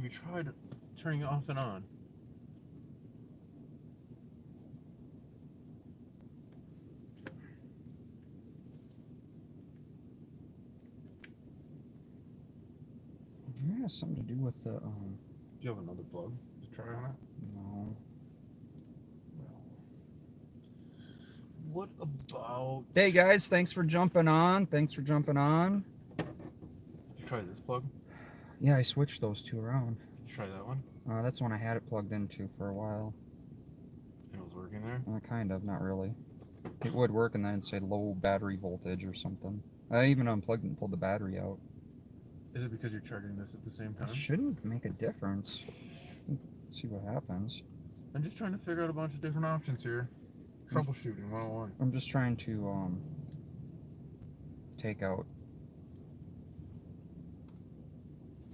you tried turning it off and on? It has something to do with the, Do you have another plug to try on it? No. What about... Hey guys, thanks for jumping on. Did you try this plug? Yeah, I switched those two around. Did you try that one? That's the one I had it plugged into for a while. And it was working there? Kind of, not really. It would work and then it'd say low battery voltage or something. I even unplugged it and pulled the battery out. Is it because you're charging this at the same time? It shouldn't make a difference. Let's see what happens. I'm just trying to figure out a bunch of different options here. Troubleshooting 101. I'm just trying to take out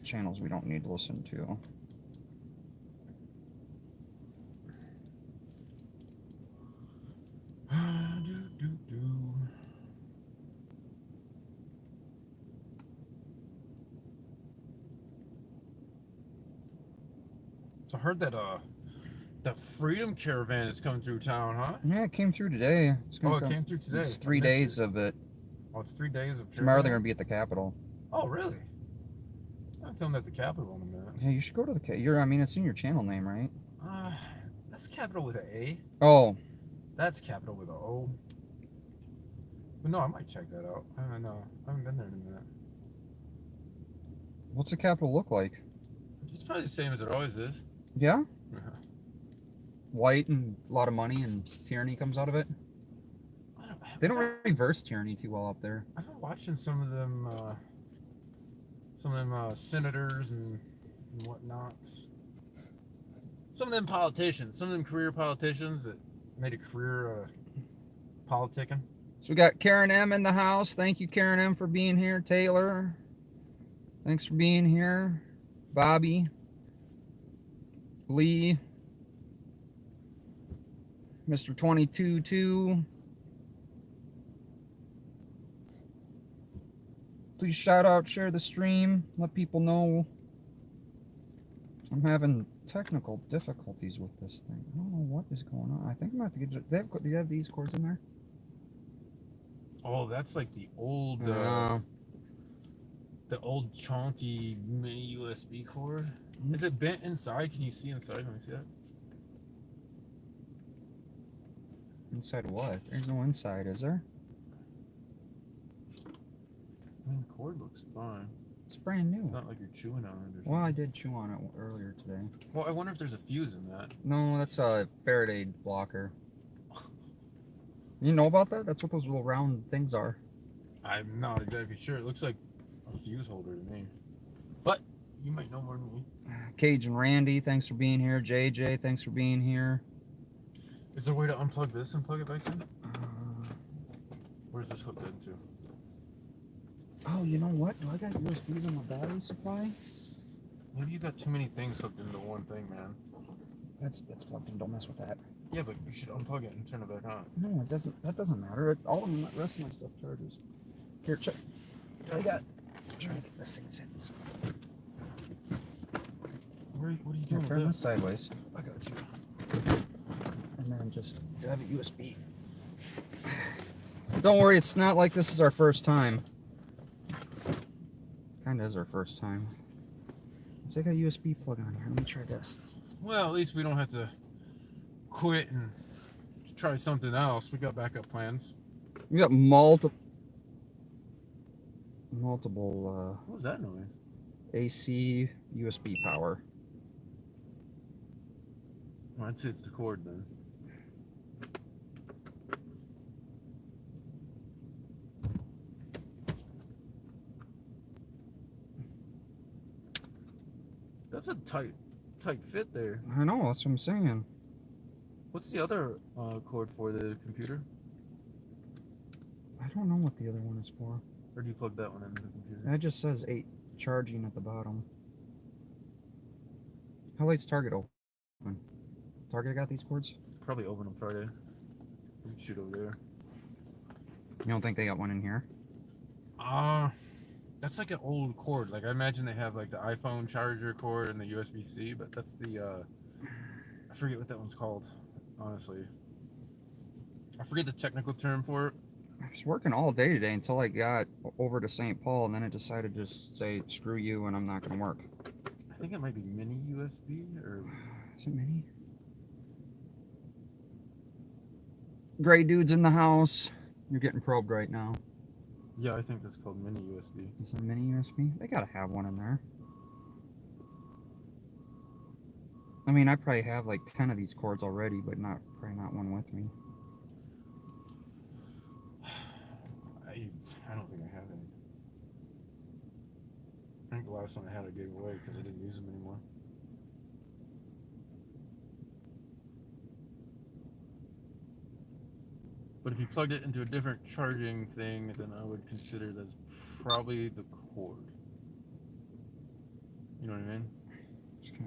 channels we don't need to listen to. So I heard that that Freedom Caravan is coming through town, huh? Yeah, it came through today. It came through today. It's 3 days of it. Oh, it's 3 days of caravan? Tomorrow they're going to be at the Capitol. Oh, really? I'm filming at the Capitol in a minute. Yeah, you should go to the I mean, it's in your channel name, right? That's Capitol with an A. Oh. That's Capitol with an O. But no, I might check that out. I don't know. I haven't been there in a minute. What's the Capitol look like? It's probably the same as it always is. Yeah? White and a lot of money and tyranny comes out of it? They don't reverse tyranny too well up there. I've been watching some of them senators and whatnots. Some of them politicians, some of them career politicians that made a career politicking. So we got Karen M in the house. Thank you, Karen M, for being here. Taylor, thanks for being here. Bobby, Lee, Mr. 22-2. Please shout out, share the stream, let people know. I'm having technical difficulties with this thing. I don't know what is going on. I think I'm going to have to get... Do you have these cords in there? Oh, that's like the old chunky mini USB cord. Is it bent inside? Can you see inside? Let me see that. Inside what? There's no inside, is there? I mean, the cord looks fine. It's brand new. It's not like you're chewing on it or Well, I did chew on it earlier today. Well, I wonder if there's a fuse in that. No, that's a Faraday blocker. You know about that? That's what those little round things are. I'm not exactly sure. It looks like a fuse holder to me. But you might know more than me. Cage and Randy, thanks for being here. JJ, thanks for being here. Is there a way to unplug this and plug it back in? Where's this hooked into? Oh, you know what? Do I got USBs on my battery supply? Maybe you got too many things hooked into one thing, man. That's plugged in. Don't mess with that. Yeah, but you should unplug it and turn it back on. No, it doesn't. That doesn't matter. All of the rest of my stuff charges. Here, check. I got. I'm trying to get this thing set. What are you doing? Here, turn with this sideways. I got you. And then just have a USB. Don't worry, it's not like this is our first time. Kinda is our first time. Let's take a USB plug on here. Let me try this. Well, at least we don't have to quit and try something else. We got backup plans. We got multiple. What was that noise? AC USB power. Well, I'd say it's the cord then. That's a tight fit there. I know, that's what I'm saying. What's the other cord for the computer? I don't know what the other one is for. Or do you plug that one into the computer? It just says 8 charging at the bottom. How late's Target open? Target got these cords? Probably open on Friday. We can shoot over there. You don't think they got one in here? That's like an old cord. Like I imagine they have like the iPhone charger cord and the USB-C, but that's the I forget what that one's called. Honestly, I forget the technical term for it. I was working all day today until I got over to St. Paul, and then I decided to just say, screw you, and I'm not going to work. I think it might be mini USB or... Is it mini? Gray dude's in the house. You're getting probed right now. Yeah, I think that's called mini USB. Is it a mini USB? They got to have one in there. I mean, I probably have like 10 of these cords already, but probably not one with me. I don't think I have any. I think the last one I had I gave away because I didn't use them anymore. But if you plugged it into a different charging thing, then I would consider that's probably the cord. You know what I mean?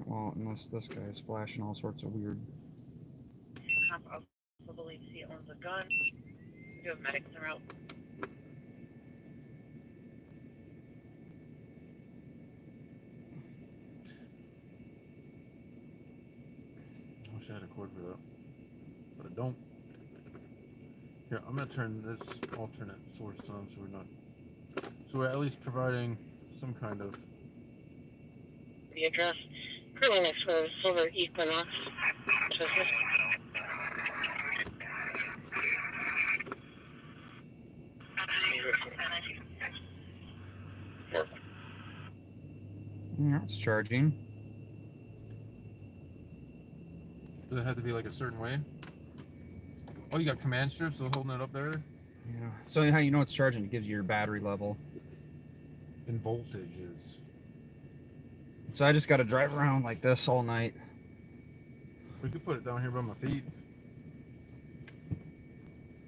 Well, unless this guy is flashing all sorts of weird. Cop also believes he owns a gun. You have medics en route. I wish I had a cord for that, but I don't. Here, I'm gonna turn this alternate source on so we're at least providing some kind of. The address currently next to the Silver Equinox. Yeah, it's charging. Does it have to be like a certain way? Oh, you got command strips holding it up there? Yeah. So how you know it's charging? It gives you your battery level. And voltages. So I just got to drive around like this all night. We could put it down here by my feet.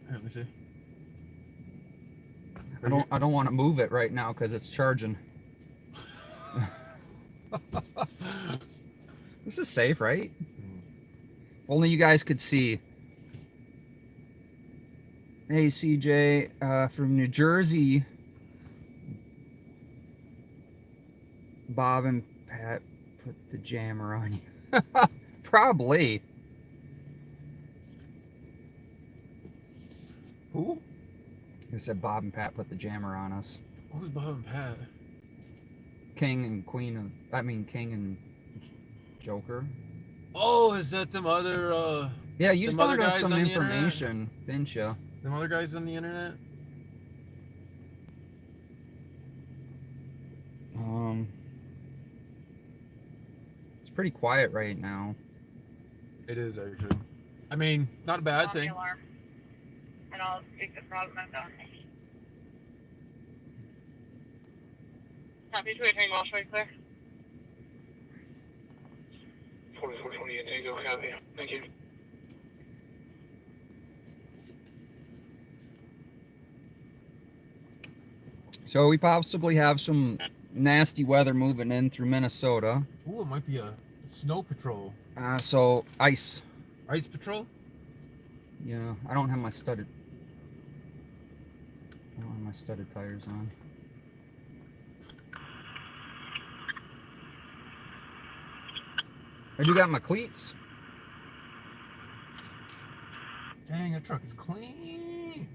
Here, let me see. I don't want to move it right now because it's charging. This is safe, right? If only you guys could see. Hey, CJ, from New Jersey. Bob and Pat put the jammer on you. Probably. Who? I said Bob and Pat put the jammer on us. Who's Bob and Pat? King and Queen of... I mean, King and Joker. Oh, is that them other, Yeah, you them found other out guys some on the information, didn't you? Them other guys on the internet? It's pretty quiet right now. It is, actually. I mean, not a bad thing. Alarm. And I'll take the problem down. Copy to return Wall Street, clear. 4420 and Tango, copy. Thank you. So we possibly have some nasty weather moving in through Minnesota. Ooh, it might be a snow patrol. So ice. Ice patrol? Yeah, I don't have my studded tires on. I do got my cleats. Dang, that truck is clean.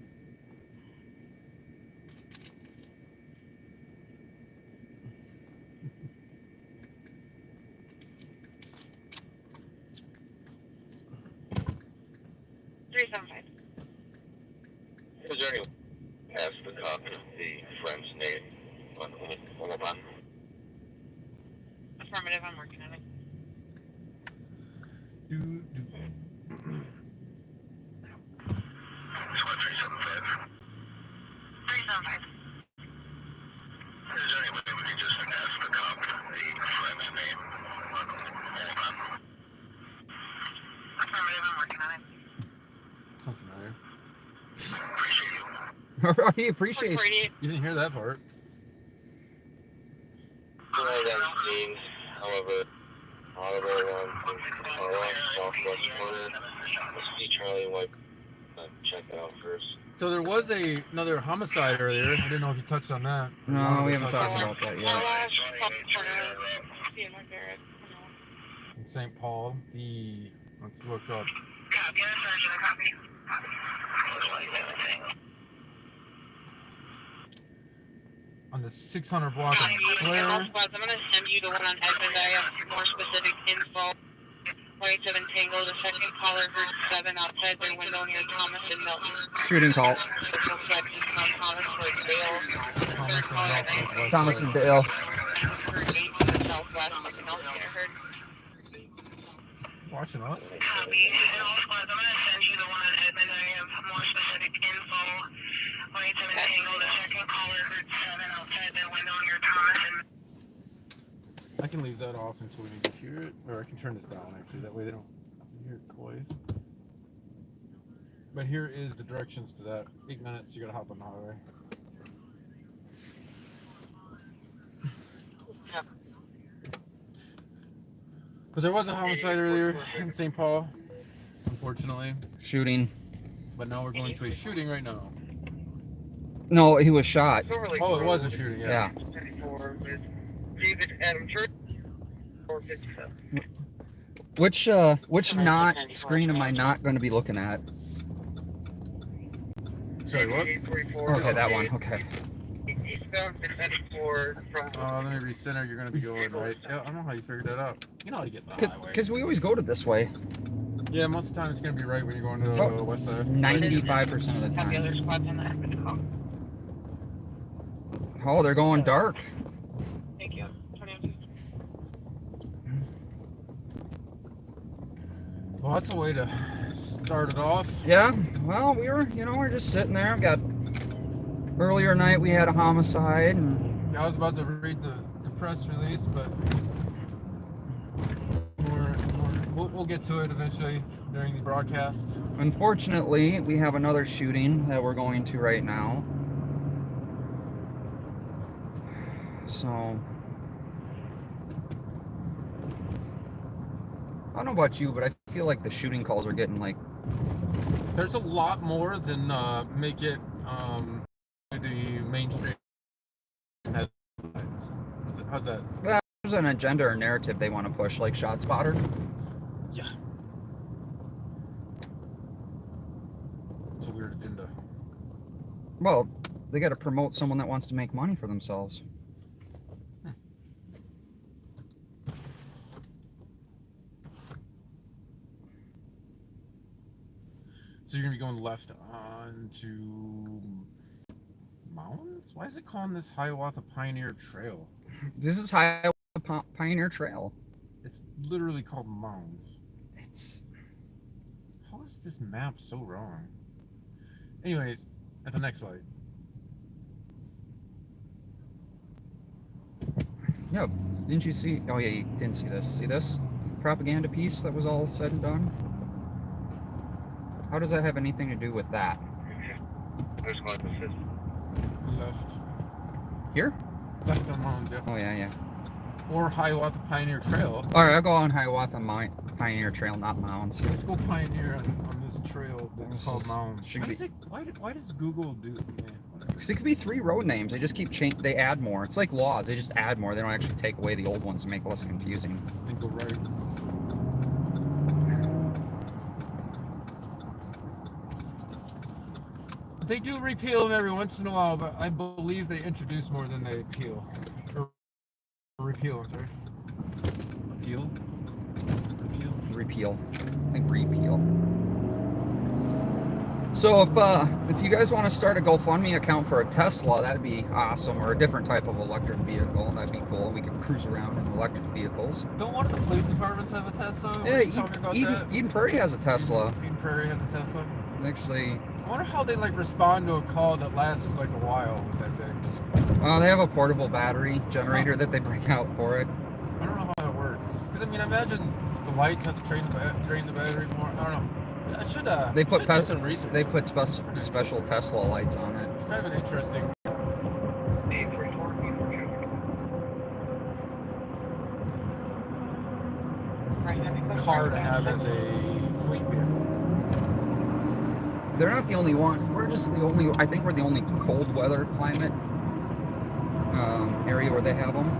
Is there any ask the cop the friend's name on Olaban? Affirmative, I'm working on it. Is there any way we could just ask the cop the friend's name on Olaban? Affirmative, I'm working on it. Sounds familiar. Appreciate you. He appreciates. You didn't hear that part. Scene, however, Audible 1, Southwest corner, Whiskey Charlie White. check it out first. So there was another homicide earlier. I didn't know if you touched on that. No, we haven't talked about that yet. In St. Paul, let's look up. Copy, Sergeant, copy. On the 600 block of Blair. I'm going to send you the one on Edmund. I have more specific info. 27 Tango, the second caller heard 7 outside their window near Thomas and Milton. Shooting call. Thomas and Dale. Watching us. Copy. And all squads, I'm going to send you the one on Edmund. I have more specific info. 27 Tango, the second caller heard 7 outside their window near Thomas and I can leave that off until we need to hear it, or I can turn this down actually. That way they don't have to hear it twice. But here is the directions to that. 8 minutes. You gotta hop on the highway. Yep. But there was a homicide earlier in St. Paul, unfortunately. Shooting. But now we're going to a shooting right now. No, he was shot. Oh, it was a shooting. Yeah. David Adam Church, 457. Which not screen am I not going to be looking at? Sorry, what? Okay, that one. Okay. Let me recenter. You're gonna be going right. Yeah, I don't know how you figured that out. You know how to get the highway. Because we always go to this way. Yeah, most of the time it's gonna be right when you're going to the west side. 95% of the Have the time. other squads in that call. Oh, they're going dark. Thank you. Well, that's a way to start it off. Yeah. Well, we're just sitting there. Got earlier night we had a homicide, and I was about to read the press release, but we'll get to it eventually during the broadcast. unfortunately, we have another shooting that we're going to right now. So, I don't know about you, but I feel like the shooting calls are getting like. There's a lot more than make it the mainstream headlines. How's that? Well, there's an agenda or narrative they want to push, like ShotSpotter. Yeah. It's a weird agenda. Well, they got to promote someone that wants to make money for themselves. So you're gonna be going left onto mountains? Why is it calling this Hiawatha Pioneer Trail? This is Hiawatha Pioneer Trail. It's literally called mounds. It's How is this map so wrong? Anyways, at the next light. yeah. Didn't you see? Oh yeah, you didn't see this. See this propaganda piece that was all said and done? How does that have anything to do with that? Left. Here? Left on mounds, yeah. Oh yeah, yeah. Or Hiawatha Pioneer Trail. All right, I'll go on Hiawatha Pioneer Trail, not mounds. Let's go pioneer on this trail that's This called is- mounds. should Why be- does, why does Google do it? Yeah, whatever. 'Cause it could be 3 road names. They just keep they add more. It's like laws. They just add more. They don't actually take away the old ones to make it less confusing. And go right. They do repeal them every once in a while, but I believe they introduce more than they repeal. Or repeal, I'm sorry. Repeal? Repeal? Repeal. I think repeal. So if you guys want to start a GoFundMe account for a Tesla, that'd be awesome, or a different type of electric vehicle. That'd be cool. We could cruise around in electric vehicles. Don't one of the police departments have a Tesla? Yeah, Were you talking about that? Eden Prairie has a Tesla. Eden Prairie has a Tesla? Actually, I wonder how they like respond to a call that lasts like a while with that thing. they have a portable battery generator that they bring out for it. I don't know how that works. Because I mean, imagine the lights have to drain the battery more. I don't know. I should They put do some research. They put special Tesla lights on it. It's kind of an interesting. Car to have as a fleet vehicle. They're not the only one. We're just the only. I think we're the only cold weather climate area where they have them.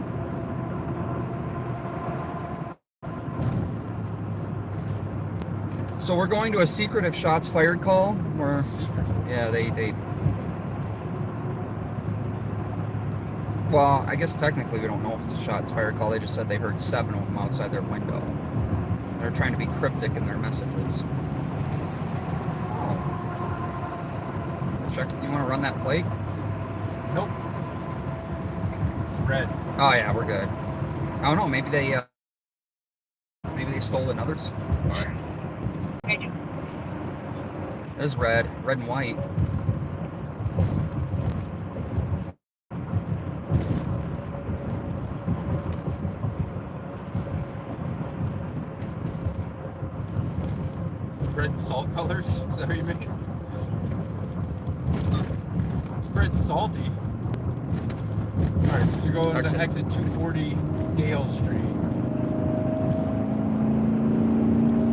So we're going to a secretive shots fired call. Where, yeah, they. Well, I guess technically we don't know if it's a shots fired call. They just said they heard 7 of them outside their window. They're trying to be cryptic in their messages. Oh. Check. You want to run that plate? Nope. It's red. Oh yeah, we're good. I don't know. Maybe they stole another's. It is red and white. Red and salt colors? Is that what you mean? Red and salty. Alright, so you're going to exit 240 Gale Street.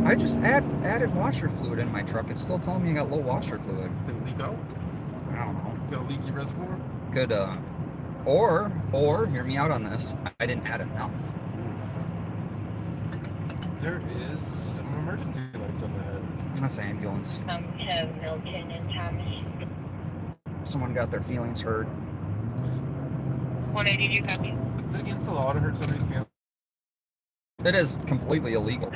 I just added washer fluid in my truck. It's still telling me I got low washer fluid. Did it leak out? I don't know. Got a leaky reservoir? Could or hear me out on this. I didn't add enough. There is some emergency lights up ahead. That's an ambulance. To Milton and Thomas. Someone got their feelings hurt. 180, do you copy? Is it against the law to hurt somebody's feelings? It is completely illegal.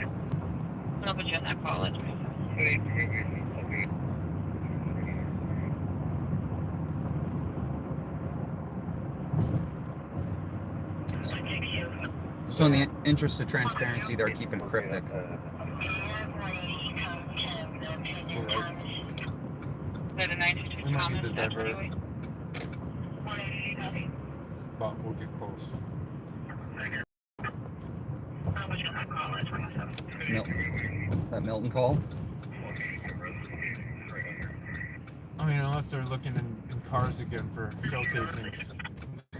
I'll put you on that call. Let's move. So in the interest of transparency, they're keeping it cryptic. They're the 922 We might Thomas. need to That's divert. anyway. But we'll get close. That Milton call. I mean, unless they're looking in cars again for shell casings. It's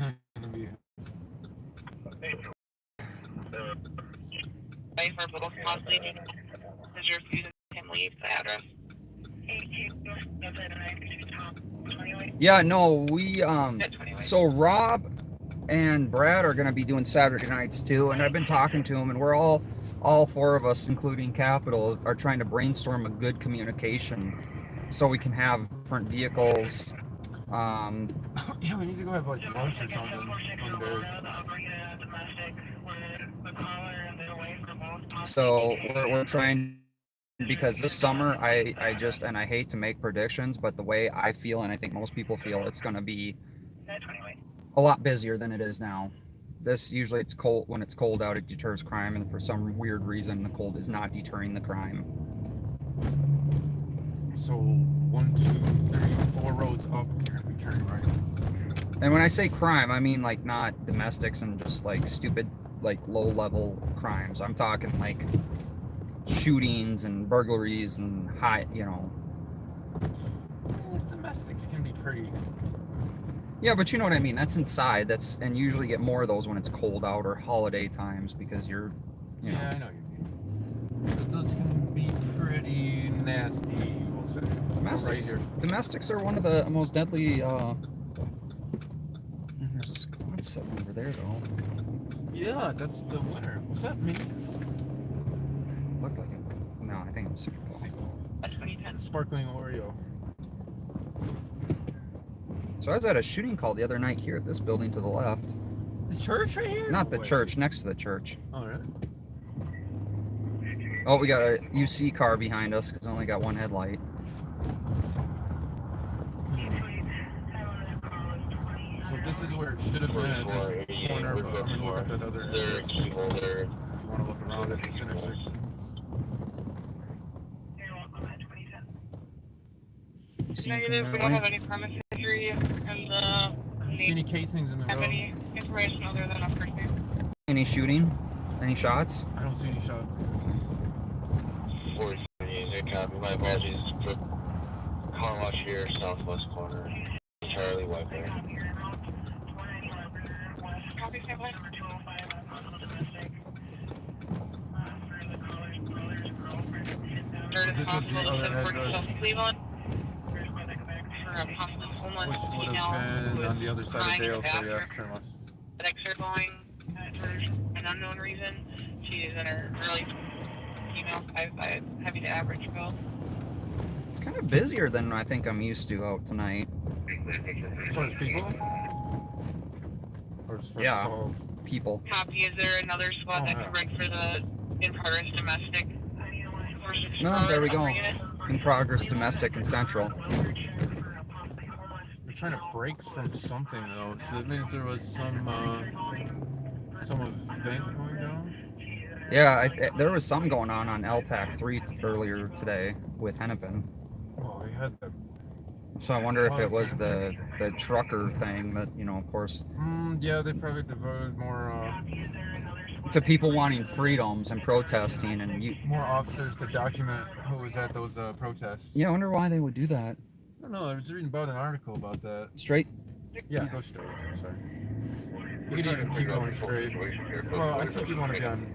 not gonna be. Wait for both possibly. Is your refusing him leave the address? Yeah, no, we At 21. so Rob and Brad are gonna be doing Saturday nights too, and I've been talking to them, and we're all 4 of us, including Capital, are trying to brainstorm a good communication so we can have different vehicles. Yeah, we need to go have like lunch or something one day. So we're trying, because this summer I just, and I hate to make predictions, but the way I feel, and I think most people feel, it's going to be a lot busier than it is now. This usually, it's cold, when it's cold out, it deters crime, and for some weird reason the cold is not deterring the crime. So 1, 2, 3, 4 roads up, you're gonna be turning right. And when I say crime, I mean like not domestics and just like stupid, like low level crimes. I'm talking like shootings and burglaries and high, you know. Domestics can be pretty. Yeah, but you know what I mean. That's inside. That's, and you usually get more of those when it's cold out or holiday times because you're, you know. Yeah, I know what you mean. But those can be pretty nasty, we'll say. Domestics, Right here. domestics are one of the most deadly. There's a squad sitting over there though. Yeah, that's the winner. Was that me? Looked like it. No, I think it was Super Bowl. That's 2010. Sparkling Oreo. So I was at a shooting call the other night here at this building to the left. This church right here? Not the Wait. church, next to the church. Oh, really? Oh, we got a UC car behind us because I only got one headlight. So this is where it should have been at this corner, but I'm gonna look at that other address. If you want to look around at this intersection. You see Negative. anything We that don't way? have any premise history and See any casings in the have road? any information other than a first name. Any shooting? Any shots? I don't see any shots. 478, copy. My apologies for car watch here, southwest corner. Charlie Whiteberry. Copy, Sample. Third This is the responsible other to address. Cleveland. corner of possibly homeless Which would female have who been is on the other side of crying in Dale, the so yeah, bathroom. turn left. Medics are going for an unknown reason. She is in her early female 5'5", heavy to average build. Kind of busier than I think I'm used to out tonight. As far as people? Or as far as Yeah. calls? People. Copy, is there another squad Oh, that yeah. could break for the in-progress domestic? No, there we go. In progress, domestic and central. We're trying to break from something though, so that means there was some event going down. Yeah, there was something going on LTAC 3 earlier today with Hennepin. Well, we had the. So I wonder if it was the trucker thing that, you know, of course, Yeah, they probably devoted more to people wanting freedoms and protesting, and more officers to document who was at those protests. yeah, I wonder why they would do that. I don't know. I was reading about an article about that. Straight? Yeah, go straight. Sorry. You could even keep going straight. Well, I think you want to be on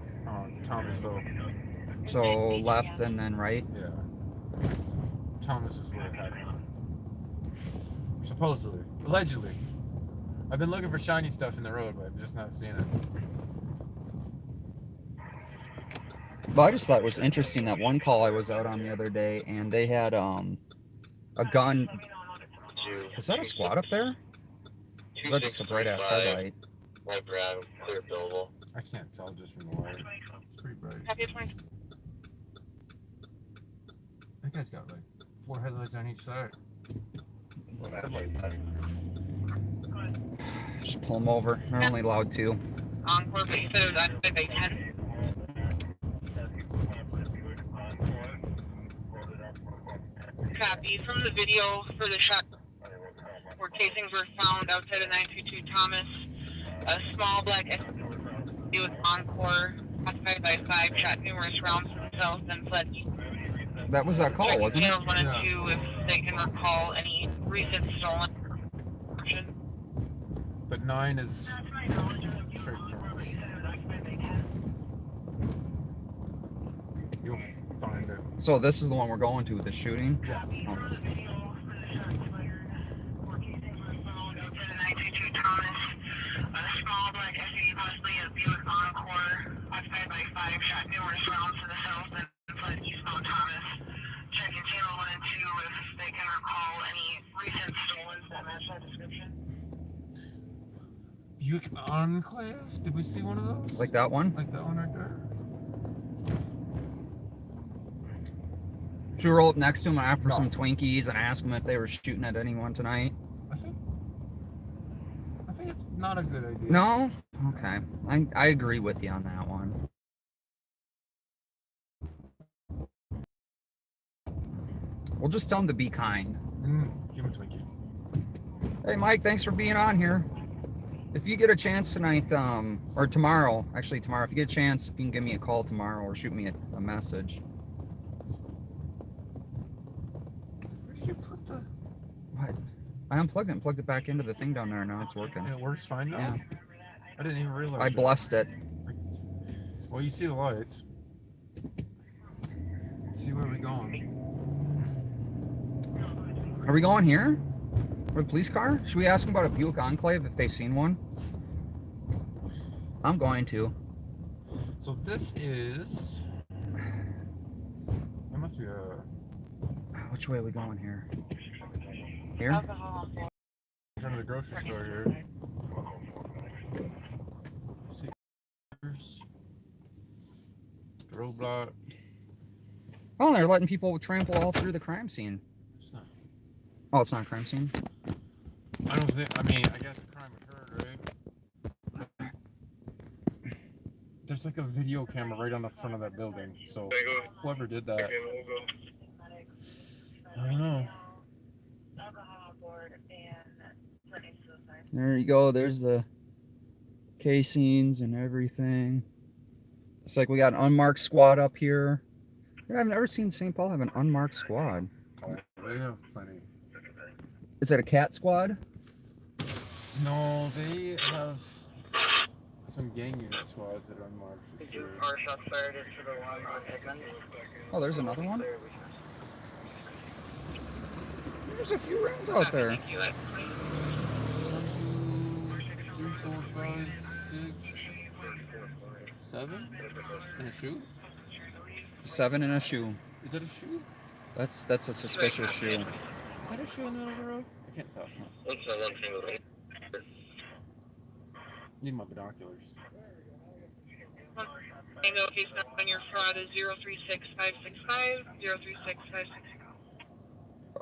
Thomas though. So left and then right? Yeah. Thomas is where it happened. Supposedly. Allegedly. I've been looking for shiny stuff in the road, but I'm just not seeing it. But I just thought it was interesting that one call I was out on the other day, and they had a gun. Is that a squad up there? Is that just a bright ass headlight? White Brad, clear billable. I can't tell just from the light. It's pretty bright. Copy, 20. That guy's got like 4 headlights on each side. Just pull them over. They're only allowed 2. Encore, but you said it was on 5'10". Copy. From the video for the shot where casings were found outside of 922 Thomas, a small black SUV with Encore, occupied by 5, shot numerous rounds to the south, then fled. That was that call, wasn't it? Channels 1 and 2 if they can recall any recent stolen action. But 9 is straight from. You'll find it. So this is the one we're going to with the shooting? Yeah. Okay. A small black SUV, possibly a Buick Encore, occupied by 5, shot numerous rounds to the south and fled eastbound Thomas. Checking channel 1 and 2 if they can recall any recent stolens that match that description. Buick Enclave? Did we see one of those? Like that one? Like that one right there? Should we roll up next to him and ask for No. some Twinkies and ask them if they were shooting at anyone tonight? I think it's not a good idea. No? Okay. I agree with you on that one. We'll just tell them to be kind. Give him a Twinkie. Hey, Mike, thanks for being on here. If you get a chance tonight, or tomorrow, actually tomorrow, if you get a chance, if you can give me a call tomorrow or shoot me a message. Where did you put the... What? I unplugged it and plugged it back into the thing down there. Now it's working. And it works fine now? Yeah. I didn't even realize I blessed it. Well, you see the lights. Let's see where we're going. Are we going here? With a police car? Should we ask them about a Buick Enclave if they've seen one? I'm going to. So this is... There must be a... Which way are we going here? Here? Alcohol on board. In front of the grocery store here. Roadblock. Oh, they're letting people trample all through the crime scene. It's not. Oh, it's not a crime scene? I don't think. I mean, I guess the crime occurred, right? There's like a video camera right on the front of that building. So whoever did that, I don't know. There you go. There's the casings and everything. It's like we got an unmarked squad up here. Yeah, I've never seen St. Paul have an unmarked squad. They have plenty. Is it a cat squad? No, they have some gang unit squads that are unmarked for sure. Our shots fired into the one on Edmund. Oh, there's another one? There's a few rounds out there. Thank you. 1, 2, 3, 4, 5, 6, 7 in a shoe. 7 in a shoe. Is that a shoe? That's a suspicious shoe. Is that a shoe in the middle of the road? I can't tell. Looks like one single thing. Need my binoculars. I know if he's not on your fraud is 036565 036565.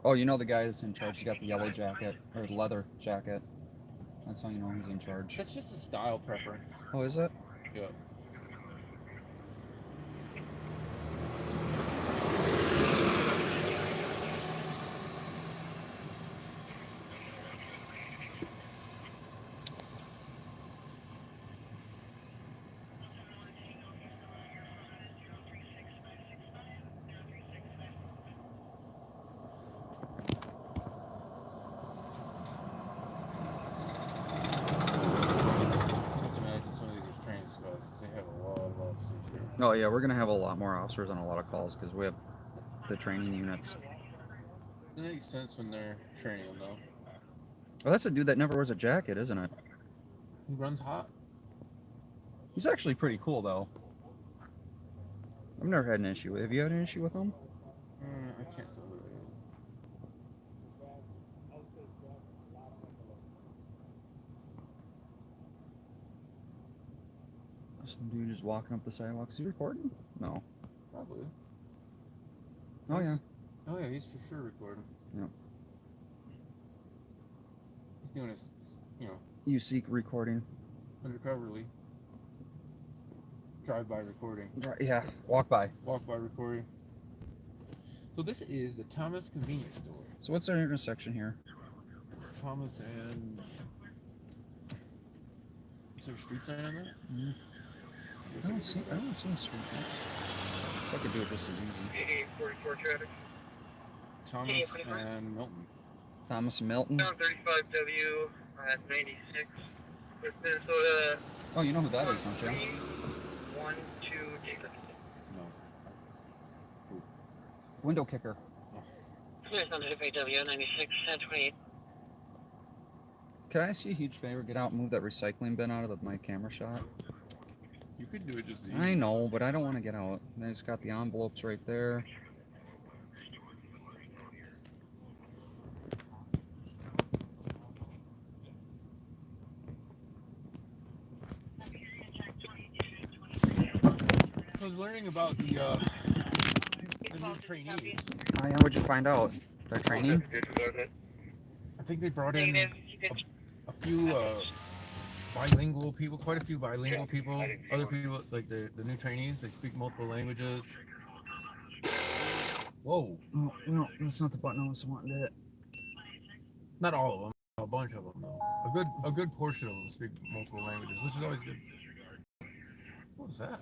Oh, you know the guy that's in charge. He's got the yellow jacket or the leather jacket. That's how you know he's in charge. That's just a style preference. Oh, is it? Yeah. Oh yeah, we're gonna have a lot more officers on a lot of calls because we have the training units. It makes sense when they're training them, though. Well, that's a dude that never wears a jacket, isn't it? He runs hot. He's actually pretty cool, though. I've never had an issue with. Have you had an issue with him? I can't tell who it is. Some dude just walking up the sidewalk. Is he recording? No. Probably. Oh yeah. Oh yeah, he's for sure recording. Yep. He's doing his, You seek recording. undercoverly. Drive-by recording. Right, yeah. Walk by. Walk-by recording. So this is the Thomas convenience store. So what's our intersection here? Thomas and... Is there a street sign on there? Mm-hmm. I don't see a street. So I could do it just as easy. 44 traffic. Thomas and Milton. Thomas and Milton. 35W at 96. With Minnesota. Oh, you know who that is, don't you? 1, 2, Jacob. No. Window kicker. There's on 35W 96 at 28. Can I ask you a huge favor? Get out and move that recycling bin out of my camera shot. You could do it just as easy. I know, but I don't want to get out. It's got the envelopes right there. I was learning about the new trainees. Oh yeah, what'd you find out? They're training? I think they brought in Negative. You could a few bilingual people, quite a few bilingual people. Other people, like the new trainees, they speak multiple languages. Whoa. Oh, no, that's not the button I was wanting to hit. Not all of them, a bunch of them though. A good portion of them speak multiple languages, which is always good. What was that?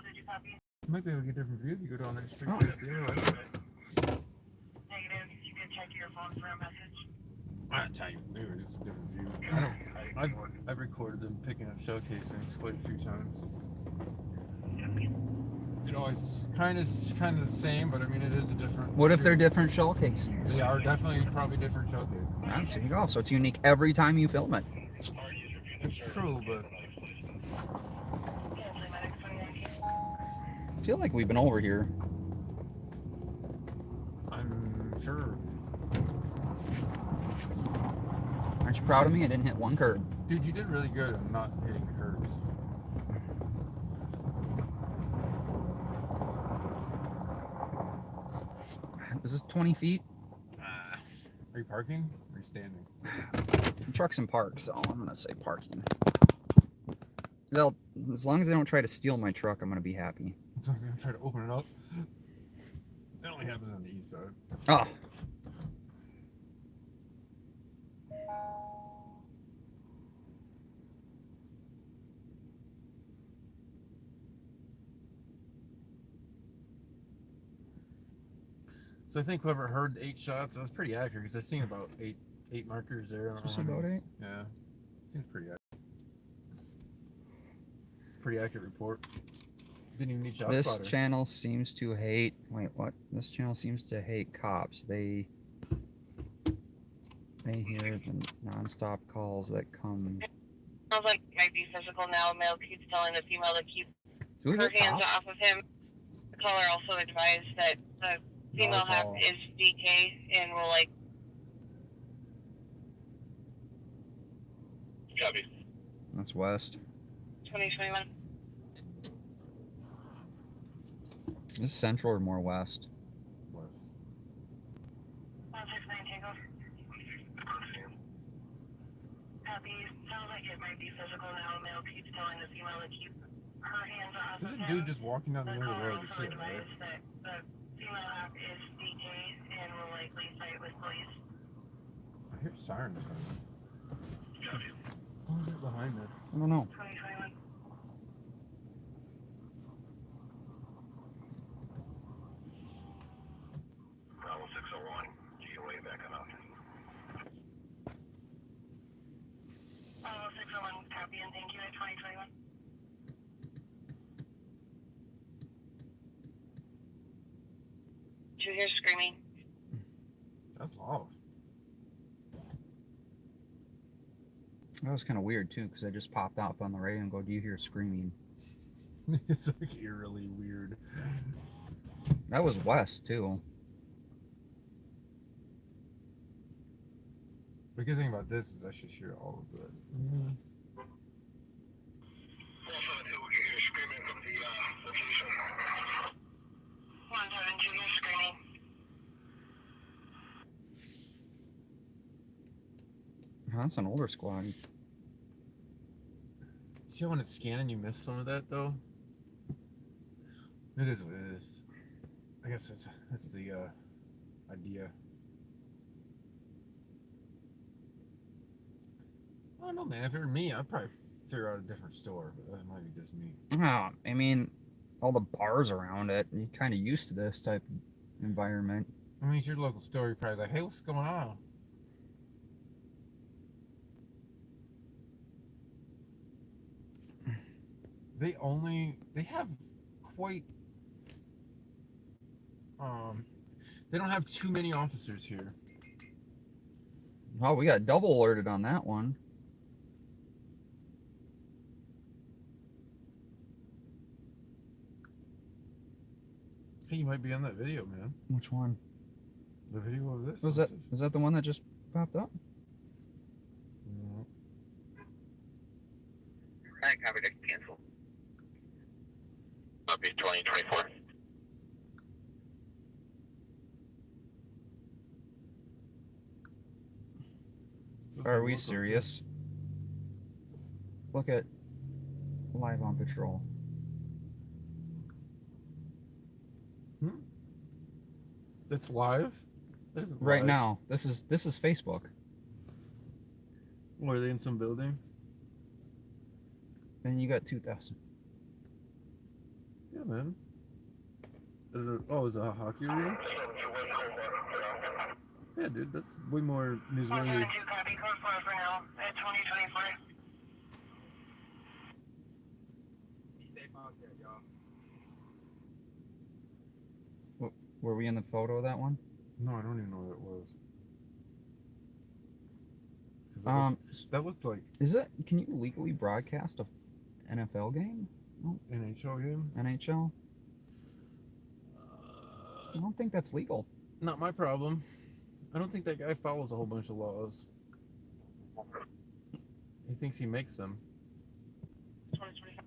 Did you copy? You might be able to get a different view if you go down that street. Oh. Face the other way. Negative. You can check your phone for a message. I'm telling you, maybe it's a different view. I've recorded them picking up shell casings quite a few times. You know, it's kind of the same, but I mean, it is a different. What if they're different shell casings? They are definitely probably different shell casings. Ah, so you go. So it's unique every time you film it. It's true, but I feel like we've been over here. I'm sure. Aren't you proud of me? I didn't hit one curb. Dude, you did really good on not hitting curbs. This is 20 feet. Are you parking? Or are you standing? Trucks and parks, so I'm gonna say parking. They'll, as long as they don't try to steal my truck, I'm gonna be happy. So I'm gonna try to open it up. That only happens on the east side. Oh. So I think whoever heard 8 shots, that's pretty accurate because I've seen about eight markers there. I don't know Just how many. about 8? Yeah, seems pretty accurate. It's a pretty accurate report. Didn't even need shot This spotter. channel seems to hate. Wait, what? This channel seems to hate cops. They hear the non-stop calls that come. Sounds like it might be physical now. Male keeps telling the female to keep Do we her hear hands cops? off of him. The caller also advised that the No, female it's half all- is DK and will like. Copy. That's west. 2021. Is this central or more west? West. 169 Tango. Copy. Sounds like it might be physical now. Male keeps telling the female to keep her hands off There's of a him. dude just walking down the The middle of the caller road. You also see it, right? advised that the female half is DK and will likely fight with police. I hear sirens coming. What is it behind us? I don't know. 2021. Bravo 601, GOA backing up. Bravo 601, copy and thank you at 2021. Did you hear screaming? That's loud. That was kind of weird too, because I just popped up on the radio and go, "Do you hear screaming?" It's like eerily weird. That was west too. The good thing about this is I should hear all of it. Also, we can hear screaming from the location. 172, you're screaming. That's an older squad. See how when it's scanning you miss some of that though? It is what it is. I guess that's the idea. I don't know, man. If it were me, I'd probably figure out a different store, but that might be just me. Oh, I mean, all the bars around it. You're kind of used to this type of environment. I mean, it's your local store. You're probably like, hey, what's going on? They have quite, they don't have too many officers here. Oh, we got double alerted on that one. Hey, you might be on that video, man. Which one? The video of this. Was that? Is that the one that just popped up? No. I copied it. Cancel. Copy 2024. Are we serious? Look at live on patrol. It's live? That isn't Right live. now. This is Facebook. Or are they in some building? And you got 2,000. Yeah, man. Is it a hockey arena? Yeah, dude, that's way more newsworthy. 172, copy. Code 4 for now at 2024. Be safe out there, y'all. Were we in the photo of that one? No, I don't even know what it was. 'Cause that looked like Is it? Can you legally broadcast a NFL game? NHL game. NHL? I don't think that's legal. Not my problem. I don't think that guy follows a whole bunch of laws. He thinks he makes them. 2025.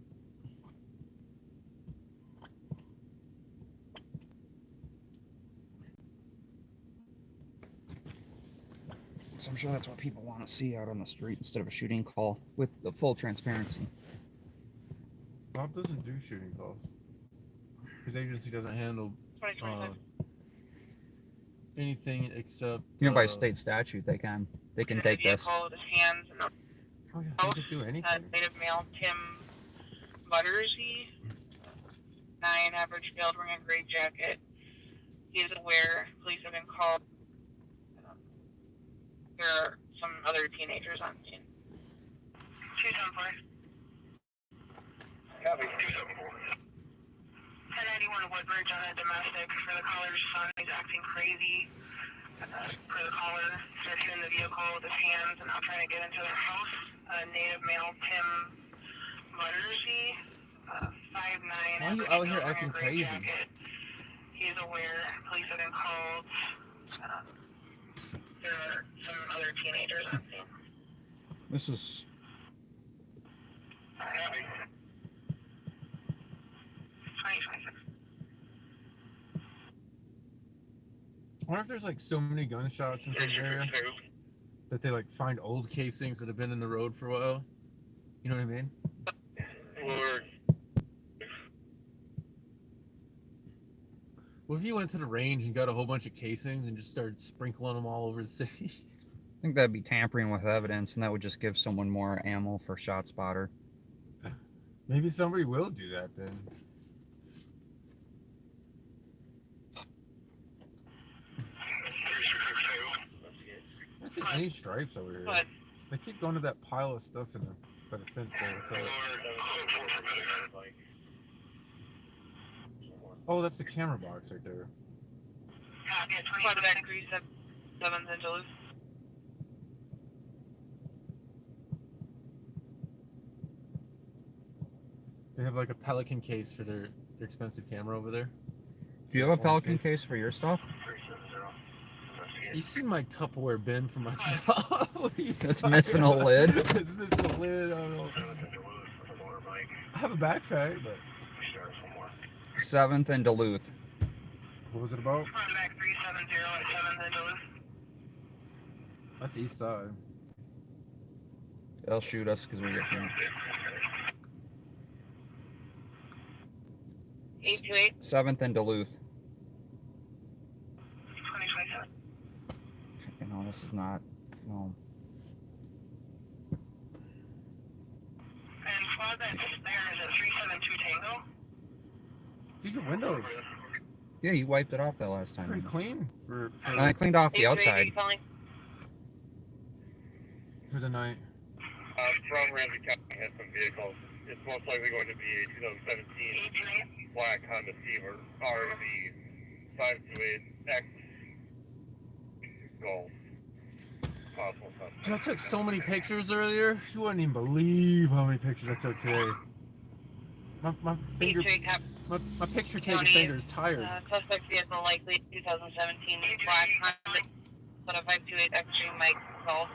So I'm sure that's what people want to see out on the street instead of a shooting call with the full transparency. Bob doesn't do shooting calls. His agency doesn't handle 2025. anything except. You know, by state statute, they can take this. Vehicle with his hands and Oh yeah, they could do anything. native male Tim Buttersy, 9 average build, wearing a gray jacket. He is aware police have been called. There are some other teenagers on scene. 274. Copy 274. on Woodbridge on a domestic for the caller's son. He's acting crazy. For the caller, started hitting the vehicle with his hands and now trying to get into their house. Native male Tim Buttersby, 5'9". Why are you out here acting crazy? Jacket. He's aware. Police have been called. There are some other teenagers on scene. This is... Sorry. 2026. I wonder if there's like so many gunshots in some area that they like find old casings that have been in the road for a while. You know what I mean? What if you went to the range and got a whole bunch of casings and just started sprinkling them all over the city? I think that'd be tampering with evidence, and that would just give someone more ammo for shot spotter. Maybe somebody will do that then. I don't see any stripes over here. What? They keep going to that pile of stuff in the by the fence there. What's that? Oh, that's the camera box right there. Quad back 37th in Duluth. They have like a Pelican case for their expensive camera over there. Do you have a Pelican case for your stuff? You see my Tupperware bin for my stuff? It's missing a lid. It's missing a lid. I don't know. I have a backpack, but 7th and Duluth. what was it about? Back 370 at 7th in Duluth. That's east side. They'll shoot us because we get here. 828. 7th and Duluth. 2027. You know, this is not... No. And squad that's there is a 372 Tango. These are windows. Yeah, you wiped it off that last time. Pretty clean for And I cleaned off the 828, outside. you calling? for the night. From Ramsey County has some vehicles. It's most likely going to be a 2017 black Honda Civic RV 528X Golf. Possible suspect. Dude, I took so many pictures earlier. You wouldn't even believe how many pictures I took today. My finger, my picture taking finger is tired. Suspect vehicle likely 2017 black Honda 528 Extreme Mike Golf.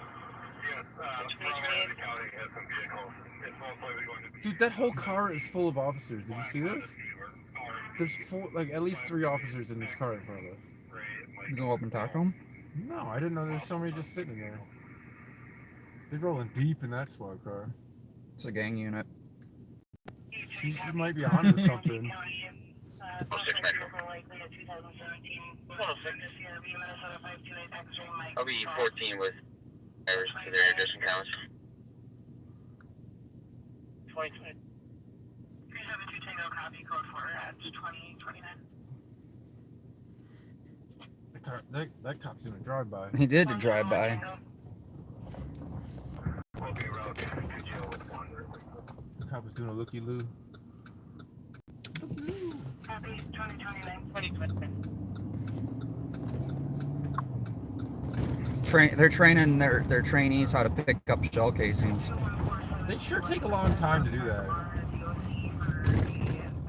Dude, that whole car is full of officers. Did you see this? There's at least 3 officers in this car in front of us. You go up and talk to them? No, I didn't know there was so many just sitting there. They're rolling deep in that squad car. It's a gang unit. You might be onto something. I'll be 14 with drivers to their addition counts. 2020. 372 Tango copy code 4 at 2029. That cop's doing a drive-by. He did a drive-by. The cop was doing a looky-loo. Copy 2029. 2020. They're training their trainees how to pick up shell casings. They sure take a long time to do that.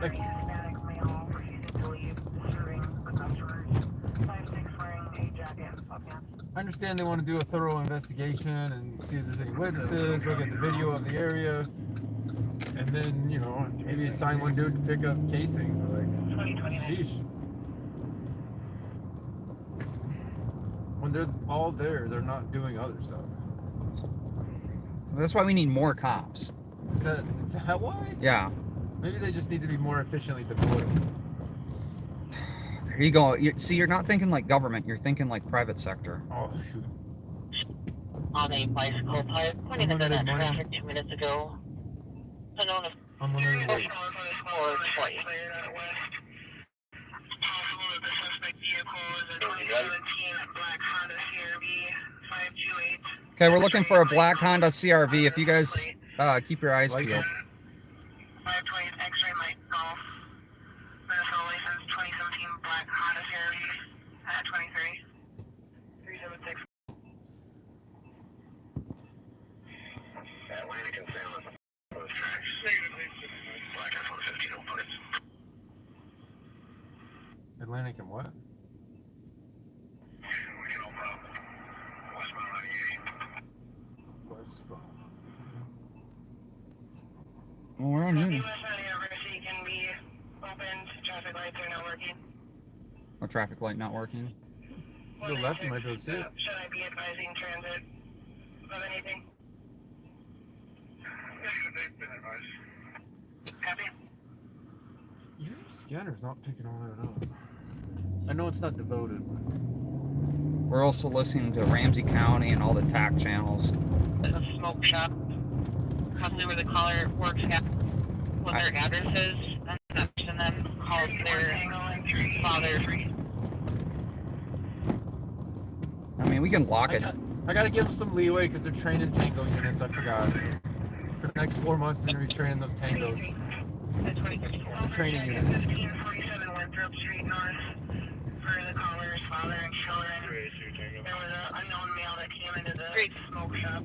Like, I understand they want to do a thorough investigation and see if there's any witnesses, look at the video of the area, and then, you know, maybe assign one dude to pick up casings, but like, sheesh. When they're all there, they're not doing other stuff. That's why we need more cops. Is that why? Yeah. Maybe they just need to be more efficiently deployed. There you go. See, you're not thinking like government. You're thinking like private sector. Oh, shoot. On a bicycle pipe, pointing into that traffic 2 minutes ago. Unknown if I'm one of the ways. or twice. Possible that the suspect vehicle is a 2017 black Honda CRV 528. Okay, we're looking for a black Honda CRV. If you guys keep your eyes peeled. 528 X-ray Mike Golf. National license 2017 black Honda CRV at 23. 376. Atlantic and San Luis those tracks. Black F-150 no parts. Atlantic and what? Westbound 98. Westbound. Well, we're on The Union. US University can be opened. Traffic lights are not working. A traffic light not working. To the left, you might be able to see it. Should I be advising transit of anything? They've been advised. Copy. Your scanner's not picking all that up. I know it's not devoted, but We're also listening to Ramsey County and all the TAC channels. The smoke shop. Possibly where the caller works at, what their address is, and that person then calls their father. I mean, we can lock it. I gotta give them some leeway because they're training tango units. I forgot. For the next 4 months, they're gonna be training those tangos. Training units. 1547 Winthrop Street North for the caller's father and children. There was an unknown male that came into the smoke shop.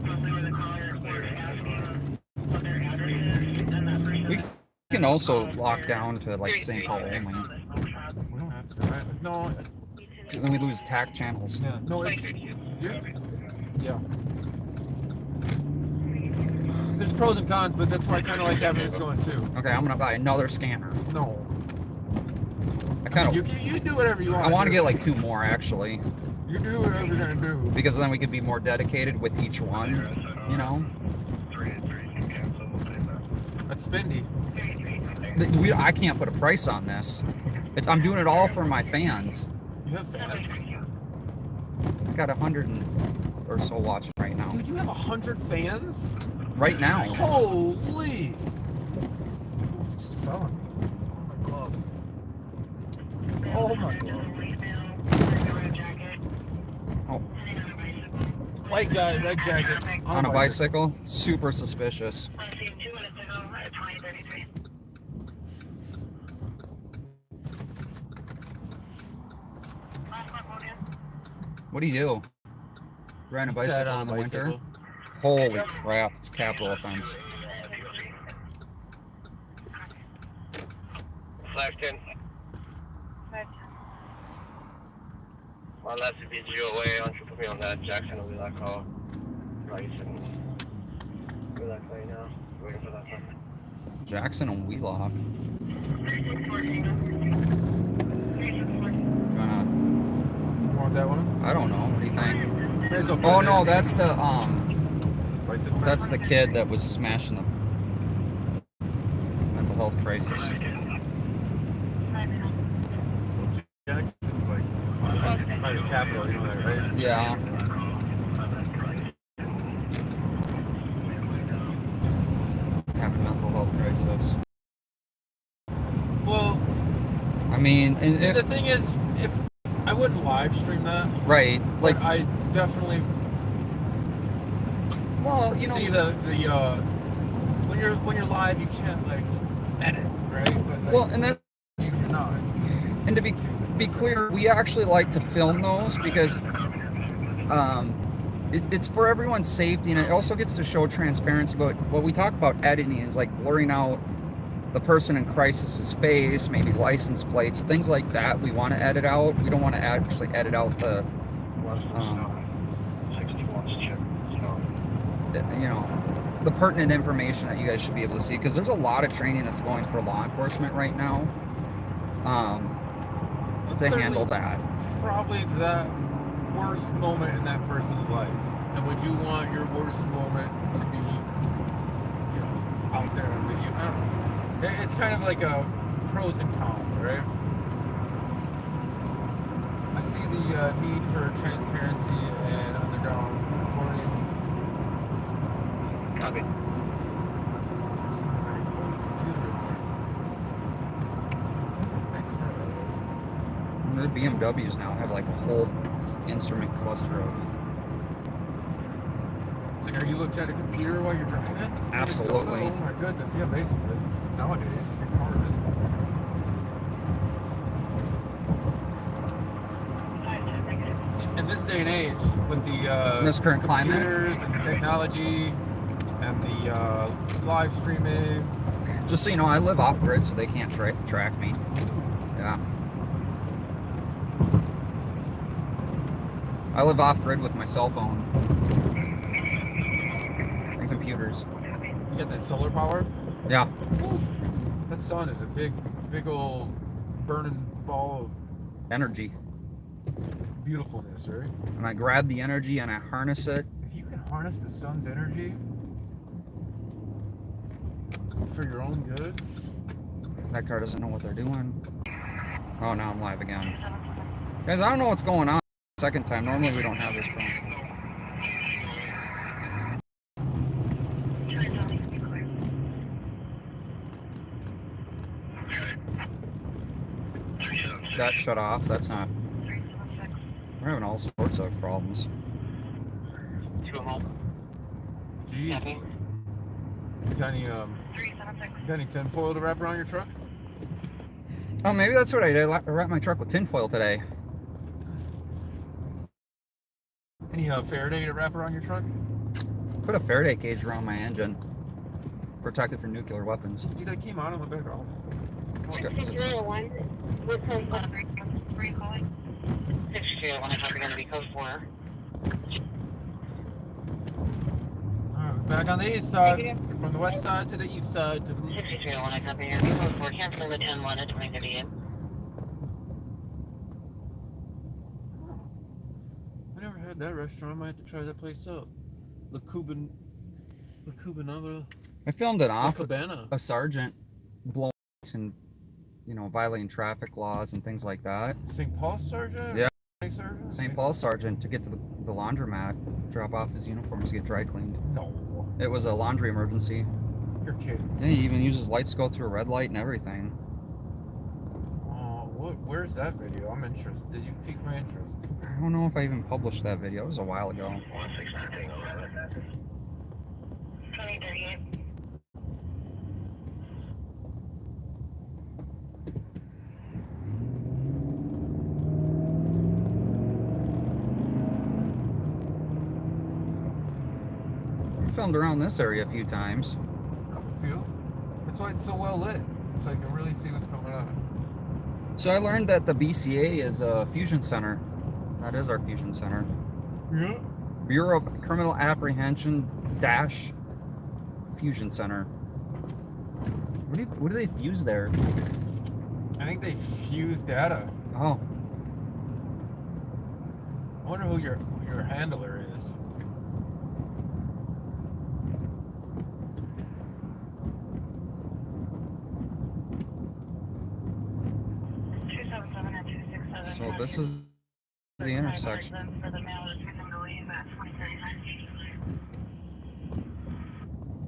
Possibly where the caller was asking what their address is, and that person. We can also lock down to like St. Paul only. We don't have to. Right? No. Then we lose TAC channels. Yeah. No. It's. Yeah. There's pros and cons, but that's why I kind of like having this going too. Okay, I'm gonna buy another scanner. No. I kind You of. do whatever you want. I want to get like 2 more actually, You do whatever you're gonna do. because then we could be more dedicated with each one. You know. That's spendy. I can't put a price on this. I'm doing it all for my fans. You have fans. I got 100 or so watching right now. Dude, you have 100 fans? Right now. Holy! Just fell on me. Oh my god. Oh, White guy, red jacket. on a bicycle? Super suspicious. I received 2 minutes ago at 2033. What do you do? Riding a He sat bicycle on in the a winter? bicycle. Holy crap, it's capital offense. Flash 10. Well, that's if it's your way. Why don't you put me on that? Jackson will be that call. Rice and relax right now. Waiting for that one. Jackson and Wheelock. You wanna, You want that one? I don't know, what do you think? May as well put Oh it no, in. that's the Bicycle. that's the kid that was smashing the mental health crisis. Jackson's like by the Capitol, you know that, right? Yeah. Have a mental health crisis. Well, I mean, and see, the thing is, if I wouldn't live stream that, right, like, but I definitely well, you know, see the when you're live, you can't like edit, right? But like, well, and that's, if you're not. and to be clear, we actually like to film those because it's for everyone's safety, and it also gets to show transparency. But what we talk about editing is like blurring out the person in crisis's face, maybe license plates, things like that. We want to edit out. We don't want to actually edit out the, you know, the pertinent information that you guys should be able to see, because there's a lot of training that's going for law enforcement right now to handle that. Probably the worst moment in that person's life. And would you want your worst moment to be, you know, out there on video? I don't know. It's kind of like a pros and cons, right? I see the need for transparency and underground reporting. Copy. Seems like a whole computer report. That car that is. The BMWs now have like a whole instrument cluster of. It's like, are you looking at a computer while you're driving? Absolutely. Oh my goodness, yeah, basically. Nowadays, your car is. day and age with the In this current climate. computers and the technology and the live streaming. Just so you know, I live off grid, so they can't track me. Yeah. I live off grid with my cell phone and computers. You got that solar power? Yeah. That sun is a big old burning ball Energy. of beautifulness, right? And I grab the energy and I harness it. If you can harness the sun's energy for your own good. That car doesn't know what they're doing. Oh, now I'm live again. Guys, I don't know what's going on. Second time. Normally we don't have this problem. That shut off. That's not. We're having all sorts of problems. Jeez. You got any tinfoil to wrap around your truck? Oh, maybe that's what I did. I wrapped my truck with tinfoil today. Any Faraday to wrap around your truck? Put a Faraday cage around my engine. Protected from nuclear weapons. Dude, I came out on the back off. It's good. 601. What's on 601, I thought you were going to be code 4. Alright, back on the east side. From the west side to the east side to the 6301, I copy you. Code 4, cancel the 10-1 at 2038. I never had that restaurant. I might have to try that place out. La Cubanava. I filmed it off. Cabana. A sergeant blowing and, you know, violating traffic laws and things like that. St. Paul Sergeant? Yeah. Sergeant? St. Paul sergeant to get to the laundromat, drop off his uniforms to get dry cleaned. No. It was a laundry emergency. You're kidding. Yeah, he even uses lights to go through a red light and everything. Oh, where's that video? I'm interested. You've piqued my interest. I don't know if I even published that video. It was a while ago. 2038. I filmed around this area a few times. Feel? That's why it's so well lit. So I can really see what's going on. So I learned that the BCA is a fusion center. That is our fusion center. Yeah. Bureau of Criminal Apprehension Dash Fusion Center. What do they fuse there? I think they fuse data. Oh, I wonder who your handler is. so this is the intersection.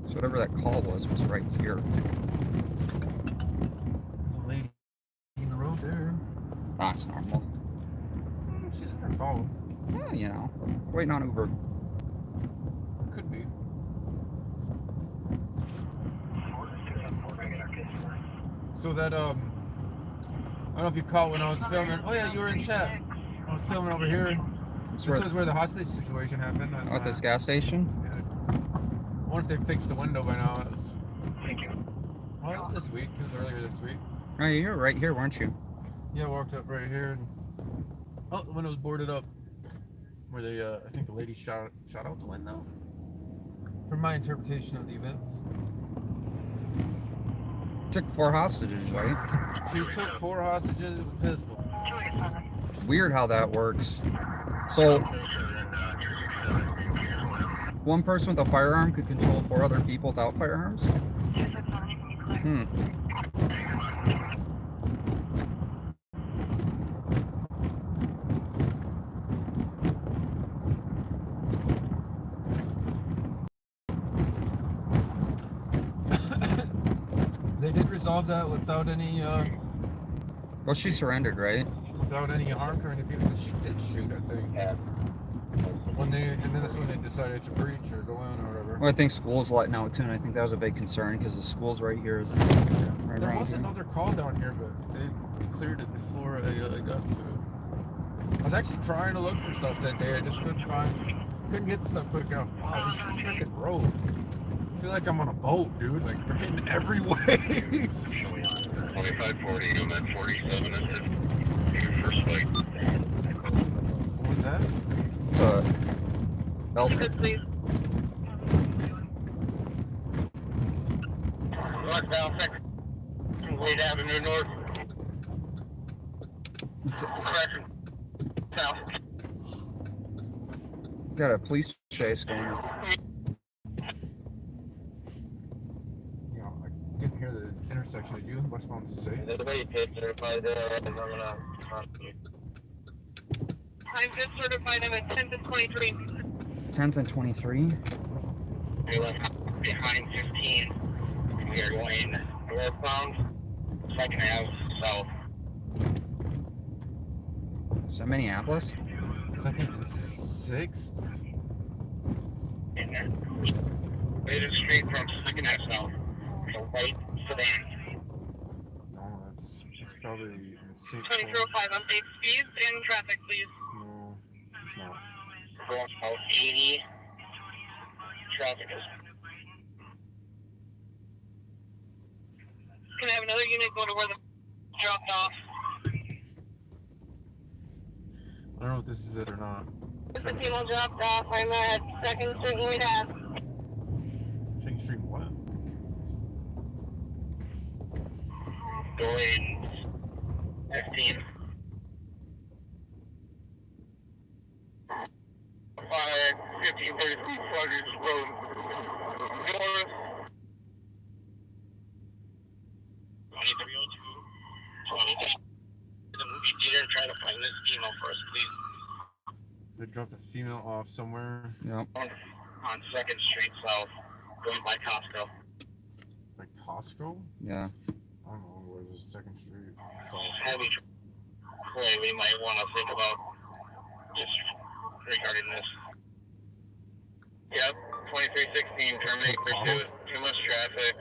So whatever that call was right here. There's a lady in the road there. That's normal. She's on her phone. Well, you know, waiting on Uber. Could be. So that I don't know if you caught when I was filming. Oh yeah, you were in chat. I was filming over here. This was where the hostage situation happened. And, At this gas station? yeah. I wonder if they fixed the window by now. Thank you. Well, it was this week. It was earlier this week. Oh, you were right here, weren't you? Yeah, I walked up right here. And, oh, the window was boarded up. Where they, I think the lady shot out the window. From my interpretation of the events. Took 4 hostages, right? She took 4 hostages with a pistol. Weird how that works. So, one person with a firearm could control 4 other people without firearms? Hmm. They did resolve that without any, Well, she surrendered, right? without any harm to any people. She did shoot, I think. And then that's when they decided to breach or go in or whatever. Well, I think school's letting out too, and I think that was a big concern because the school's right here. Right There around was here. another call down here, but they cleared it before I got to it. I was actually trying to look for stuff that day. I just couldn't get stuff quick enough. Wow, this freaking road. I feel like I'm on a boat, dude. Like, we're hitting every wave. 2540, unit 47 and 50. Your first flight. What was that? Belcher. Please. Northbound 2nd Wade Avenue North. Correction. South. Got a police chase going on. Yeah, I didn't hear the intersection. Did you? Westbound 6? There's a way pit certified I'm gonna. I'm good certified. I'm at 10th and 23. 10th and 23. We left behind 15. We are going northbound, 2nd Ave south. Is that Minneapolis? 2nd and 6th? In there. Rated street from 2nd Ave south. So right sedan. No, that's probably in St. 2305, update speeds and traffic, please. No, it's not. Going about 80. Traffic is. Can I have another unit go to where the dropped off? I don't know if this is it or not. If the people dropped off, I'm at 2nd Street and Wade Ave. Second Street what? Going 15. 1533 Fluggers Road. North. 2302. 20. The movie theater. Try to find this email for us, please. They dropped a female off somewhere. Yep. On 2nd Street South. Going by Costco. Like Costco? Yeah. I don't know. Where's the 2nd Street? South. Heavy play we might want to think about just regarding this. Yep, 2316, terminate pursuit. Too much traffic.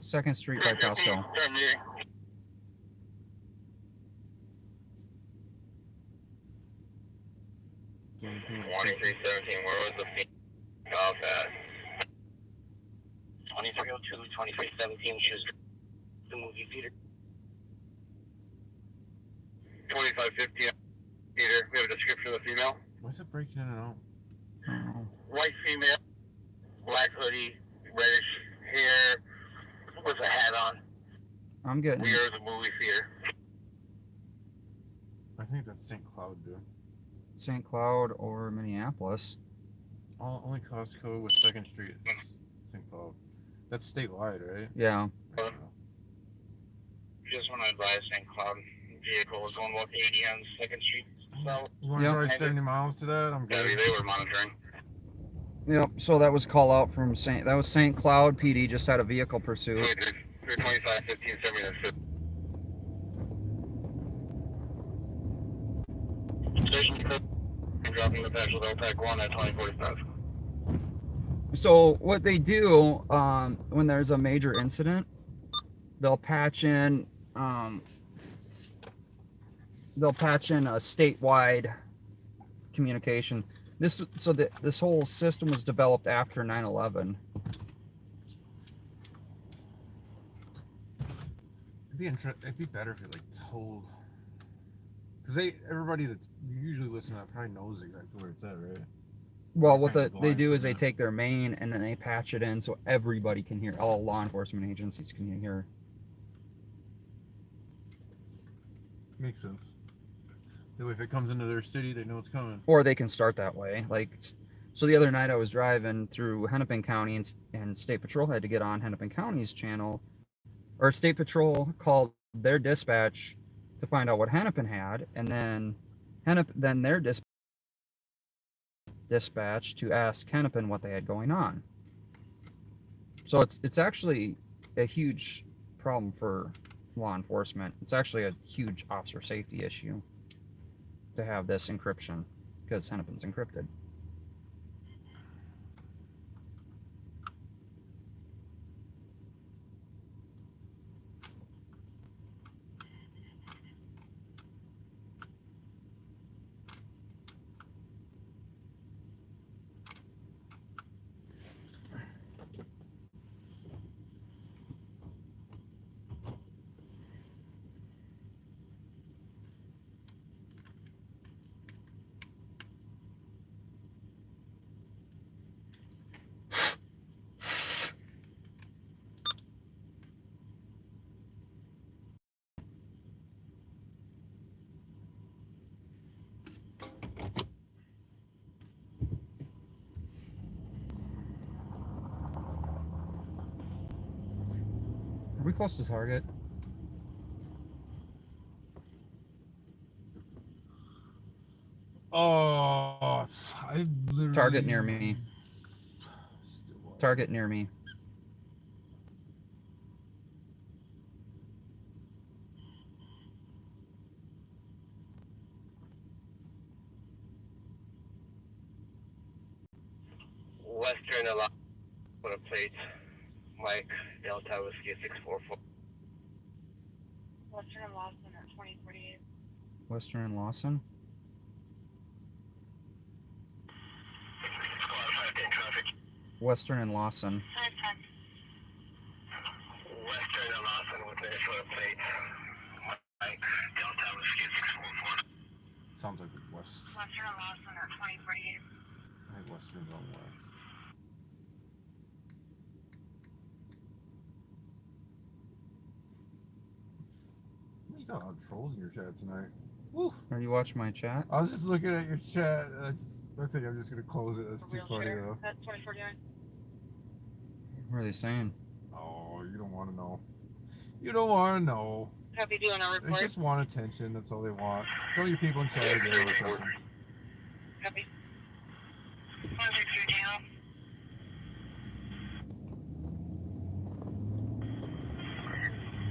2nd Street by Costco. Terminate. Same thing. 2317, where was the fee off at? 2302, 2317, choose the movie theater. 2515, Peter, we have a description of the female. Why is it breaking in and out? I don't know. White female, black hoodie, reddish hair, with a hat on. I'm getting. We are the movie theater. I think that's St. Cloud, dude. St. Cloud or Minneapolis. Only Costco with 2nd Street. St. Cloud. That's statewide, right? Yeah. Just want to advise St. Cloud vehicle was going about 80 on 2nd Street. So, You want to Yeah. drive 70 miles to that? I'm yeah, good. they were monitoring. Yep. So that was call out from St. That was St. Cloud PD. Just had a vehicle pursuit. 25, 15, 70, and 50. Station code. Dropping the patch with OPEC 1 at 2045. So what they do when there's a major incident, they'll patch in a statewide communication. This whole system was developed after 9/11. It'd be better if you like told, because everybody that usually listen to that probably knows exactly where it's at, right? Well, what Kinda they blind do from is they that. take their main and then they patch it in so everybody can hear. All law enforcement agencies can hear. Makes sense. That way, if it comes into their city, they know it's coming. Or they can start that way. Like, so the other night I was driving through Hennepin County and State Patrol had to get on Hennepin County's channel, or State Patrol called their dispatch to find out what Hennepin had, and then their dispatch to ask Hennepin what they had going on. So it's actually a huge problem for law enforcement. It's actually a huge officer safety issue to have this encryption because Hennepin's encrypted. Are we close to target? Oh, I literally... Target near me. Target near me. Western Alliance with a plate. Mike, Delta Whiskey 644. Western and Lawson at 2048. Western and Lawson. Squad 510 traffic. Western and Lawson. Western and Lawson with Minnesota plate. Mike, Delta Whiskey 644. Sounds like west. Western and Lawson at 2048. I think Western's on west. You got a lot of trolls in your chat tonight. Woof. Are you watching my chat? I was just looking at your chat. I think I'm just gonna close it. That's too funny though. At 2049. What are they saying? Oh, you don't want to know. You don't want to know. Copy, doing a They report. just want attention. That's all they want. Some of your people in chat are there with attention. Copy. 163 Dino.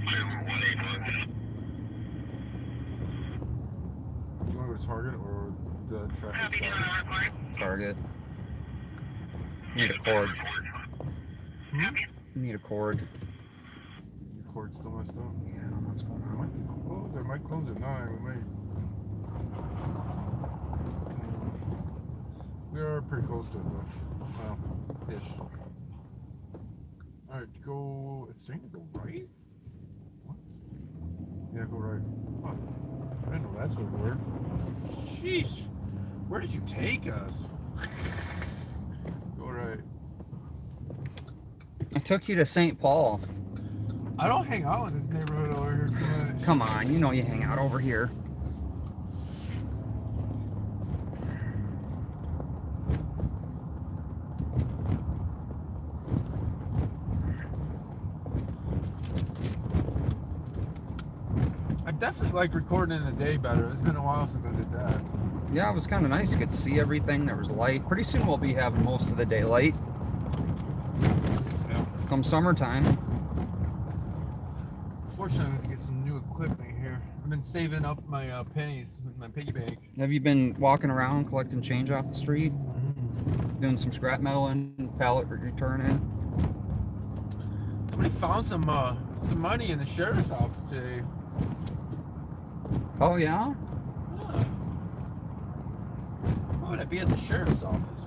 Clear 181. You want to go to Target or the traffic Copy, doing stop? a report. Target. Need a cord. Hmm? Need a cord. Your cord's still messed up. Yeah, I don't know what's going It on. might be closed. It might close at 9. We are pretty close to it though. Well, ish. Alright, go. It's saying to go right? What? Yeah, go right. Huh. I didn't know that's what it worked. Sheesh. Where did you take us? Go right. I took you to St. Paul. I don't hang out in this neighborhood over here too much. Come on, you know you hang out over here. I definitely like recording in the day better. It's been a while since I did that. Yeah, it was kind of nice. You could see everything. There was light. Pretty soon we'll be having most of the daylight. Yeah. Come summertime. Fortunately, I have to get some new equipment here. I've been saving up my pennies with my piggy bank. Have you been walking around collecting change off the street? Doing some scrap metal and pallet returning? Somebody found some money in the sheriff's office today. Oh, yeah? Yeah. Why would I be at the sheriff's office?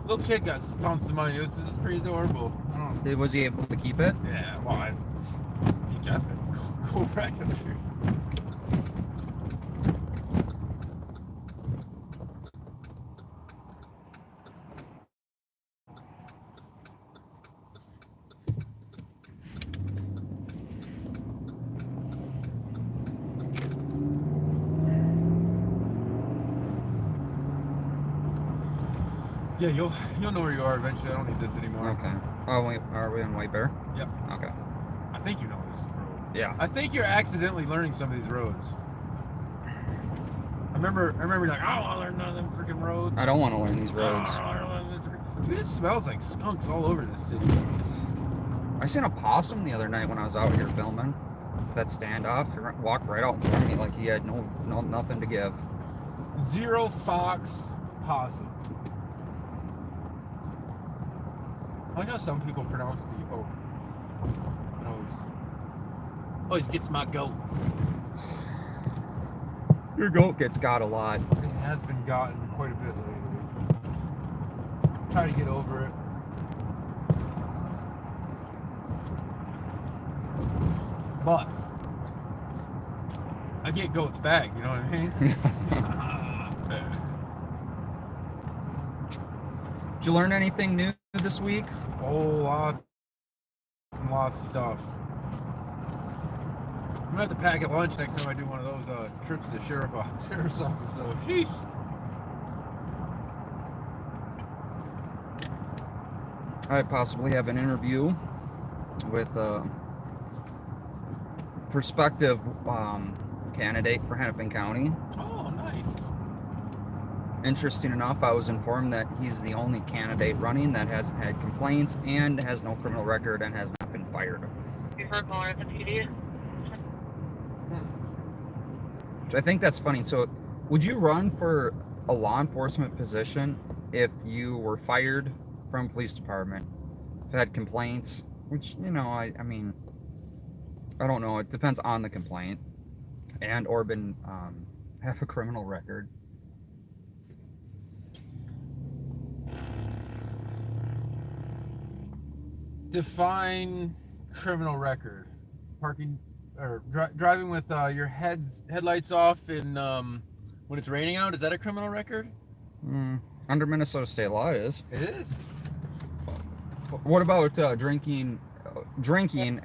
Little kid found some money. This is pretty adorable. I don't know. Was he able to keep it? Yeah, well, he got it. Go right up here. Yeah, you'll know where you are eventually. I don't need this anymore. Okay. Oh, wait, are we on White Bear? Yep. Okay. I think you know this road. Yeah. I think you're accidentally learning some of these roads. I remember you're like, I don't want to learn none of them freaking roads. I don't want to learn these roads. Dude, it smells like skunks all over this city. I seen a possum the other night when I was out here filming. That standoff. He walked right out in front of me like he had nothing to give. Zero fox possum. I like how some people pronounce the O. Always gets my goat. Your goat gets got a lot. It has been gotten quite a bit lately. Try to get over it. But I get goats back, you know what I mean? Did you learn anything new this week? Lots and lots of stuff. I'm gonna have to pack at lunch next time I do one of those trips to the sheriff's office. So, sheesh. I possibly have an interview with a prospective candidate for Hennepin County. Oh, nice. Interesting enough, I was informed that he's the only candidate running that hasn't had complaints and has no criminal record and has not been fired. You heard more at the PD? Which I think that's funny. So, would you run for a law enforcement position if you were fired from police department, if you had complaints? Which, you know, I mean, I don't know. It depends on the complaint, and or been have a criminal record. Define criminal record. Parking or driving with your headlights off in when it's raining out. Is that a criminal record? Under Minnesota state law, it is. It is. What about drinking,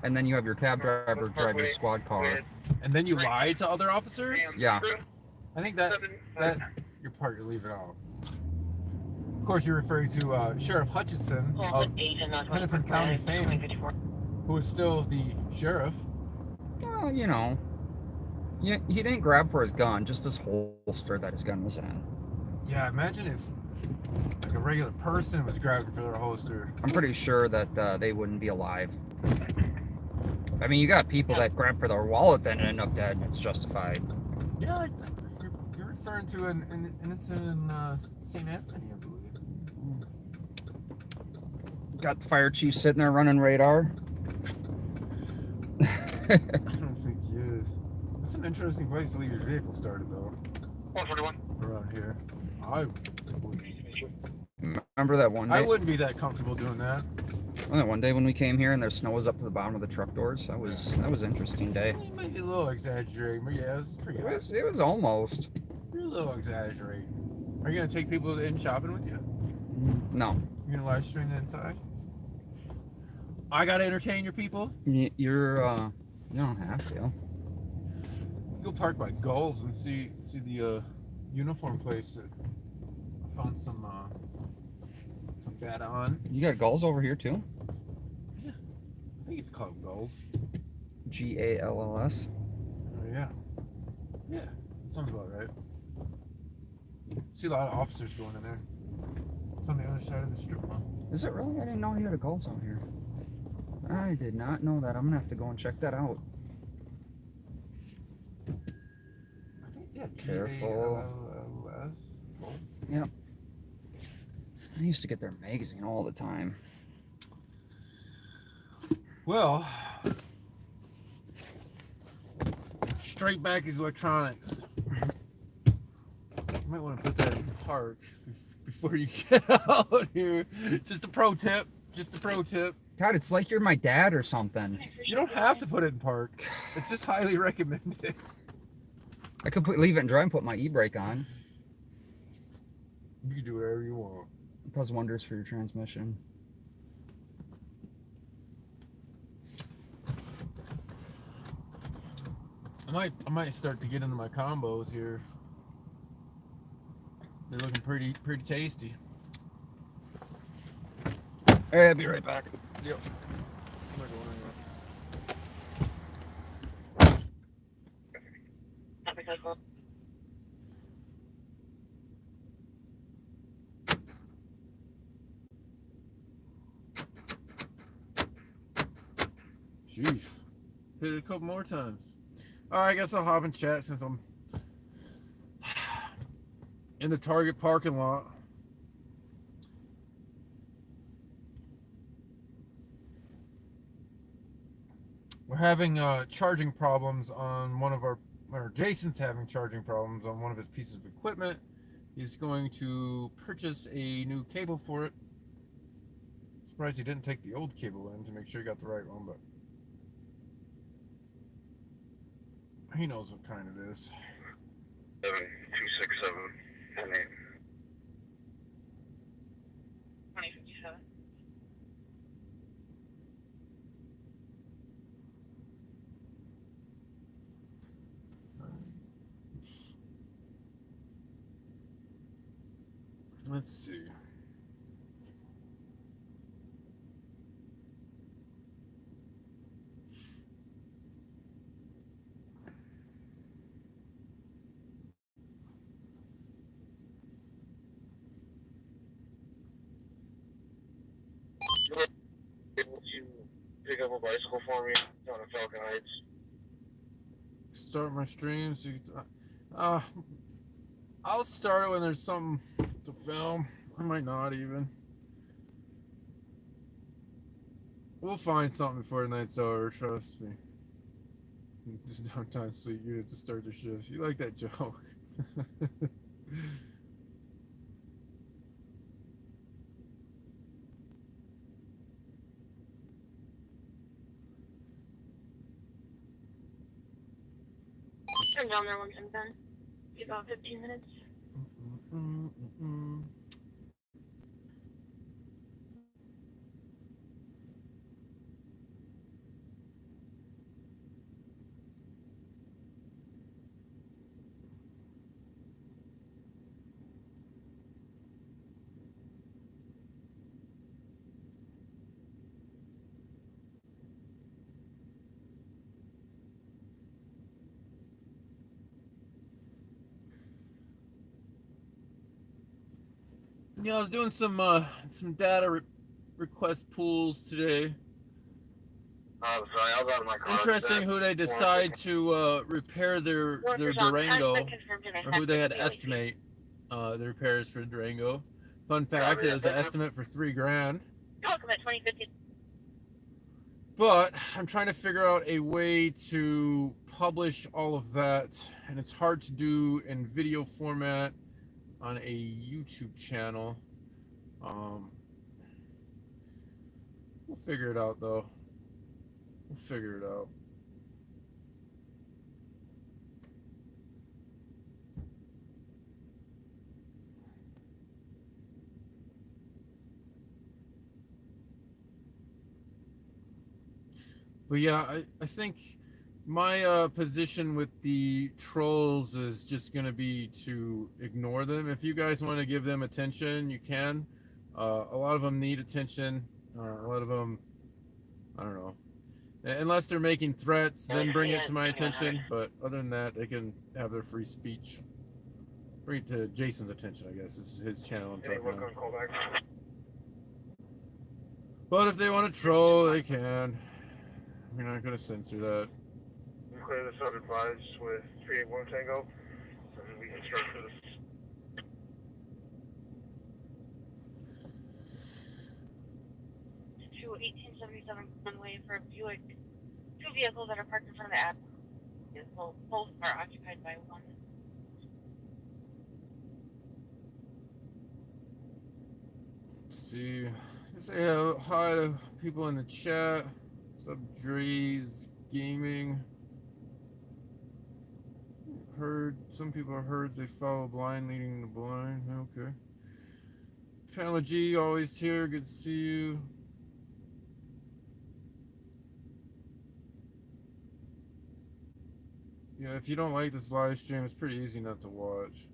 and then you have your cab driver drive your squad car? And then you lie to other officers? Yeah. I think that your part you leave it out. Of course, you're referring to Sheriff Hutchinson of Hennepin County fame, who is still the sheriff. Well, you know, he didn't grab for his gun, just his holster that his gun was in. Yeah, imagine if like a regular person was grabbing for their holster. I'm pretty sure that they wouldn't be alive. I mean, you got people that grab for their wallet then end up dead, and it's justified. Yeah, like you're referring to an incident in St. Anthony, I believe. Got the fire chief sitting there running radar. I don't think he is. That's an interesting place to leave your vehicle started, though. 141. Around here. I wouldn't. Remember that one day? I wouldn't be that comfortable doing that. Well, that one day when we came here and their snow was up to the bottom of the truck doors. That was an interesting day. You might be a little exaggerating, but yeah, it was pretty high. It was almost. You're a little exaggerating. Are you gonna take people in shopping with you? No. You're gonna live stream the inside? I gotta entertain your people? You don't have to. Go park by Gulls and see the uniform place that I found some data on. You got gulls over here too? Yeah. I think it's called Gulls. GALLS. Oh yeah. Yeah. Sounds about right. See a lot of officers going in there. It's on the other side of the strip mall. Is it really? I didn't know you had a gulls out here. I did not know that. I'm gonna have to go and check that out. I think yeah. Careful. GALLS. Yep. I used to get their magazine all the time. Well, straight back is electronics. You might want to put that in park before you get out here. Just a pro tip. God, it's like you're my dad or something. You don't have to put it in park. It's just highly recommended. I could leave it in dry and put my e-brake on. You can do whatever you want. It does wonders for your transmission. I might start to get into my combos here. They're looking pretty tasty. Hey, I'll be right back. Yep. Jeez. Hit it a couple more times. Alright, I guess I'll hop in chat since I'm in the Target parking lot. We're having charging problems on one of or Jason's having charging problems on one of his pieces of equipment. He's going to purchase a new cable for it. Surprised he didn't take the old cable in to make sure he got the right one, but he knows what kind it is. 7267 and 8. 2057. Let's see. pick up a bicycle for me down in Falcon Heights. Start my stream. So I'll start it when there's something to film. I might not even. We'll find something before the night's over, trust me. Just downtime sleep unit to start the shift. You like that joke? Turn down there once I'm done. Be about 15 minutes. Yeah, I was doing some data request pools today. I'm sorry, I was out of my car. Interesting who they decide to repair their Durango, or who they had to estimate the repairs for Durango. Fun fact, it was an estimate for $3,000. Welcome at 2050. But I'm trying to figure out a way to publish all of that, and it's hard to do in video format on a YouTube channel. We'll figure it out though. We'll figure it out. But yeah, I think my position with the trolls is just going to be to ignore them. If you guys want to give them attention, you can. A lot of them need attention. A lot of them, I don't know. Unless they're making threats, then bring it to my attention. But other than that, they can have their free speech. Bring it to Jason's attention, I guess. This is his channel I'm talking about. But if they want to troll, they can. We're not going to censor that. We clear this up advised with 381 Tango, and we can start for this. To 1877 runway for Buick. Two vehicles that are parked in front of the app. Both are occupied by one. Let's see. Say hi to people in the chat. What's up, Drees Gaming? Heard some people are herds, they follow blind, leading the blind. Okay. Pamela G, always here. Good to see you. Yeah, if you don't like this live stream, it's pretty easy not to watch.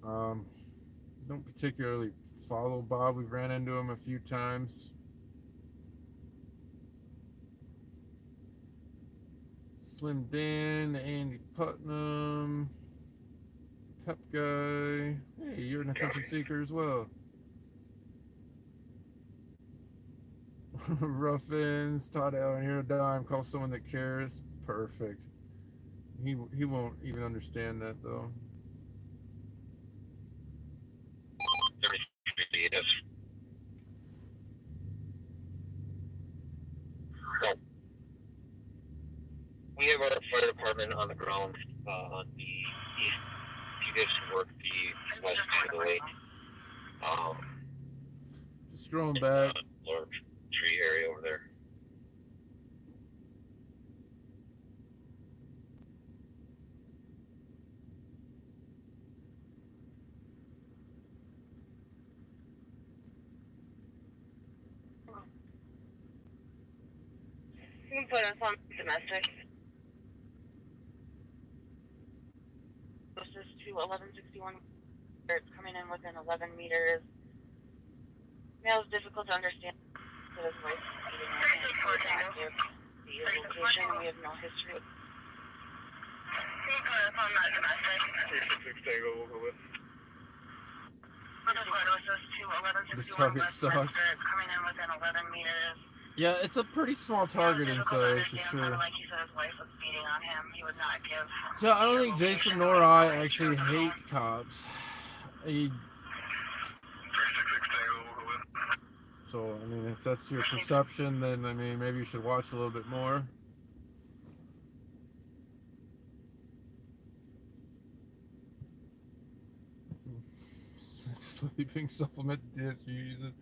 Don't particularly follow Bob. We ran into him a few times. Slim Dan, Andy Putnam, Pep Guy. Hey, you're an attention seeker as well. Ruffins, Todd Allen here, dime. Call someone that cares. Perfect. He won't even understand that though. Yes. So, we have our fire department on the ground on the east. You guys can work the west side of the lake. Just scrolling back. Large tree area over there. You can put us on domestic. Closest to 1161. It's coming in within 11 meters. Now it's difficult to understand. So his voice is active. The location, we have no history. Can you put us on that domestic? 366 Tango, we'll go with. This target sucks. Coming in within 11 meters. Yeah, it's a pretty small targeting size for sure. Like he said, his wife was beating on him. He would not give. Yeah, I don't think Jason nor I actually hate cops. So, I mean, if that's your perception, then, I mean, maybe you should watch a little bit more. Sleeping supplement disc you use it.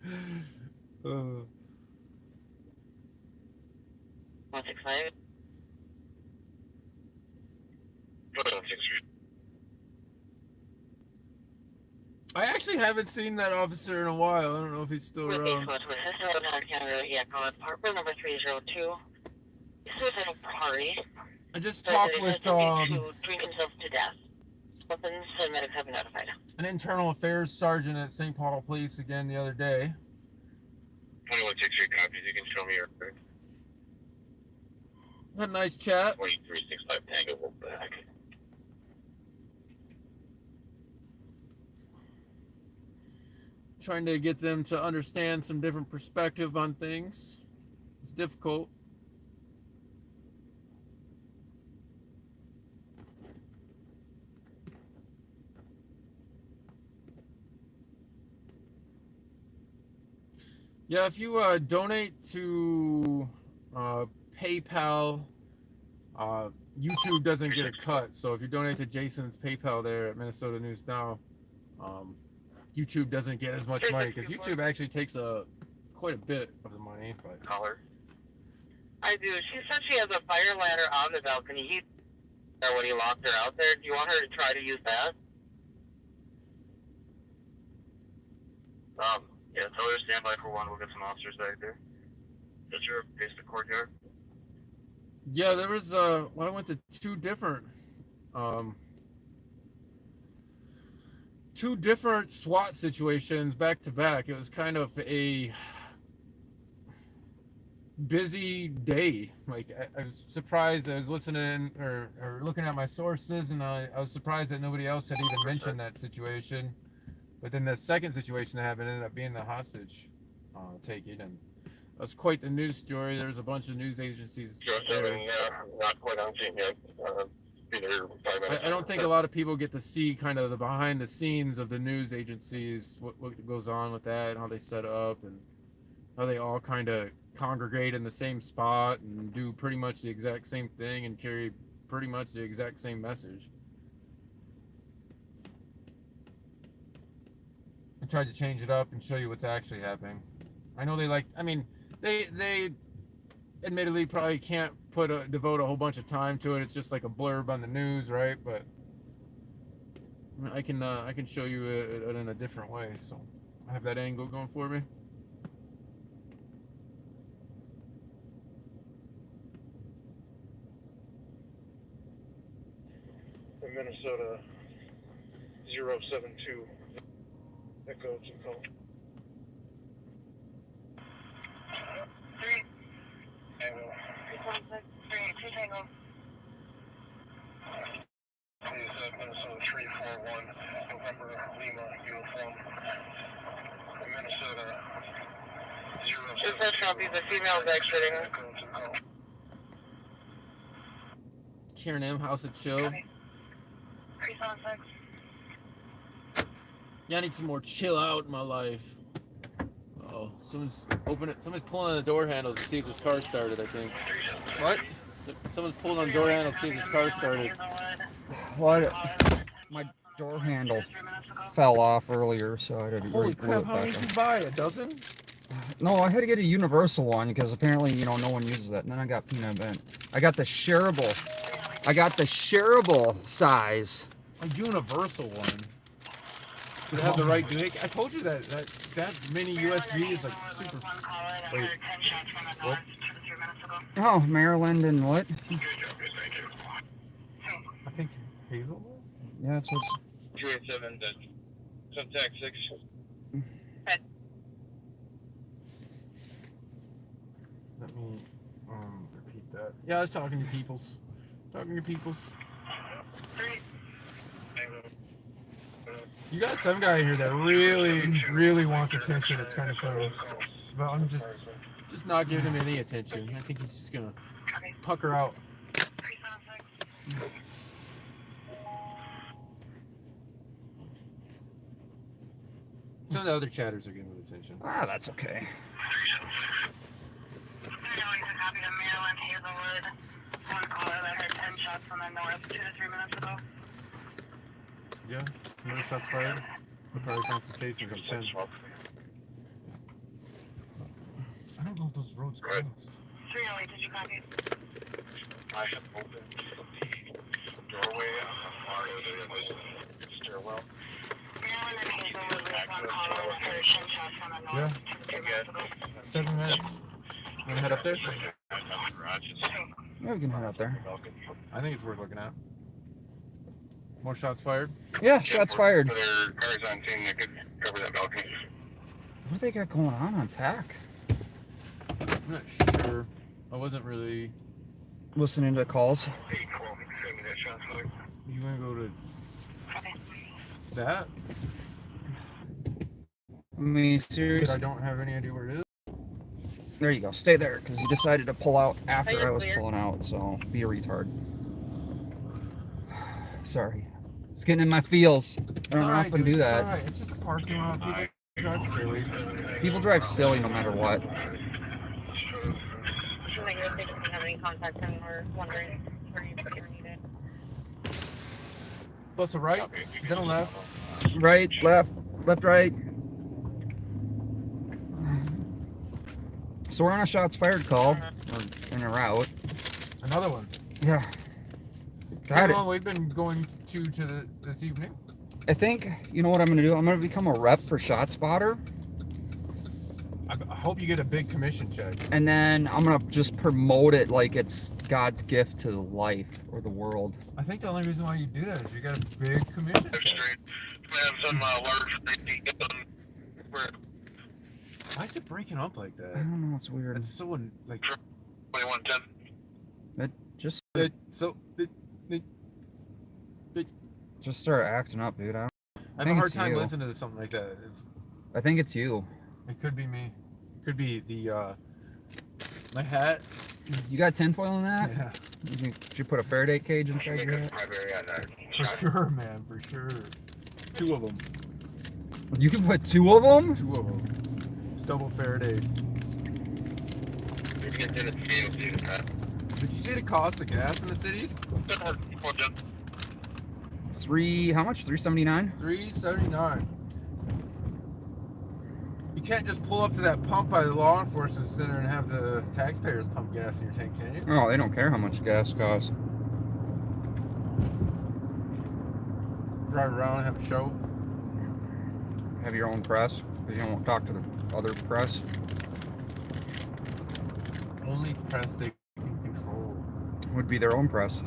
165. I actually haven't seen that officer in a while. I don't know if he's still around. Yeah, call apartment number 302. Suicidal party. I just talked with to drink himself to death. Weapons and medics have been notified. An internal affairs sergeant at St. Paul Police again the other day. 2163 copies. You can show me your record. Had a nice chat. 2365 Tango, hold back. Trying to get them to understand some different perspective on things. It's difficult. Yeah, if you donate to PayPal, YouTube doesn't get a cut. So if you donate to Jason's PayPal there at Minnesota News Now, YouTube doesn't get as much money because YouTube actually takes quite a bit of the money. But Caller. I do. She said she has a fire ladder on the balcony. When he locked her out there, do you want her to try to use that? Yeah, tell her to stand by for one. We'll get some officers back there. That's your face the courtyard. yeah, there was I went to two different SWAT situations back to back. It was kind of a busy day. Like I was surprised. I was listening or looking at my sources, and I was surprised that nobody else had even mentioned that situation. But then the second situation that happened ended up being the hostage taking, and that was quite the news story. There was a bunch of news agencies there. Not quite on scene yet. I don't think a lot of people get to see kind of the behind the scenes of the news agencies, what goes on with that, how they set up, and how they all kind of congregate in the same spot and do pretty much the exact same thing and carry pretty much the exact same message. I tried to change it up and show you what's actually happening. I know they admittedly probably can't devote a whole bunch of time to it. It's just like a blurb on the news, right? But I can show you it in a different way. So I have that angle going for me. Minnesota 072 Echo to call. 3. Tango. 2 Tango. Minnesota 341 November Lima uniform. Minnesota 072 This is Shelby, the female exiting. Echo to call. Karen M, House of Chill. 376. Yeah, I need some more chill out in my life. Oh, someone's pulling on the door handles to see if this car started, I think. What? Someone's pulling on the door handle to see if this car started. What? My door handle fell off earlier, so I didn't Holy really glue crap, it how many back did on. you buy? A dozen? No, I had to get a universal one because apparently, no one uses that. And then I got peanut bent. I got the shareable size. A universal one. Should have the right gig. I told you that mini USB is like super. Wait. What? Oh, Maryland and what? I think Hazel. Yeah, that's what's. 387 contact 6. Let me repeat that. Yeah, I was talking to Peoples. You got some guy here that really wants attention. It's kind of funny, but I'm just not giving him any attention. I think he's just gonna pucker out. 376. Some of the other chatters are giving him attention. Ah, that's okay. I know he's a copy of Maryland Hazelwood. One caller that had 10 shots on the north 2 to 3 minutes ago. Yeah, another shot fired. We'll probably find some cases of 10. I don't know if those roads crossed. 308, did you copy? I have opened the doorway on the far end of the stairwell. Maryland and Hazelwood was one caller that had 10 shots on the north 2 to 3 minutes ago. 7 minutes. Wanna head up there? Yeah, we can head up there. I think it's worth looking at. More shots fired. Yeah, shots fired. Are there cars on scene that could cover that balcony? What do they got going on TAC? I'm not sure. I wasn't really. Listening to calls. You wanna go to that? I mean, Because seriously. I don't have any idea where it is. There you go. Stay there, because you decided to pull out after you're I was clear. pulling out, so be a retard. Sorry. It's getting in my feels. I don't often do that. Alright, it's just a parking lot. People drive silly. People drive silly no matter what. Seems like they didn't have any contact and we're wondering where you were needed. Plus a right, then a left. Right, left, right. So we're on a shots fired call. Or in a route. Another one. Yeah. How Got it. long we've been going to this evening? I think, you know what I'm going to do? I'm going to become a rep for ShotSpotter. I hope you get a big commission check. And then I'm going to just promote it like it's God's gift to life or the world. I think the only reason why you do that is you got a big commission check. We have some large where Why is it breaking up like I that? don't know, it's weird. It's so like 2110. It just just start acting up, dude. I have a think hard it's time you. listening to something like that. I think it's you. It could be me. Could be the my hat. You got tinfoil in that? Yeah, Did you put a Faraday cage inside Make your a hat? primary on that for shot. sure, man, for sure. 2 of them. You can put 2 of them? 2 of them. It's double Faraday. Maybe get in the field, dude, huh? Did you see the cost of gas in the cities? How much? 379? $3.79. You can't just pull up to that pump by the law enforcement center and have the taxpayers pump gas in your tank, can you? Oh, they don't care how much gas costs. Drive around and have a show. Have your own press, because you don't talk to the other press. Only press they can control. Would be their own press.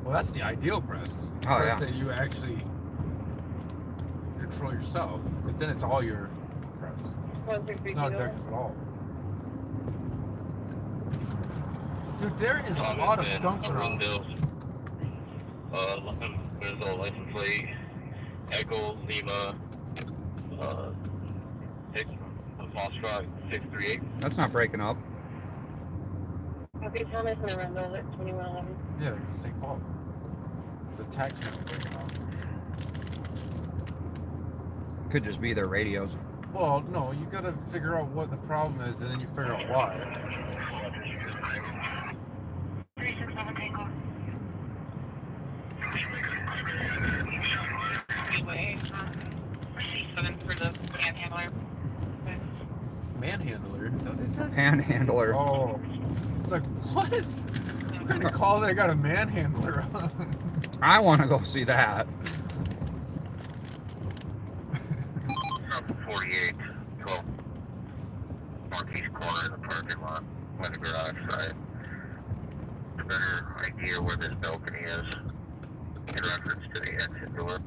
Well, that's the ideal press. Oh, Press yeah. that you actually control yourself, because then it's all your press. It's not objective at all. Dude, there is a lot of skunks around. There's a license plate. Echo Lima. 6 Foxtrot 638. That's not breaking up. Copy Thomas and Randall at 2111. Yeah, St. Paul. The tax man breaking off. Could just be their radios. Well, no, you gotta figure out what the problem is, and then you figure out why. 367 Tango. Anyway, 7 for the panhandler. Manhandler? Is that what they said? Panhandler. Oh. It's like, what? What kind of call they got a manhandler on? I want to go see that. 48, 12 northeast corner of the parking lot by the garage side. A better idea where this balcony is in reference to the exit door.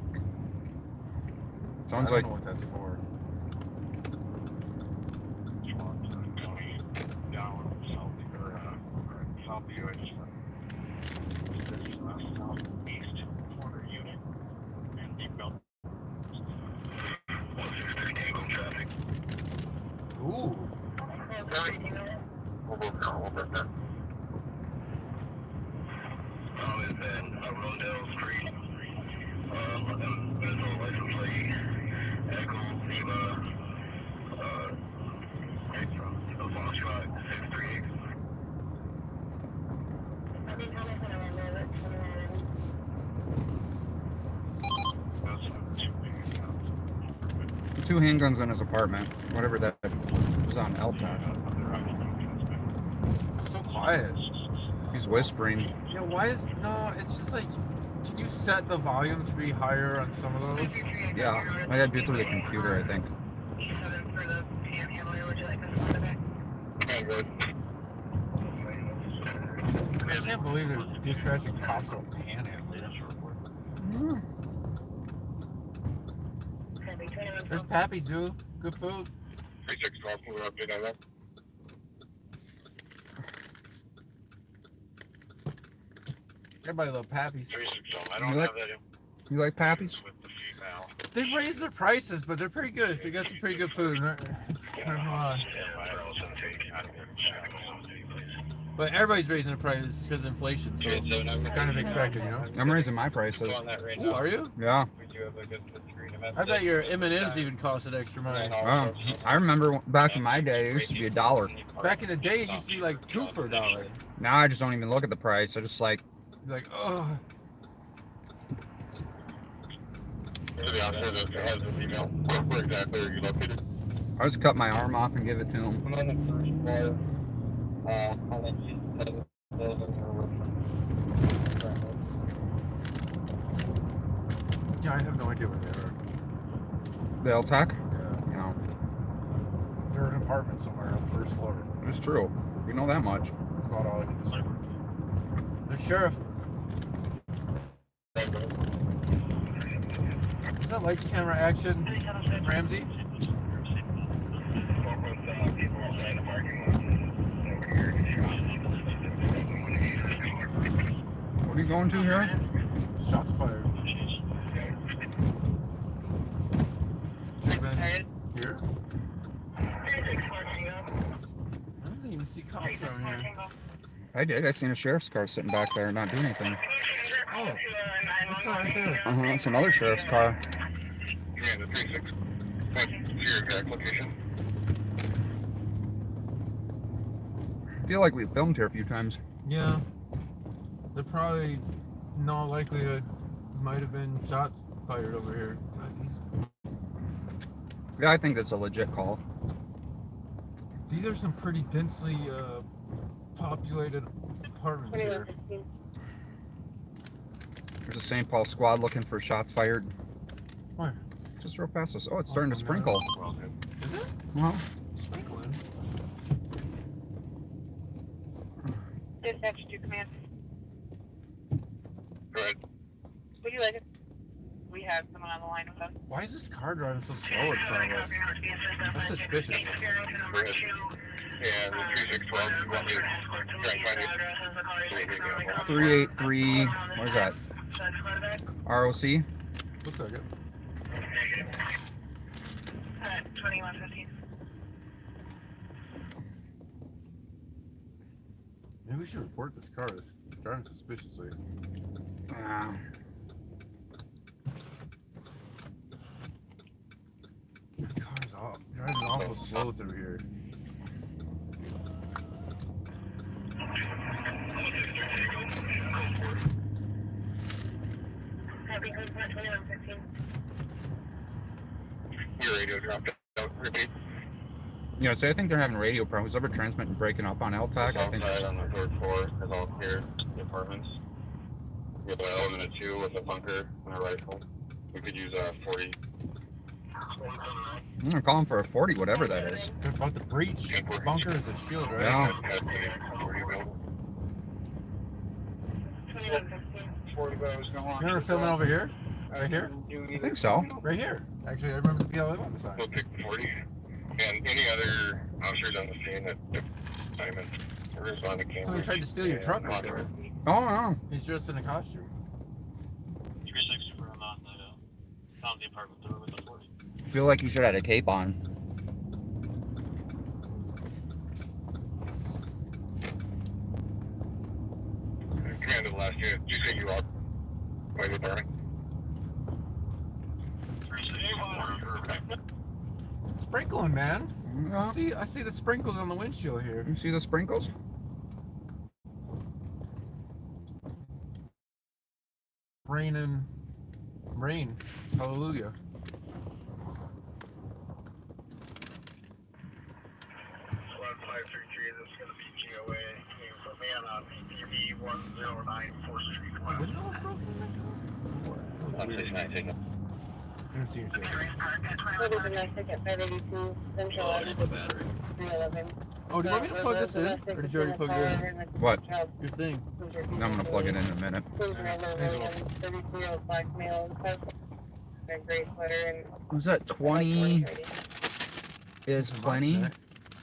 Sounds I like don't know what that's for. Ooh. We'll move down a little bit then. It's been Rondell Street. Minnesota license plate. Echo, Lima. Foxtrot 638. Two handguns in his apartment. Whatever that was on LTAC. It's so quiet. He's whispering. Yeah, why is no? It's just like, can you set the volume to be higher on some of those? Yeah, I gotta do it through the computer, I think. I can't believe they're dispatching cops on Panhandle. There's Pappy's, dude. Good food. 3612, can we update on that? Everybody love Pappy's. 360, I You don't like- have that You like Pappy's? with the female. They've raised their prices, but they're pretty good. They got some pretty good food. But everybody's raising their prices because of inflation, so it's kind of expected, you know? I'm raising my prices. Ooh, are you? Yeah. I bet your M&M's even costed extra money. Oh, I remember back in my day, it used to be $1. Back in the day, it used to be like 2 for $1. Now I just don't even look at the price. I just like, Like, oh. To the officer that has the female, where exactly are you located? I just cut my arm off and give it to him. I'm on the first floor. I'll let you Yeah, I have no idea where they are. The LTAC? Yeah. You know, They're in an apartment somewhere on the first floor. it's true. We know that much. That's about all I can say. The sheriff. Is that lights, camera, action, Ramsey? What are you going to here? Shots fired. Here? I didn't even see cops around here. I did. I seen a sheriff's car sitting back there not doing anything. Oh, what's that right there? It's another sheriff's car. Yeah, the 36. What's your exact location? I feel like we filmed here a few times. Yeah. There probably, in all likelihood, might have been shots fired over here. Yeah, I think that's a legit call. These are some pretty densely populated apartments here. There's a St. Paul squad looking for shots fired. Where? Just real past us. Oh, it's starting to sprinkle. Is it? Well, Sprinkling. Dispatch to command. Go ahead. Would you like it? We have someone on the line with us. Why is this car driving so slow in front of us? That's suspicious. Go ahead. And the 3612, you want me to try and find it? 383. What is that? ROC? Looks like it. 2115. Maybe we should report this car. It's driving suspiciously. The car's driving awful slow through here. Your radio dropped out. Repeat. Yeah, so I think they're having radio problems. Whoever transmitting breaking up on LTAC, I think. Outside on the third floor, is all clear. The apartments. We have an element of 2 with a bunker and a rifle. We could use a 40. I'm gonna call him for a 40, whatever that is. They're about to breach. The bunker is a shield, right? Yeah. 40 goes, no on. You ever filming over here? Right here? I think so. Right here. Actually, I remember the BLM on the We'll side. pick 40. And any other officers on the scene that Simon respond to camera. Somebody tried to steal your truck right there. Oh, no. He's dressed in a costume. 360 from on the found the apartment door with the 40. I feel like you should have had a cape on. Good morning. It's sprinkling, man. Yeah. I see the sprinkles on the windshield here. You see the sprinkles? Rain. Hallelujah. Squad 533, this is going to be GOA. For man on PPV 109 4th Street West. Window was broken in that car? 169, take it. I didn't see your shit. Batteries parked at 12. What is the next ticket? 582 Central Oh, I need the battery. 311. Oh, do you want me to plug this in? Or did you already plug it in? What? Your thing. I'm gonna plug it in a minute. 33 black male, a gray sweater, and Was that 20 is Some plenty? snack.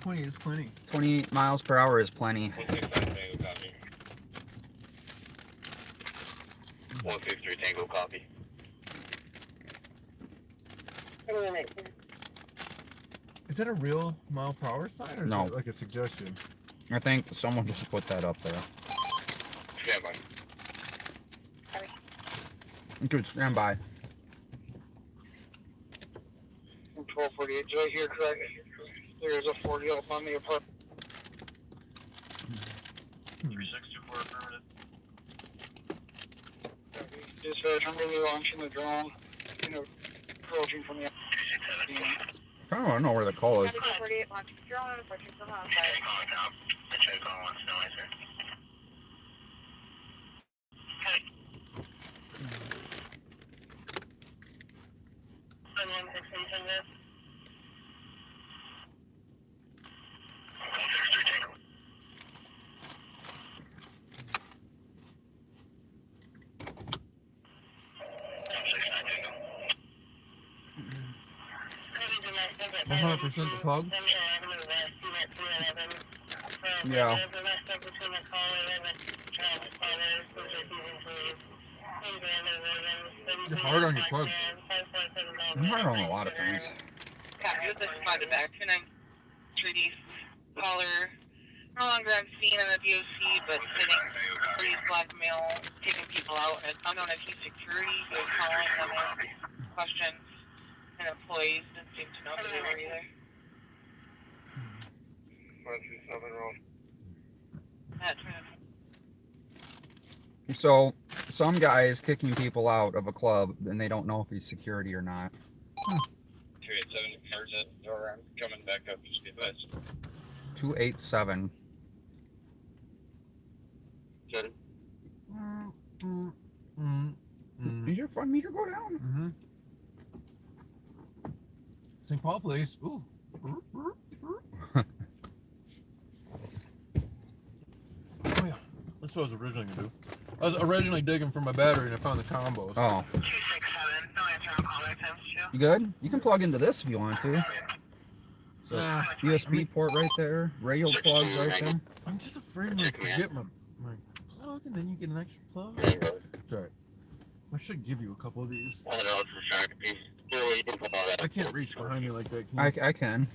20 is plenty. 20 miles per hour is plenty. 153 Tango copy. Is that a real mile per hour sign or is No. it like a suggestion? I think someone just put that up there. Stand by. Good, stand by. 1248, did I hear correct? There's a 40 up on the apartment. 3624 affirmative. Dispatch, I'm really launching the drone. Approaching from the. I don't know where the call is. 48 launching drone, approaching from outside. Check on one snow, sir. One 100% the plug? Yeah. You're hard on your plugs. I'm hard on a lot of things. Copy with this spotted back. 29 treaties. Caller. No longer on scene on the DOC, but sitting for these black male, taking people out. And it's unknown if he's security. He was calling them in questions. And employees didn't seem to know who they were either. 127 roll. That's So, some guy is kicking people out of a club and they don't know if he's security or not. 287, cars at door. I'm coming back up. Just get that. 287. Good. Did your fun meter go down? Mm-hmm. St. Paul place. Ooh. Oh yeah. That's what I was originally gonna do. I was originally digging for my battery and I found the combos. Oh. 267, no answer on call back times 2. You good? You can plug into this if you want to. So, USB port right there. Radio plugs right there. I'm just afraid I'm gonna forget my plug and then you get an extra plug. It's alright. I should give you a couple of these. $100 for shock piece. Really, you can put all that. I can't reach behind you like that. Can you, I can.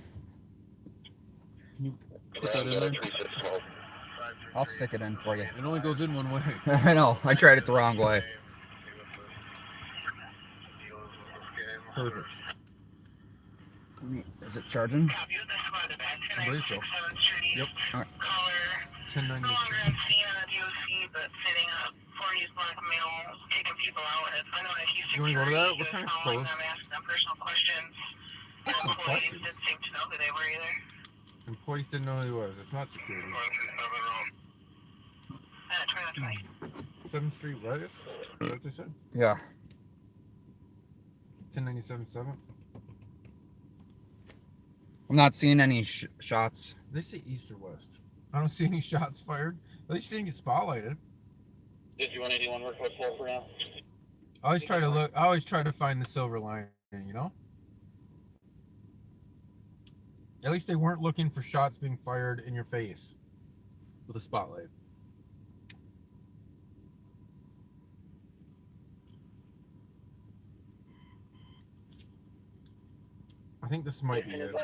put that in there? I'll stick it in for you. It only goes in one way. I know. I tried it the wrong way. Perfect. Is it charging? Copy with this spotted back. I believe so. 2967 treaties. Yep. Alright. Caller. No 1096. longer on scene on the DOC, but sitting up for these black male, taking people out. And it's unknown if he's You wanna go to that? security. We're He was kinda calling close. them, asking them personal questions. Personal Employees questions? didn't seem to know who they were either. Employees didn't know who he was. It's not security. 2920. 7th Street West? Is that what they said? Yeah. 1097 7th? I'm not seeing any shots. They say east or west. I don't see any shots fired. At least you didn't get spotlighted. Did you 181 work with 4 for now? I always try to look. I always try to find the silver lining. You know. At least they weren't looking for shots being fired in your face with a spotlight. I think this might be it.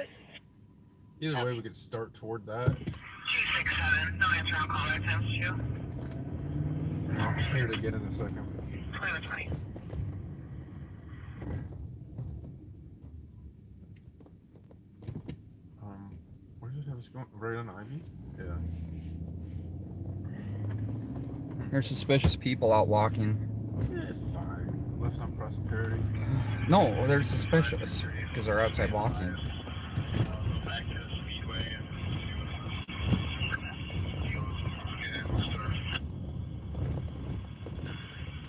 Either way, we could start toward that. 267, no answer on call back times 2. I'll hear it again in a second. 2120. Where did it have us going? Right on Ivy? Yeah. There's suspicious people out walking. Yeah, fine. Left on Prosperity. No, they're suspicious because they're outside walking. Back to the speedway and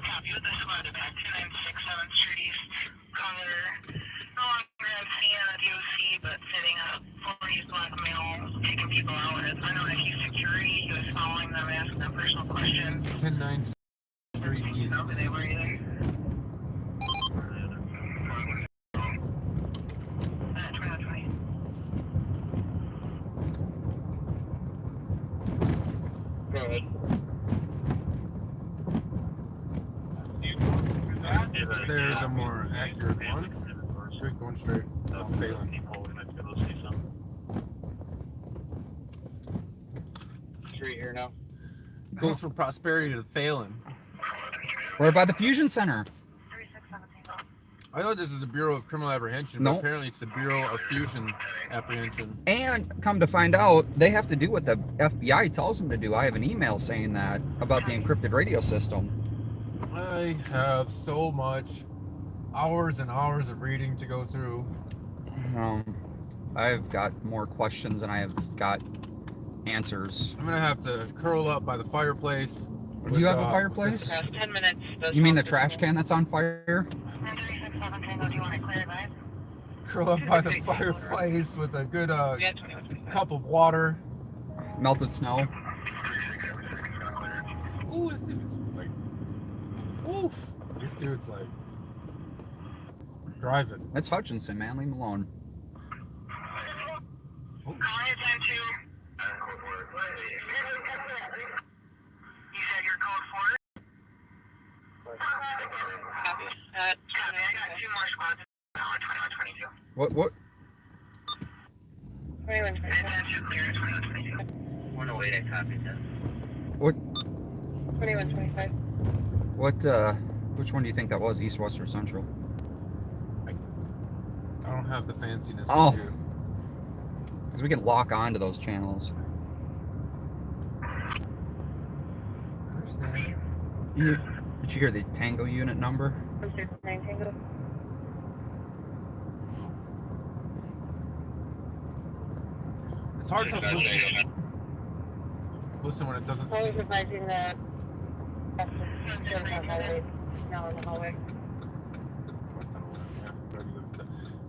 Copy with the squad back 296 7th Street East. Caller no longer at scene on the DOC, but sitting up 40s black male, taking people out. I know that he's security. He was following them, asking them personal questions. 10-9 Street East. No, they were either. 2120. Go ahead. There's a more accurate one. Straight going straight. I'm failing. Street here now. Goes from Prosperity to Phelan. We're by the Fusion Center. 3617. I thought this is the Bureau of Criminal Apprehension, No. but apparently it's the Bureau of Fusion Apprehension. And come to find out, they have to do what the FBI tells them to do. I have an email saying that about the encrypted radio system. I have so much hours and hours of reading to go through. I've got more questions than I have got answers. I'm gonna have to curl up by the fireplace. Do you have a fireplace? Past 10 minutes. You mean the trash can that's on fire? 3617, do you want to clear that? Curl up by the fireplace with a good Yeah, 2120. cup of water. Melted snow? Ooh, this dude's like, oof. This dude's like driving. That's Hutchinson, man. Leave him alone. Calling attention. You said your code 4? Copy. Copy, I got 2 more squads now on 2122. What? 2120. Attention, clear at 2122. 108, I copied that. What? 2125. Which one do you think that was? East, West, or Central? I don't have the fanciness Oh. of you. Because we can lock onto those channels. I understand. Did you hear the Tango unit number? 169 Tango. It's hard to listen when it doesn't I was seem. advising that. Hallway. Now in the hallway.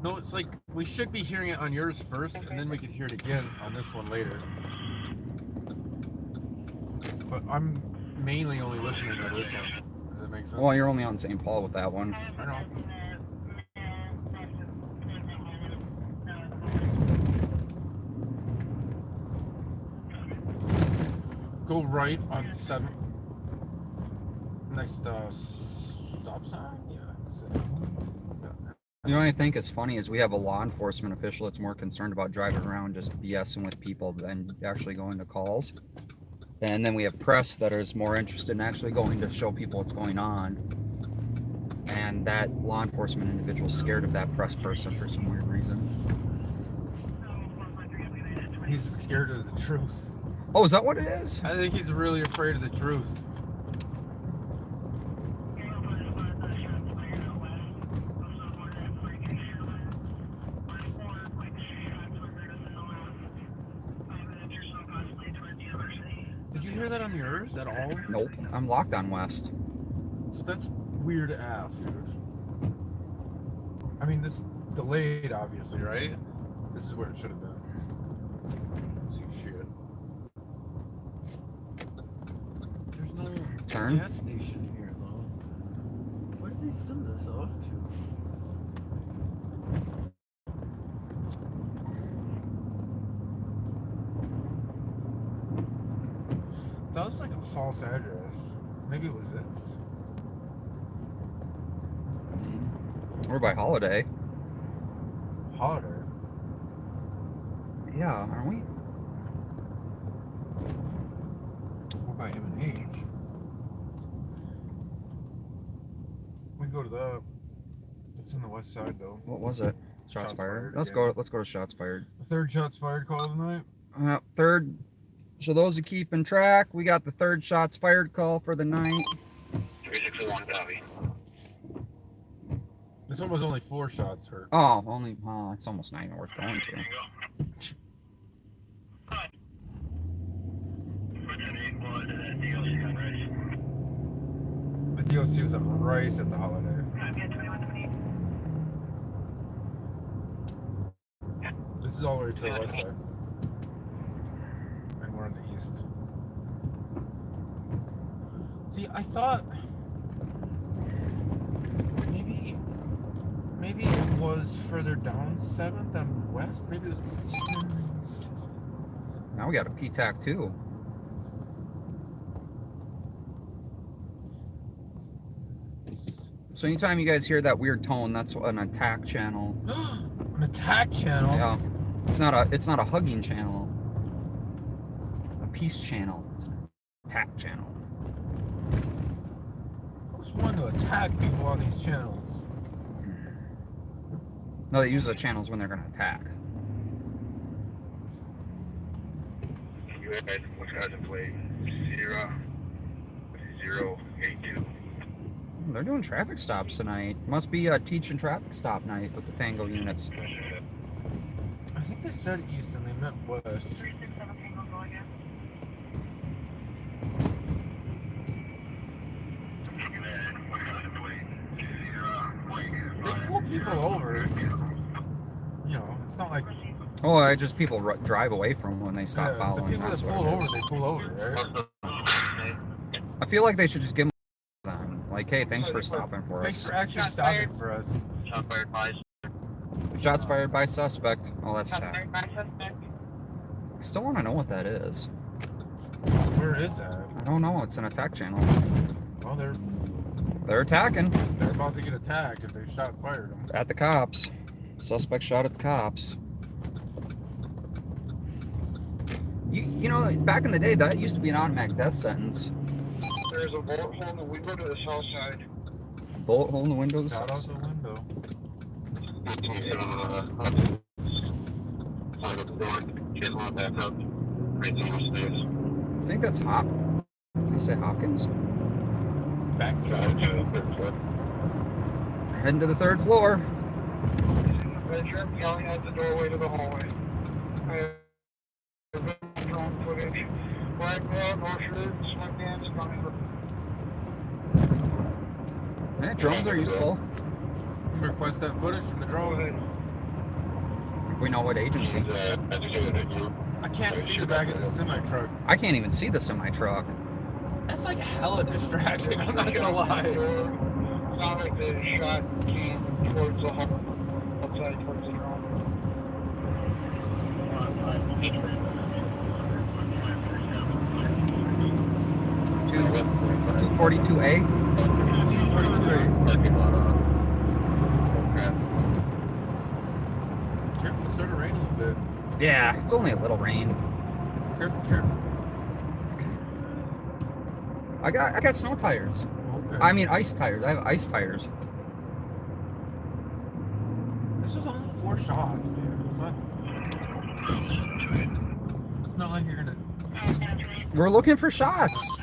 No, it's like we should be hearing it on yours first, and then we could hear it again on this one later. But I'm mainly only listening to this one. Does that make sense? Well, you're only on St. Paul with that one. I know. Go right on 7th. Next stop sign? Yeah. You know what I think is funny is we have a law enforcement official that's more concerned about driving around just BSing with people than actually going to calls. And then we have press that is more interested in actually going to show people what's going on. And that law enforcement individual is scared of that press person for some weird reason. He's scared of the truth. Oh, is that what it is? I think he's really afraid of the truth. Did you hear that on yours at all? Nope. I'm locked on West. So that's weird AF, dude. I mean, this delayed, obviously, right? This is where it should have been. See shit. There's no Turn. gas station here, though. Where did they send this off to? That was like a false address. Maybe it was this. We're by Holiday. Holiday. Yeah, aren't we? We're by M&H. go to that. It's on the west side though. What was it? Shots fired. Let's again. go. Let's go to shots fired. The third shots fired call tonight. Third. So those who keeping track, we got the third shots fired call for the night. 361 copy. This one was only 4 shots hurt. Oh, only. Oh, it's almost not even worth going to. The DOC was on Rice at the holiday. This is all the way to the west side. And we're on the east. See, I thought maybe it was further down 7th than west. Maybe it was. Now we got a PTAC too. So anytime you guys hear that weird tone, that's an attack channel. An attack channel. Yeah, it's not a hugging channel. A peace channel. It's an attack channel. Who's one to attack people on these channels? No, they use the channels when they're gonna attack. You guys, which guys have played 082. They're doing traffic stops tonight. Must be a teaching traffic stop night with the Tango units. I think they said east and they meant west. They pull people over. You know, it's not like. Oh, I just people drive away from when they stop following. The people That's that what pull it over, is. they pull over, right? I feel like they should just give them like, hey, thanks for stopping for Thanks us. for actually stopping for us. Shot fired by. Shots fired by suspect. Oh, that's Shots attack. fired by suspect. I still want to know what that is. Where is that? I don't know. It's an attack channel. Well, They're attacking they're about to get attacked if they shot fired them. at the cops. Suspect shot at the cops. You know, back in the day, that used to be an automatic death sentence. There's a bullet hole in the window to the south side. Bullet hole in the window. of the Shot out sus- the window. Side of the door. Kids want to back up. Right on the stairs. I think that's Hop. Did you say Hopkins? Backside. Heading to the 3rd floor. Bedroom yelling out the doorway to the hallway. I have drone footage. Black glove, no shirt, sweatpants, coming. Yeah, drones are useful. You request that footage from the drone. If we know what agency. I can't see the back of the semi truck. I can't even see the semi-truck. That's like hella distracting. I'm not gonna lie. It's not like the shot came towards the hall, outside towards the drone. 242A? 242A. Careful, it's starting to rain a little bit. Yeah, it's only a little rain. Careful. I got snow tires. Okay. I mean ice tires. I have ice tires. This was only 4 shots, man. It's not like you're gonna. We're looking for shots.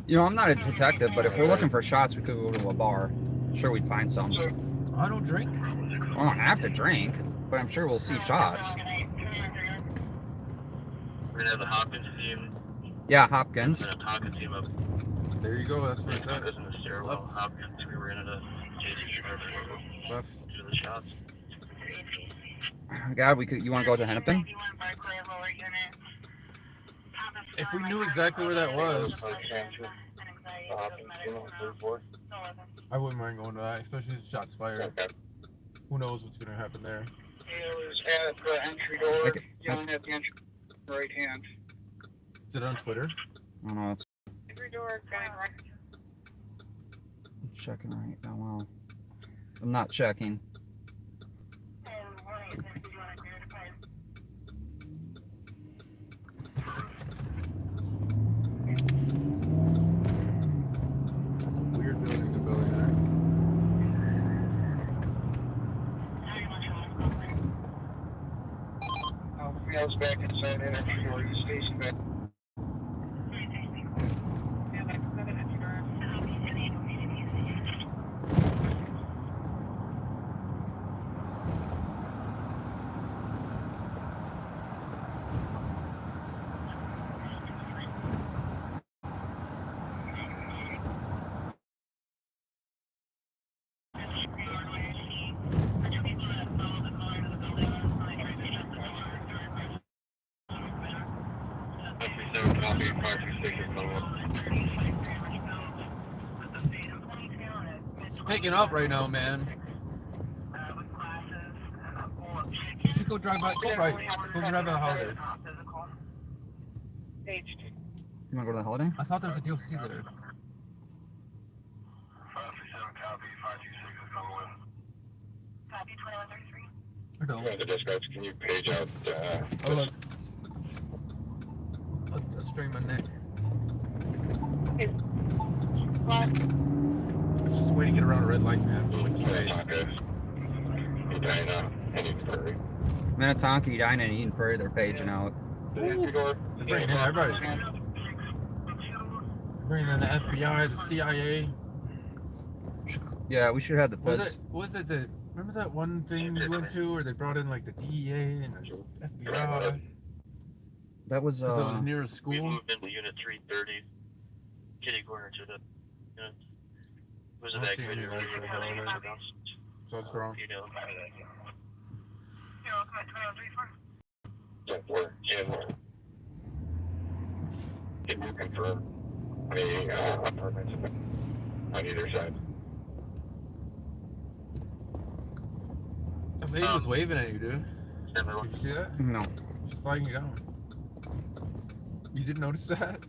You know, I'm not a detective, but if we're looking for shots, we could go to a bar. Sure, we'd find some. I don't drink. We don't have to drink, but I'm sure we'll see shots. We're gonna have the Hopkins team. Yeah, Hopkins. And a Hopkins team up. There you go. That's where it's at. In the stairwell. Left. Hopkins. We were in a Left. to the shots. God, we could. You want to go to Hennepin? If we knew exactly where that was, I wouldn't mind going to that, especially if shots fired. Who knows what's gonna happen there? It was at the entry door, Okay. yelling at the entry right hand. Is it on Twitter? I don't know. It's Every door going right. I'm checking right now. Well, I'm not checking. That's a females back inside that entry door. You station back. Copy, 526 is coming up. It's picking up right now, man. You should go drive by. Go right. Go drive by the Holiday. Page 2. You wanna go to the Holiday? I thought there was a DLC there. 537 copy, 526 is coming in. Copy 2133. Or no. The dispatch, can you page out, Oh, look. Let's strain my neck. What? It's just a way to get around a red light, man. Edina, Henning Prairie. Minnetonka, Edina, and Eden Prairie, they're paging out. They're bringing in everybody. Bringing in the FBI, the CIA. Yeah, we should have the Was feds. it? Was it the? Remember that one thing you went to where they brought in like the DEA and the FBI? That was Because it was near a We school. moved into Unit 330, kitty corner to the unit. Was I don't see any lights at Holiday. So that's wrong. You know, You're welcome at 2134. 10-4, can you confirm any apartments on either side? That lady was waving at you, dude. Stand by. Did you see that? no. She's flagging you down. You didn't notice that?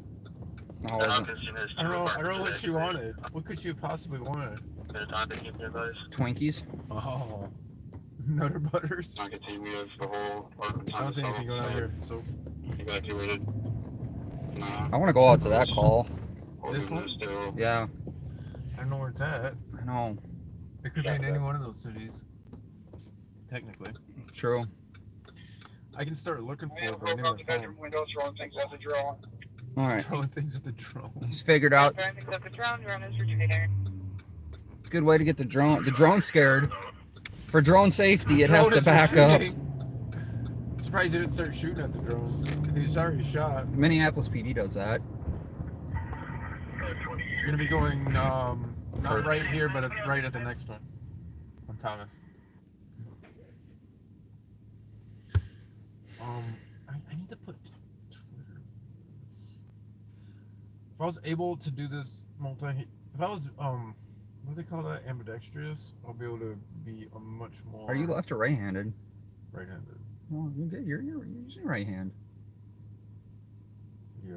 No, it wasn't. I don't know what she wanted. What could she have possibly wanted? Twinkies. Oh. Nutter butters. I can see we have the whole apartment. I don't see anything going on here. So Evacuated. Nah. I want to go out to that call. This one? Still. Yeah, I don't know where it's at. I know. It could be in any one of those cities. Technically. True. I can start looking for We it, have but I broke need out my the phone. bedroom window, throwing things at the drone. All right. Throwing things at the drone. He's figured out. Driving up the drone is retrieving. It's a good way to get the drone. The drone's scared. For drone safety, it has Drone to is back up. shooting. Surprised he didn't start shooting at the drone. If he was already shot. Minneapolis PD does that. You're gonna be going not right here, but right at the next one. On Thomas. I need to put Twitter. If I was able to do this if I was what do they call that, ambidextrous, I'll be able to be a much more. Are you left or right-handed? Right-handed? Oh, you're good. You're using right hand. Yeah.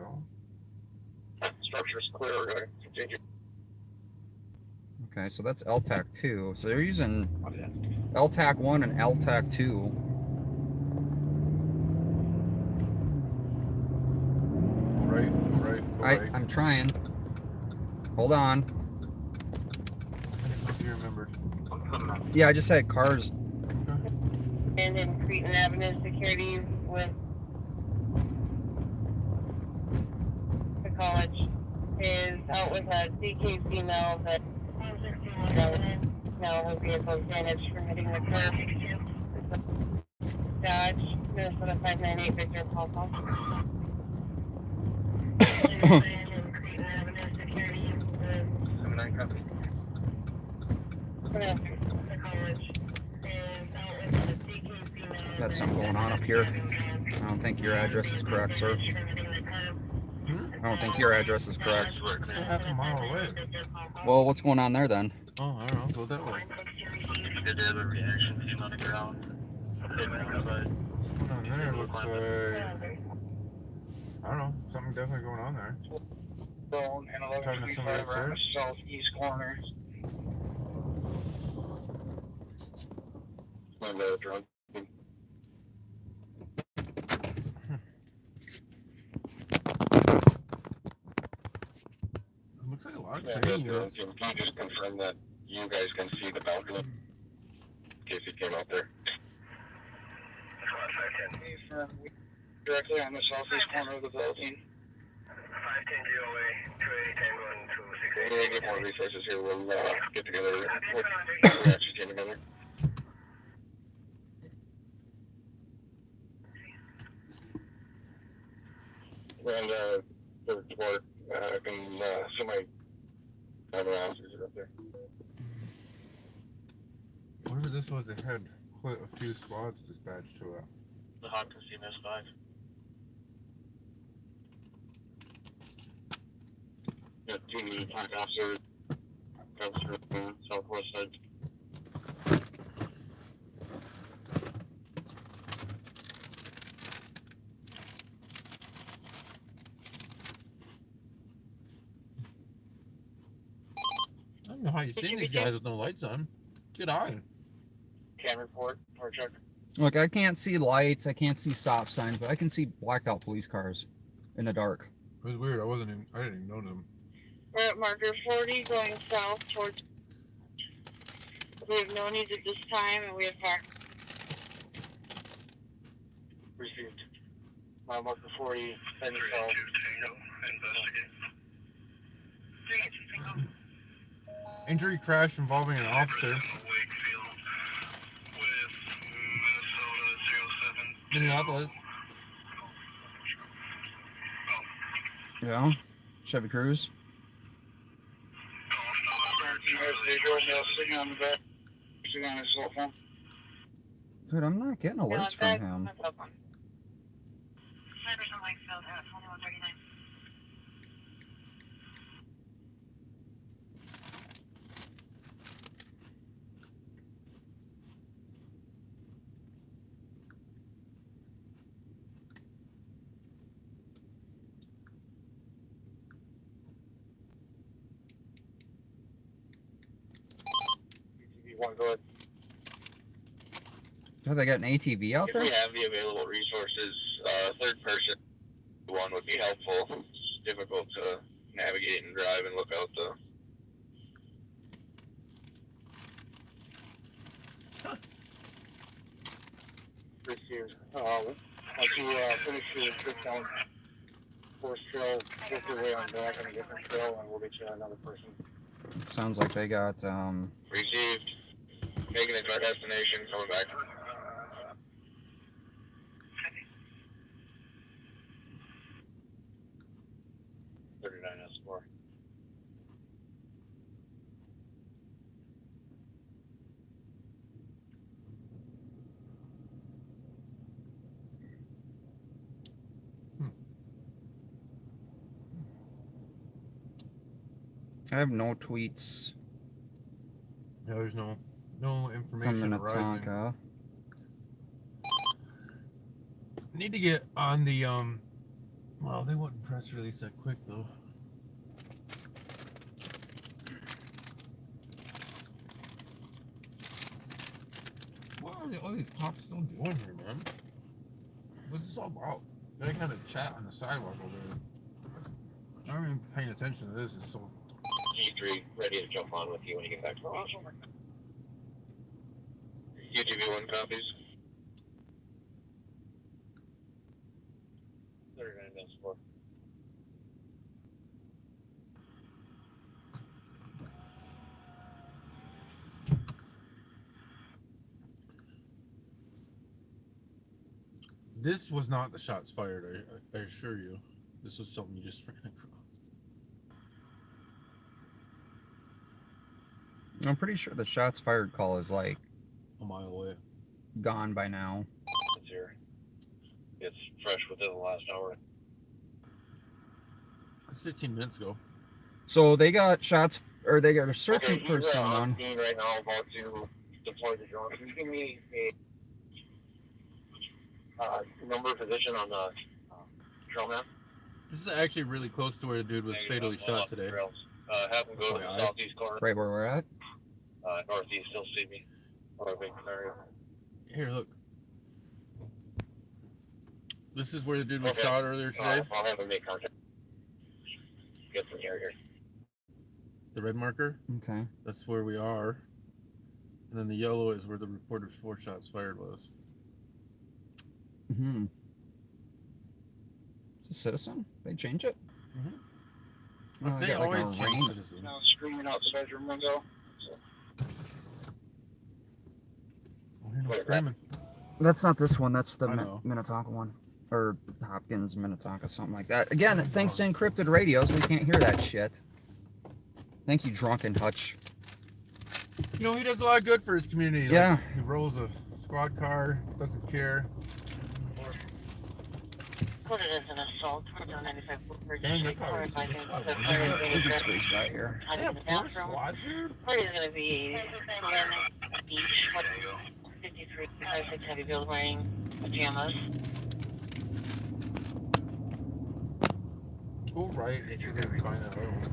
Structure's clear. We're gonna continue. Okay, so that's LTAC 2. So they're using LTAC 1 and LTAC 2. Right. I'm trying. Hold on. I didn't know if you remembered. Yeah, I just had cars. And in Cretan Avenue security with the college is out with a DK female that now her vehicle is damaged from hitting the curb. Dodge, Minnesota 598 Victor Paul Paul. Got something going on up here. I don't think your address is correct, sir. I don't think your address is correct. Still half a mile away. Well, what's going on there then? Oh, I don't know. Go that way. Did have a reaction team on the ground. What's going on there? Looks like I don't know. Something definitely going on there. Drone and Talking to somebody 1135 around the upstairs? southeast corner. My drunk. Looks like a lot of Yeah, training units. can you just confirm that you guys can see the balcony? In case he came out there. Confirm directly on the southeast corner of the building. 510 GOA, 280 Tango and 268. When we get more resources here, we'll get together. We'll actually get together. And the report, I can somebody have an officer up there. Whatever this was, it had quite a few squads dispatched to it. The Hawk Casino 5. Got 2 new park officers. Officer southwest side. I don't know how you've seen these guys with no lights on. Good eye. Can report, or check. Look, I can't see lights, I can't see stop signs, but I can see blacked out police cars in the dark. It was weird. I didn't even notice them. We're at marker 40 going south towards. We have no needs at this time and we have fire. Received. Marker 40, heading south. Injury crash involving an officer. Minneapolis. Yeah. Chevy Cruise. Sitting on the back, sitting on his cell phone. Dude, I'm not getting alerts from him. Cyberson Lakesfield at 2139. One, go ahead. Oh, they got an ATV out If there? we have the available resources, third person one would be helpful. It's difficult to navigate and drive and look out the. Received. Once you finish your trip down Forest Trail, work your way on back on a different trail, and we'll get you another person. Sounds like they got, Received. Making it to our destination, coming back. S4. I have no tweets Yeah, there's no from information arising. Minnetonka. Need to get on the well, they wouldn't press release that quick though. What are all these cops still doing here, man? What's this all about? They kind of chat on the sidewalk over there. I'm not even paying attention to this. It's so. G3, ready to jump on with you when you get back to the hospital. UTV1 copies. 39-4. This was not the shots fired. I assure you. This was something you just freaking. I'm pretty sure the shots fired call is like A mile away. gone by now. It's here. It's fresh within the last hour. It's 15 minutes ago. So they got shots, or they got searching Okay, for he's, someone. on scene right now, about to deploy the drone. Can you give me a number position on the trail map? This is actually really close to where the dude was fatally shot today. Have him go to the southeast corner. Right where we're at. Northeast, he'll see me. Or a big scenario. Here, look. This is where the dude was Okay. shot earlier today. I'll have him make contact. Get some here. The red marker. Okay. That's where we are. And then the yellow is where the reported 4 shots fired was. Mm-hmm. It's a citizen? They change it? But they got like a always change rain. citizen. Now screaming out the bedroom window. I hear no screaming. That's not this one. That's the I know. Minnetonka one. Or Hopkins, Minnetonka, something like that. Again, thanks to encrypted radios, we can't hear that shit. Thank you, Drunken Hutch. You know, he does a lot of good for his community. Yeah. Like, he rolls a squad car, doesn't care. Put it as an assault. We're down 95 Woodbridge Dang, Street. they probably Or if I did can this put up. fire We can squeeze by here. They have 4 squads here? Party's gonna be 11 each. 53, 56 heavy build wearing pajamas. Go right if you're gonna find that out.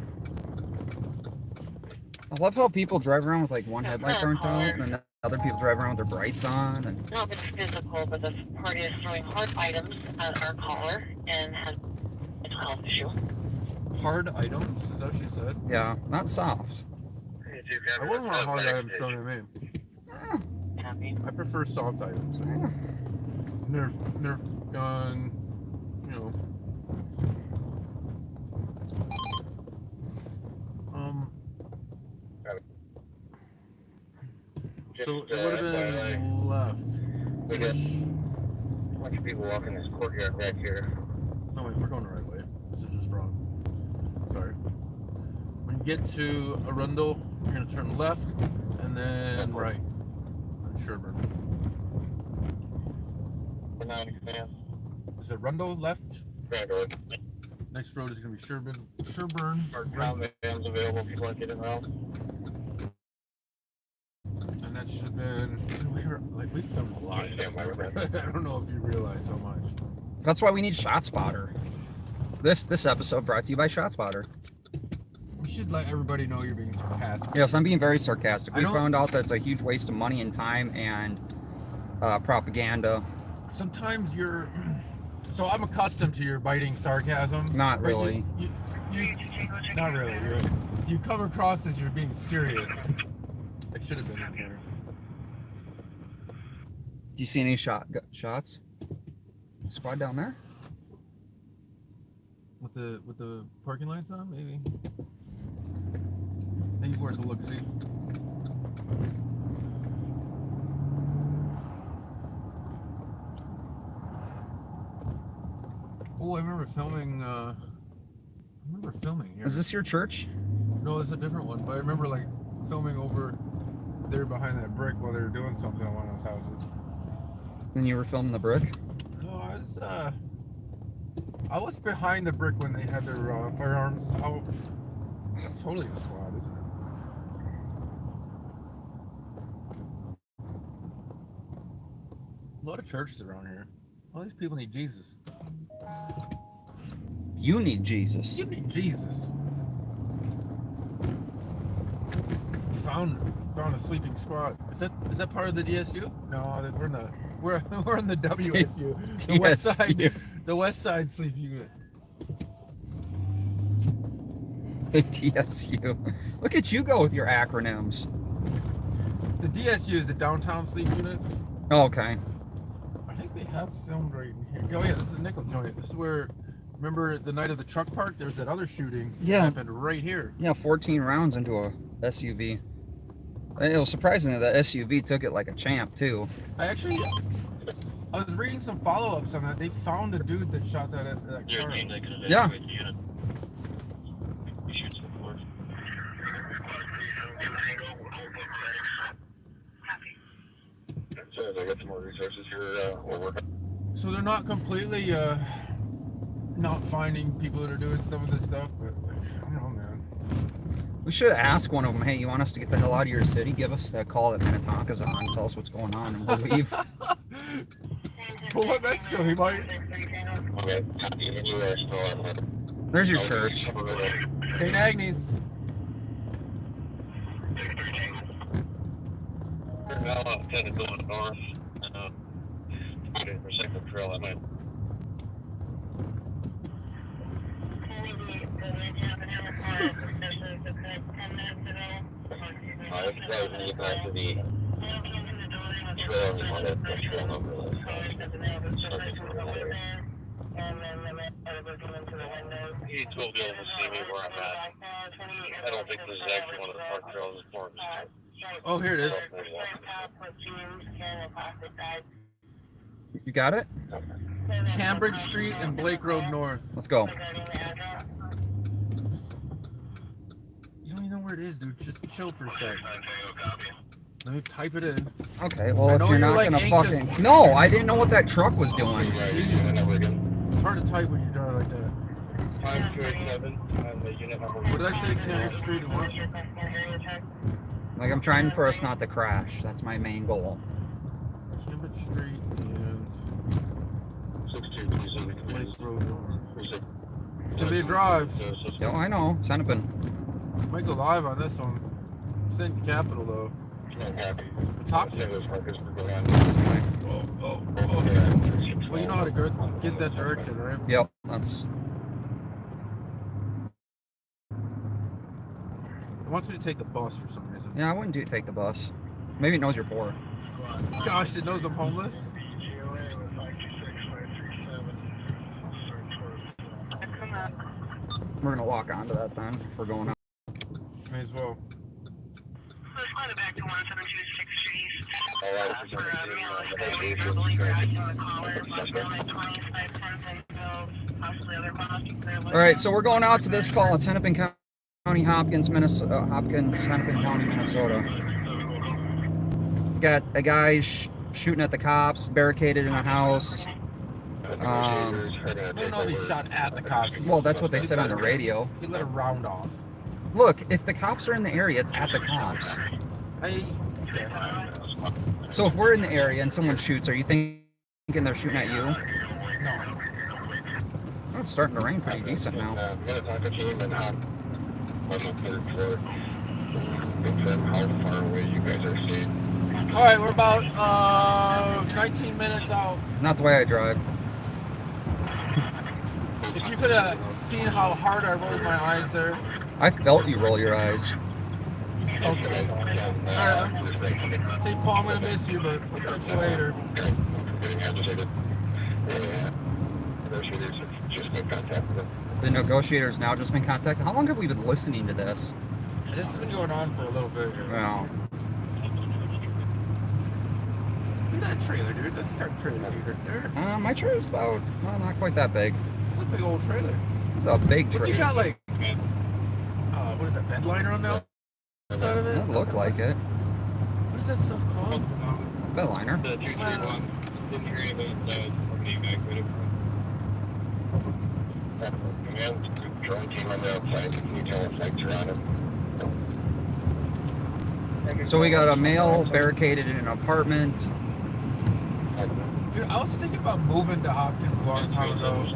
I love how people drive around with like one headlight turned out, and then other people drive around with their brights on. And Not been physical, but the party is throwing hard items at our caller and has a mental health issue. Hard items? Is that what she said? yeah, not soft. I wouldn't want hard items thrown at me. Happy. I prefer soft items. Nerf gun, you know. So it would have been left. We got a bunch of people walking this courtyard back here. No, wait, we're going the right way. This is just wrong. Sorry. When you get to Arundel, you're going to turn left and then right. On Sherburne. For 9 command. Is it Arundel left? Vanguard. Next road is going to be Sherburne. Our ground vans available if you want to get in now. And that should have been. We filmed a lot. Yeah, my bad. I don't know if you realize how much. That's why we need ShotSpotter. This episode brought to you by ShotSpotter. We should let everybody know you're being sarcastic. Yes, I'm being very sarcastic. I We don't- found out that it's a huge waste of money and time and propaganda. Sometimes you're. So I'm accustomed to your biting sarcasm. Not but really. Not really. You come across as you're being serious. It should have been in here. Do you see any shots? Squad down there? With the parking lights on, maybe. Maybe worth a look. See. Oh, I remember filming. Here. Is this your church? No, it's a different one. But I remember like filming over there behind that brick while they were doing something on one of those houses. When you were filming the brick? No, I was behind the brick when they had their firearms out. That's totally a squad, isn't it? A lot of churches around here. All these people need Jesus. You need Jesus. You need Jesus. You found a sleeping squad. Is that part of the DSU? No, we're in the WSU. The West Side. The West Side Sleep Unit. The DSU. Look at you go with your acronyms. The DSU is the Downtown Sleep Units. Oh, okay. I think they have filmed right in here. Oh yeah, this is the nickel joint. This is where, remember the night of the truck park? There's that other shooting. Yeah. Happened right here. Yeah, 14 rounds into a SUV. It was surprising that the SUV took it like a champ, too. I was reading some follow-ups on that. They found a dude that shot that car. Yeah. So as I get some more resources here, we'll work on. So they're not completely not finding people that are doing some of this stuff, but I don't know, man. We should ask one of them, hey, you want us to get the hell out of your city? Give us that call that Minnetonka's on. Tell us what's going on, and we'll leave. Pull up next to him, he might. Okay, copy. And you are still on. There's your church. St. Agnes. We're now up 10 and going north. For second trail, I might. If you guys need back to the trail, you want to trail over this. He told me to see me where I'm at. I don't think this is actually one of the park trails. It's more of just Oh, here it is. You got it? Cambridge Street and Blake Road North. Let's go. You don't even know where it is, dude. Just chill for a sec. Let me type it in. Okay, well, I if know you're you're, not like, gonna anxious. fucking... No, I didn't know what that truck was doing. It's hard to type when you drive like that. 5287 on the unit number. What did I say? Cambridge Street and what? Like, I'm trying for us not to crash. That's my main goal. Cambridge Street and 6237. Blake Road North. It's gonna be a drive. Yo, I know. Hennepin. Might go live on this one. It's in Capital though. It's Hopkins. Oh. Well, you know how to go get that direction, right? Yep, that's... It wants me to take the bus for some reason. Yeah, I wouldn't take the bus. Maybe it knows you're poor. Gosh, it knows I'm homeless. We're gonna walk onto that then if we're going out. May as well. Let's call it back to 1726 Street. Alright, For a meal, it's verbally harassing the caller, possibly 25 cents and bills, possibly other costs. All right, so we're going out to this call. It's Hennepin County, Hopkins, Minnesota. Hennepin County, Minnesota. Got a guy shooting at the cops, barricaded in a house. I don't know if he shot at the cops. Well, that's what they said on the radio. He let a round off. Look, if the cops are in the area, it's at the cops. Okay. So if we're in the area and someone shoots, are you thinking they're shooting at you? No. Oh, it's starting to rain pretty decent now. I'm gonna talk to team and on the third floor. Confirm how far away you guys are staying. All right, we're about 19 minutes out. Not the way I drive. If you could have seen how hard I rolled my eyes there, I felt you roll your eyes. you felt that. All right, say Paul, I'm gonna miss you, but we'll catch you later. I'm getting agitated. Negotiators have just made contact with them. The negotiator's now just been contacted. How long have we been listening to this? This has been going on for a little bit here. Well, Look at that trailer, dude. That's our trailer, dude. Right there. my trailer's about, well, not quite that big. It's a big old trailer. It's a big What's trailer. you got, like, what is that, bed liner on the outside of it? Doesn't look like it. What is that stuff called? Bed liner. The 231 didn't hear anything that was evacuated from. Command, drone team on the outside. Can you tell if lights are on him? So we got a male barricaded in an apartment. Dude, I was thinking about moving to Hopkins a long time ago.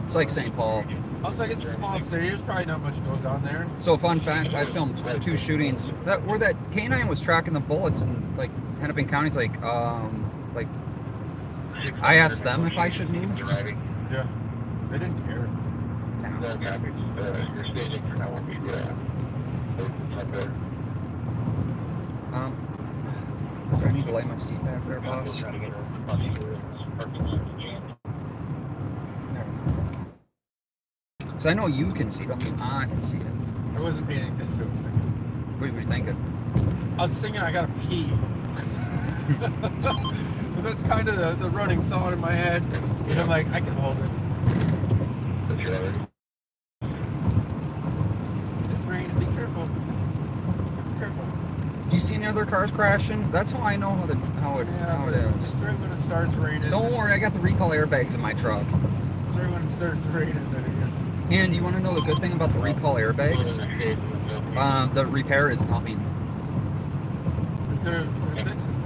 It's like St. Paul. I was like, it's a small city. There's probably not much goes on there. So fun fact, I filmed 2 shootings. That where that canine was tracking the bullets in like Hennepin County. It's like I asked them if I should move. Yeah, they didn't care. No copies. You're staging for now. We'll be up there. Do I need to lay my seat back there, boss? Because I know you can see it, but I can see it. I wasn't paying any attention to what I was thinking. What were you thinking? I was thinking I gotta pee. But that's kind of the running thought in my head. And I'm like, I can hold it. It's raining. Be careful. Be careful. Do you see any other cars crashing? That's how I know how it It's is. right when it starts raining. Don't worry, I got the recall airbags in my truck. It's right when it starts raining that it is. And you want to know the good thing about the recall airbags? The repair is nothing. We could have fixed it.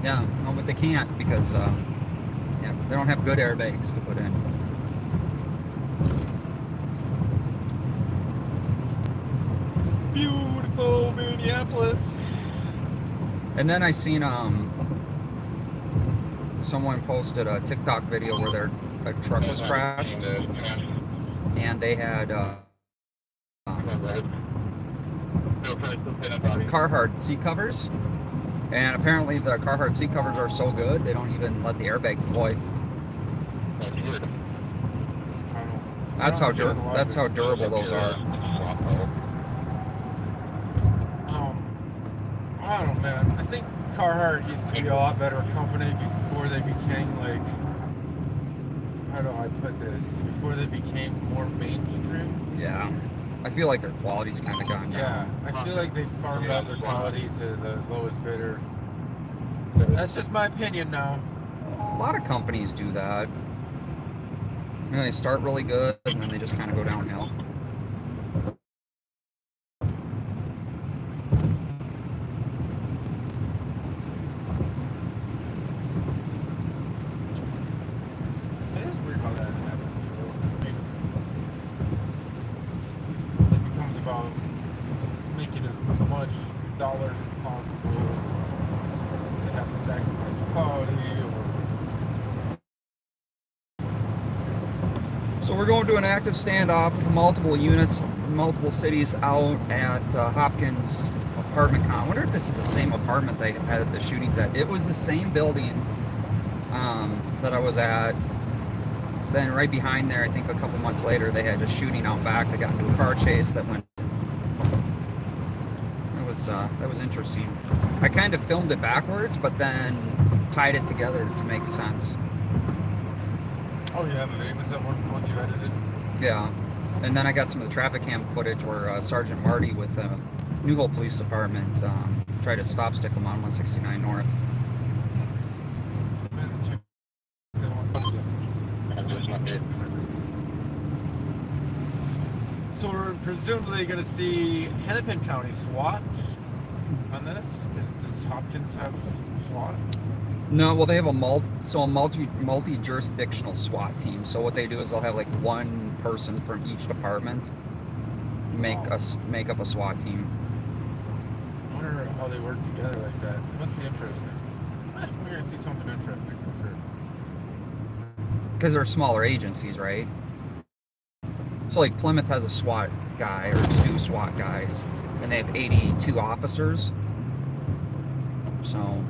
Yeah, no, but they can't because yeah, they don't have good airbags to put in. Beautiful Minneapolis. And then I seen someone posted a TikTok video where their truck was crashed, and they had Carhartt seat covers. And apparently the Carhartt seat covers are so good, they don't even let the airbag deploy. That's good. I don't know. That's I how don't understand the logic. that's how durable those are. Swap out. I don't know, man. I think Carhartt used to be a lot better company before they became like, how do I put this? Before they became more mainstream. Yeah. I feel like their quality's kind of gone Yeah, down. I feel like they farmed out their quality to the lowest bidder. That's just my opinion now. A lot of companies do that. You know, they start really good and then they just kind of go downhill. It is weird how that happens. So, I mean, it becomes about making as much dollars as possible. They have to sacrifice quality or. So we're going to an active standoff with multiple units, multiple cities out at Hopkins apartment con. I wonder if this is the same apartment they had the shootings at. It was the same building that I was at. Then right behind there, I think a couple months later, they had a shooting out back. They got into a car chase that went. That was interesting. I kind of filmed it backwards, but then tied it together to make sense. Oh, you have it. Was that one you edited? Yeah, and then I got some of the traffic cam footage where Sergeant Marty with the Newhall Police Department tried to stop stick him on 169 North. I have to check that one again. I'm just not it. So we're presumably going to see Hennepin County SWAT on this? Does Hopkins have SWAT? No, well, they have a multi-jurisdictional SWAT team. So what they do is they'll have like one person from each department make up a SWAT team. I wonder how they work together like that. It must be interesting. We're going to see something interesting for sure. Because they're smaller agencies, right? So like Plymouth has a SWAT guy or 2 SWAT guys, and they have 82 officers. So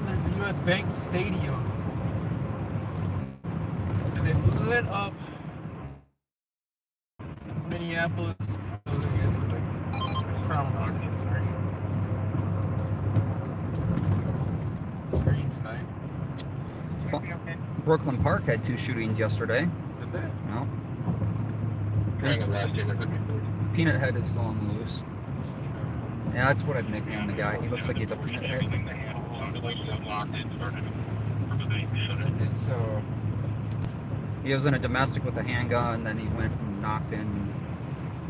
There's the U.S. Bank Stadium. And they lit up Minneapolis. Oh, there it is with the crown on it. Screen tonight. Brooklyn Park had 2 shootings yesterday. Did they? No, Kind of last year, but Peanut Head is still on the loose. Yeah, that's what I've nicknamed the guy. He looks like he's a peanut head. It's He was in a domestic with a handgun, then he went and knocked in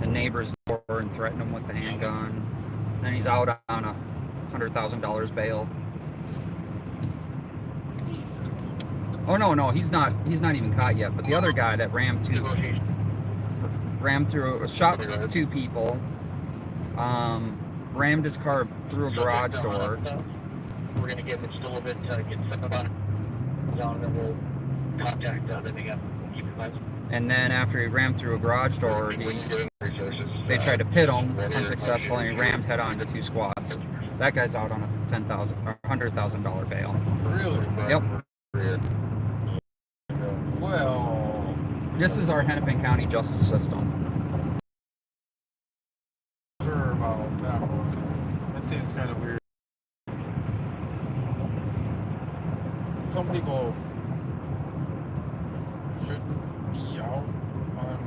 the neighbor's door and threatened him with the handgun. Then he's out on a $100,000 bail. Oh no, he's not even caught yet. But the other guy that shot 2 people, rammed his car through a garage door. We're gonna give it still a little bit to get set up on it. Down, then we'll contact them again. Keep it nice. And then after he rammed through a garage door, they tried to pit him, unsuccessful, and he rammed head on to 2 squads. That guy's out on a $10,000 or $100,000 bail. really? Yep. Well, This is our Hennepin County justice system. sure about that one. That seems kind of weird. Some people shouldn't be out on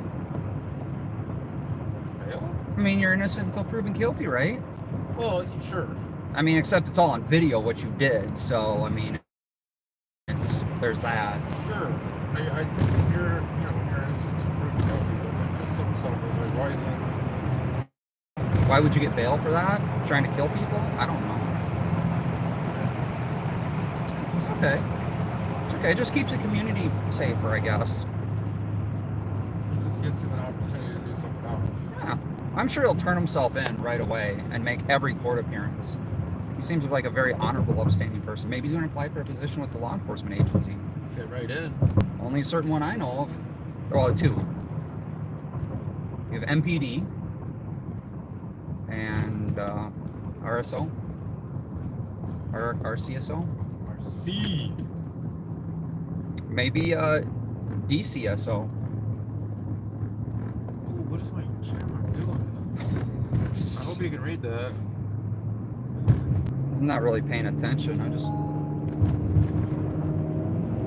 bail. I mean, you're innocent until proven guilty, right? Well, sure. I mean, except it's all on video what you did. So, I mean, there's that. Sure. You're innocent to prove guilty, but there's just some stuff that's like, why isn't? Why would you get bail for that? Trying to kill people? I don't know. It's okay. It's okay. It just keeps the community safer, I guess. It just gives him an opportunity to do something else. Yeah. I'm sure he'll turn himself in right away and make every court appearance. He seems like a very honorable, upstanding person. Maybe he's going to apply for a position with the law enforcement agency. Fit right in. Only a certain one I know of. Well, two. You have MPD and RSO or RCSO. RC. Maybe DCSO. Ooh, what is my camera doing? I hope you can read that. I'm not really paying attention. I just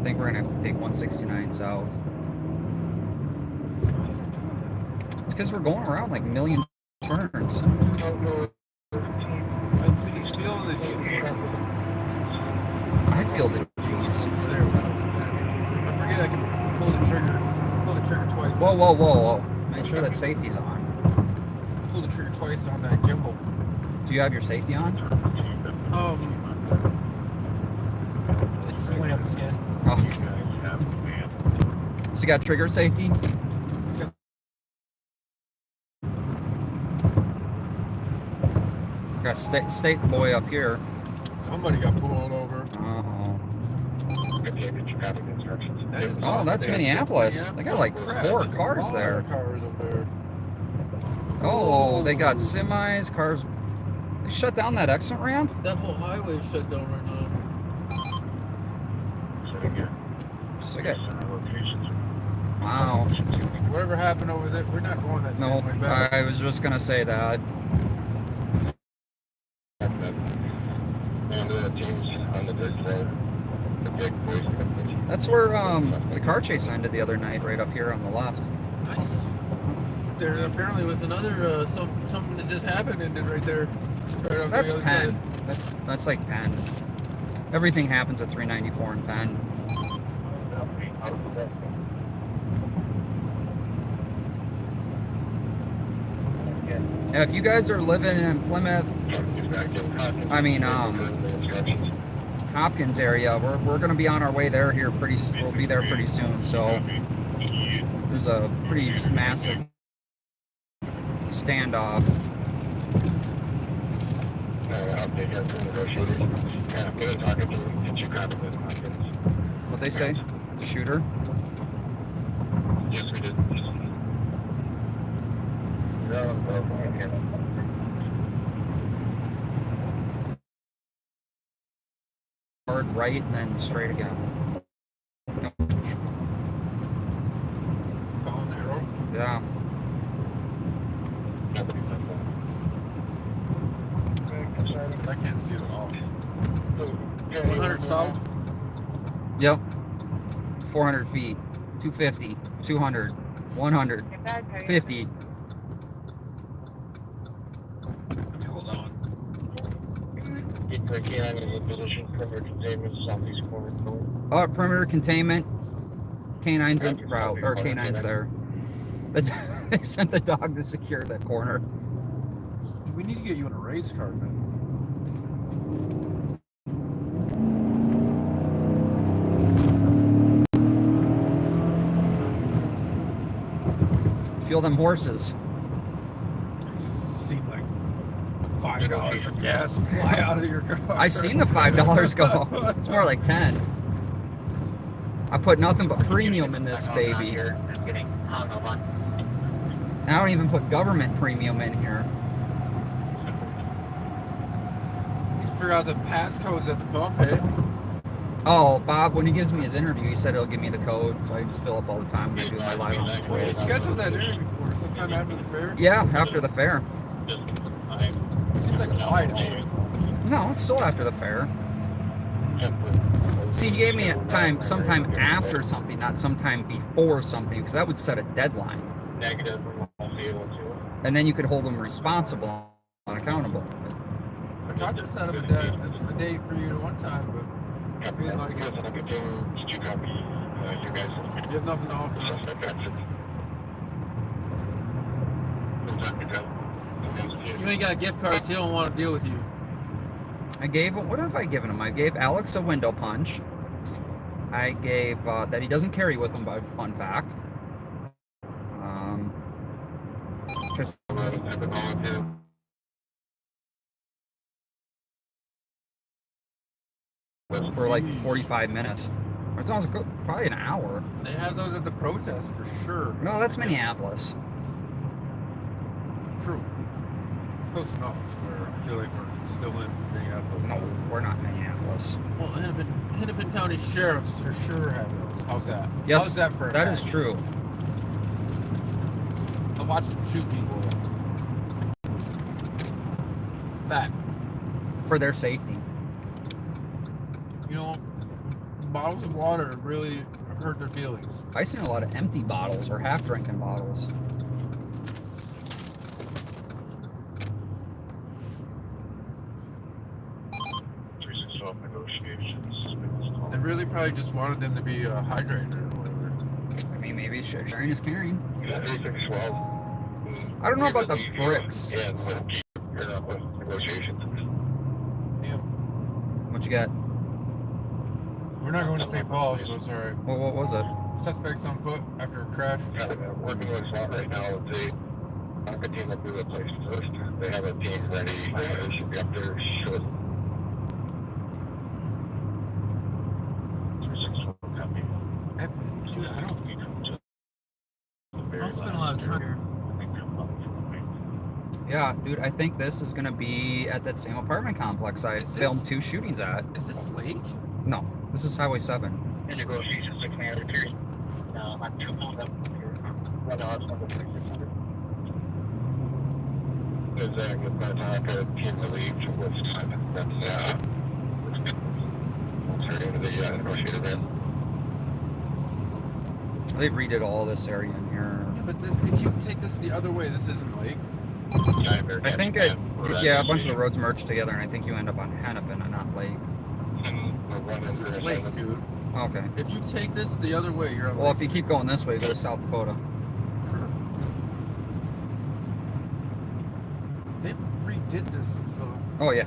think we're gonna have to take 169 south. Why is it doing that? It's because we're going around like a million turns. It's feeling the G-forces. I feel the G's. There we go. I forget I can pull the trigger. Pull the trigger twice. Whoa, whoa, whoa! Make sure that safety's on. Pull the trigger twice on that gimbal. Do you have your safety on? It's slam skin. Oh. So you got trigger safety? Got state boy up here. Somebody got pulled over. Uh-oh. That is Oh, that's Minneapolis. They got like Crap, 4 there's a cars lot there. of cars over there. Oh, they got semis, cars. They shut down that exit ramp? That whole highway is shut down right now. So they got... Wow. Whatever happened over there, we're not going that No, same way back. I was just gonna say that. That's where the car chase ended the other night, right up here on the left. Nice. There apparently was another something that just happened and right there. Right up That's the other side. Penn. That's like Penn. Everything happens at 394 in Penn. If you guys are living in Plymouth, I mean Hopkins area, we're gonna be on our way there here we'll be there pretty soon. So there's a pretty massive standoff. What they say? Shooter? Yes, we did. Hard right and then straight again. Following the arrow. Yeah. Because I can't see it at all. 100 south. Yep. 400 feet. 250. 200. 100. 50. Hold on. Perimeter containment. Canines en route, or canines there. They sent the dog to secure that corner. We need to get you in a race car, man. Feel them horses. Seem like $5 for gas fly out of your car. I seen the $5 go. It's more like 10. I put nothing but premium in this baby. I don't even put government premium in here. You figure out the passcodes at the pump, eh? Oh, Bob, when he gives me his interview, he said he'll give me the code, so I just fill up all the time when I do my live on the We Twitch. scheduled that interview for sometime after the fair. Yeah, after the fair. Seems like a lie to me. No, it's still after the fair. See, he gave me a time, sometime after something, not sometime before something, because that would set a deadline. Negative, we won't be able to. And then you could hold them responsible and accountable. I tried to set up a date for you one time, but we didn't like it. Did you copy you guys? You have nothing to offer. If you ain't got gift cards, he don't want to deal with you. I gave, what have I given him? I gave Alex a window punch. I gave, that he doesn't carry with him, by fun fact. For like 45 minutes. It sounds like probably an hour. They have those at the protest for sure. No, that's Minneapolis. True. Close enough. Where I feel like we're still in Minneapolis. No, we're not Minneapolis. Well, Hennepin County sheriffs for sure have those. How's that? Yes, How's that for a that fact? is true. I watch them shoot people. Fact. For their safety. You know, bottles of water really hurt their feelings. I've seen a lot of empty bottles or half-drinking bottles. They really probably just wanted them to be hydrated or whatever. I mean, maybe sharing is caring. Yeah, 3612. I don't know about the bricks. Yeah, you're not with negotiations. Damn. What you got? We're not going to St. Paul, so it's alright. Well, what was it? Suspects on foot after a crash. Yeah, they're working with SWAT right now. They have a team up to the place first. They have a team ready. They should be up there shortly. Dude, I don't spend a lot of time here. Yeah, dude, I think this is gonna be at that same apartment complex I filmed 2 shootings at. Is this Lake? No, this is Highway 7. In negotiations, 600 period. I'm 2 pounds up here. Right now, it's number 3600. Exactly. By the time I got a team to leave to Woodstock, that's, turn into the negotiator van. They redid all this area in here. Yeah, but then if you take this the other way, this isn't Lake. I think yeah, a bunch of the roads merged together, and I think you end up on Hennepin and not Lake. This is Lake, dude. Okay. If you take this the other way, you're on Well, Lake. if you keep going this way, you go to South Dakota. Sure. They redid this, so. Oh, yeah.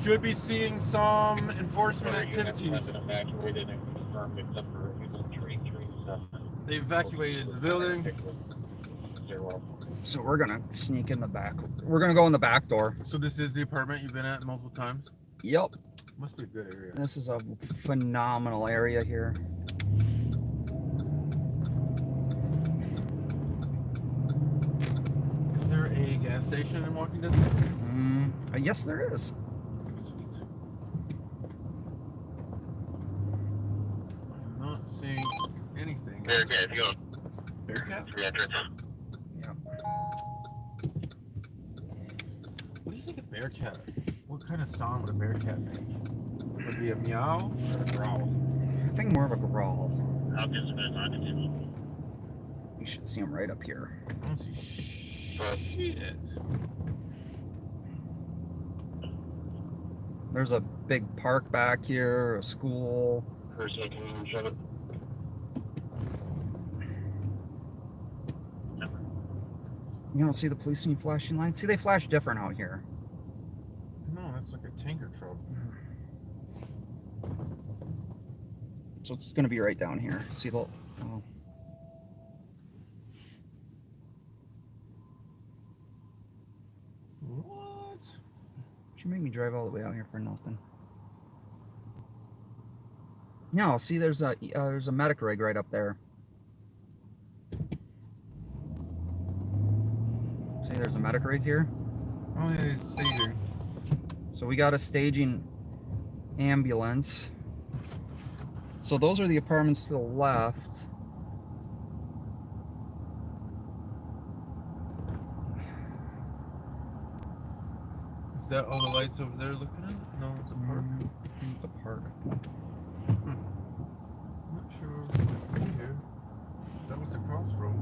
Should be seeing some enforcement activities. They evacuated the building. So we're gonna sneak in the back. We're gonna go in the back door. So this is the apartment you've been at multiple times? Yep. Must be a good area. This is a phenomenal area here. Is there a gas station in walking distance? Yes, there is. Sweet. I'm not seeing anything. Bearcat, you go. Bearcat? 3 entrance. Yeah. What do you think of Bearcat? What kind of sound would a Bearcat make? Would it be a meow or a growl? I think more of a growl. How good is it on the You should see him right up here. I don't see shit. There's a big park back here, a school. First, can you shut it? You don't see the police scene flashing lights? See, they flash different out here. No, that's like a tanker truck. So it's going to be right down here. See the... Oh. What? You make me drive all the way out here for nothing. No, see, there's a medic rig right up there. See, there's a medic rig here. Oh yeah, it's staging. So we got a staging ambulance. So those are the apartments to the left. Is that all the lights over there looking at? No, it's a park. It's a park. Not sure what's here. That was the crossroads.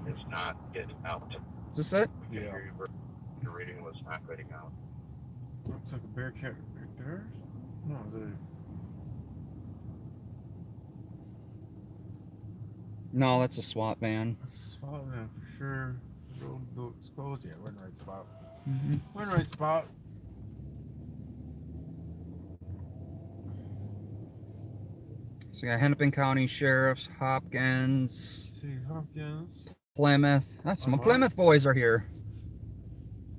It's not getting out. Is this it? Yeah. Your reading was not getting out. Looks like a Bearcat right there. No, is it? No, that's a SWAT van. That's a spot, man, for sure. Road looks closed. Yeah, we're in the right spot. Mm-hmm. We're in the right spot. So we got Hennepin County Sheriff's, Hopkins, See, Hopkins. Plymouth. That's my Uh-huh. Plymouth boys are here.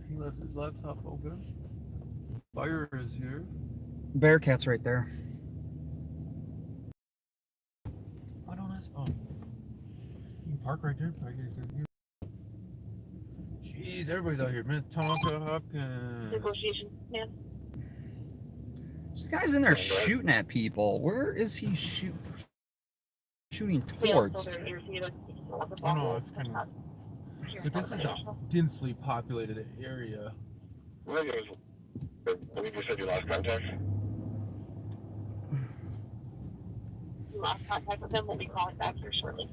He left his laptop open. Fire is here. Bearcat's right there. I don't know. Oh. You can park right there. Probably get a good view. Jeez, everybody's out here. Minnetonka, Hopkins. Negotiation, man. This guy's in there shooting at people. Where is he shooting towards? Oh no, it's kind of. But this is a densely populated area. I believe you said you lost contact. You lost contact with him. We'll be calling back here shortly.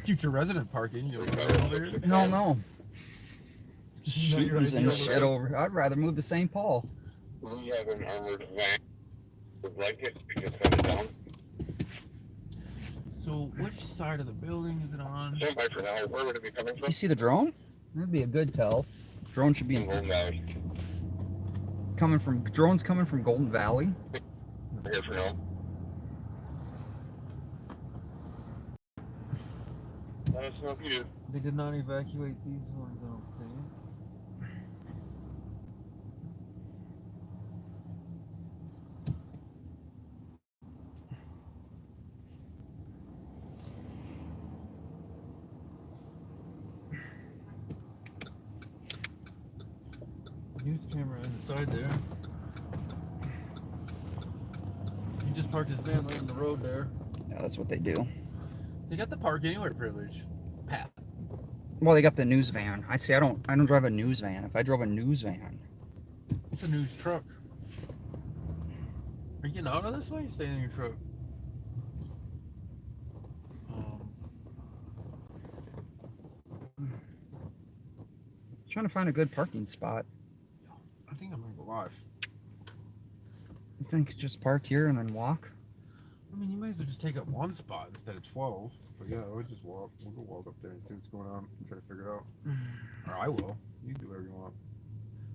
Future resident parking. You know, over here. No. Shootings and shit over. I'd rather move to St. Paul. We have an armored van with blanket. You can send it down. So, which side of the building is it on? Stand by for now. Where would it be coming Do from? you see the drone? That'd be a good tell. Drone should be Golden Valley. drones coming from Golden Valley. Here for now. Let us know if you do. They did not evacuate these ones, I don't think. News camera on the side there. He just parked his van right in the road there. Yeah, that's what they do. They got the park anywhere privilege. Pat. Well, they got the news van. I don't drive a news van. If I drove a news van, It's a news truck. Are you getting out of this way? Or you staying in your truck? trying to find a good parking spot. I think I'm gonna go live. You think just park here and then walk? I mean, you might as well just take up one spot instead of 12. But yeah, I would just walk. We'll go walk up there and see what's going on. Try to figure it out. Or I will. You do whatever you want.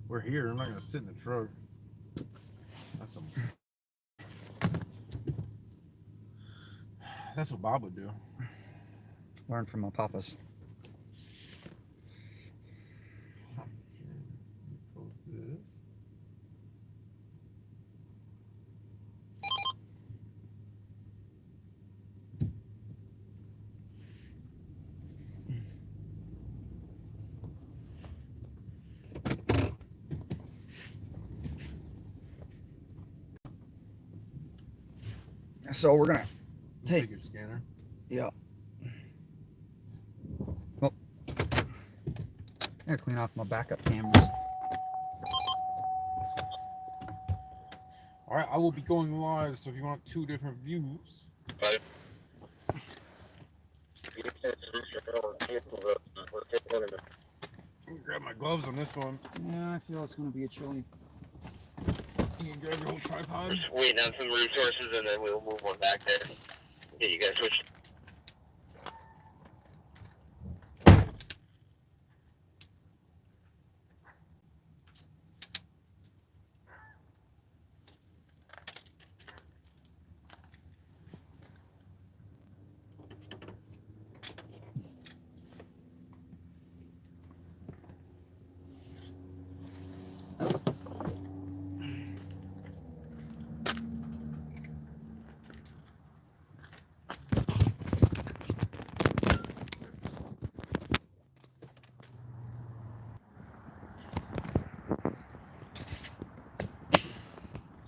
We're here. I'm not gonna sit in the truck. That's what Bob would do. Learn from my papas. Close this. So we're gonna Take your scanner. yeah. Oh, I gotta clean off my backup cameras. All right, I will be going live. So if you want 2 different views, Bye. I'm gonna grab my gloves on this one. Yeah, I feel it's gonna be a chilly. You can grab your whole tripod. Just waiting on some resources and then we'll move one back there. Yeah, you guys switch.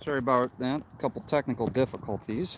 Sorry about that. A couple technical difficulties.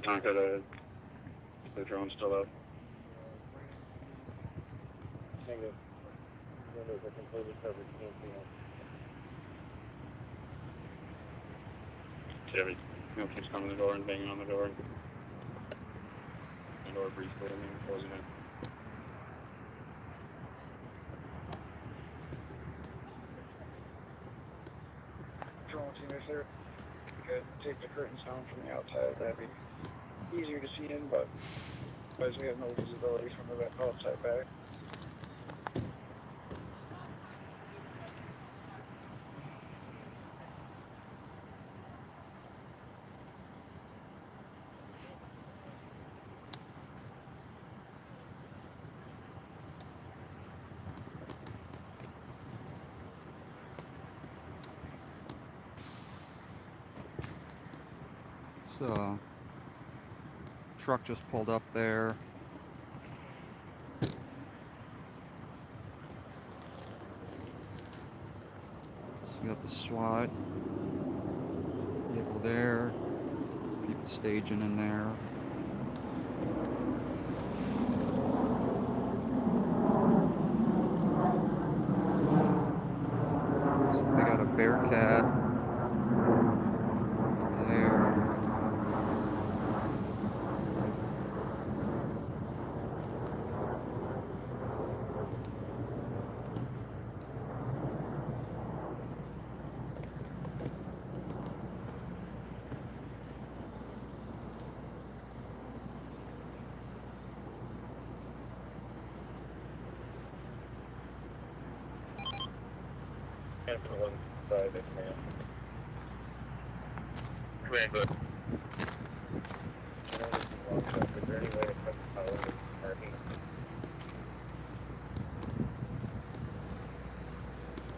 Tonka, the drone's still up. Negative. Windows are completely covered. You can't see them. Chevy, keeps coming to the door and banging on the door. The door breeze clearing and closing it. Drone team, if they're good, take the curtains down from the outside, that'd be easier to see in, but otherwise we have no visibility from the outside back. So, truck just pulled up there. So you got the SWAT vehicle there, people staging in there. So they got a Bearcat there. Capital one side, that's man. Command, but. Is there any way to cut the power with parking?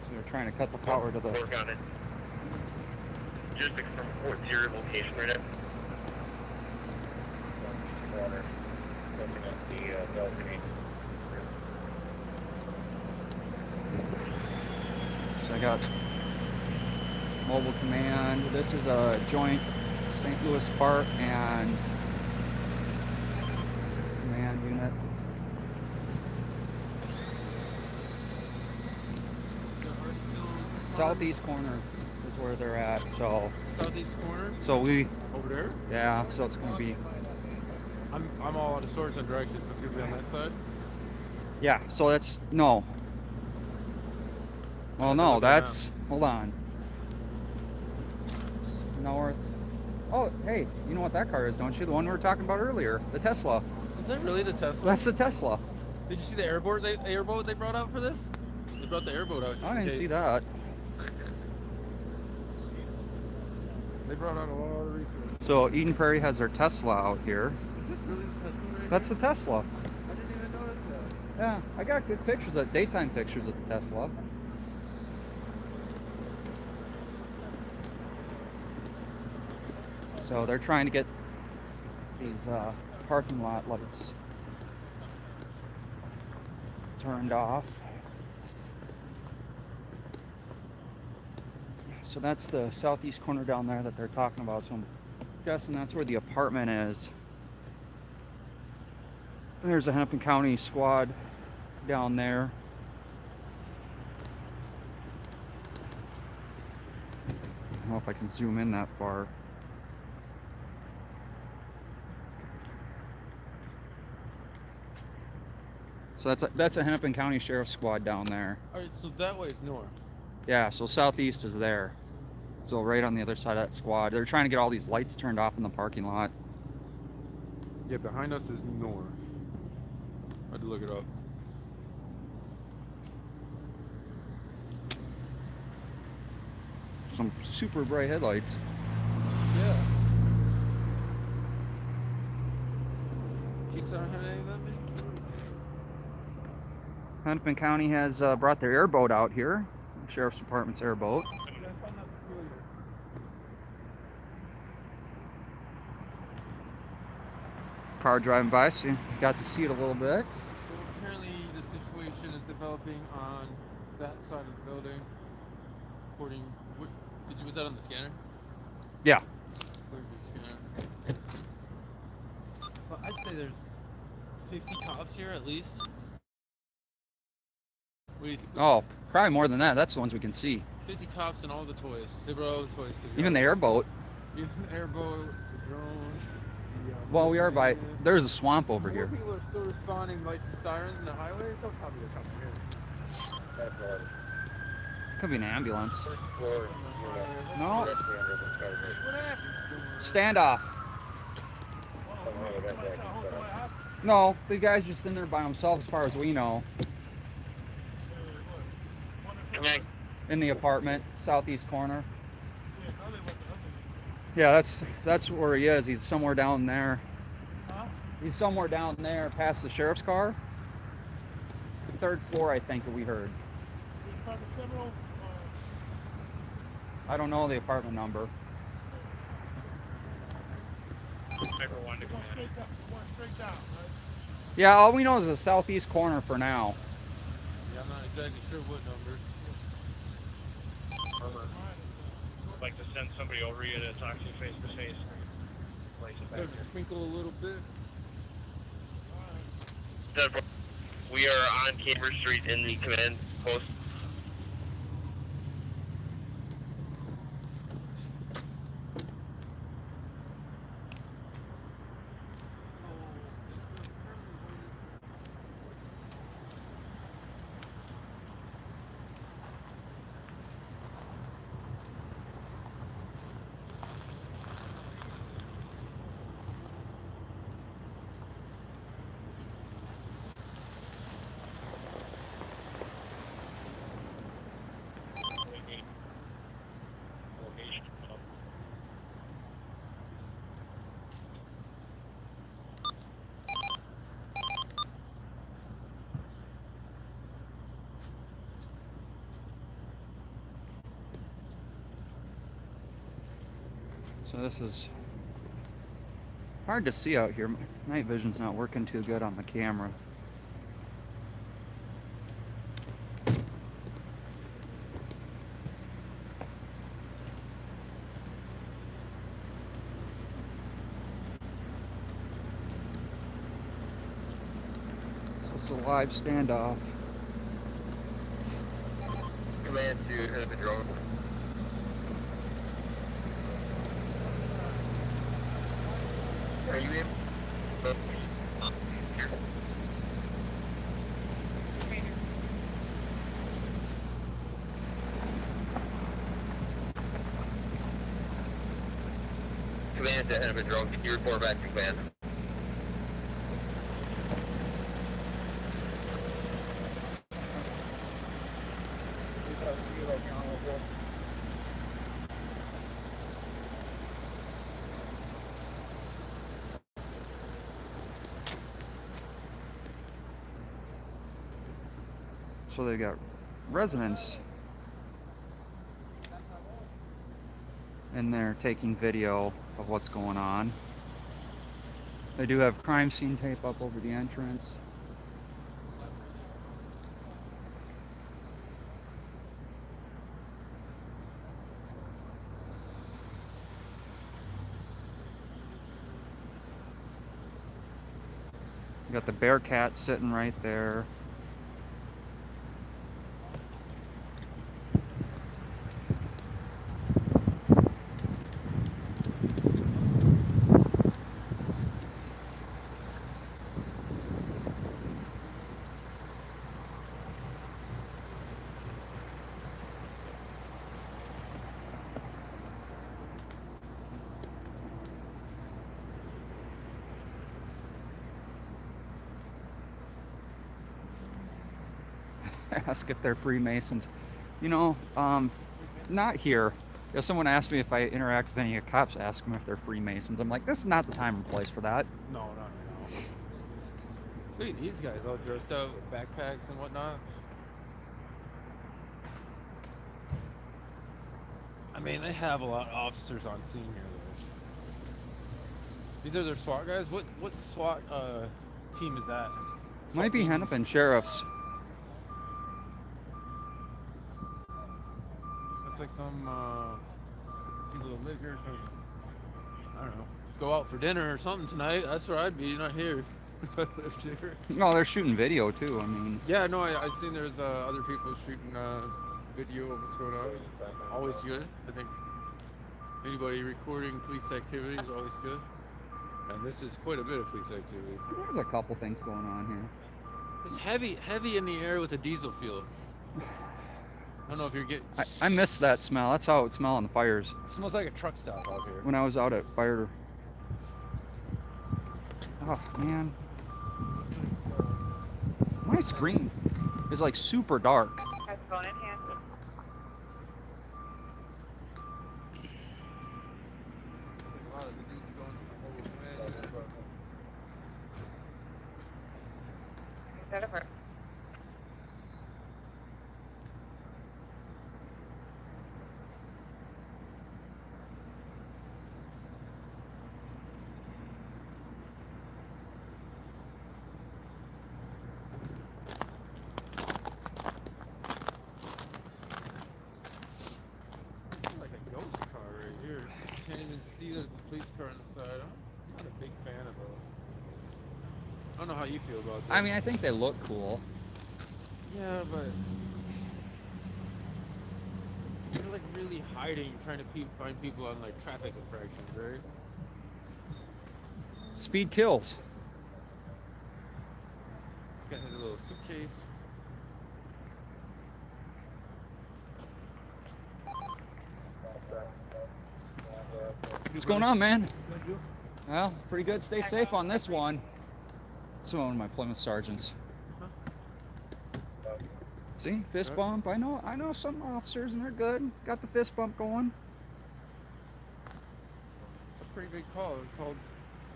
So they're trying to cut the power to the... Work on it. Just from what's your location right now? Corner. Looking at the balcony. So I got mobile command. This is a joint St. Louis Park and command unit. Southeast corner is where they're at. So Southeast corner we over there. yeah. So it's gonna be I'm all out of sorts and directions. So it's gonna be on that side. yeah. So that's no. Well, no, that's hold on. North. Oh, hey, you know what that car is, don't you? The one we were talking about earlier, the Tesla. Is that really the Tesla? That's the Tesla. Did you see the airboat they brought out for this? They brought the airboat out. Just I in didn't case. see that. They brought out a lot of research. So Eden Prairie has their Tesla out here. Is this really the Tesla? Right That's the Tesla. here? I didn't even notice that. Yeah, I got good pictures, daytime pictures of the Tesla. So they're trying to get these parking lot lights turned off. So that's the southeast corner down there that they're talking about. So I'm guessing that's where the apartment is. There's a Hennepin County squad down there. I don't know if I can zoom in that far. So that's a Hennepin County Sheriff's Squad down there. All right, so that way is north. Yeah, so southeast is there. So right on the other side of that squad. They're trying to get all these lights turned off in the parking lot. Yeah, behind us is north. I had to look it up. Some super bright headlights. Yeah. You don't have any of that many? Hennepin County has brought their airboat out here. Sheriff's Department's airboat. I find that peculiar. Car driving by, so you got to see it a little bit. So apparently the situation has developing on that side of the building. According, was that on the scanner? Yeah. Where's the scanner? But I'd say there's 50 cops here at least. What do you think? Oh, probably more than that. That's the ones we can see. 50 cops and all the toys. They brought all the toys to the Even the airboat. Even the airboat, the drone. Well, we are by. There's a swamp over More here. people are still responding lights and sirens in the highway. Don't tell me they're coming here. That's right. Could be an ambulance. First floor, No. directly under the carpet. Standoff. Somehow it got that set up. No, the guy's just in there by himself, as far as we know. In the apartment, southeast corner. Yeah, that's where he is. He's somewhere down there. He's somewhere down there, past the sheriff's car. The 3rd floor, I think, that we heard. I don't know the apartment number. Yeah, all we know is the southeast corner for now. Yeah, I'm not exactly sure what numbers. I'd like to send somebody over here to talk to you face to face. Start to sprinkle a little bit. We are on Cambridge Street in the command post. So this is hard to see out here. Night vision's not working too good on the camera. So it's a live standoff. Command to hit the drone. Are you in? Here. Command to enemy drone. Can you report back to command? So they got residents in there taking video of what's going on. They do have crime scene tape up over the entrance. You got the Bearcat sitting right there. Ask if they're Freemasons. You know, not here. You know, someone asked me if I interact with any cops, ask them if they're Freemasons. I'm like, this is not the time and place for that. No, not right now. Look at these guys all dressed up with backpacks and whatnot. I mean, they have a lot of officers on scene here. These are their SWAT guys? What SWAT team is that? Might be Hennepin Sheriffs. looks like some people that live here. I don't know. Go out for dinner or something tonight. That's where I'd be. Not here. If I lived here. No, they're shooting video too. I mean, Yeah, no, I seen there's other people shooting video of what's going on. Always good. I think anybody recording police activity is always good. And this is quite a bit of police activity. there's a couple things going on here. It's heavy in the air with a diesel fuel. I don't know if you're getting. I miss that smell. That's how it would smell on the fires It smells like a truck stop out here. when I was out at fire. Oh man, my screen is like super dark. Has phone in hand. A lot of the dudes going to the whole command. Is that over? Like a ghost car right here. You can't even see that it's a police car on the side. I'm not a big fan of those. I don't know how you feel about that. I mean, I think they look cool. Yeah, but you're like really hiding, trying to find people on like traffic infractions, right? Speed kills. This guy has a little suitcase. What's going on, man? Well, pretty good. Stay safe on this one. It's one of my Plymouth sergeants. See, fist bump. I know some officers, and they're good. Got the fist bump going. It's a pretty big call. It's called.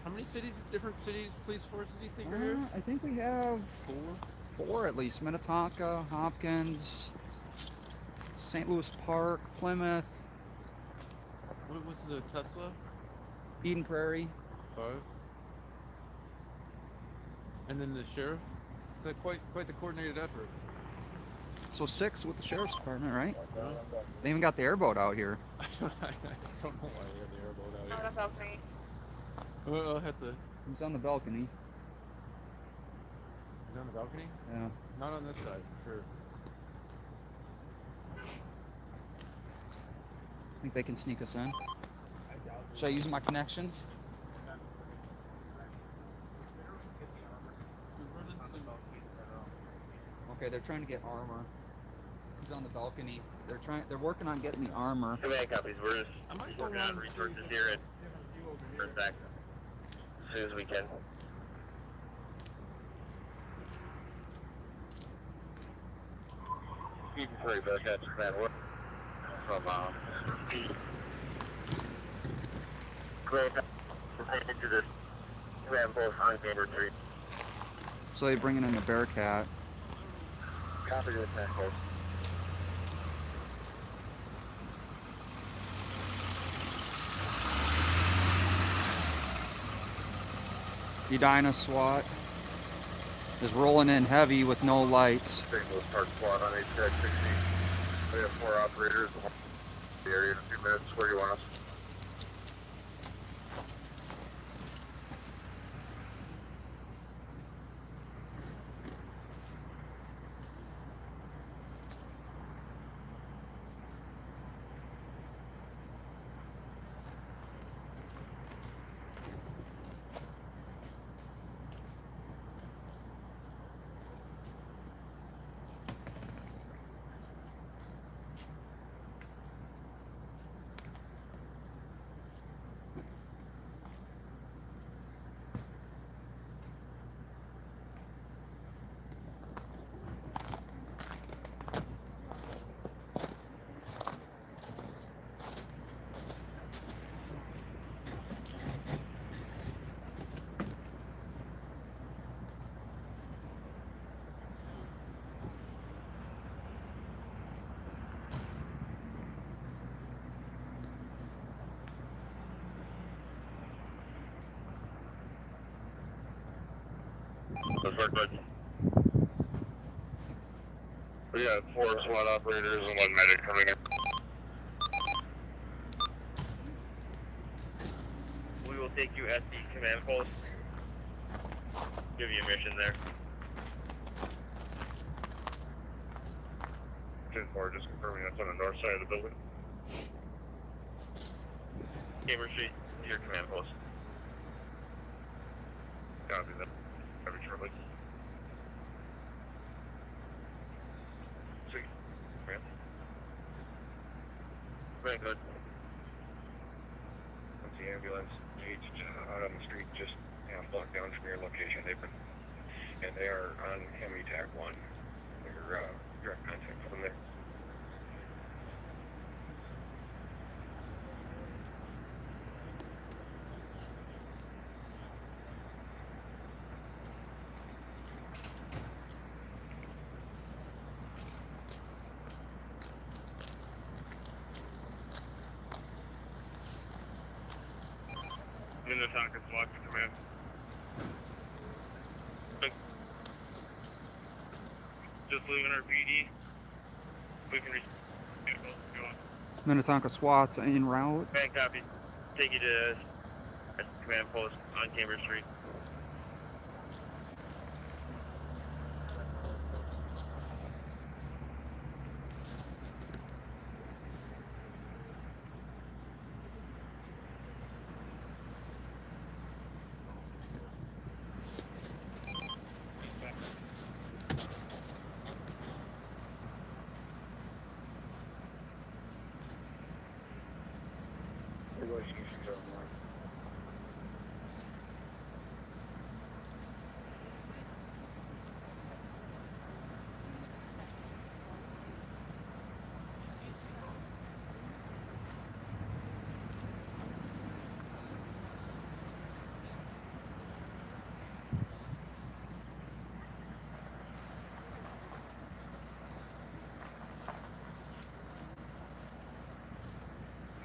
How many different cities, police forces do you think are here? I think we have four at least. Minnetonka, Hopkins, St. Louis Park, Plymouth, What was the Tesla? Eden Prairie. 5. And then the sheriff. It's like quite the coordinated effort. So 6 with the sheriff's department, right? Yeah. They even got the airboat out here. I just don't know why they have the airboat out On here. the balcony. Well, I'll have to. He's on the balcony. Is it on the balcony? Yeah. Not on this side, for sure. Think they can sneak us in? Should I use my connections? Okay, they're trying to get armor. He's on the balcony. They're working on getting the armor. Command copies. We're just I might go working on around resources to- here and bring back as soon as we can. Eden Prairie Bearcats Command. We're from Command. We're headed to the command post on Camber 3. So they're bringing in the Bearcat. Copy to the command post. Edina SWAT is rolling in heavy with no lights. St. Louis Park Squad on HX 60. We have 4 operators. The area in a few minutes. Where do you want us? That's work good. We got 4 SWAT operators and 1 medic coming in. take you at the command post. Give you a mission there. 10-4, just confirming that's on the north side of the building. Cambridge Street, your command post. Copy that. Copy shortly. Sweet. Man. Very good. Once the ambulance engaged out on the street, just half block down from your location. They are on Hemi TAC 1. They're direct contact from there. Minnetonka SWAT command. Just leaving our PD. We can reach. Go on. Minnetonka SWAT's en route. Bad copy. Take you to command post on Cambridge Street. Negotiations are online.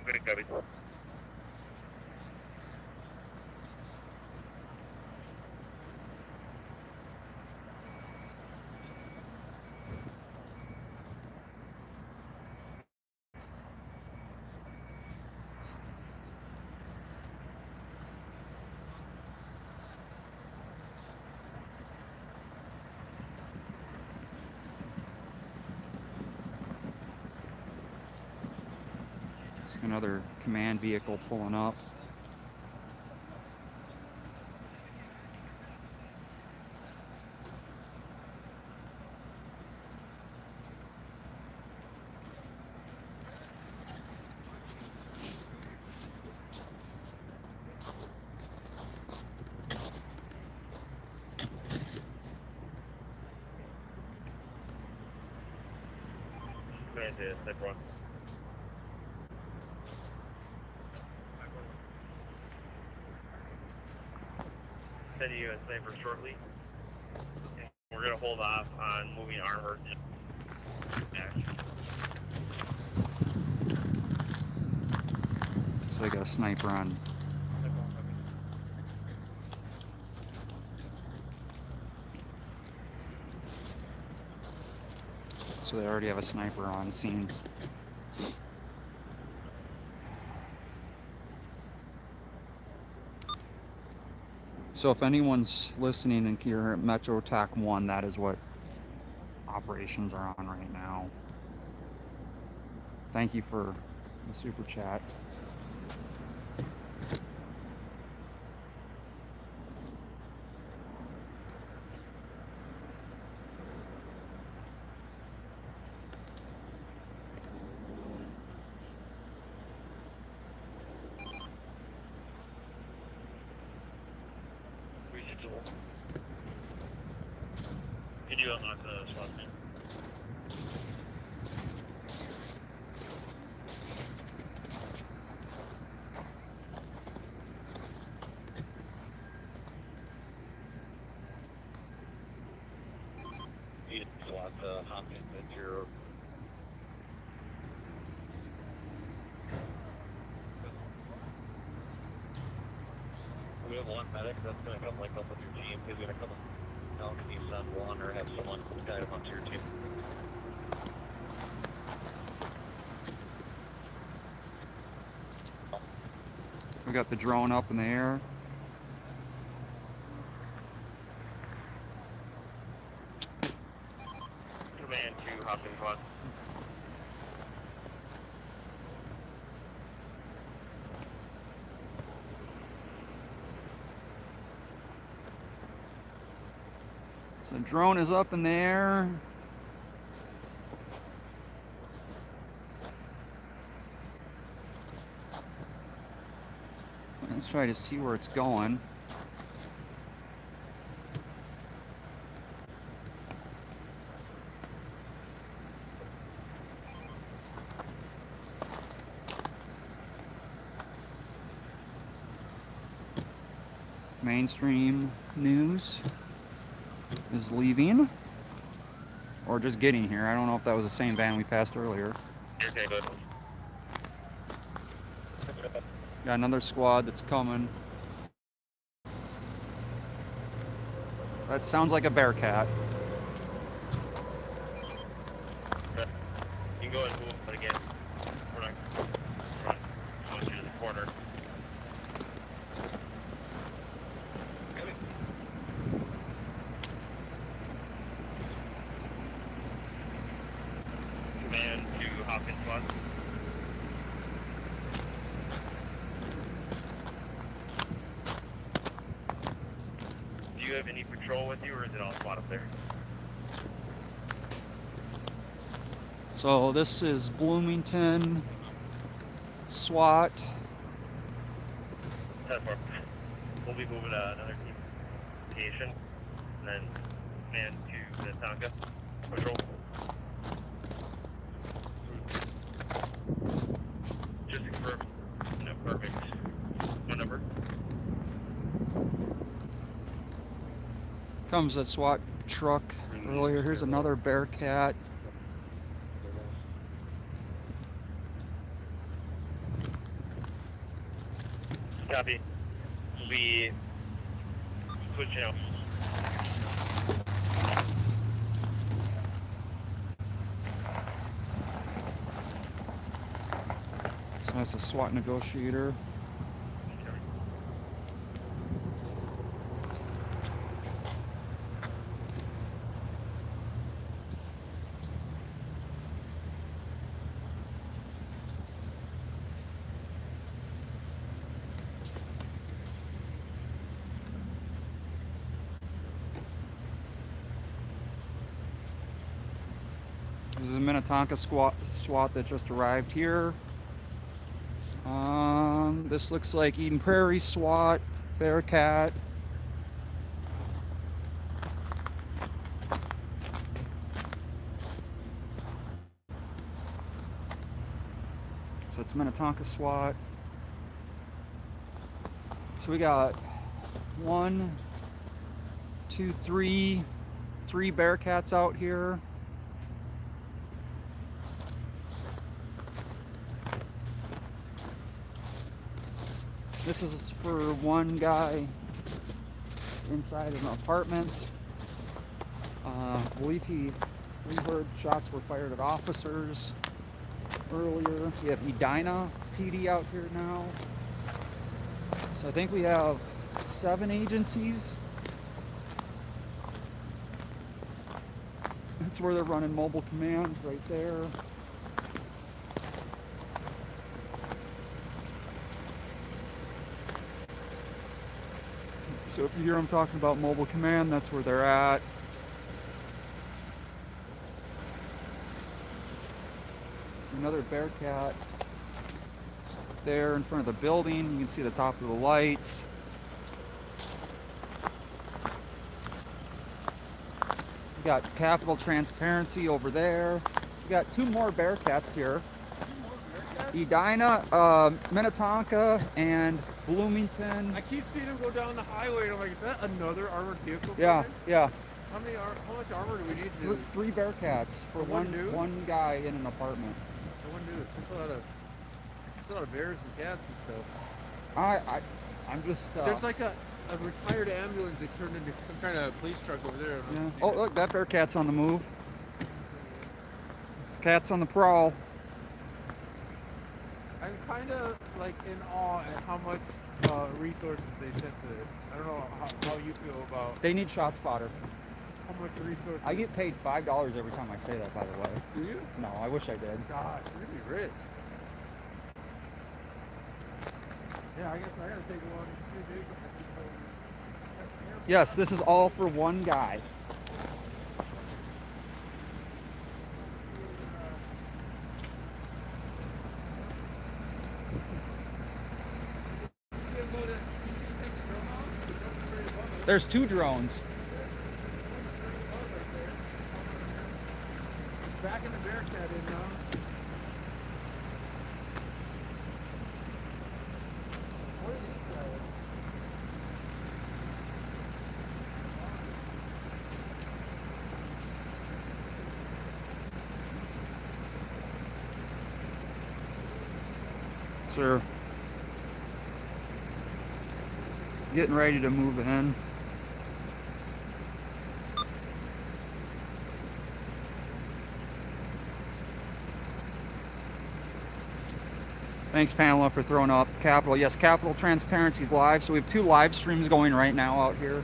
Bad copy. Another command vehicle pulling up. Command to step 1. Send you a sniper shortly. We're gonna hold off on moving armor. So they got a sniper on. So they already have a sniper on scene. So if anyone's listening and you're at Metro TAC 1, that is what operations are on right now. Thank you for the super chat. Can you unlock the slot name? Need a slot Hopkins at your. We have one medic that's going to come link up with your team. He's going to come down. Can you send one or have someone guide him onto your team? We got the drone up in the air. Command to Hopkins 1. So the drone is up in the air. Let's try to see where it's going. Mainstream news is leaving, or just getting here. I don't know if that was the same van we passed earlier. Okay, good. Got another squad that's coming. That sounds like a Bearcat. You can go ahead and move, but again, we're not closer to the corner. Command to Hopkins 1. Do you have any patrol with you, or is it all SWAT up there? So this is Bloomington SWAT. 10-4. We'll be moving another team location, and then command to Minnetonka patrol. Just to confirm. No, perfect. What number? Comes that SWAT truck earlier. Here's another Bearcat. Copy. We'll be switching out. So that's a SWAT negotiator. This is a Minnetonka SWAT that just arrived here. This looks like Eden Prairie SWAT, Bearcat. So it's Minnetonka SWAT. So we got 1, 2, 3 Bearcats out here. This is for one guy inside an apartment. I believe we heard shots were fired at officers earlier. We have Edina PD out here now. So I think we have 7 agencies. That's where they're running mobile command right there. So if you hear them talking about mobile command, that's where they're at. Another Bearcat there in front of the building. You can see the top of the lights. We got Capital Transparency over there. We got 2 more Bearcats here. Edina, Minnetonka, and Bloomington. I keep seeing them go down the highway, and I'm like, is that another armored vehicle? Yeah, coming? yeah. How much armor do we need to? 3 Bearcats for one dude? one guy in an apartment. For one dude. There's a lot of bears and cats and stuff. I'm just. There's like a retired ambulance that turned into some kind of police truck over there. Yeah. Oh, look, that Bearcat's on the move. The cat's on the prowl. I'm kind of like in awe at how much resources they sent to this. I don't know how you feel about They need shot spotter. how much resources. I get paid $5 every time I say that, by the way. Do you? No, I wish I did. God, you're gonna be rich. Yeah, I guess I gotta take one. Yes, this is all for one guy. There's 2 drones. Back in the barricaded now. What is this guy? Sir. Getting ready to move in. Thanks, Pamela, for throwing up Capital. Yes, Capital Transparency's live. So we have 2 live streams going right now out here.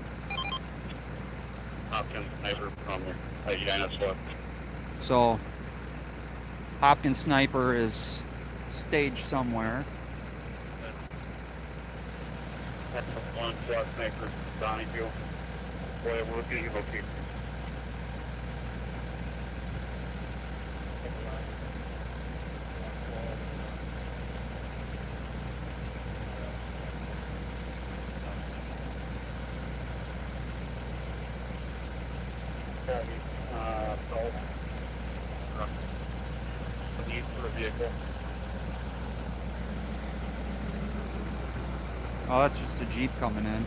Hopkins Sniper from IGINS left. So Hopkins Sniper is staged somewhere. That's one SWAT sniper, Donniefield. Boy, we'll get you located. Need for a vehicle. Oh, that's just a Jeep coming in.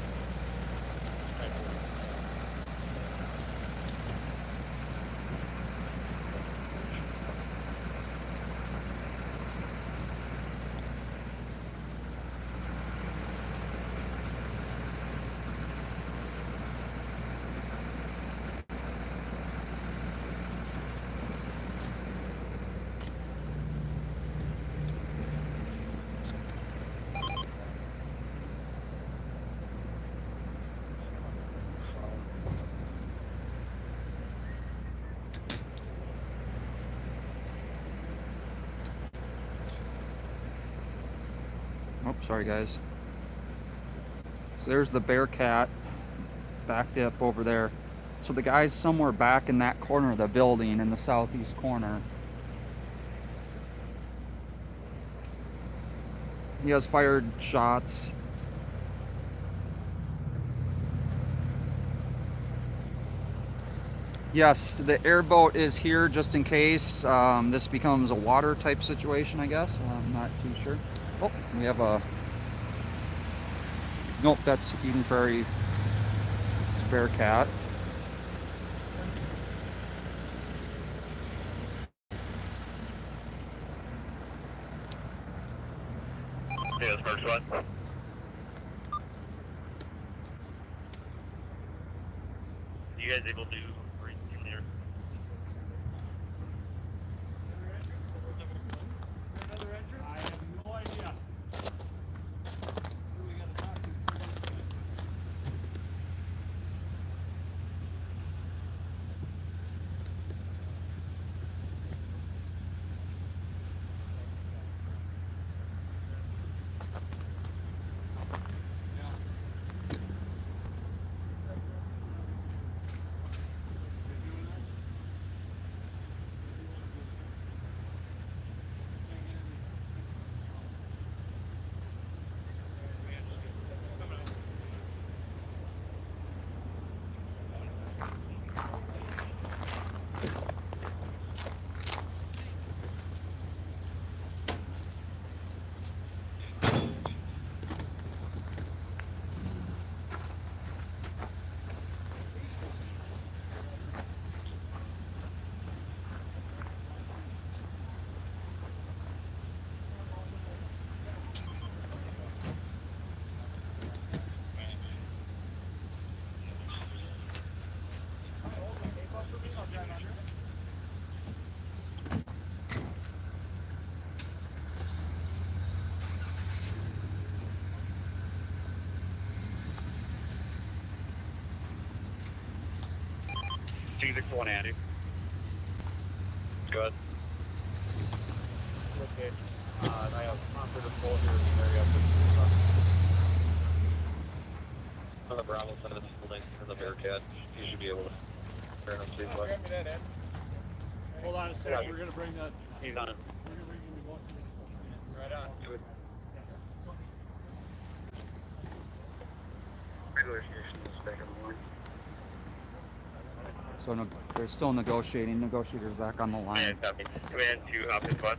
Oh, sorry guys. So there's the Bearcat backed up over there. So the guy's somewhere back in that corner of the building in the southeast corner. He has fired shots. Yes, the airboat is here just in case this becomes a water type situation, I guess. I'm not too sure. Oh, we have a... Nope, that's Eden Prairie Bearcat. Yeah, that's first one. You guys able to breathe in there? Another entrance? I have no idea. Who we gotta talk to? 361 Andy. Good. Okay. I have operative full here in the area. On the Bravo side of the building, in the Bearcat, you should be able to turn and see what. Grab me that, Ed. Hold on a second. We're going to bring that. He's on it. We're going to bring the right on. Good. Regular station is back in the morning. So no, they're still negotiating. Negotiators back on the line. Command, copy. Command 2, hop in front.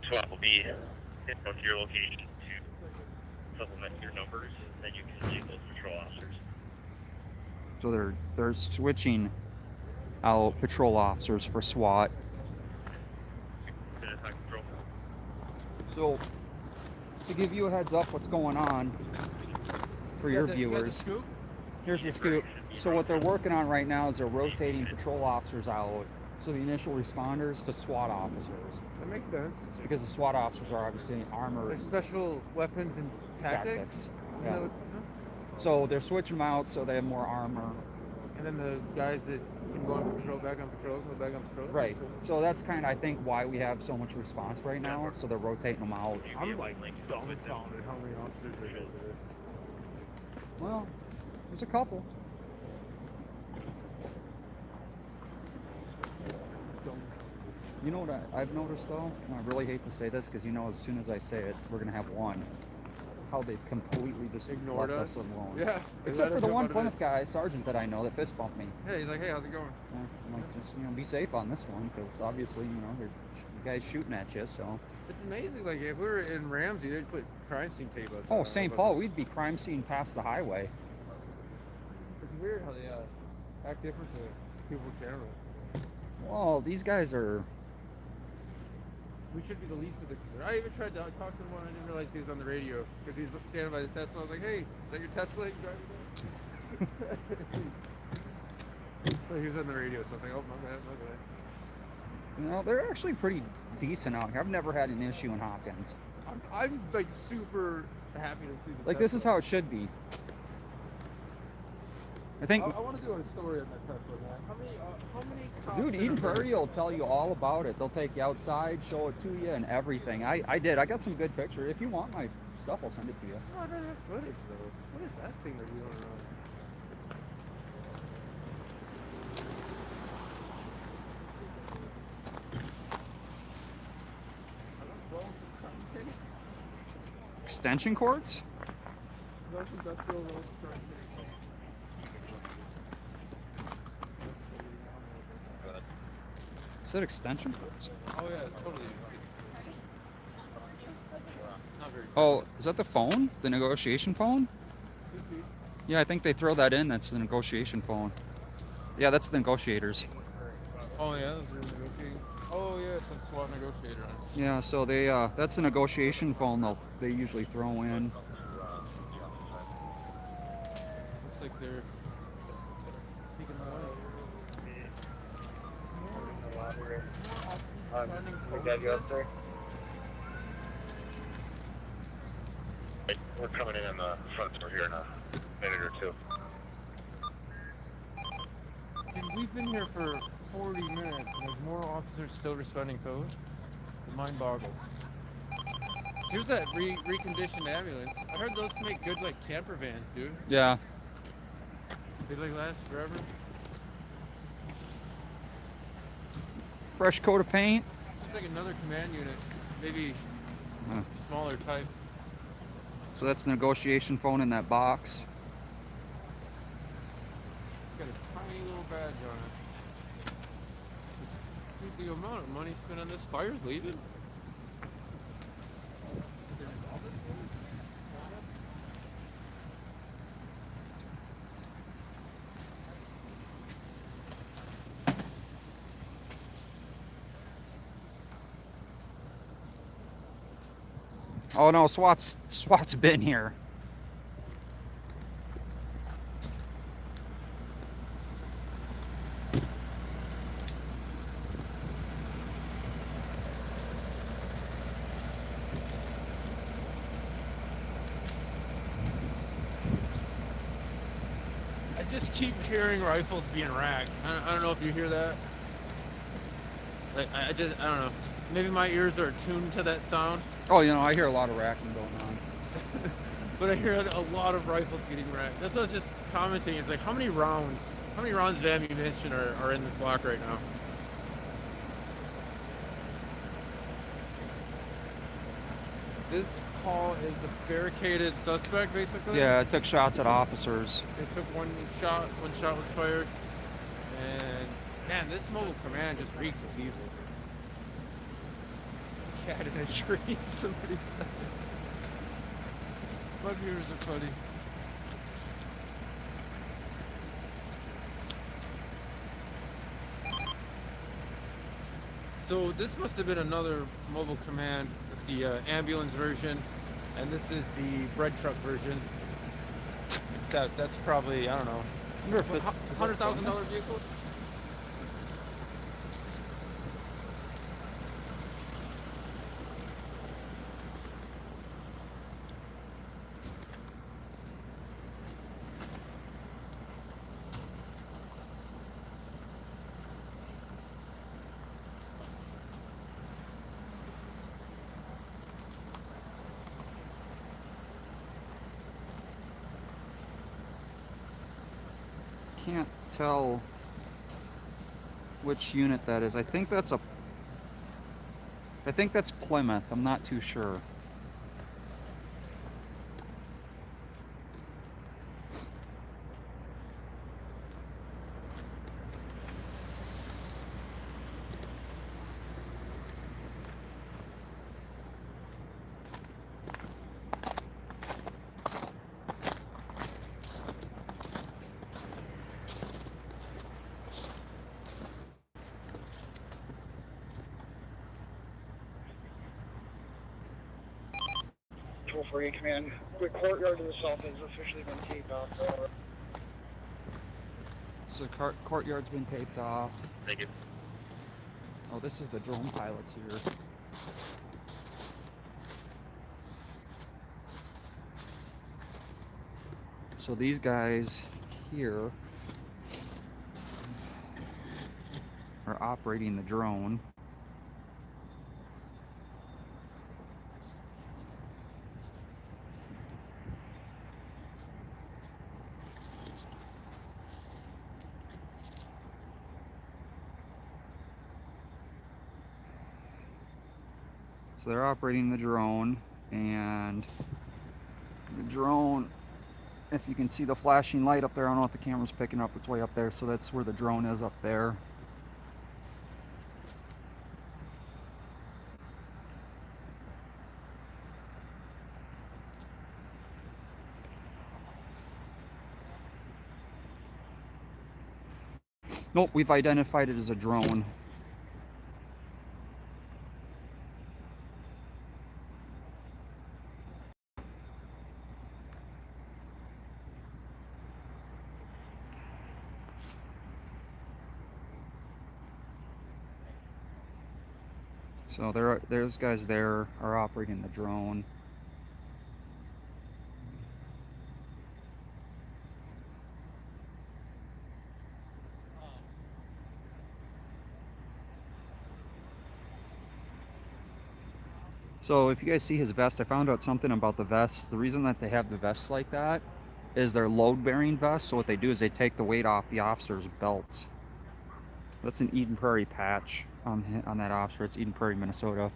Swap will be in front of your location to supplement your numbers, and then you can leave those patrol officers. So they're switching out patrol officers for SWAT. So to give you a heads up what's going on for your viewers, here's the scoop. So what they're working on right now is they're rotating patrol officers out, so the initial responders to SWAT officers. That makes sense. Because the SWAT officers are obviously armored There's special weapons and tactics. tactics. Isn't Yeah. that what- So they're switching them out so they have more armor. And then the guys that can go on patrol, back on patrol, go back on patrol. Right. So that's kind of, I think, why we have so much response right now. So they're rotating them out. I'm like dumbfounded how many officers there go to this. Well, there's a couple. You know what I've noticed though, and I really hate to say this because you know as soon as I say it, we're gonna have one. How they've completely just Ignored left us. us alone. Yeah. they Except let for us the know one about it. Plymouth guy, sergeant that I know that fist bumped me. Hey, he's like, hey, how's it going? Yeah, I'm like, just be safe on this one because obviously you guys shooting at you. So. It's amazing. Like if we were in Ramsey, they'd put crime scene tape outside. Oh, St. Paul, we'd be crime scene past the highway. It's weird how they act different to people with camera. Well, these guys are. We should be the least of the concern. I even tried to talk to him when I didn't realize he was on the radio because he was standing by the Tesla. I was like, hey, is that your Tesla you driving there? But he was on the radio, so I was like, oh, my bad. You know, they're actually pretty decent out here. I've never had an issue in Hopkins. I'm like super happy to see the Like, this is Tesla. how it should be. I think, I want to do a story on that Tesla, man. How many cops dude, in Eden America- Prairie will tell you all about it. They'll take you outside, show it to you, and everything. I did. I got some good pictures. If you want my stuff, I'll send it to you. No, I don't have footage though. What is that thing they're doing around? Extension cords? Is that extension cords? Oh yeah, it's totally. Not very. Oh, is that the phone? The negotiation phone? Yeah, I think they throw that in. That's the negotiation phone. Yeah, that's the negotiators. Oh yeah, those are negotiating. Oh yeah, it's a SWAT negotiator. Yeah, so they that's the negotiation phone they usually throw in. Looks like they're taking the We got you up there? We're coming in on the front door here in a minute or two. Dude, we've been here for 40 minutes and there's more officers still responding code. The mind boggles. Here's that reconditioned ambulance. I heard those make good like camper vans, dude. Yeah. They like last forever. Fresh coat of paint. It's like another command unit, maybe Huh. smaller type. So that's the negotiation phone in that box. It's got a tiny little badge on it. Dude, the amount of money spent on this fire's leaving. Oh no, SWAT's been here. just keep hearing rifles being racked. I don't know if you hear that. Like, I don't know. Maybe my ears are attuned to that sound, Oh, you know, I hear a lot of racking going on. but I hear a lot of rifles getting racked. That's what I was just commenting. It's like, how many rounds of ammunition are in this block right now? This call is a barricaded suspect, basically. Yeah, it took shots at officers. They took one shot was fired. And man, this mobile command just reeks of evil. Cat in a tree, somebody said. My viewers are funny. So this must have been another mobile command. It's the ambulance version, and this is the bread truck version. Except that's probably, I don't know, $100,000 vehicle. Can't tell which unit that is. I think that's Plymouth. I'm not too sure. For you, command. The courtyard to the south has officially been taped off. So the courtyard's been taped off. Thank you. Oh, this is the drone pilots here. So these guys here are operating the drone. So they're operating the drone, and the drone, if you can see the flashing light up there, I don't know if the camera's picking up, it's way up there, so that's where the drone is up there. Nope, we've identified it as a drone. So those guys there are operating the drone. So if you guys see his vest, I found out something about the vest. The reason that they have the vests like that is they're load-bearing vests. So what they do is they take the weight off the officer's belts. That's an Eden Prairie patch on that officer. It's Eden Prairie, Minnesota.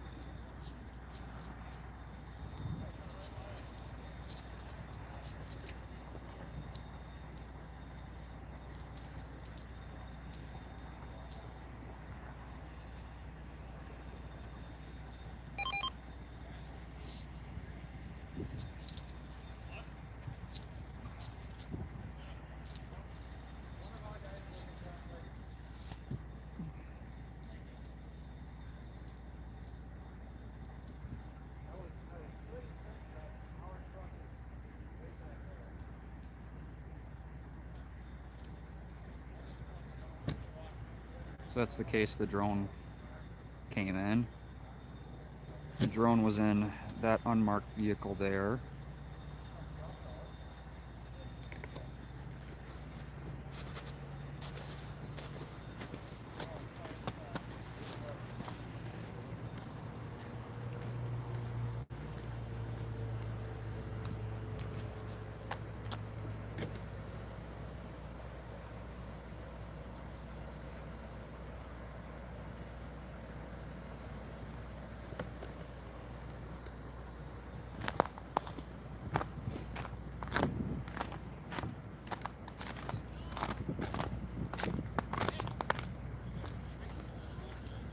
So that's the case the drone came in. The drone was in that unmarked vehicle there.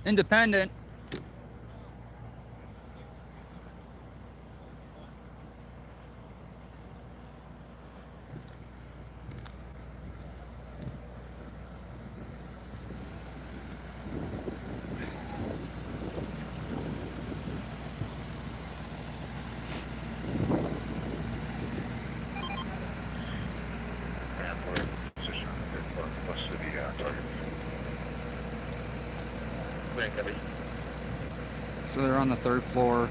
Independent. And we're in position on the 5th floor, west of the target. Wait, Kelly. So they're on the 3rd floor.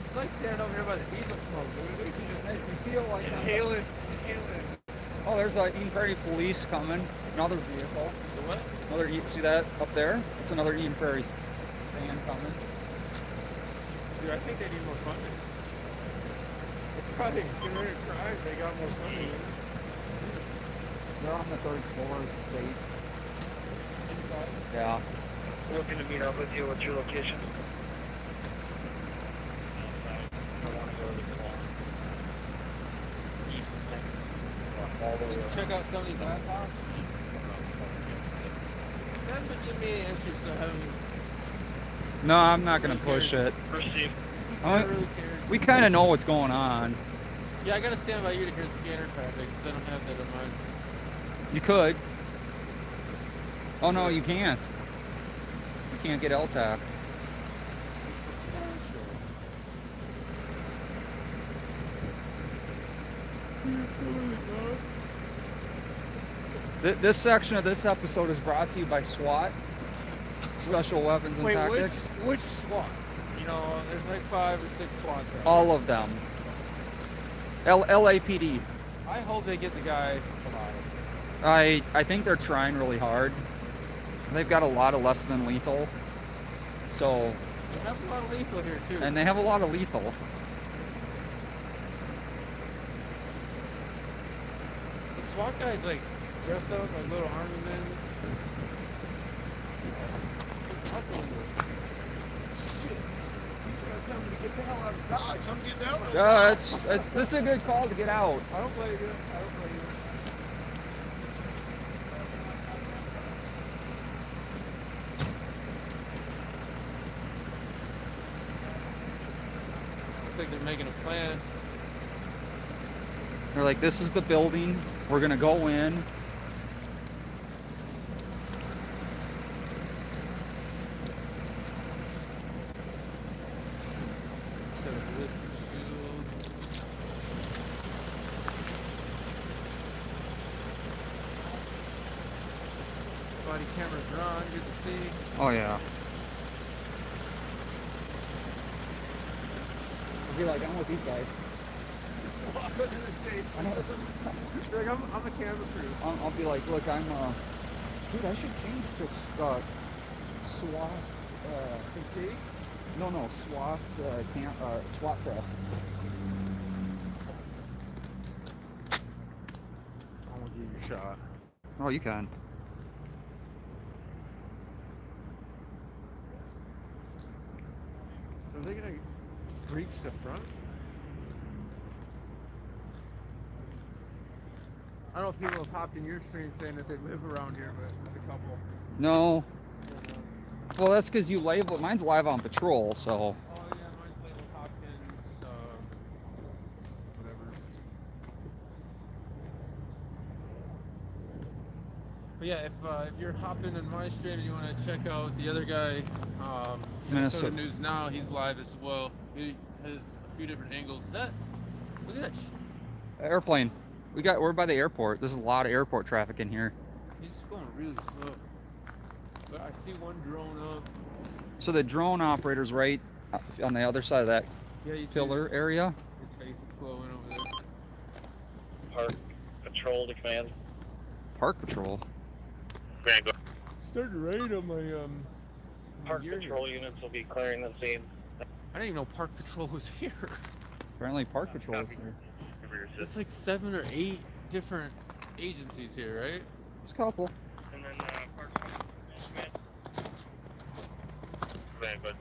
It's like standing over here by the diesel smoke, dude. You just makes me feel like inhaling. Oh, there's a Eden Prairie police coming. Another vehicle. The what? Another see that up there? It's another Eden Prairie van coming. Dude, I think they need more funding. It's probably getting ready to cry if they got more funding. They're on the 3rd floor of the state. Inside. Yeah. Looking to meet up with you. What's your location? I want to go to the bar. All the way up. Check out some of these laptops. That's what give me answers to having. No, I'm not gonna push it. Received. I really care. We kind of know what's going on. Yeah, I gotta stand by you to hear the scanner traffic because I don't have that in mind. You could. Oh no, you can't. You can't get LTAP. This section of this episode is brought to you by SWAT, Special Weapons and Wait, Tactics. which SWAT? You know, there's like 5 or 6 SWATs out. All of them. LAPD. I hope they get the guy alive. I think they're trying really hard. They've got a lot of less than lethal. So, They have a lot of lethal here too. and they have a lot of lethal. The SWAT guys like dress up like little army men. Shit. Tell me to get the hell out of Dodge. I'm getting out of Dodge. This is a good call to get out. I don't blame you. I don't blame you. Looks like they're making a plan. They're like, this is the building. We're gonna go in. Instead of this shield. Body cameras are on. Good to see. Oh yeah. I'll be like, I'm with these guys. Like, I'm a camera crew. I'll be like, look, I'm dude, I should change to SWAT Fatigue? no SWAT SWAT press. I won't give you a shot. Oh, you can. Are they gonna breach the front? I don't know if people have hopped in your stream saying that they live around here, but there's a couple. No. Well, that's because you label it. Mine's live on patrol, so. Oh yeah, mine's labeled Hopkins, whatever. But yeah, if you're hopping in my stream and you want to check out the other guy, Minnesota News Now, he's live as well. He has a few different angles. Look at that. Airplane. We're by the airport. There's a lot of airport traffic in here. He's going really slow. But I see one drone up. So the drone operator's right on the other side of that Yeah, you pillar area. His face is glowing over there. Park patrol to command. Park patrol. Command, go. Started to rain on my Park gear patrol here. units will be clearing the scene. I didn't even know Park Patrol was here. Apparently park patrol is Copy. here. Cover your It's system. like 7 or 8 different agencies here, right? There's a couple. And then Park command. Command, good.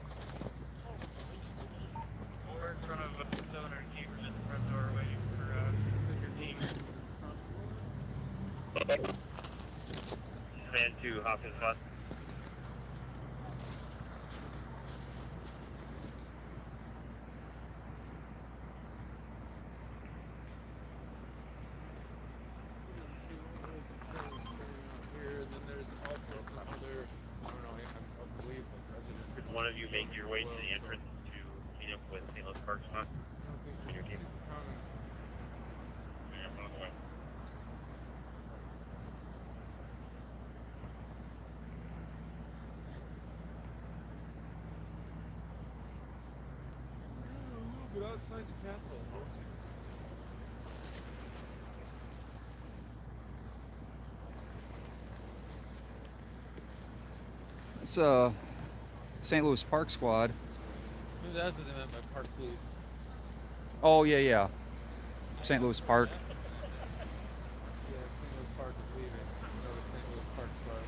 We're in front of 700 keepers at the front door waiting for your team. Command to Hopkins Bus. Here, and then there's also some other, I don't know, I believe the president. Could one of you make your way to the entrance to meet up with St. Louis Park Spot? And your team? Yeah, I'm on the way. A little bit outside the Capitol. It's St. Louis Park Squad. Maybe that's what they meant by Park Police. Oh yeah. St. Louis Park. Yeah, St. Louis Park is leaving. No, the St. Louis Park Squad.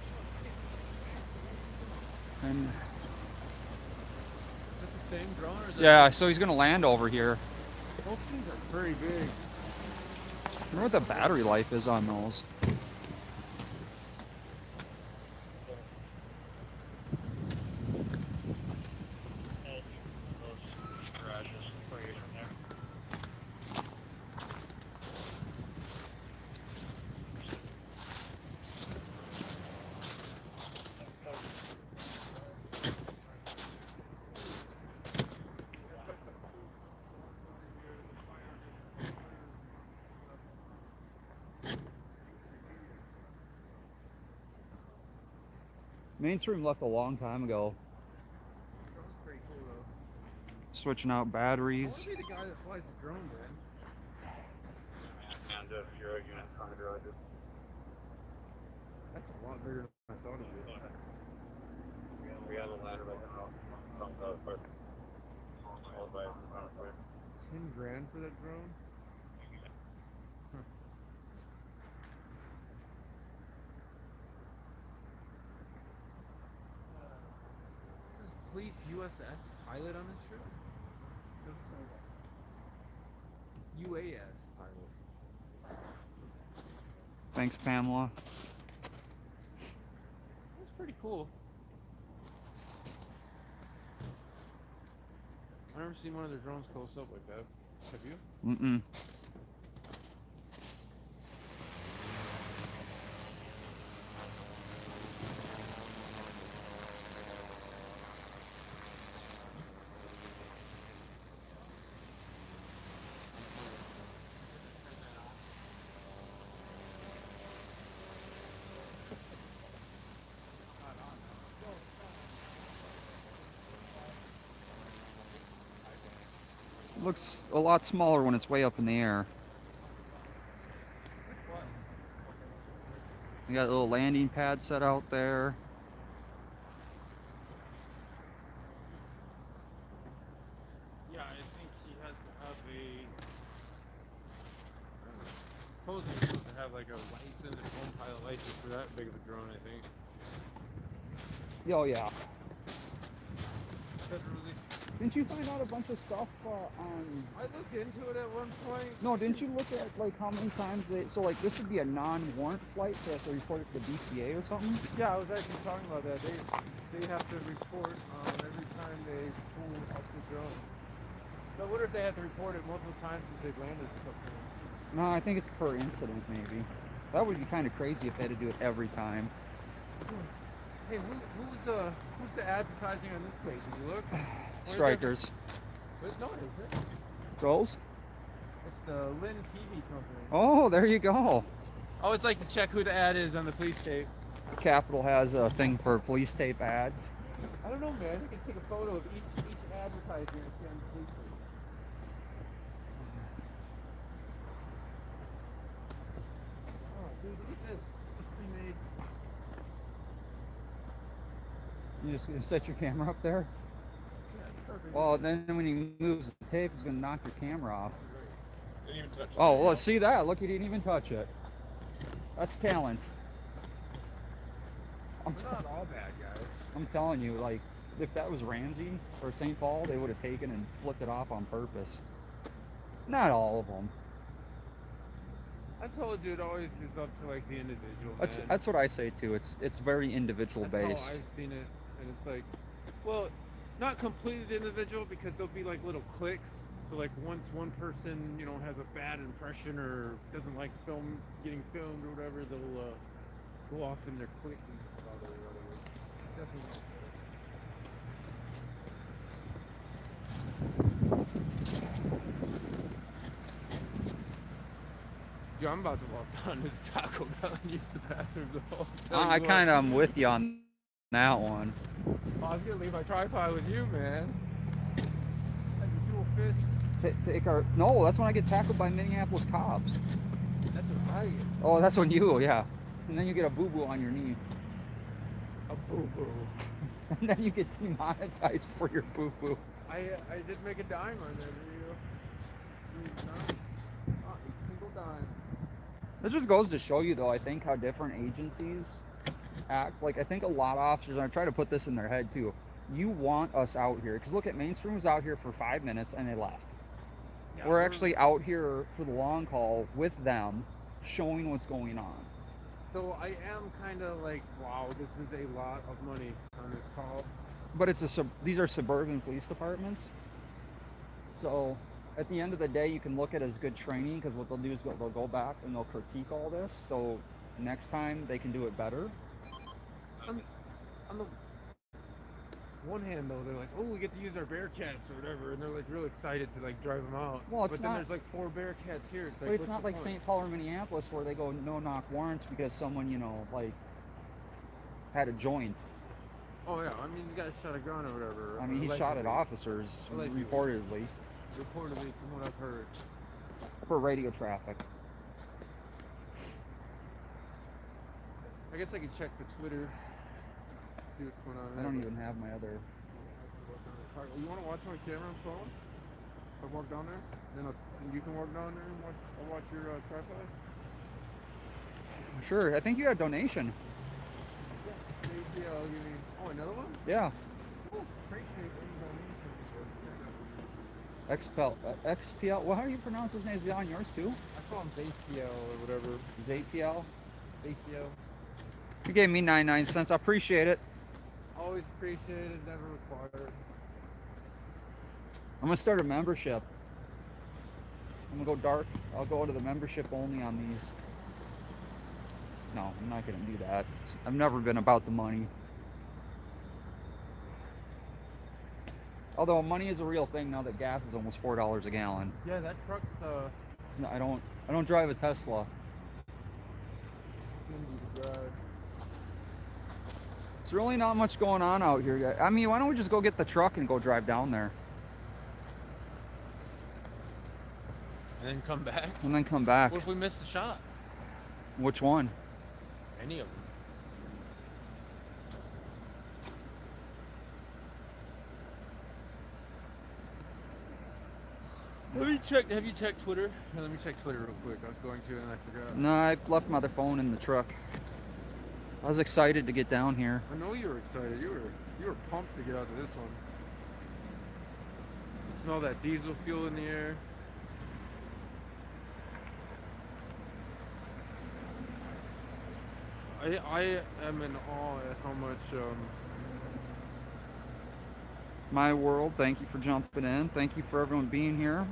And Is that the same drone or is that yeah, so he's gonna land over here. Those things are pretty big. I wonder what the battery life is on those. Garages, 28 from there. Mainstream left a long time ago. Drone's pretty cool though. Switching out I batteries. want to be the guy that flies the drone, man. And Bureau unit on the garages. That's a lot bigger than I thought it would. We have a ladder right now. Comes out of park. All by 10 grand for that drone? This is police USS pilot on this ship? UAS pilot. Thanks, Pamela. That's pretty cool. I've never seen one of their drones close up like that. Have you? Mm-mm. Looks a lot smaller when it's way up in the air. We got a little landing pad set out there. Yeah, I think he has to have a. Suppose he's supposed to have like a license, a home pilot license for that big of a drone, I think. Oh yeah. Federally. Didn't you find out a bunch of stuff on? I looked into it at one point. No, didn't you look at like how many times they? So like this would be a non-warrant flight, so they have to report it to the BCA or something. Yeah, I was actually talking about that. They have to report every time they pull up the drone. So I wonder if they have to report it multiple times since they've landed a couple times. No, I think it's per incident maybe. That would be kind of crazy if they had to do it every time. Hey, who's the advertising on this page? Did you look? Strikers. No, it isn't. Trolls? It's the Lynn TV company. Oh, there you go. I always like to check who the ad is on the police tape. Capital has a thing for police tape ads. I don't know, man. You can take a photo of each advertiser and send the police. Oh, dude, look at this. It's pre-made. You just gonna set your camera up there? Yeah, it's perfect. Well, then when he moves the tape, he's gonna knock your camera off. Didn't even touch it. Oh, well, see that? Look, he didn't even touch it. That's talent. We're not all bad guys. I'm telling you, like, if that was Ramsey or St. Paul, they would have taken and flipped it off on purpose. Not all of them. I told you it always is up to like the individual. Man. That's what I say too. It's very individual That's based. how I've seen it, and it's like, well, not completely individual because there'll be like little cliques. So like once one person, you know, has a bad impression or doesn't like getting filmed or whatever, they'll go off in their clique and stuff or whatever. Definitely. Dude, I'm about to walk down to the Taco Bell and use the bathroom though. I kind of am with you on that one. I was gonna leave my tripod with you, man. Like a dual fist. Take our no. That's when I get tackled by Minneapolis cops. That's what I get. Oh, that's when you, yeah. And then you get a boo boo on your knee, A boo boo. and then you get demonetized for your boo boo. I did make a dime on that video. Not a single dime. This just goes to show you, though, I think how different agencies act. Like, I think a lot of officers, and I try to put this in their head too. You want us out here because look at Mainstream was out here for 5 minutes and they left. Yeah, We're actually out here for the long haul with them, showing what's going on. So I am kind of like, wow, this is a lot of money on this call. But these are suburban police departments. So at the end of the day, you can look at it as good training because what they'll do is they'll go back and they'll critique all this. So next time they can do it better. On the one hand, though, they're like, oh, we get to use our Bearcats or whatever, and they're like real excited to like drive them out. Well, it's but then not- there's like 4 Bearcats here. It's like, But it's what's not the like point? St. Paul or Minneapolis where they go no-knock warrants because someone, you know, like had a joint. Oh yeah, I mean, the guy shot a gun or whatever. I mean, he shot at allegedly. officers Allegedly. reportedly Reportedly, from what I've heard. for radio traffic. I guess I could check the Twitter. See what's going on. I there, don't but- even have my other. You want to watch my camera and phone? I'll walk down there, then and you can walk down there and I'll watch your tripod. Sure, I think you had donation. Yeah, I'll give you. Oh, another one? Yeah, Oh, appreciate any donation. XPL. Well, how do you pronounce his name? Is he on yours too? I call him Zapiel or whatever. Zapiel. Zapiel. You gave me 99 cents. I appreciate it. Always appreciated, never required. I'm gonna start a membership. I'm gonna go dark. I'll go to the membership only on these. No, I'm not gonna do that. I've never been about the money. Although money is a real thing now that gas is almost $4 a gallon. Yeah, that truck's It's not, I don't drive a Tesla. skinny to drive. There's really not much going on out here yet. I mean, why don't we just go get the truck and go drive down there And then come back. and then come back? What if we miss the shot? Which one? Any of them. Let me check. Have you checked Twitter? Yeah, let me check Twitter real quick. I was going to and I forgot. No, I left my other phone in the truck. I was excited to get down here. I know you were excited. You were pumped to get out to this one. To smell that diesel fuel in the air. I am in awe at how much My world, thank you for jumping in. Thank you for everyone being here.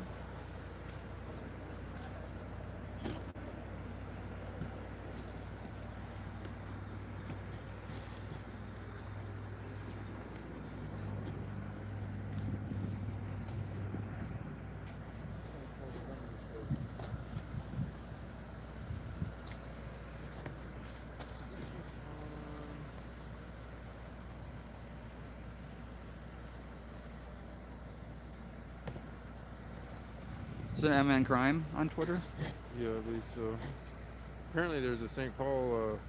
Is it MN Crime on Twitter? Yeah, at least so. Apparently there's a St. Paul,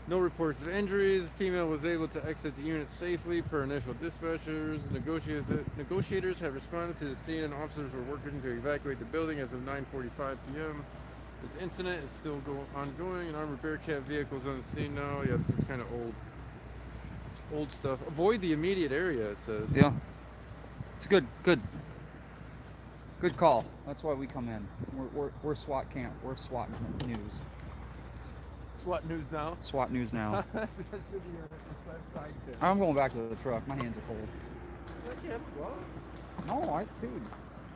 no reports of injuries. Female was able to exit the unit safely per initial dispatchers. Negotiators have responded to the scene and officers were working to evacuate the building as of 9:45 p.m. This incident is still ongoing. An armored Bearcat vehicle is on the scene now. Yeah, this is kind of old stuff. Avoid the immediate area, it says. Yeah. It's a good call. That's why we come in. We're SWAT camp. We're SWAT news. SWAT news now. SWAT news now. That should be our side tip. I'm going back to the truck. My hands are cold. Don't you have gloves? No, dude,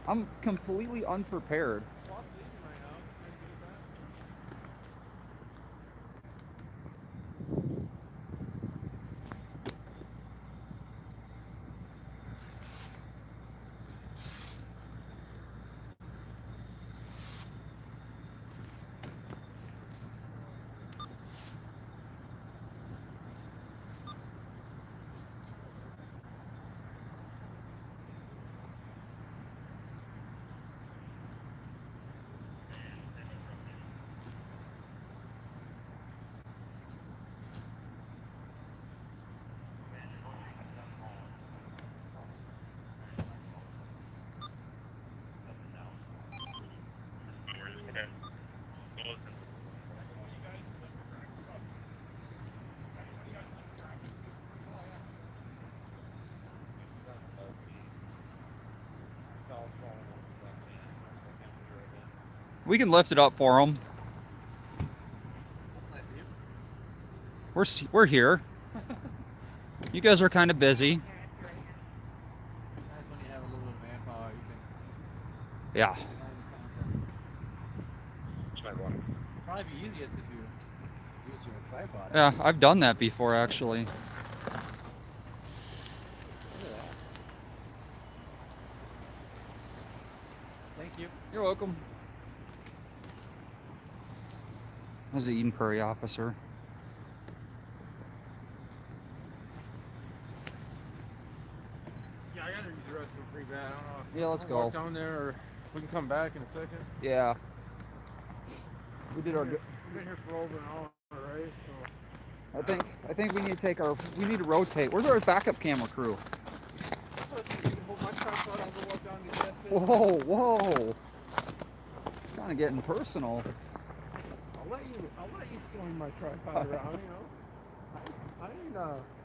I'm completely unprepared. SWAT's leaving right now. Can I get it back? We can lift it up for them. That's nice of you. We're here. You guys are kind of busy. Nice when you have a little bit of manpower. You can Yeah. It's my one. probably be easiest if you use your tripod. Yeah, I've done that before actually. Look at that. Thank you. You're welcome. I was the Eden Prairie officer. Yeah, I gotta use the restroom pretty bad. I don't know. Yeah, let's I'll walk go. down there, or we can come back in a second. Yeah. We did our. We've been here for over an hour, right? So I think we need to take our. We need to rotate. Where's our backup camera crew? you can hold my tripod. I'll go walk down to the gas station. Whoa. It's kind of getting personal. I'll let you swing my tripod around. You know. I ain't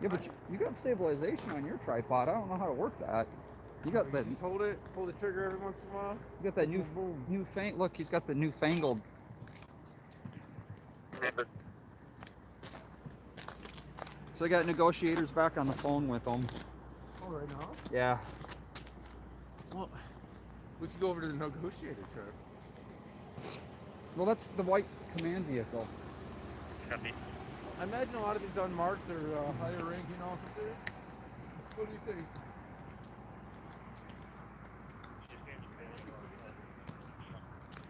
Yeah, but you got stabilization on your tripod. I don't know how to work that. You got the just hold the trigger every once in a while. you got that Boom, boom. look. He's got the newfangled. So I got negotiators back on the phone with them. Oh, right now. Yeah. Well, we could go over to the negotiator truck. Well, that's the white command vehicle. Copy. I imagine a lot of these unmarked are higher ranking officers. What do you think?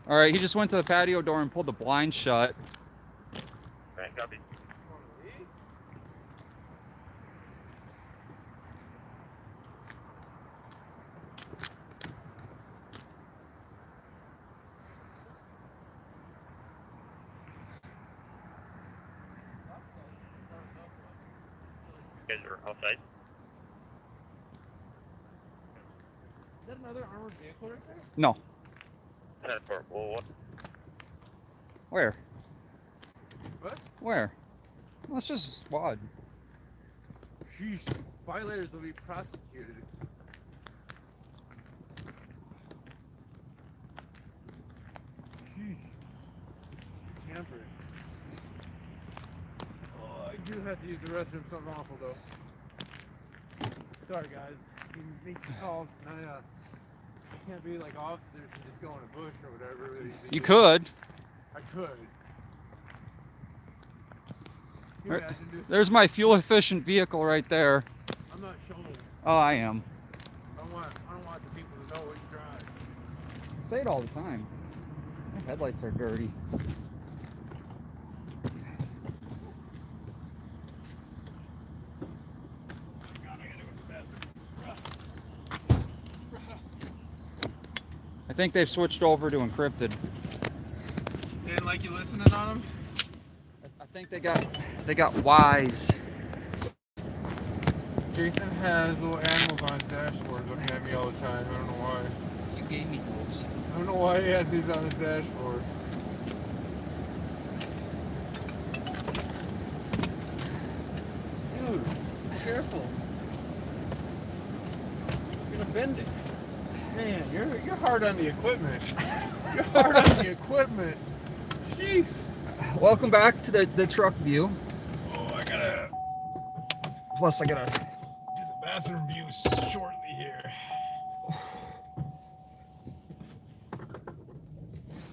All right, he just went to the patio door and pulled the blind shut. Right, copy. You guys are outside? Is that another armored vehicle right there? No. Well, what? Where? What? Where? Well, it's just a squad. Sheesh. Violators will be prosecuted. Sheesh. Camper. Oh, I do have to use the restroom. Something awful though. Sorry guys. You make some calls. And I can't be like officers and just go in a bush or whatever. You could. I could. Can you imagine, dude? There's my fuel efficient vehicle right there. I'm not showing. Oh, I am. I don't want the people to know what you drive. I say it all the time. My headlights are dirty. God, I gotta go to the bathroom. think they've switched over to encrypted. They didn't like you listening on them? I think they got wise. Jason has little animals on his dashboard looking at me all the time. I don't know why. You gave me those. I don't know why he has these on his dashboard. Dude, be careful. You're gonna bend it. Man, you're hard on the equipment. You're hard on the equipment. Jeez. Welcome back to the truck view. Oh, I gotta Plus, I gotta. do the bathroom view shortly here.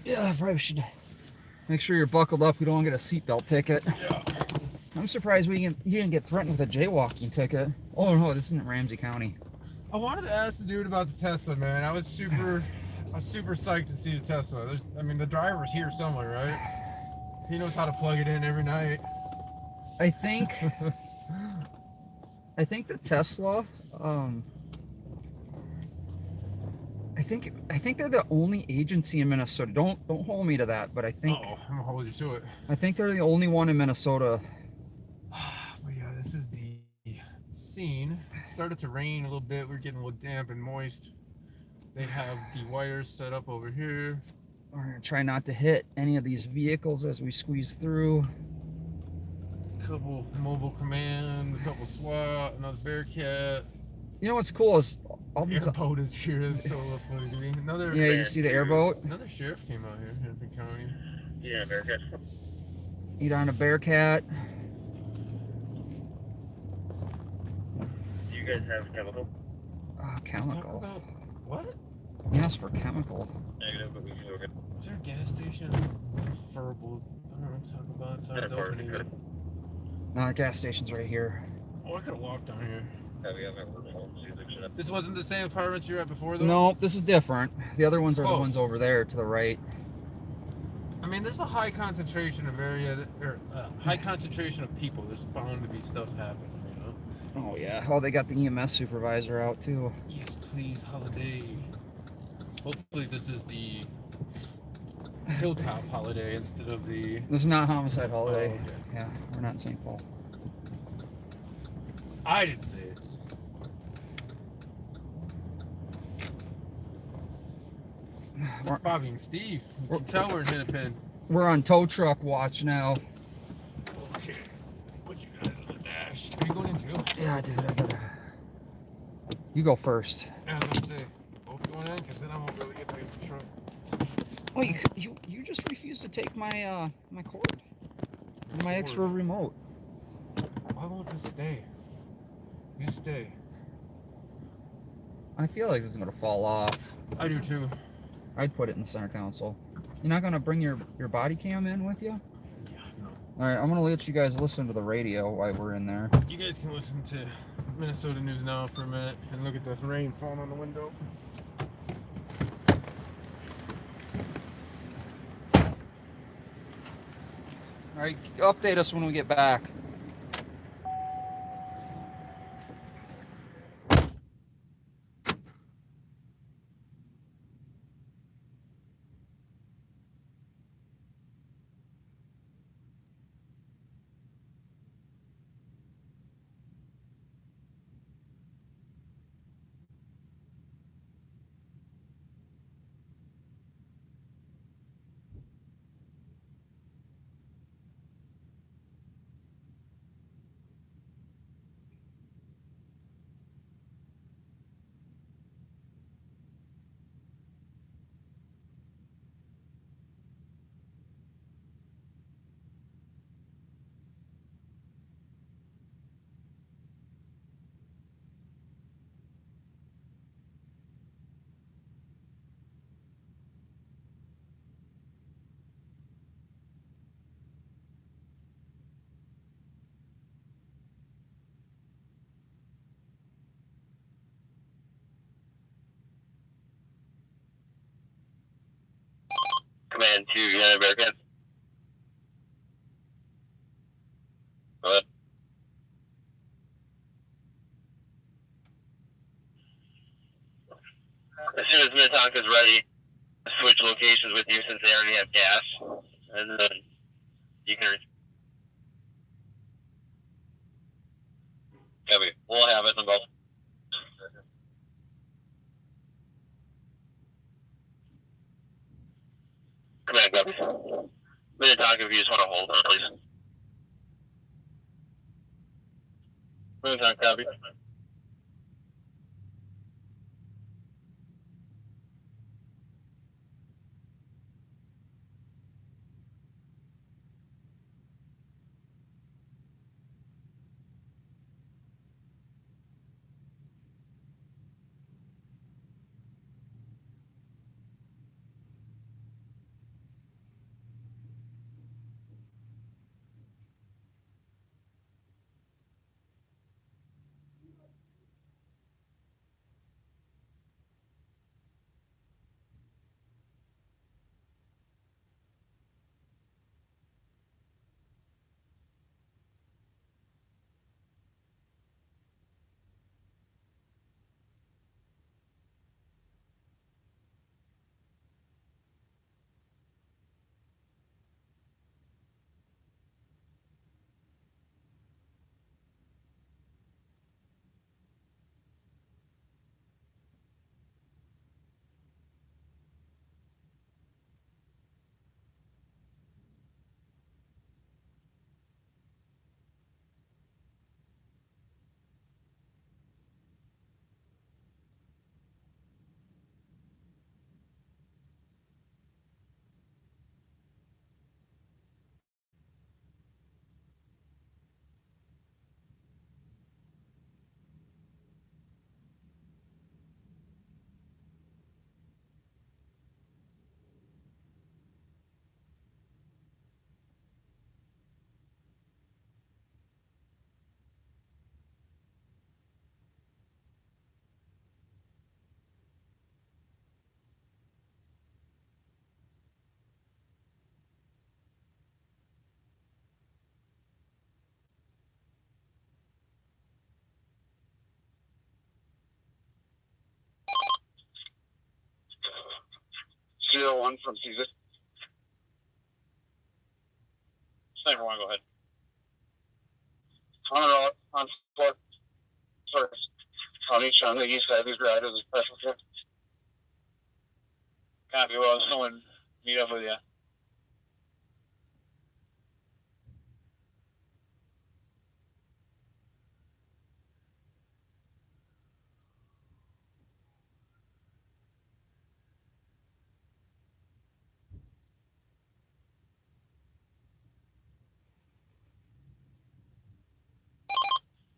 Yeah, I probably should make sure you're buckled up. We don't want to get a seatbelt ticket. Yeah. I'm surprised you didn't get threatened with a jaywalking ticket. Oh no, this isn't Ramsey County. I wanted to ask the dude about the Tesla, man. I was super psyched to see the Tesla. The driver's here somewhere, right? He knows how to plug it in every night. I think the Tesla. I think they're the only agency in Minnesota. Don't hold me to that, but I think I'm gonna hold you to it. I think they're the only one in Minnesota. But yeah, this is the scene. It started to rain a little bit. We're getting a little damp and moist. They have the wires set up over here. We're gonna try not to hit any of these vehicles as we squeeze through. A couple mobile command, a couple SWAT, another Bearcat. You know what's cool is all these. Airboat is here. It's so funny to me. Another Yeah, you see the airboat? Another sheriff came out here, Hennepin County. Yeah, Bearcat. Eat on a Bearcat. Do you guys have chemical? Talk Chemical. about what? Yes, for chemical. Negative, but we can go get. Is there a gas station? Preferable. I don't know what to talk about. It's As far as opening. you could. No, the gas station's right here. Oh, I could have walked down here. Yeah, we have our work phone. See if they should have. This wasn't the same apartments you were at before, though? No, this is different. The other ones are the Close. ones over there to the right. I mean, there's a high concentration of high concentration of people. There's bound to be stuff happening, you know? Oh yeah. Oh, they got the EMS supervisor out too. Yes, please, holiday. Hopefully this is the Hilltop holiday instead of the... This is not homicide holiday. Oh, okay. Yeah, we're not in St. Paul. I didn't say it. That's Bobby and Steve's. You can tell we're in Hennepin. We're on tow truck watch now. Okay. Put you guys on the dash. Are you going in too? Yeah, dude. I gotta... You go first. Yeah, I was gonna say, both going in, because then I won't really get back to the truck. Oh, you just refused to take my my cord, my extra remote. Why won't this stay? You stay. I feel like this is gonna fall off. I do too. I'd put it in the center console. You're not gonna bring your body cam in with you? Yeah, no. All right, I'm gonna let you guys listen to the radio while we're in there. You guys can listen to Minnesota News Now for a minute and look at the rain falling on the window. All right, update us when we get back. Command 2, United Bearcat. Go ahead. As soon as Minnetonka's ready, switch locations with you since they already have gas, and then you can. Copy. We'll have it in about. Command, copy. Minute talk if you just want to hold on, please. Minute talk, copy. Zero one from Caesar. Sniper one, go ahead. On foot. First. On the east side of the garage is a special trip. Copy. Well, someone meet up with you.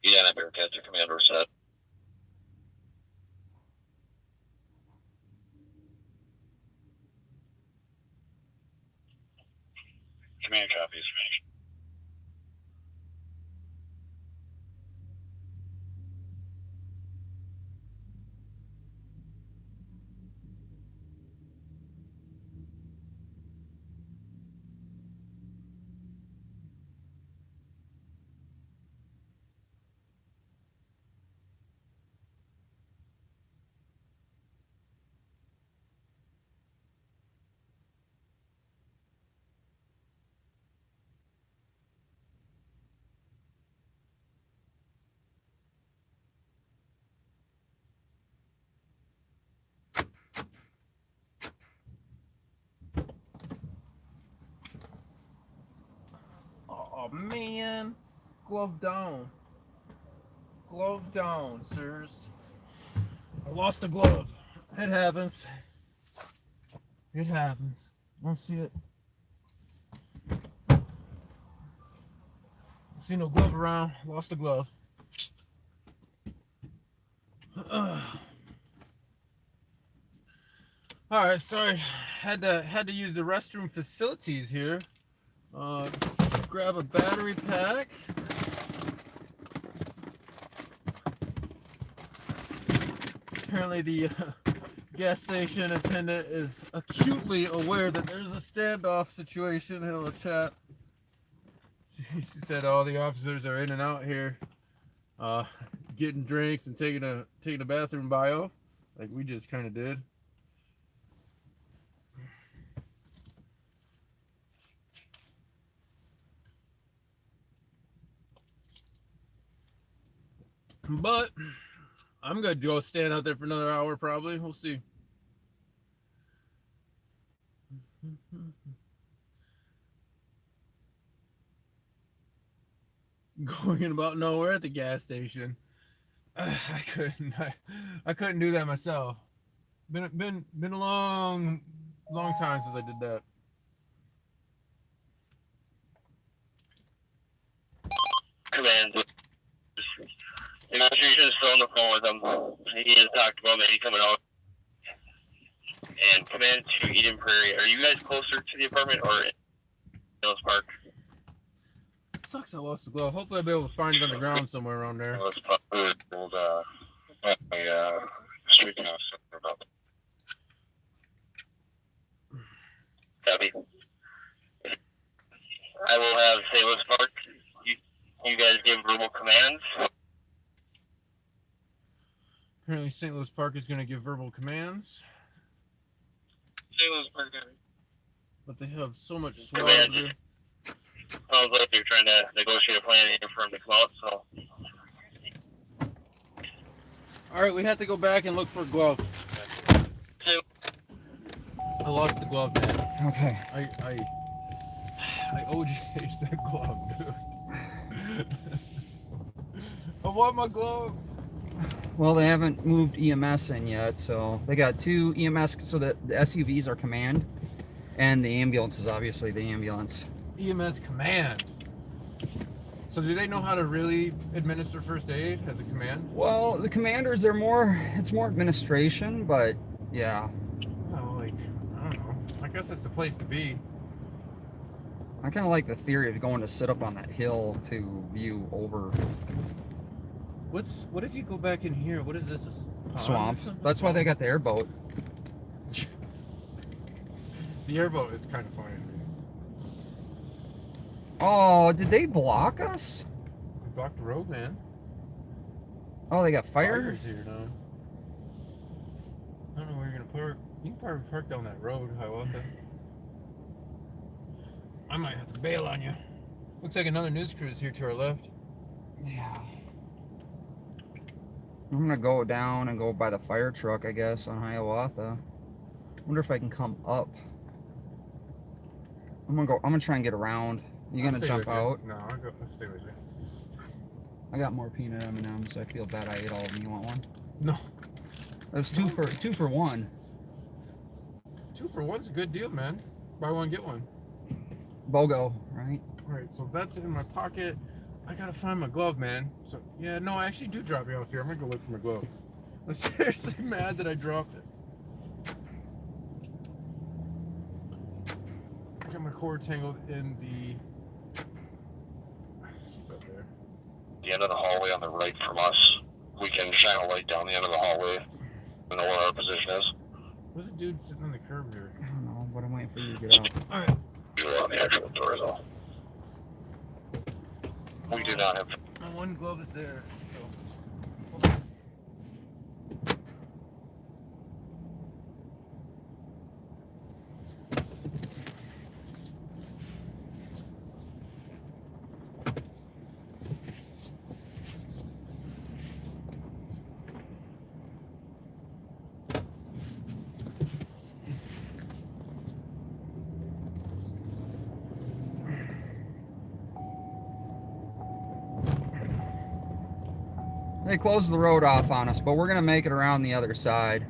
Yeah, that Bearcats are commander set. Command copies. Oh man, glove down. Glove down, sirs. I lost a glove. It happens. It happens. Don't see it. See no glove around. Lost a glove. All right, sorry. Had to use the restroom facilities here. Grab a battery pack. Apparently the gas station attendant is acutely aware that there's a standoff situation in the chat. She said all the officers are in and out here, getting drinks and taking a bathroom bio, like we just kind of did. But I'm gonna go stand out there for another hour probably. We'll see. Going about nowhere at the gas station. I couldn't do that myself. Been a long time since I did that. Command. Administration is still on the phone with him. He has talked about maybe coming out. And command to Eden Prairie. Are you guys closer to the apartment or in Hills Park? It sucks I lost the glove. Hopefully I'll be able to find it on the ground somewhere around there. Hills Park. Street house. Copy. I will have St. Louis Park. You guys give verbal commands. Apparently St. Louis Park is going to give verbal commands. St. Louis Park. But they have so much swag. Command. Sounds like you're trying to negotiate a plan for him to come out, so. Alright, we have to go back and look for a glove. I lost the glove, man. Okay. I OJ'd that glove, dude. I want my glove. Well, they haven't moved EMS in yet, so they got 2 EMS, so the SUVs are command, and the ambulance is obviously the ambulance. EMS command. So do they know how to really administer first aid as a command? Well, the commanders are it's more administration, but yeah. Well, like, I don't know. I guess it's the place to be. I kind of like the theory of going to sit up on that hill to view over What if you go back in here? What is this? A pond swamp. or something? That's why they got the airboat. The airboat is kind of funny to me. Oh, did they block us? We blocked the road, man. Oh, they got fire? Fire's here now. I don't know where you're gonna park. You can probably park down that road, Hiawatha. I might have to bail on you. Looks like another news crew is here to our left. Yeah. I'm gonna go down and go by the fire truck, I guess, on Hiawatha. Wonder if I can come up. I'm gonna try and get around. You I'll gonna stay jump with you. out? No, I'll stay with you. I got more peanut M&Ms, so I feel bad I ate all of them. You want one? No. There's two for one. 2 for 1's a good deal, man. Buy one, get one. BOGO, right? Alright, so that's in my pocket. I gotta find my glove, man. So, yeah, no, I actually do drop you off here. I'm gonna go look for my glove. I'm seriously mad that I dropped it. I got my cord tangled in the... Up there. The end of the hallway on the right from us. We can shine a light down the end of the hallway. We know where our position is. Where's the dude sitting on the curb here? I don't know, but I'm waiting for you to get out. Alright. You're on the actual door, though. We do not have. My one glove is there. They closed the road off on us, but we're gonna make it around the other side.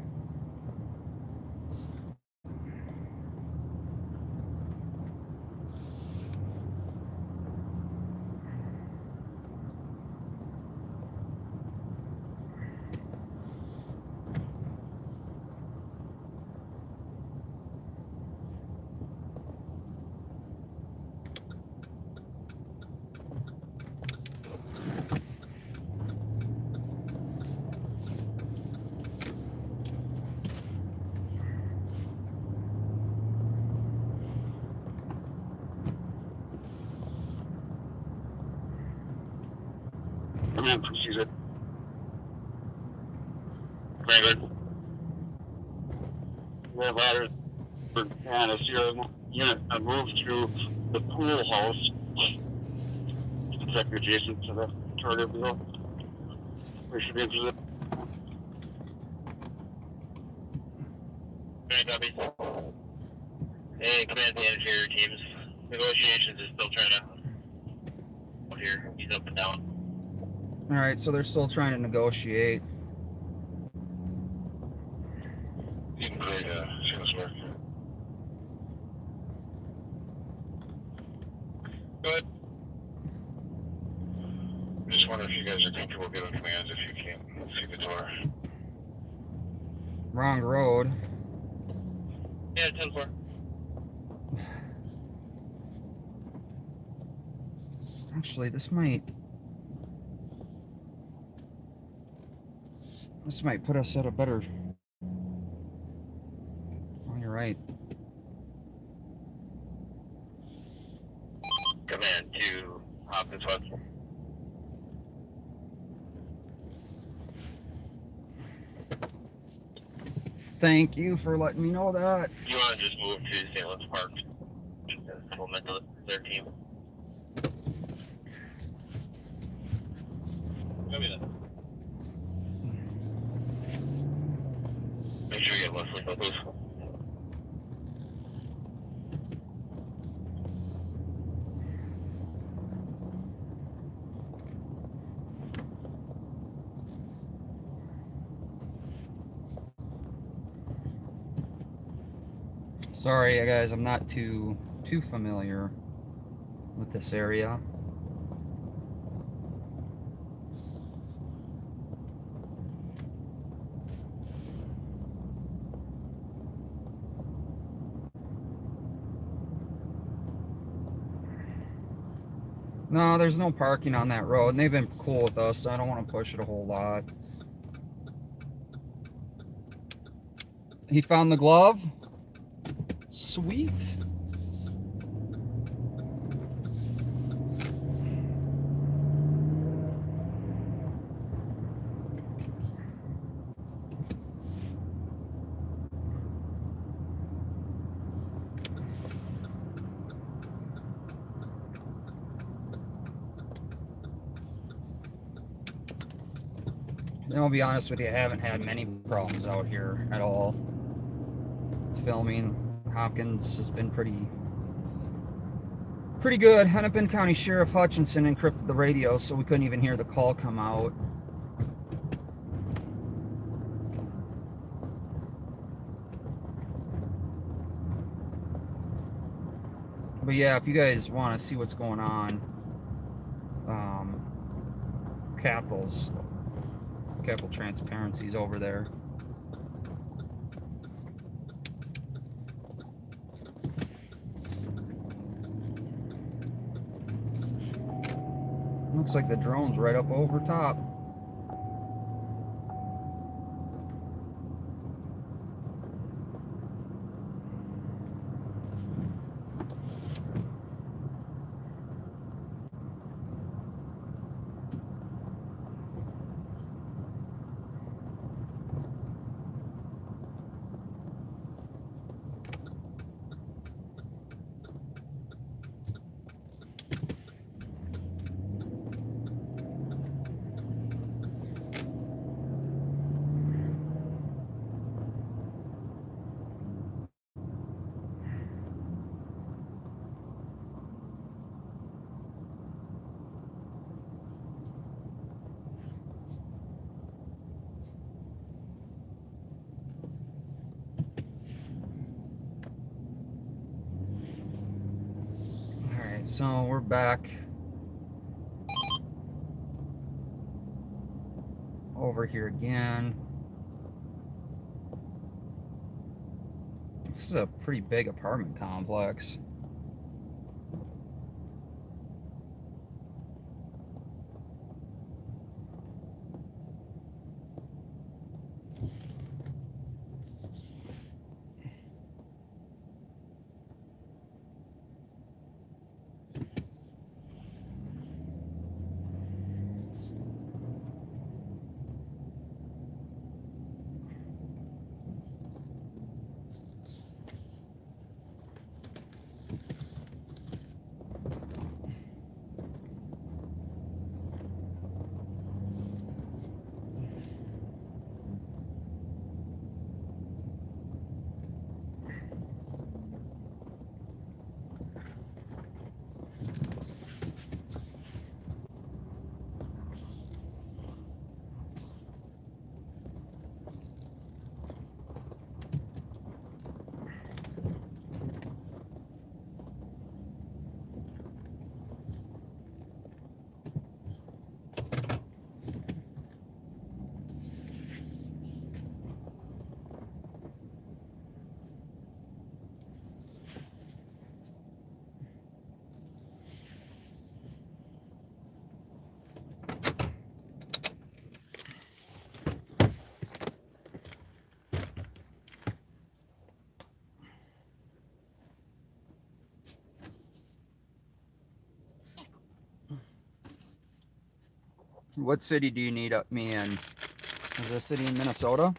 Command procedure. Very good. We have ladders and a serial unit moved through the pool house. It's exactly adjacent to the target below. We should be able to. Alright, copies. Hey, command the interior teams. Negotiations is still trying to. Out here, he's up and down. All right, so they're still trying to negotiate. You can create see this work. Go ahead. I just wonder if you guys are comfortable giving commands if you can't see the door. Wrong road. Yeah, 10-4. Actually, this might put us at a better. Oh, you're right. Command to Hopkins West. Thank you for letting me know that. You want to just move to St. Louis Park? Supplemental their team. Copy that. Make sure you get Leslie, please. Sorry, guys, I'm not too familiar with this area. No, there's no parking on that road, and they've been cool with us, so I don't want to push it a whole lot. He found the glove? Sweet. And I'll be honest with you, I haven't had many problems out here at all. Filming. Hopkins has been pretty good. Hennepin County Sheriff Hutchinson encrypted the radio so we couldn't even hear the call come out. But yeah, if you guys want to see what's going on, Capital Transparency's over there. Looks like the drone's right up over top. So we're back over here again. This is a pretty big apartment complex. What city do you need me in? Is this city in Minnesota?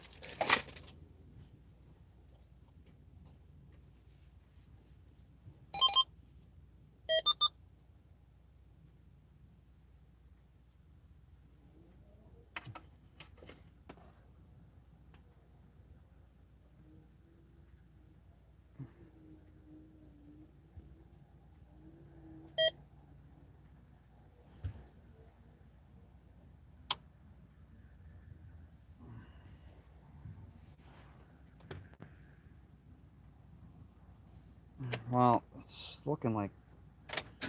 Well, it's looking like a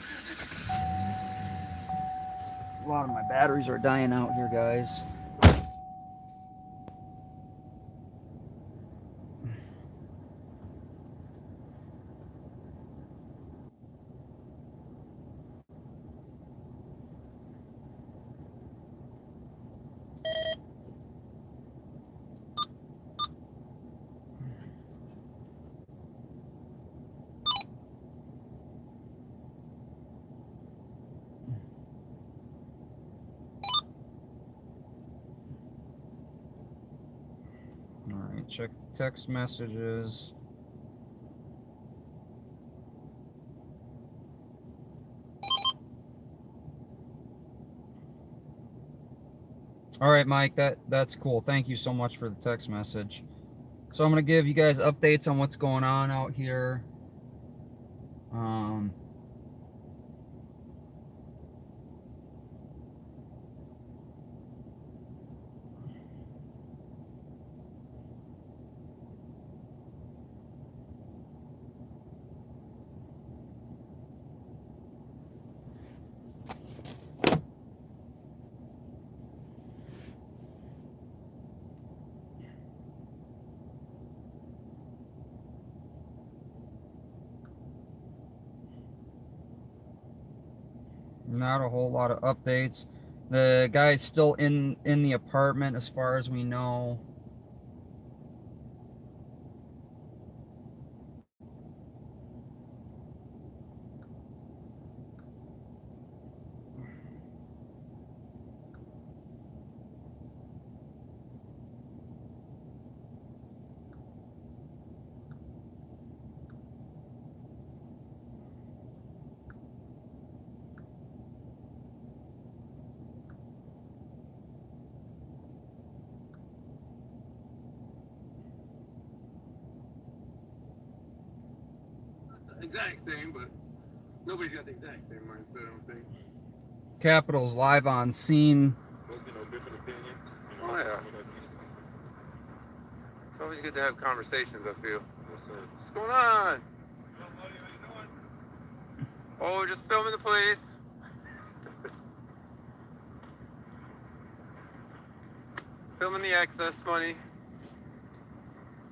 lot of my batteries are dying out here, guys. Alright, check the text messages. Alright, Mike, that's cool. Thank you so much for the text message. So I'm gonna give you guys updates on what's going on out here. Not a whole lot of updates. The guy's still in the apartment as far as we know. Exact same, but nobody's got the exact same mindset, I don't think. Capital's live on scene. Oh yeah. It's always good to have conversations, I feel. What's going on? Oh, just filming the place. Filming the excess money.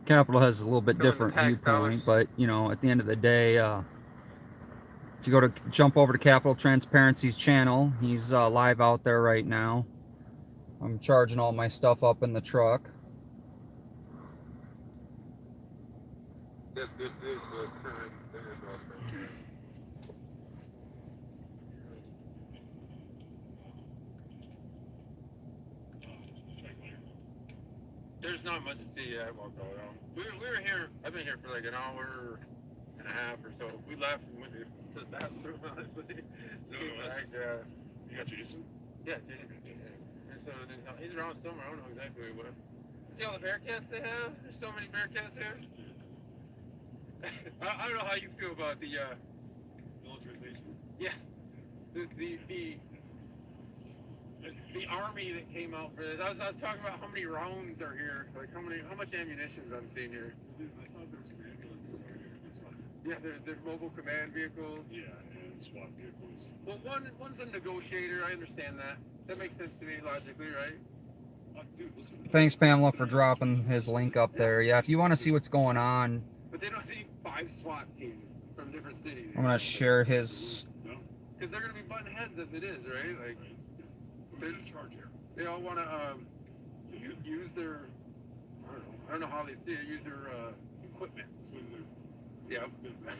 Capital has a little bit Filling different the tax viewpoint, dollars. but you know, at the end of the day, if you go to jump over to Capital Transparency's channel, he's live out there right now. I'm charging all my stuff up in the truck. This is the current Standoff. There's not much to see yet. I walked all around. We were here. I've been here for like an hour and a half or so. We left and went to the bathroom, honestly. You got Jason? Yeah, Jason. And so he's around somewhere. I don't know exactly where he went. See all the Bearcats they have? There's so many Bearcats here. I don't know how you feel about the Militarization? yeah, the army that came out for this. I was talking about how many rounds are here, like how much ammunition's I'm seeing here. I thought there was some ambulances over here. That's fine. Yeah, they're mobile command vehicles. Yeah, and SWAT vehicles. Well, one's a negotiator. I understand that. That makes sense to me logically, right? Dude, listen. Thanks, Pamela, for dropping his link up there. Yeah, if you want to see what's going on, But they don't need 5 SWAT teams from different cities. I'm gonna share his. No. Because they're gonna be butting heads as it is, right? Like Who's in charge here? they all want to use their. I don't know how they see it. Use their equipment. That's what they're. Yeah. That's good, man.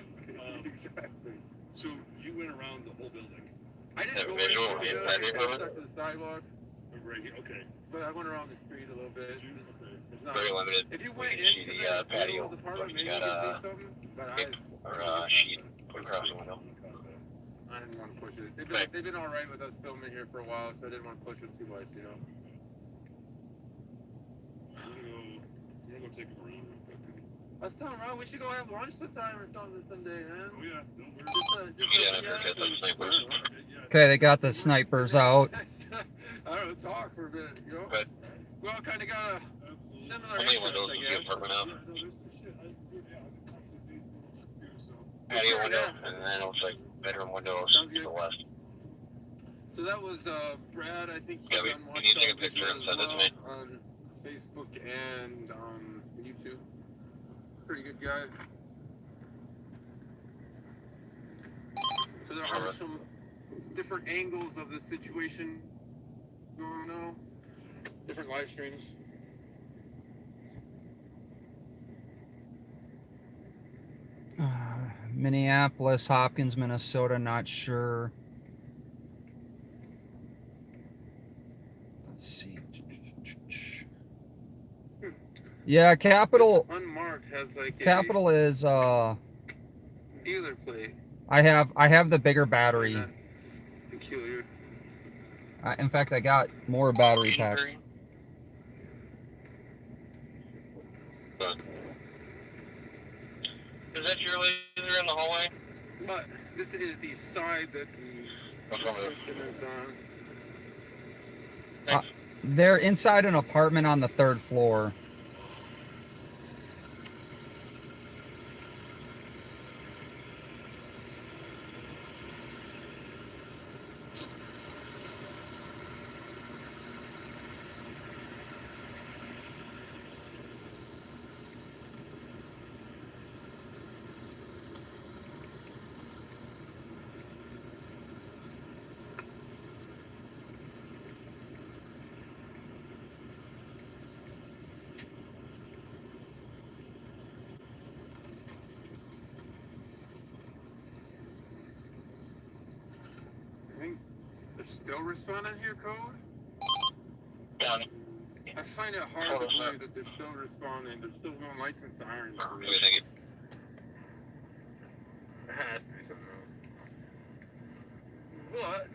Exactly. So you went around the whole building. I didn't Have go visual into the inside building. the I building? stuck to the sidewalk. Right here. Okay. But I went around the street a little bit. It's not. Very limited. If you We went can see into the, the patio, middle of the apartment, but maybe he's you got, could see something. But tape sheet put across the window. I didn't want to push it. Right. They've been all right with us filming here for a while, so I didn't want to push them too much, you know. We're gonna go take a run. I was telling Ron we should go have lunch sometime or something someday, man. Oh yeah. No, we're Yeah, that's good. That's snipers. Okay, they got the snipers out. I don't know, talk for a bit, you know. Good. We all kind of got a similar How many interests, windows I was the guess. apartment out? yeah, no, there's some shit. Patio Sure, window, yeah. and then it looks like bedroom windows Sounds to good. the west. So that was Brad. I think he's Yeah, we on need to take a WhatsApp picture and as send it to well me. on Facebook and YouTube. Pretty good guy. So there are Alright. some different angles of the situation going on. Different live streams. Minneapolis, Hopkins, Minnesota, not sure. Let's see. Yeah, Capital. This unmarked has like Capital is a dealer plate. I have the bigger battery. Isn't that peculiar. In fact, I got more battery packs. Is that your laser in the hallway? But this is the side that the person is on. Thanks. They're inside an apartment on the 3rd floor. I think they're still responding to your code. Down. I find it hard to believe that they're still responding. They're still going lights and sirens. What do you think? There has to be something wrong. But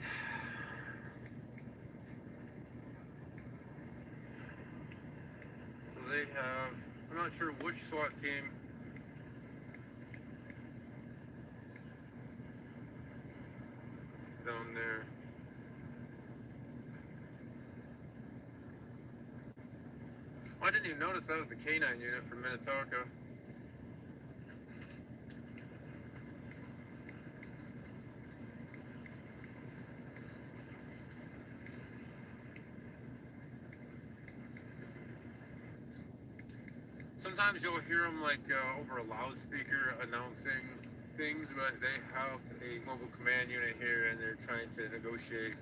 so they have. I'm not sure which SWAT team. Is down there. I didn't even notice that was the K9 unit from Minnetonka. Sometimes you'll hear them like over a loudspeaker announcing things, but they have a mobile command unit here and they're trying to negotiate,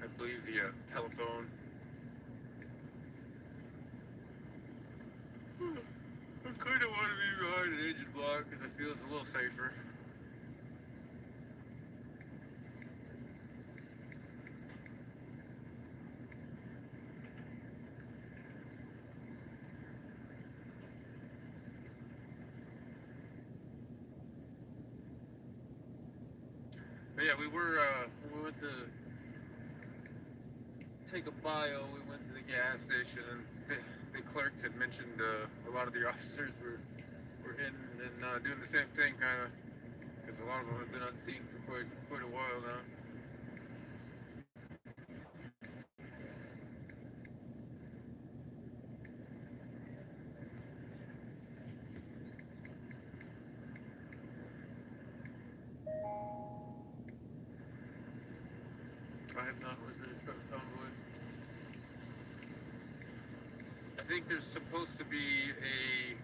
I believe, via telephone. I kind of want to be behind an engine block because I feel it's a little safer. But yeah, we went to take a bio. We went to the gas station, and the clerks had mentioned a lot of the officers were in and doing the same thing, kind of, because a lot of them have been on scene for quite a while now. I have not worked with a convoy. I think there's supposed to be a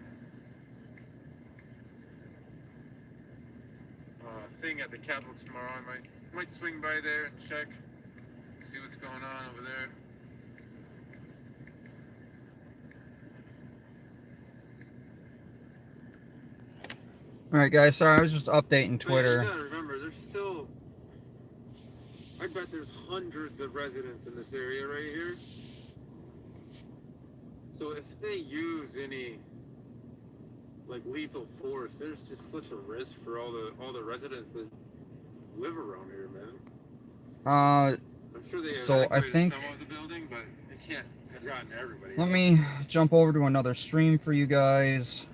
thing at the Capitol tomorrow. I might swing by there and check, see what's going on over there. All right, guys. Sorry, I was just updating But yeah, Twitter. you gotta remember, there's still I bet there's hundreds of residents in this area right here. So if they use any like lethal force, there's just such a risk for all the residents that live around here, man. I'm sure they so I evacuated think some of the building, but they can't have gotten everybody. let out. me jump over to another stream for you guys.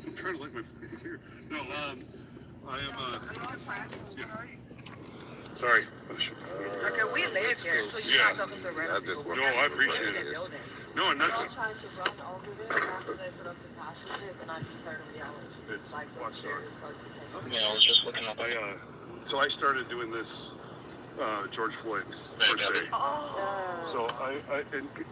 I'm trying to light my face here. No, I am, yeah. Sorry. Okay, we live here, so you're not talking to random people. No, I appreciate it. No, and that's. Trying to run over there after they put up the cash with it, and I just heard them yelling. It's Like, watchdog. Yeah, I was just looking up. So I started doing this, George Floyd first day. So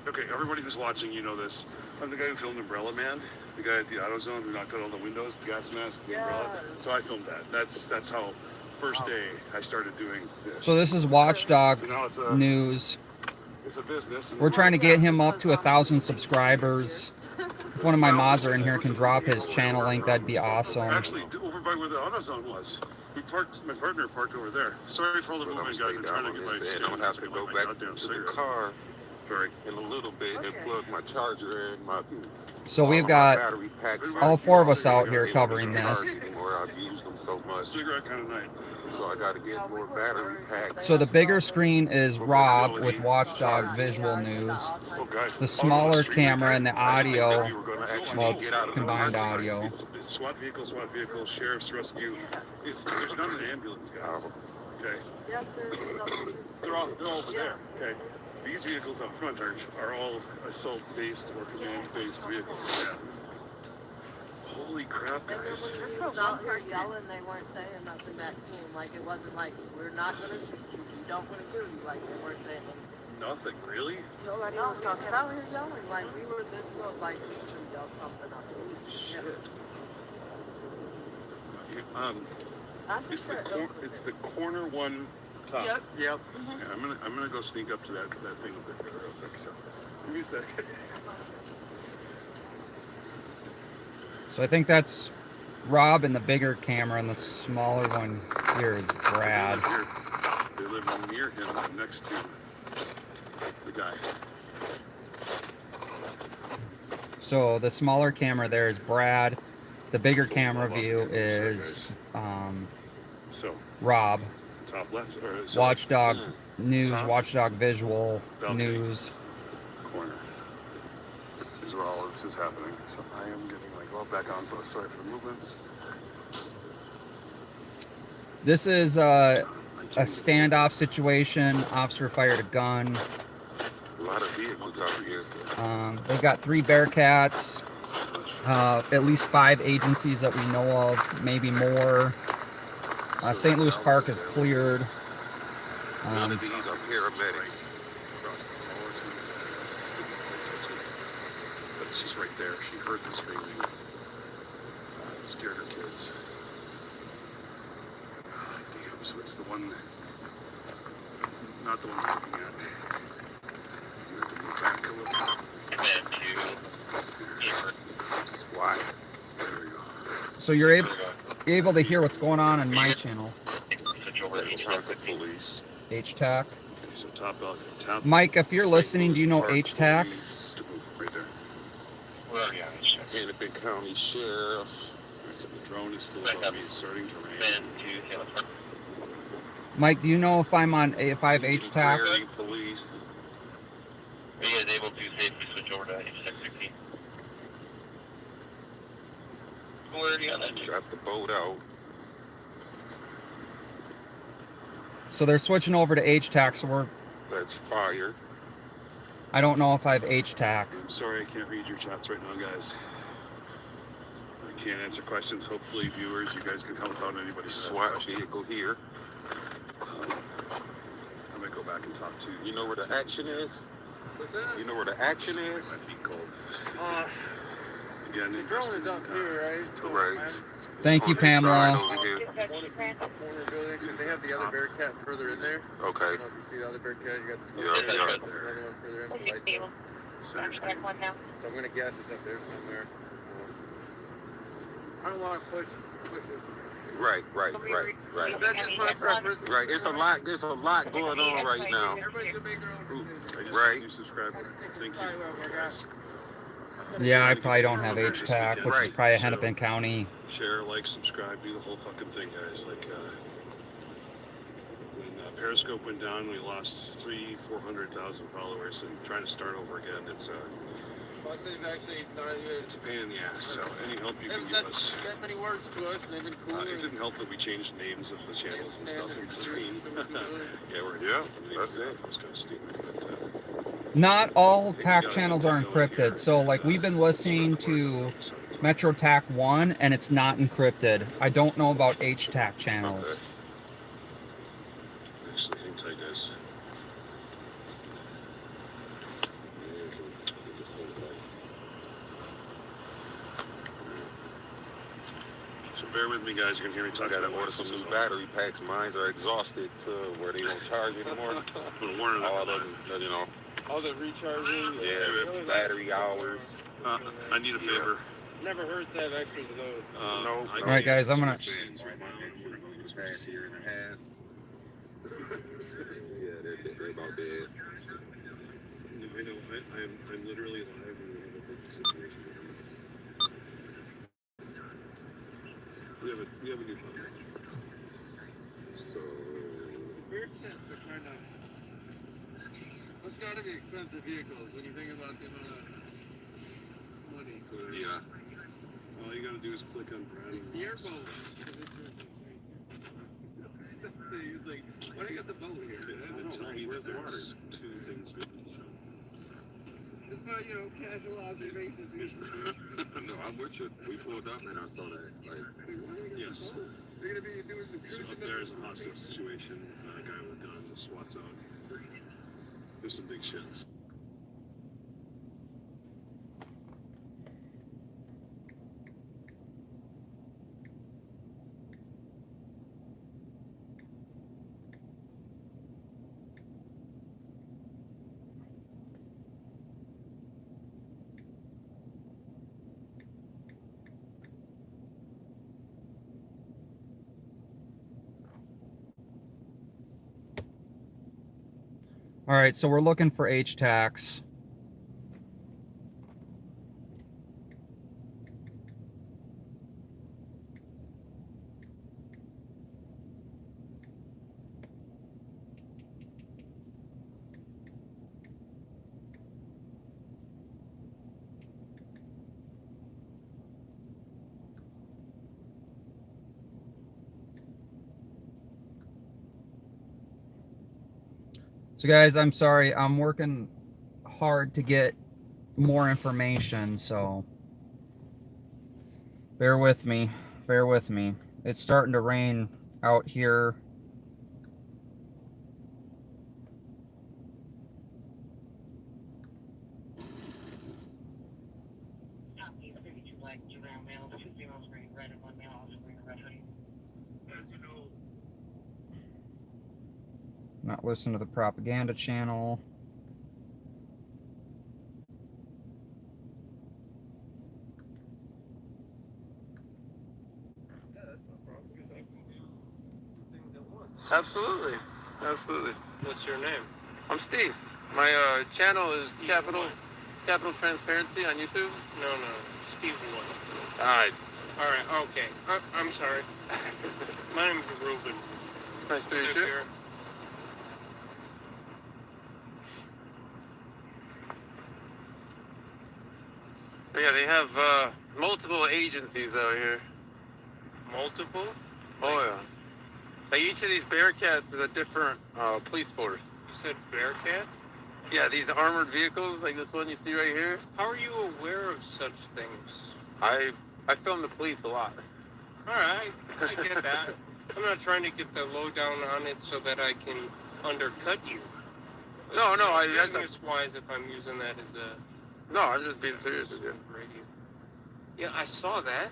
okay, everybody who's watching, you know this. I'm the guy who filmed Umbrella Man, the guy at the AutoZone who knocked out all the windows, the gas mask, the umbrella. So I filmed that. That's how first day I started doing this. So this is Watchdog So now it's a News. it's a business. We're trying to get him up to 1,000 subscribers. If one of my mods are in here can drop his channel link, that'd be awesome. Actually, over by where the AutoZone was. We parked. My partner parked over there. Sorry for all the movement, guys. I'm trying to get my. And I'm gonna have to go back to the car in a little bit and plug my charger in. So we've got all four of us out here covering this. I've used them so much. Cigarette kind of night. So I got to get more battery packs. So the bigger screen is Rob with Watchdog Visual News. The smaller camera and the audio, well, it's combined audio. It's SWAT vehicle, sheriff's rescue. There's not an ambulance, guys. Okay. Yes, there is. They're all over there. Okay. These vehicles up front are all assault-based or command-based vehicles. Yeah. Holy crap, guys. Just out here yelling, they weren't saying nothing back to him. Like, it wasn't like, we're not going to shoot you, we don't want to kill you. Like, they weren't saying anything. Nothing, really? Nobody No, was he talking. was out here yelling. Like, we were this close. Like, we should have yelled something up. Shit. It's the corner one top. Yep. Yeah, I'm gonna go sneak up to that thing up there real quick. So give me a second. So I think that's Rob in the bigger camera, and the smaller one here is Brad. They live near him, next to the guy. So the smaller camera there is Brad. The bigger camera view is So Rob. top left or Watchdog News, top, Watchdog Visual balcony, News. corner is where all of this is happening. So I am getting my glove back on. So sorry for the movements. This is a standoff situation. Officer fired a gun. A lot of vehicles out here. They've got 3 Bearcats, at least 5 agencies that we know of, maybe more. St. Louis Park is cleared. None of these are paramedics. But she's right there. She heard the screaming. It scared her kids. Damn, so it's the one, not the one I'm looking at. You have to move back a little. SWAT. There we go. So you're able to hear what's going on my channel. Traffic police. HTAC. Okay, so top balcony. Top. Mike, if you're listening, do you know HTAC? Right there. We're already on each other. Hennepin County Sheriff. Right, so the drone is still above me. It's starting to rain. Man, to Taylor Park. Mike, do you know if I'm on if I have HTAC? Prairie Police. Are you guys able to safely switch over to H-Tech 16? We're already on that. Got the boat out. So they're switching over to HTAC, so That's fire. I don't know if I have HTAC. I'm sorry I can't read your chats right now, guys. I can't answer questions. Hopefully, viewers, you guys can help out anybody who has SWAT questions. vehicle here. I'm gonna go back and talk to You know where the action is? What's that? You know where the action Make is? my feet cold. Uh, Again, the drone is up here, right? So Right. Thank you, on this side Pamela. over here. Corner building, because they have the other Bearcat further in there. Okay. I don't know if you see the other Bearcat. You got this one Yeah, there. yeah. There's another one further in. The lights on. So I'm gonna guess it's up there somewhere. I don't want to push it. Right. That's just my preference. Right. It's a lot going on right now. Everybody's gonna make their own decision. Right. New subscriber. Thank you, guys. Yeah, I probably don't have HTAC, which is Right. probably a Hennepin County. Share, like, subscribe, do the whole fucking thing, guys. Like, when Periscope went down, we lost 400,000 followers, and trying to start over again, it's Plus, they've actually not even it's a pain in the ass. So any help you they can haven't give said us. that many words to us, and they've been cool. It didn't help that we changed names of the channels and stuff in between. Yeah, that's it. It was kind of stupid, but Not all TAC channels are encrypted. So, like, we've been listening to Metro TAC 1, and it's not encrypted. I don't know about HTAC channels. actually, hang tight, guys. Yeah, I can hold it back. So bear with me, guys. You can hear me I talk. gotta order some new battery packs. Mine are exhausted to where they don't charge anymore. I'm gonna warn All of them, you know. All the recharging. Yeah, battery hours. I need a favor. Never hurts to have extras of those. No. I All right, guys, I'm gonna. Yeah, they're about dead. I know. I'm literally live and we have a big situation. We have a new puppy. So Bearcats are kind of. Those got to be expensive vehicles when you think about the amount of money. yeah. All you gotta do is click on Brad. The airboat. He's like, why do you got the boat here? And tell me that there's two things we can show. Just by, casual observations. No, I'm with you. We pulled up and I saw that. Like, Yes. They're going to be doing some So cruising. up there is a hostage situation. A guy with a gun, the SWAT's out. There's some big shits. All right, so we're looking for HTACs. So guys, I'm sorry, I'm working hard to get more information, so bear with me, bear with me. It's starting to rain out here. Not listen to the propaganda channel. Absolutely. Absolutely. What's your name? I'm Steve. My channel is Capital Transparency on YouTube. No, Steve what? Alright. Alright, okay. I'm sorry. My name's Ruben. Nice to meet you. Yeah, they have multiple agencies out here. Multiple? Oh yeah. Like each of these Bearcats is a different police force. You said Bearcat? Yeah, these armored vehicles, like this one you see right here. How are you aware of such things? I film the police a lot. Alright, I get that. I'm not trying to get the lowdown on it so that I can undercut you. No, that's business wise if I'm using that as a no, I'm just being serious with you. radio. Yeah, I saw that.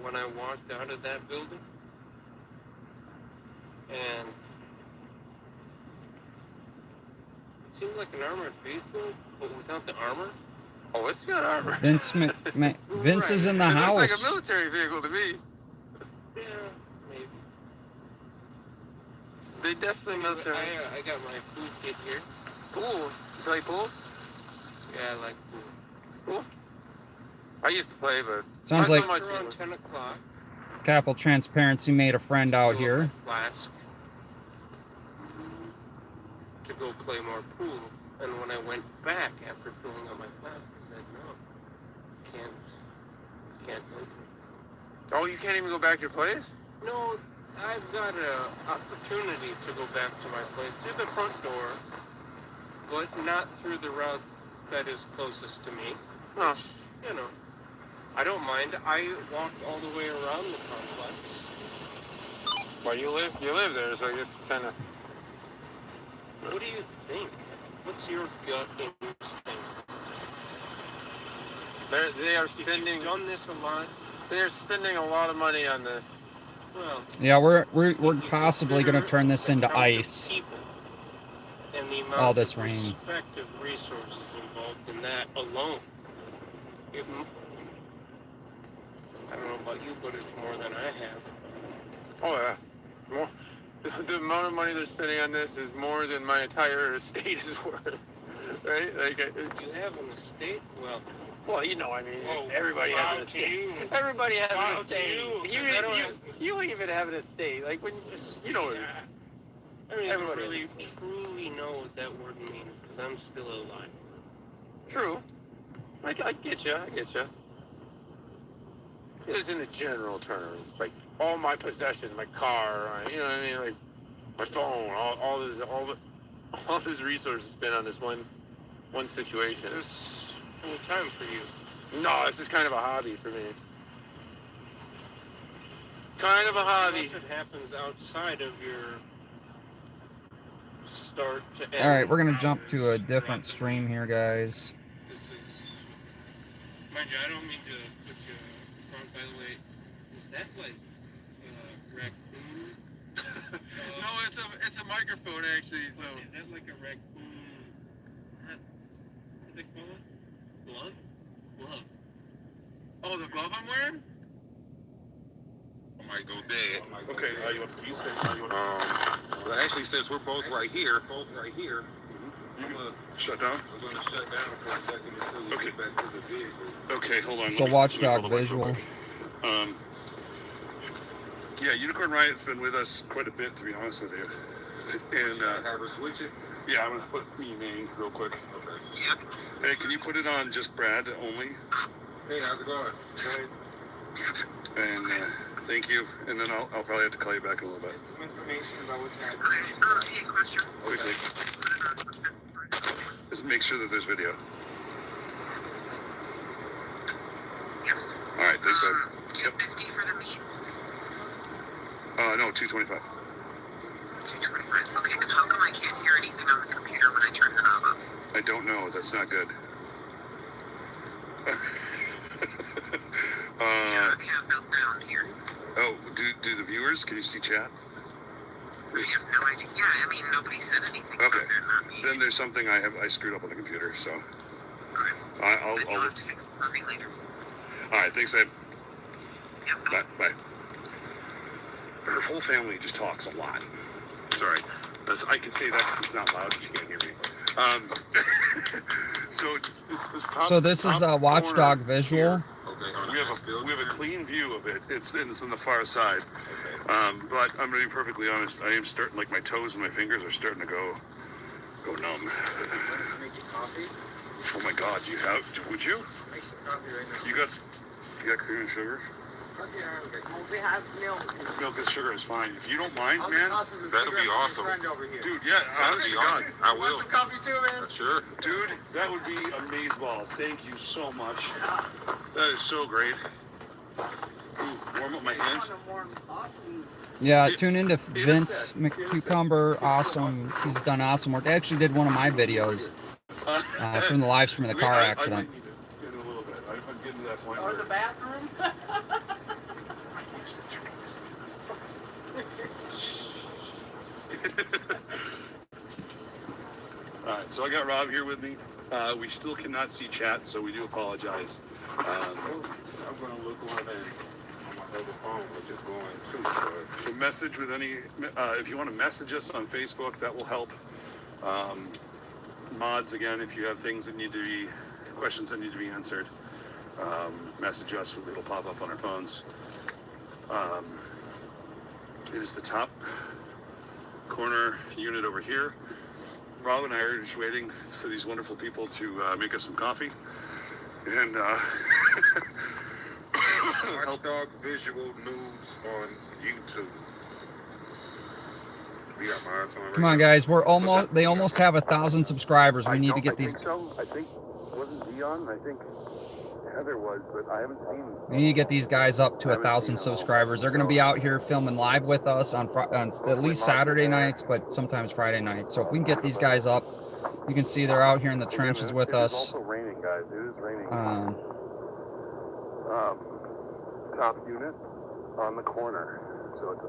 when I walked out of that building, and it seemed like an armored vehicle, but without the armor. Oh, it's got armor. Vince Vince is in the It house. looks like a military vehicle to me. Yeah, maybe. They definitely military. I got my pool kit here. Pool? You play pool? Yeah, I like pool. Cool. I used to play, but Sounds not like so much Around anymore. 10 o'clock. Capital Transparency made a friend out fill up here. my flask to go play more pool. And when I went back after filling up my flask, I said, no, can't go to. Oh, you can't even go back to your place? No, I've got an opportunity to go back to my place through the front door, but not through the route that is closest to me. Oh. Which, you know, I don't mind. I walked all the way around the complex. Well, you live there, so I guess kind of. What do you think? What's your gut instinct? They are spending. You've done this a lot. They are spending a lot of money on this. Well, Yeah, we're possibly gonna turn this into ice. And the amount All this of rain. respective resources involved in that alone. I don't know about you, but it's more than I have. Oh yeah, more. The amount of money they're spending on this is more than my entire estate is worth, right? Like You have an estate? Well, you know, I mean, Whoa, everybody wow, has an to estate. you. Everybody has Wow, an to estate. you, 'cause I don't You even have an estate. Like when you know what it is. I don't even Everybody really has an estate. truly know what that word means, because I'm still alive. True. I get you. I get you. It was in the general terms, like all my possessions, my car, you know what I mean, like my phone, all this resources spent on this one situation. Is this full time for you? No, this is kind of a hobby for me. Kind of a hobby. Unless it happens outside of your start to end. All right, we're gonna jump to a different stream here, guys. This is, mind you, I don't mean to put you on, by the way, is that like, raccoon? No, it's a microphone actually. So Is that like a raccoon, what do they call it? Glove? Glove. oh, the glove I'm wearing? I might go dead. Okay, you want to use it? Well, actually, since we're both right here, I'm gonna Shut down? shut down for a second until we Okay. get back to the vehicle. Okay, hold on. So let me Watchdog pull the mic real visual. quick. Yeah, Unicorn Riot's been with us quite a bit, to be honest with you. And Have her switch it. yeah, I'm gonna put me name real quick. Okay. Hey, can you put it on just Brad only? Hey, how's it going? And thank you. And then I'll probably have to call you back in a little bit. Some information about what's happening. Quickly. Just make sure that there's video. Yes. All right, thanks, babe. 250 for the meat. No, 225. 225. Okay, and how come I can't hear anything on the computer when I turn the knob up? I don't know. That's not good. Yeah, I have no sound here. Oh, do the viewers? Can you see chat? I have no idea. Yeah, I mean, nobody said anything Okay. about that, not me. Then there's something I screwed up on the computer. So Okay. I'll You'll have to fix it for me later. all right. Thanks, babe. Yeah, Bye. Bye. Her whole family just talks a lot. Sorry. I can say that because it's not loud, but you can't hear me. So it's this top. So this is top Watchdog corner visual. here. Okay. We have a clean view of it. It's on the far side. But I'm gonna be perfectly honest. I am starting, like my toes and my fingers are starting to go numb. Make you coffee. Oh my God! Would you? Make some coffee right now. You got cream and sugar? Okay, okay. We have milk. Milk and sugar is fine. If you don't mind, man. That'd be awesome. Dude, yeah, honest to God. I will. Coffee too, man. Sure. Dude, that would be amazeballs. Thank you so much. That is so great. Ooh, warm up my hands. Yeah, tune into Vince McCucumber. Awesome. He's done awesome work. They actually did one of my videos from the live stream of the car accident. I might need to get in a little bit. I'm getting to that point. Or the bathroom. So I got Rob here with me. We still cannot see chat, so we do apologize. I'm gonna look on my other phone, which is going too. So message with any, if you want to message us on Facebook, that will help. Mods, again, if you have things that need to be, questions that need to be answered, message us, it'll pop up on our phones. It is the top corner unit over here. Rob and I are just waiting for these wonderful people to make us some coffee. And Watchdog Visual News on YouTube. We got my eyes on. Come on, guys. We're almost. They almost have 1,000 subscribers. We need to get these. I think wasn't Dion. I think Heather was, but I haven't seen. We need to get these guys up to 1,000 subscribers. They're going to be out here filming live with us on at least Saturday nights, but sometimes Friday nights. So if we can get these guys up, you can see they're out here in the trenches with us. It's also raining, guys. It is raining. Top unit on the corner. So it's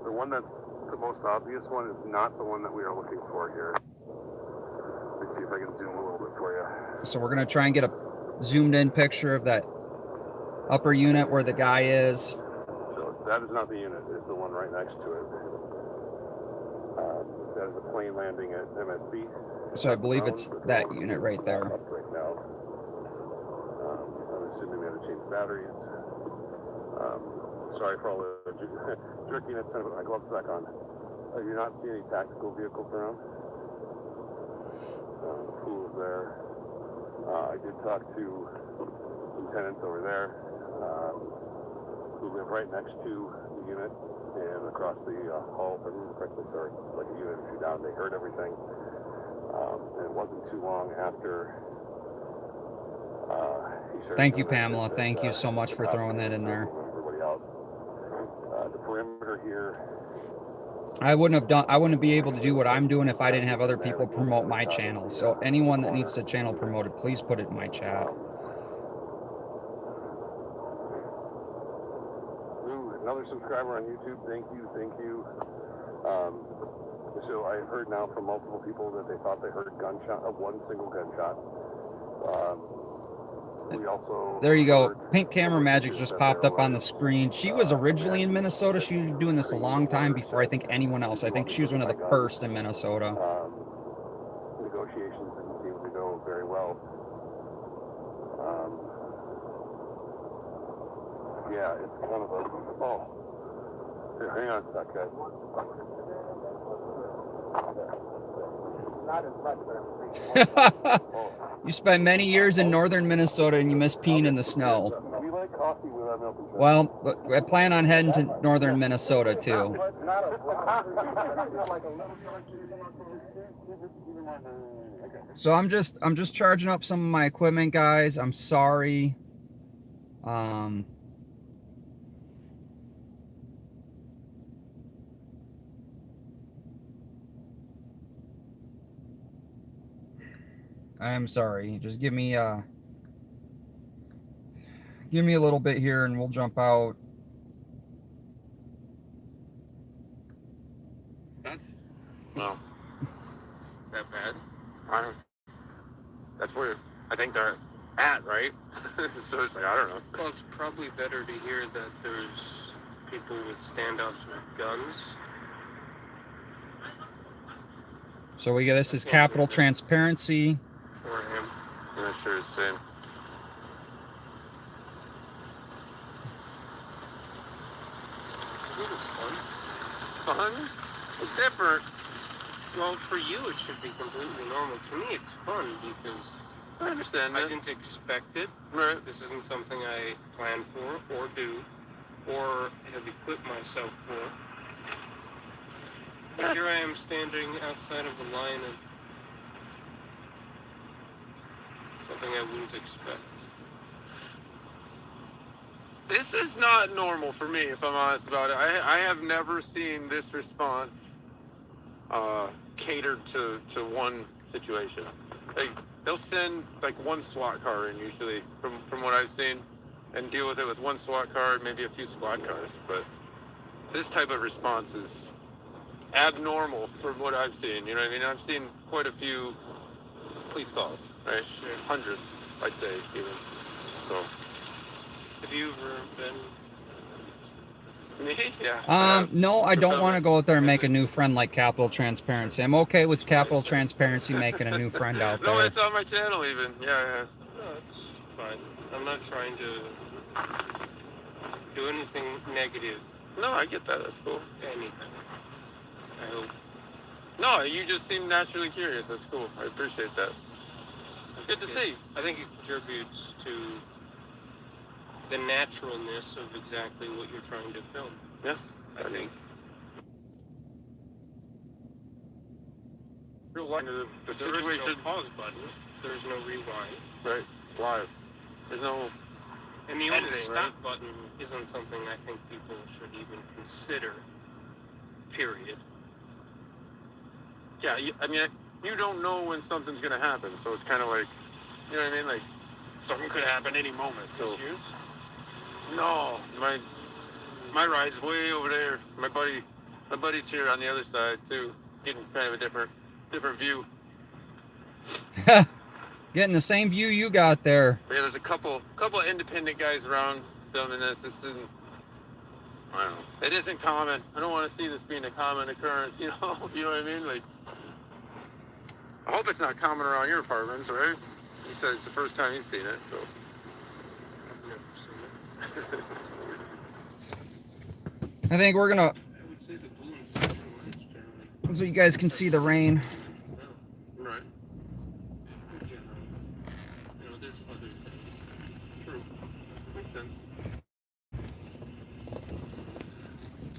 the one that's the most obvious one is not the one that we are looking for here. Let me see if I can zoom a little bit for you. So we're going to try and get a zoomed in picture of that upper unit where the guy is. So that is not the unit. It's the one right next to it. That is a plane landing at MSB. So I believe it's that unit right there. Right now. I'm assuming they had to change batteries. Sorry for all the jerkiness. My gloves back on. I do not see any tactical vehicles around. Pool is there. I did talk to some tenants over there who live right next to the unit and across the hall, if I remember correctly, sorry, like a unit or two down. They heard everything. And it wasn't too long after he started. Thank you, Pamela. Thank you so much for throwing that in there. Everybody else. The perimeter here. I wouldn't be able to do what I'm doing if I didn't have other people promote my channel. So anyone that needs to channel promoted, please put it in my chat. Ooh, another subscriber on YouTube. Thank you, thank you. So I heard now from multiple people that they thought they heard one single gunshot. We also there you go. Pink Camera Magic just popped up on the screen. She was originally in Minnesota. She was doing this a long time before I think anyone else. I think she was one of the first in Minnesota. Negotiations didn't seem to go very well. Yeah, it's kind of a... Oh. Here, hang on a sec, guys. Not as much, but You spent many years in northern Minnesota and you miss peeing in the snow. We like coffee with our milk and sugar. Well, I plan on heading to northern Minnesota too. So I'm just charging up some of my equipment, guys. I'm sorry. I am sorry. Just give me a little bit here and we'll jump out. No. Is that bad? I don't. That's where I think they're at, right? So it's like, I don't know. Well, it's probably better to hear that there's people with standoffs with guns. So we get this is Capital Transparency. For him. I'm not sure it's in. Isn't this fun? Fun? It's different. Well, for you it should be completely normal. To me it's fun because I understand I that. didn't expect it. Right. This isn't something I plan for or do or have equipped myself for. But here I am standing outside of the line of something I wouldn't expect. This is not normal for me, if I'm honest about it. I have never seen this response catered to one situation. Like, they'll send like one SWAT car in usually, from what I've seen, and deal with it with one SWAT car, maybe a few SWAT cars. But this type of response is abnormal from what I've seen. You know what I mean? I've seen quite a few police calls, right? Hundreds, I'd say, even. So. Have you ever been? Me? Yeah. No, I don't want to go out there and make a new friend like Capital Transparency. I'm okay with Capital Transparency making a new friend out there. No, it's on my channel even. Yeah. No, it's fine. I'm not trying to do anything negative. No, I get that. That's cool. Anything. I hope. No, you just seem naturally curious. That's cool. I appreciate that. It's good to see. I think it contributes to the naturalness of exactly what you're trying to film. Yeah, I think. Real life. The There situation. is no pause button. There's no rewind. Right. It's live. There's no. And the only editing, stop right? button isn't something I think people should even consider. Period. Yeah, I mean, you don't know when something's gonna happen, so it's kind of like, you know what I mean? Like, something could happen any moment. So. Issues? No, my ride's way over there. My buddy's here on the other side too, getting kind of a different view. Getting the same view you got there. But yeah, there's a couple of independent guys around filming this. This isn't, I don't know. It isn't common. I don't want to see this being a common occurrence. You know what I mean? Like, I hope it's not common around your apartments, right? You said it's the first time you've seen it, so. I've never seen it. I think we're gonna, I would say the blue and flashing lights generally. so you guys can see the rain. Right. In general. You know, there's other things. True. Makes sense.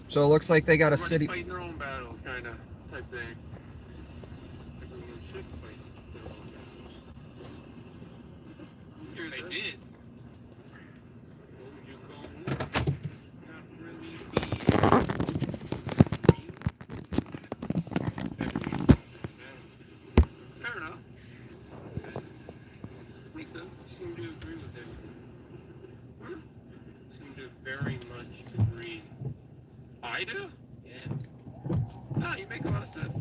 So it looks like they got a Everybody's city. fighting their own battles, kind of type thing. Everyone should fight their own battles. Here they did. What would you call war? Not really Fair enough. Makes sense. You seem to agree with it. Seem to very much agree. I do? Yeah. No, you make a lot of sense.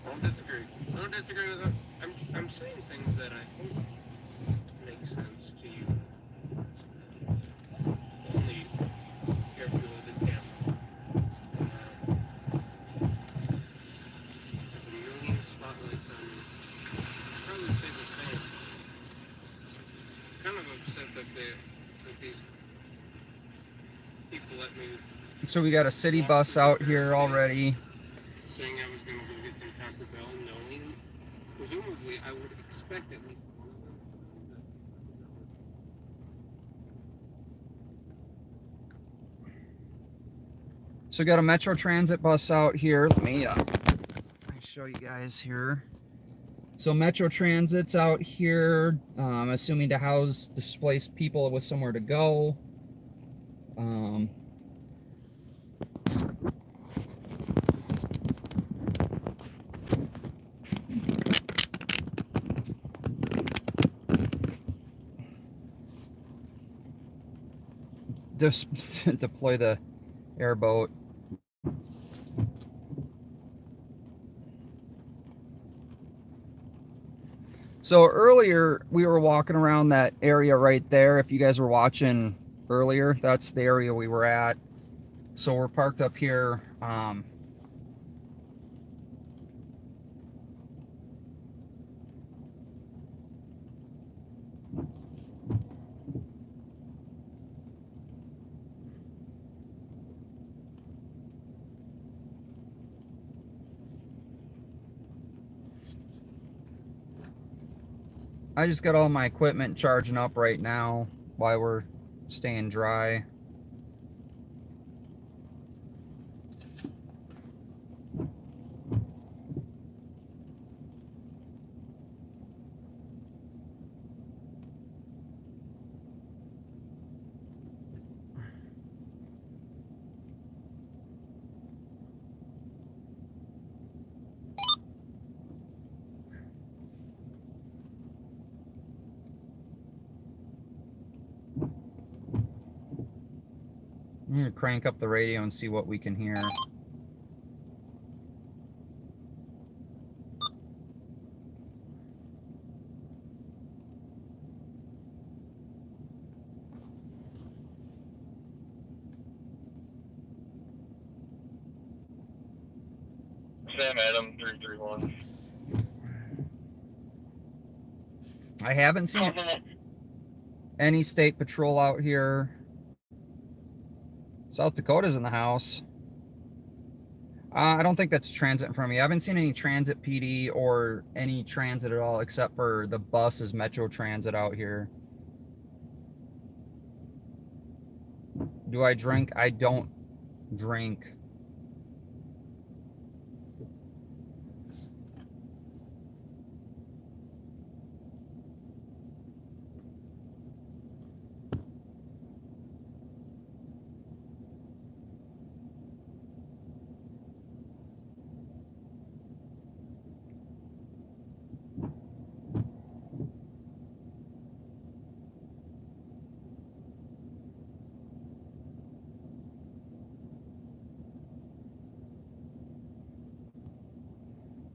Don't disagree. Don't disagree with that. I'm saying things that I hope make sense to you. Only careful with the camera. Have a million spotlights on you. I'd probably say the same. Kind of upset that these people let me So we got a city bus out here already. saying I was going to go get some Taco Bell, knowing presumably I would expect at least one of them. So we got a Metro Transit bus out here. Let me show you guys here. So Metro Transit's out here, assuming to house displaced people with somewhere to go. Deploy the airboat. So earlier we were walking around that area right there. If you guys were watching earlier, that's the area we were at. So we're parked up here. I just got all my equipment charging up right now while we're staying dry. I'm gonna crank up the radio and see what we can hear. Sam Adam 331. I haven't seen any state patrol out here. South Dakota's in the house. I don't think that's transit in front of me. I haven't seen any transit PD or any transit at all except for the buses, Metro Transit out here. Do I drink? I don't drink.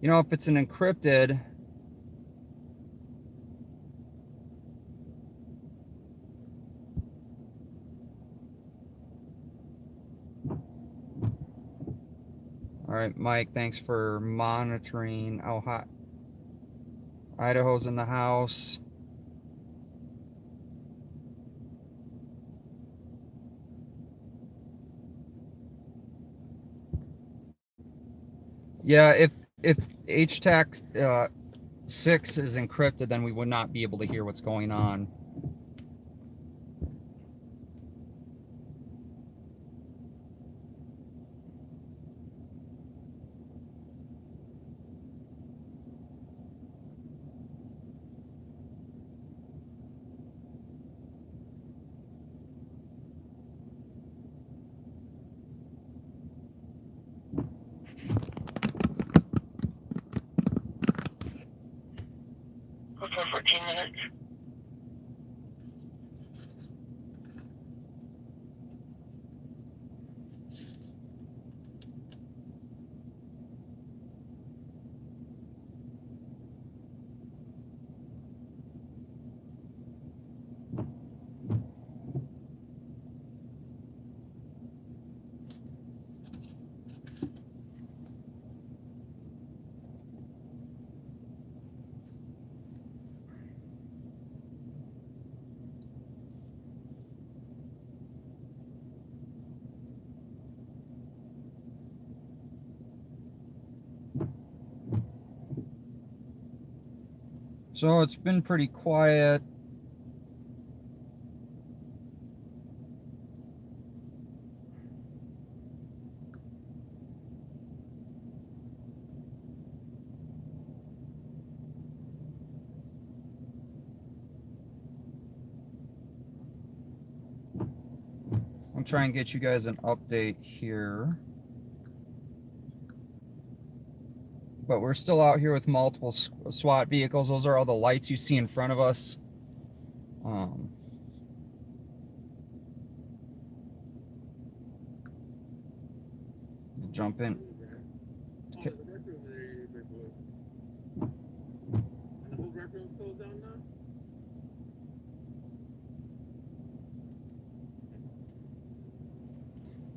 You know, if it's an encrypted, all right, Mike, thanks for monitoring. Oh, hot. Idaho's in the house. Yeah, if HTAC 6 is encrypted, then we would not be able to hear what's going on. For 14 minutes. So it's been pretty quiet. I'll try and get you guys an update here. But we're still out here with multiple SWAT vehicles. Those are all the lights you see in front of us. Jump in.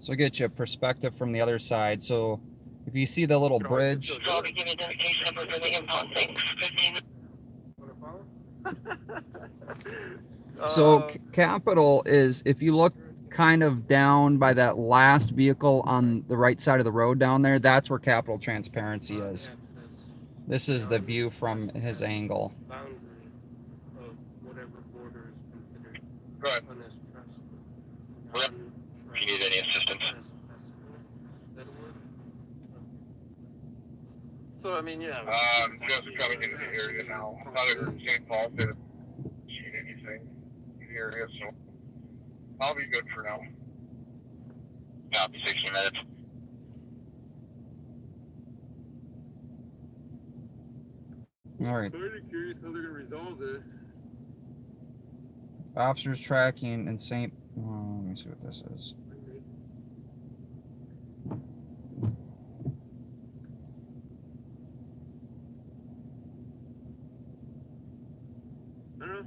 So get you a perspective from the other side. So if you see the little bridge. So I'll be giving identification number for the impound. Thanks. 15. So Capitol is, if you look kind of down by that last vehicle on the right side of the road down there, that's where Capitol Transparency is. This is the view from his angle. Boundary of whatever border is considered Go ahead. on this trust. If you need any assistance. So, I mean, yeah. Just coming into the area now. Other St. Paul didn't see anything in the area, so I'll be good for now. Copy, 60 minutes. All right. I'm really curious how they're going to resolve this. Officers tracking in St. let me see what this is. I don't know.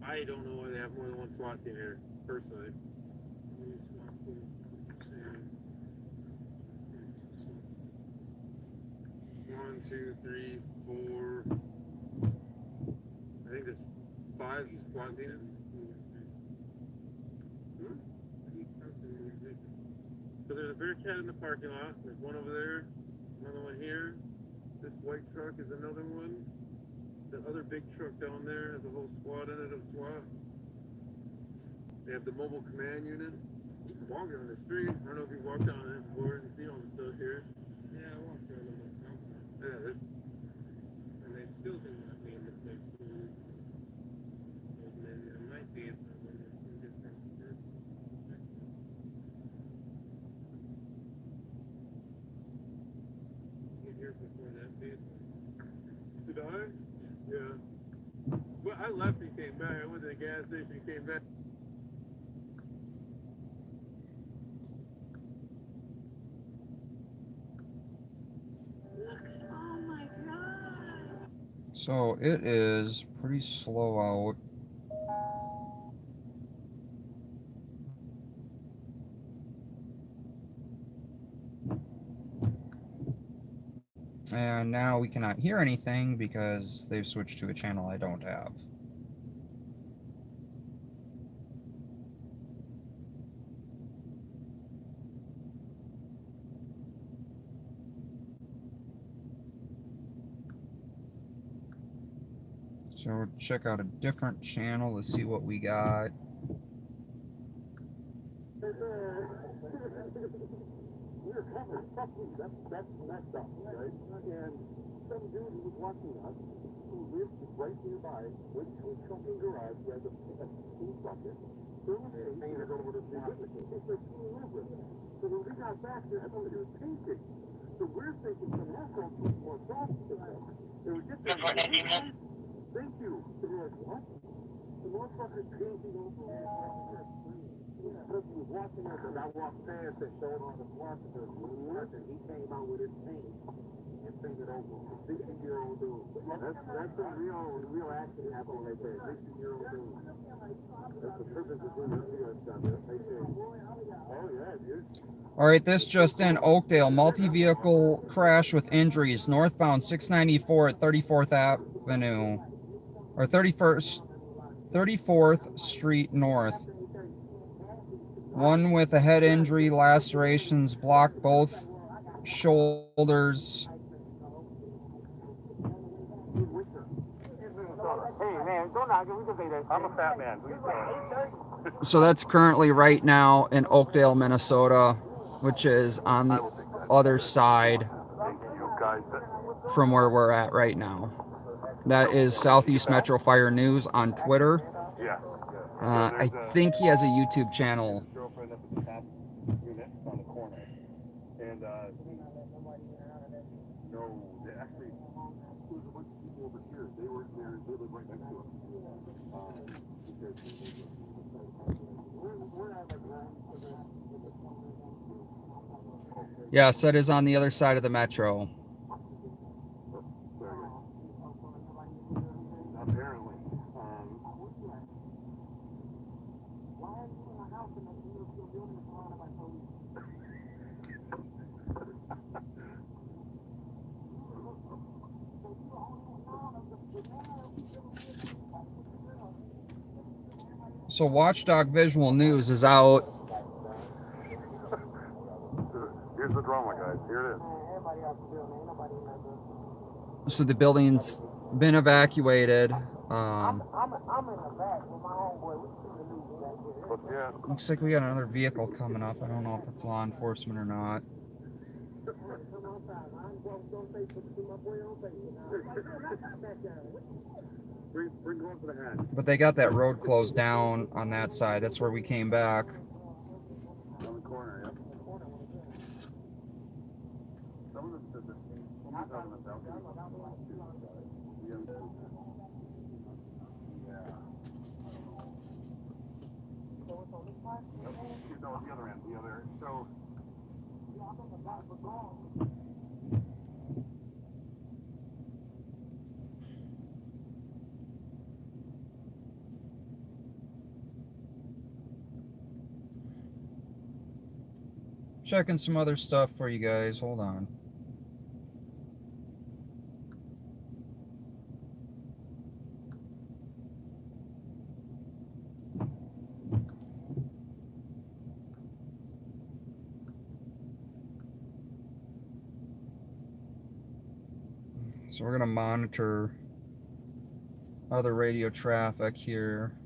I don't know why they have more than one SWAT team here, personally. 1, 2, 3, 4. I think there's 5 SWAT units. So there's a barricade in the parking lot. There's one over there. Another one here. This white truck is another one. The other big truck down there has a whole squad in it of SWAT. They have the mobile command unit. You can walk on the street. I don't know if you walked down it before and see all the stuff here. Yeah, I walked around the house. Yeah, there's. And they still do not mean that they're cool. Maybe it might be if they're in different. Get here before that vehicle. Did I? Yeah. Well, I left and came back. I went to the gas station and came back. Oh my god. So it is pretty slow out. And now we cannot hear anything because they've switched to a channel I don't have. So check out a different channel to see what we got. That's messed up, right? And some dude who was watching us, who lived right nearby, went to a trucking garage, he has a steam bucket, filled with paint, and over to the business. He said, "Can you live with it?" So when we got back there, I thought he was painting. So we're thinking some locals put more sauce to them. They were just like, thank you. So we're like, what? The motherfucker's painting over there. Because he was watching us, and I walked past and showed on the block, and he came out with his paint and painted over a 60-year-old dude. That's a real action happening right there. 60-year-old dude. That's the purpose of doing this video stuff. They say, oh yeah, dude. All right, this just in: Oakdale, multi-vehicle crash with injuries, northbound 694 at 34th Avenue, or 34th Street North. One with a head injury, lacerations, blocked both shoulders. Hey man, don't knock it. We can say that. I'm a fat man. So that's currently right now in Oakdale, Minnesota, which is on the other side from where we're at right now. That is Southeast Metro Fire News on Twitter. I think he has a YouTube channel. Yes, that is on the other side of the metro. So Watchdog Visual News is out. Here's the drama, guys. Here it is. So the building's been evacuated. Looks like we got another vehicle coming up. I don't know if it's law enforcement or not. But they got that road closed down on that side. That's where we came back. On the corner, yeah. Some of them said that no, the other end, the other. So Checking some other stuff for you guys. Hold on. So we're gonna monitor other radio traffic here.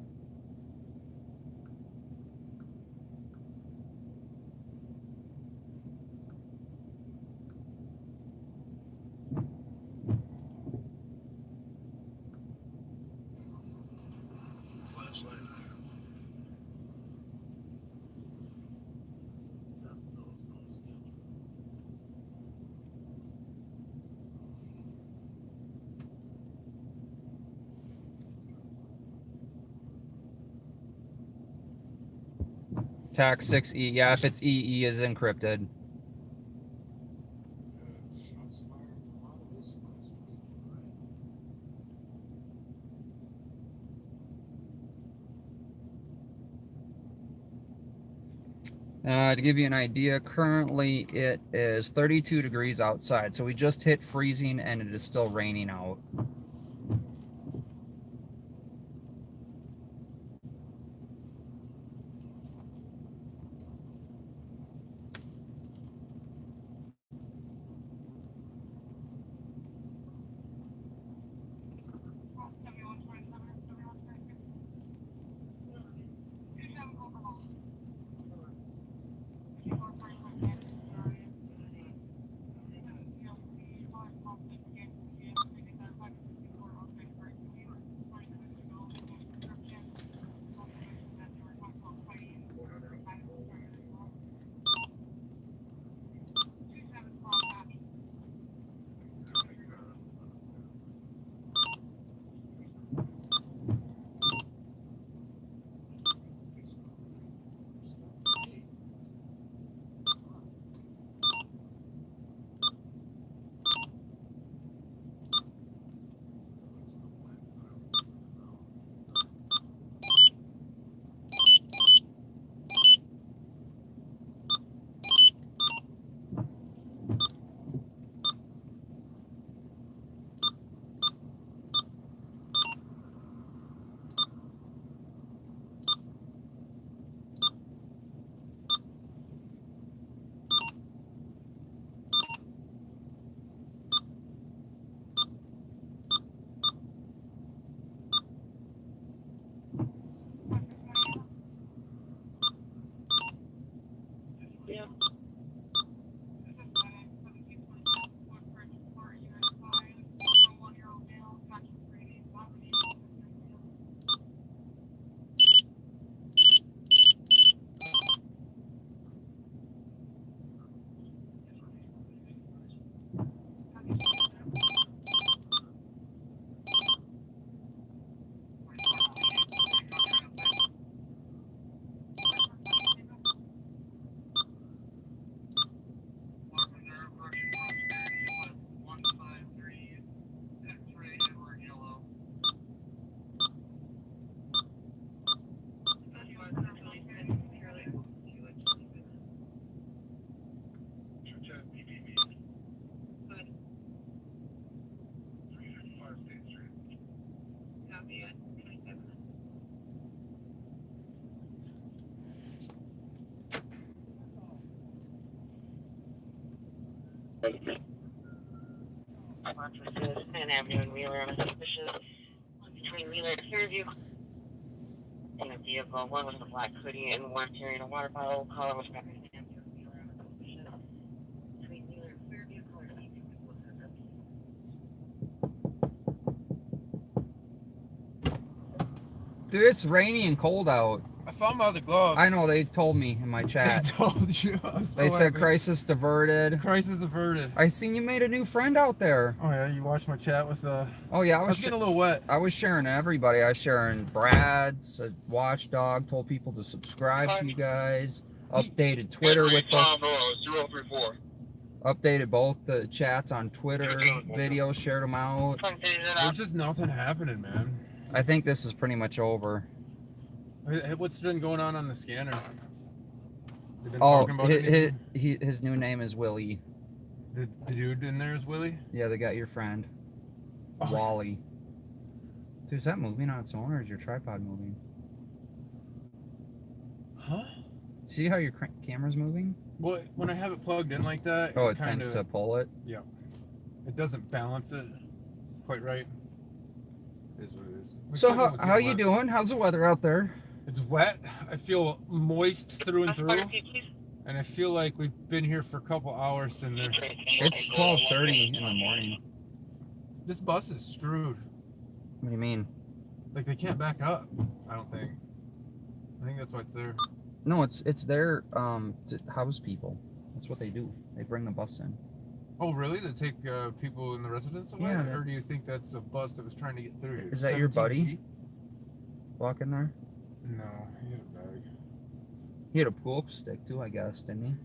TAC 6E, yeah, if it's EE is encrypted. To give you an idea, currently it is 32 degrees outside, so we just hit freezing and it is still raining out. Penn Avenue and Wheeler on a suspicious between Wheeler and Fairview. In a vehicle, one was in a black hoodie and one carrying a water bottle. Caller was back in Wheeler on a suspicious between Wheeler and Fairview. Dude, it's rainy and cold out. I found my other glove. I know, they told me in my chat. I told you. They said crisis diverted. Crisis averted. I seen you made a new friend out there. Oh yeah, you watched my chat with Oh yeah, I was getting a little wet. I was sharing everybody. I was sharing Brad's Watchdog, told people to subscribe to you guys. Updated Twitter with Tom Noah, 034. updated both the chats on Twitter, videos, shared them out. There's just nothing happening, man. I think this is pretty much over. What's been going on the scanner? They've been Oh, talking about his new name is Willie. The dude in there is Willie? Yeah, they got your friend. Oh. Wally. Dude, is that moving on its own or is your tripod moving? Huh? See how your camera's moving? Well, when I have it plugged in like that, Oh, it tends to pull it? Yeah. It doesn't balance it. quite right. It is what it is. We So fucking was how getting you wet. doing? How's the weather out there? It's wet. I feel moist through and through, Please. and I feel like we've been here for a couple hours. And It's 12:30 in the morning. this bus is screwed. What do you mean? Like they can't back up. I don't think. I think that's why it's there. No, it's their to house people. That's what they do. They bring the bus in. Oh, really? To take people in the residence away? Yeah. Or do you think that's a bus that was trying to get through here? Is that your buddy? 17B? Walking there? No, he had a bag. He had a pool stick too, I guess, didn't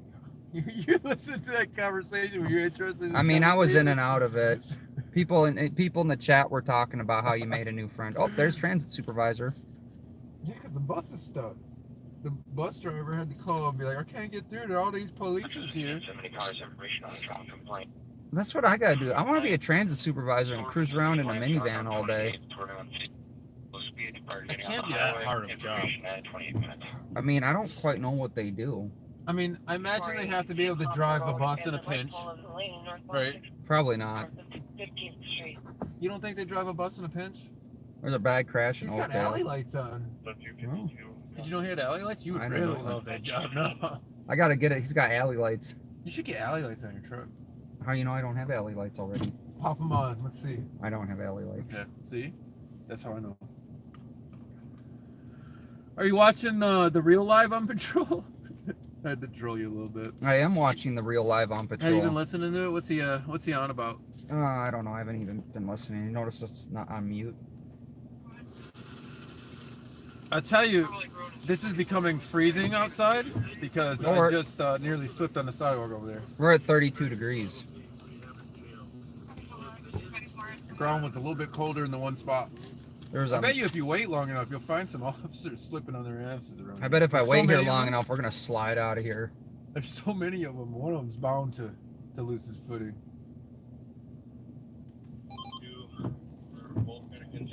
he? You listened to that conversation. Were you interested in I mean, I was in and conversation? out of it. People in the chat were talking about how you made a new friend. Oh, there's transit supervisor. Yeah, because the bus is stuck. The bus driver had to call and be like, I can't get through. There are all these police here. That's what I gotta do. I want to be a transit supervisor and cruise around in a minivan all day. It can't be that hard of a job. I mean, I don't quite know what they do. I mean, I imagine they have to be able to drive a bus in a pinch, right? Probably not. You don't think they drive a bus in a pinch? There's a bad crash in He's got Oakdale. alley lights on. Oh. Did you know he had alley lights? You would I really didn't know love that job, no? I gotta get it. He's got alley lights. You should get alley lights on your truck. How you know I don't have alley lights already? Pop them on. Let's see. I don't have alley lights. Okay. See? That's how I know. Are you watching the real live on patrol? I had to troll you a little bit. I am watching the real live on Have you patrol. been listening to it? What's he on about? I don't know. I haven't even been listening. You notice it's not on mute. I tell you, this is becoming freezing outside because I just nearly slipped on the sidewalk over there. We're at 32 degrees. The ground was a little bit colder in the one spot. There's I bet you if you wait long enough, you'll find some officers slipping on their asses around. I bet if I There's so wait here many of long them. enough, we're gonna slide out of here. There's so many of them. One of them's bound to lose his footing.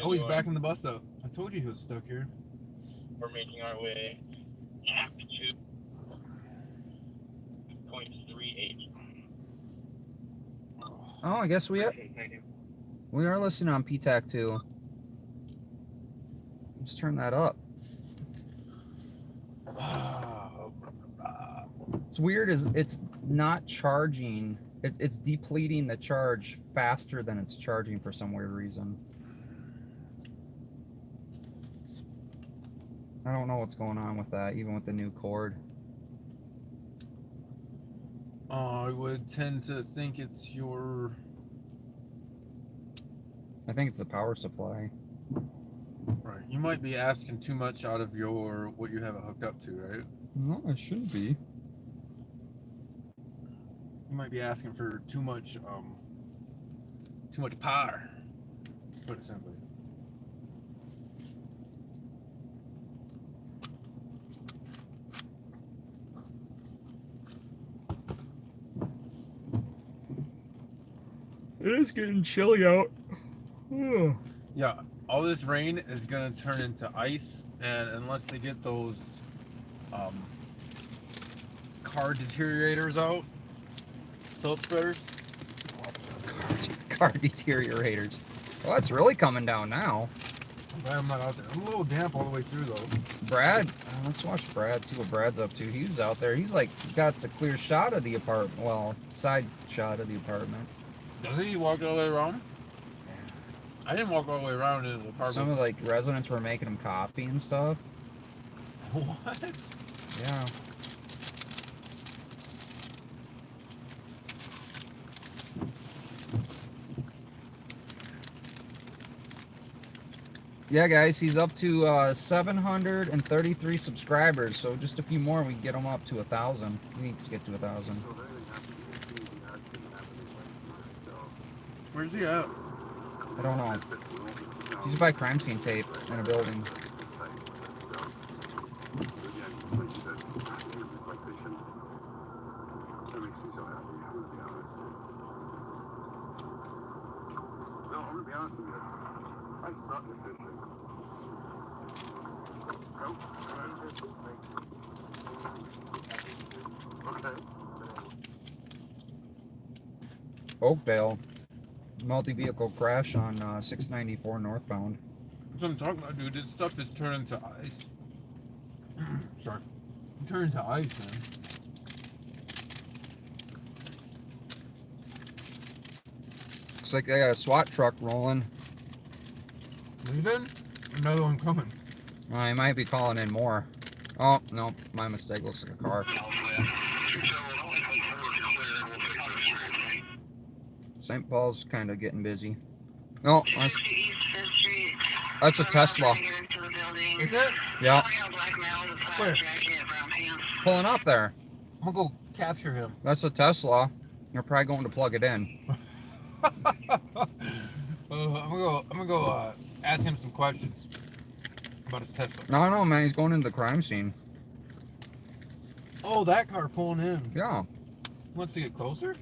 Oh, he's backing the bus up. I told you he was stuck here. We're making our way to 2.38. Oh, I guess we are listening on PTAC too. Let's turn that up. It's weird is it's not charging. It's depleting the charge faster than it's charging for some weird reason. I don't know what's going on with that, even with the new cord. I would tend to think it's your... I think it's the power supply. Right. You might be asking too much out of your what you have it hooked up to, right? No, it shouldn't be. You might be asking for too much power. To put it simply. It is getting chilly out. Yeah, all this rain is gonna turn into ice, and unless they get those car deteriorators out, soap spreaders. Car deteriorators. Well, it's really coming down now. I'm not out there. I'm a little damp all the way through though. Brad, let's watch Brad, see what Brad's up to. He's out there. He's like got a clear shot of the apartment. Well, side shot of the apartment. Doesn't he walk all the way around? I didn't walk all the way around into the apartment. Some of like residents were making him coffee and stuff. What? Yeah. Yeah, guys, he's up to 733 subscribers. So just a few more, we can get him up to 1,000. He needs to get to 1,000. Where's he at? I don't know. He's by crime scene tape in a building. Oakdale. multi-vehicle crash on 694 northbound. That's what I'm talking about, dude. This stuff is turning to ice. Sorry. Turning to ice, man. Looks like they got a SWAT truck rolling. Leaving? Another one coming. I might be calling in more. Oh, no, my mistake. Looks like a car. St. Paul's kind of getting busy. No, that's a Tesla. Is it? Yeah. Where? Pulling up there. I'll go capture him. That's a Tesla. They're probably going to plug it in. I'm gonna go ask him some questions about his Tesla. No, man, he's going into the crime scene. Oh, that car pulling in. Yeah. Wants to get closer?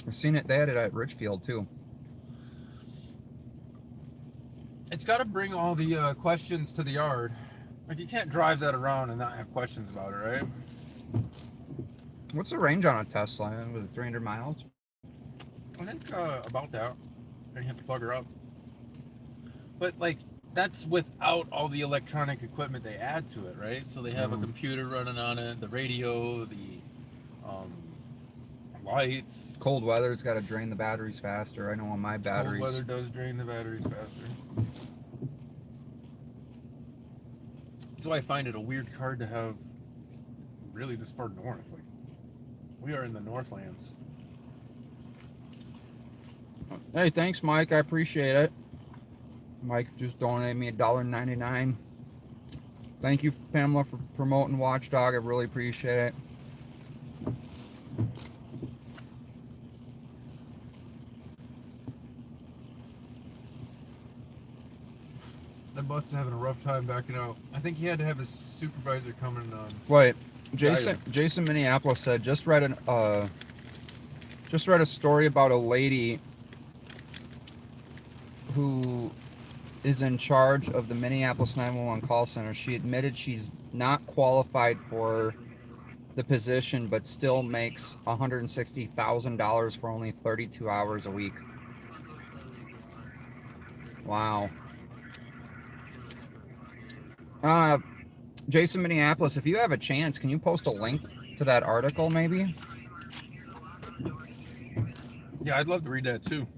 I've seen it. They had it at Richfield too. It's got to bring all the questions to the yard. Like, you can't drive that around and not have questions about it, right? What's the range on a Tesla? Was it 300 miles? I think about that. And you have to plug her up. But, like, that's without all the electronic equipment they add to it, right? So they have a computer running on it, the radio, the lights. Cold weather's got to drain the batteries faster. I know on my batteries. Cold weather does drain the batteries faster. That's why I find it a weird card to have really this far north. Like, we are in the Northlands. Hey, thanks, Mike. I appreciate it. Mike just donated me $1.99. Thank you, Pamela, for promoting Watchdog. I really appreciate it. That bus is having a rough time backing out. I think he had to have his supervisor coming. Wait, Jason Minneapolis said just read a story about a lady who is in charge of the Minneapolis 911 call center. She admitted she's not qualified for the position, but still makes $160,000 for only 32 hours a week. Wow. Jason Minneapolis, if you have a chance, can you post a link to that article, maybe? Yeah, I'd love to read that too.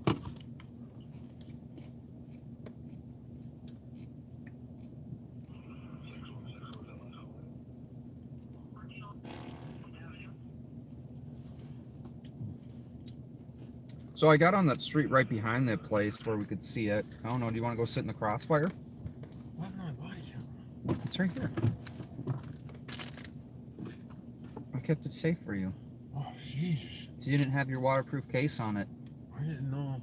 So I got on that street right behind that place where we could see it. I don't know, do you want to go sit in the crossfire? What my body camera? It's right here. I kept it safe for you. Oh, Jesus. So you didn't have your waterproof case on it. I didn't know.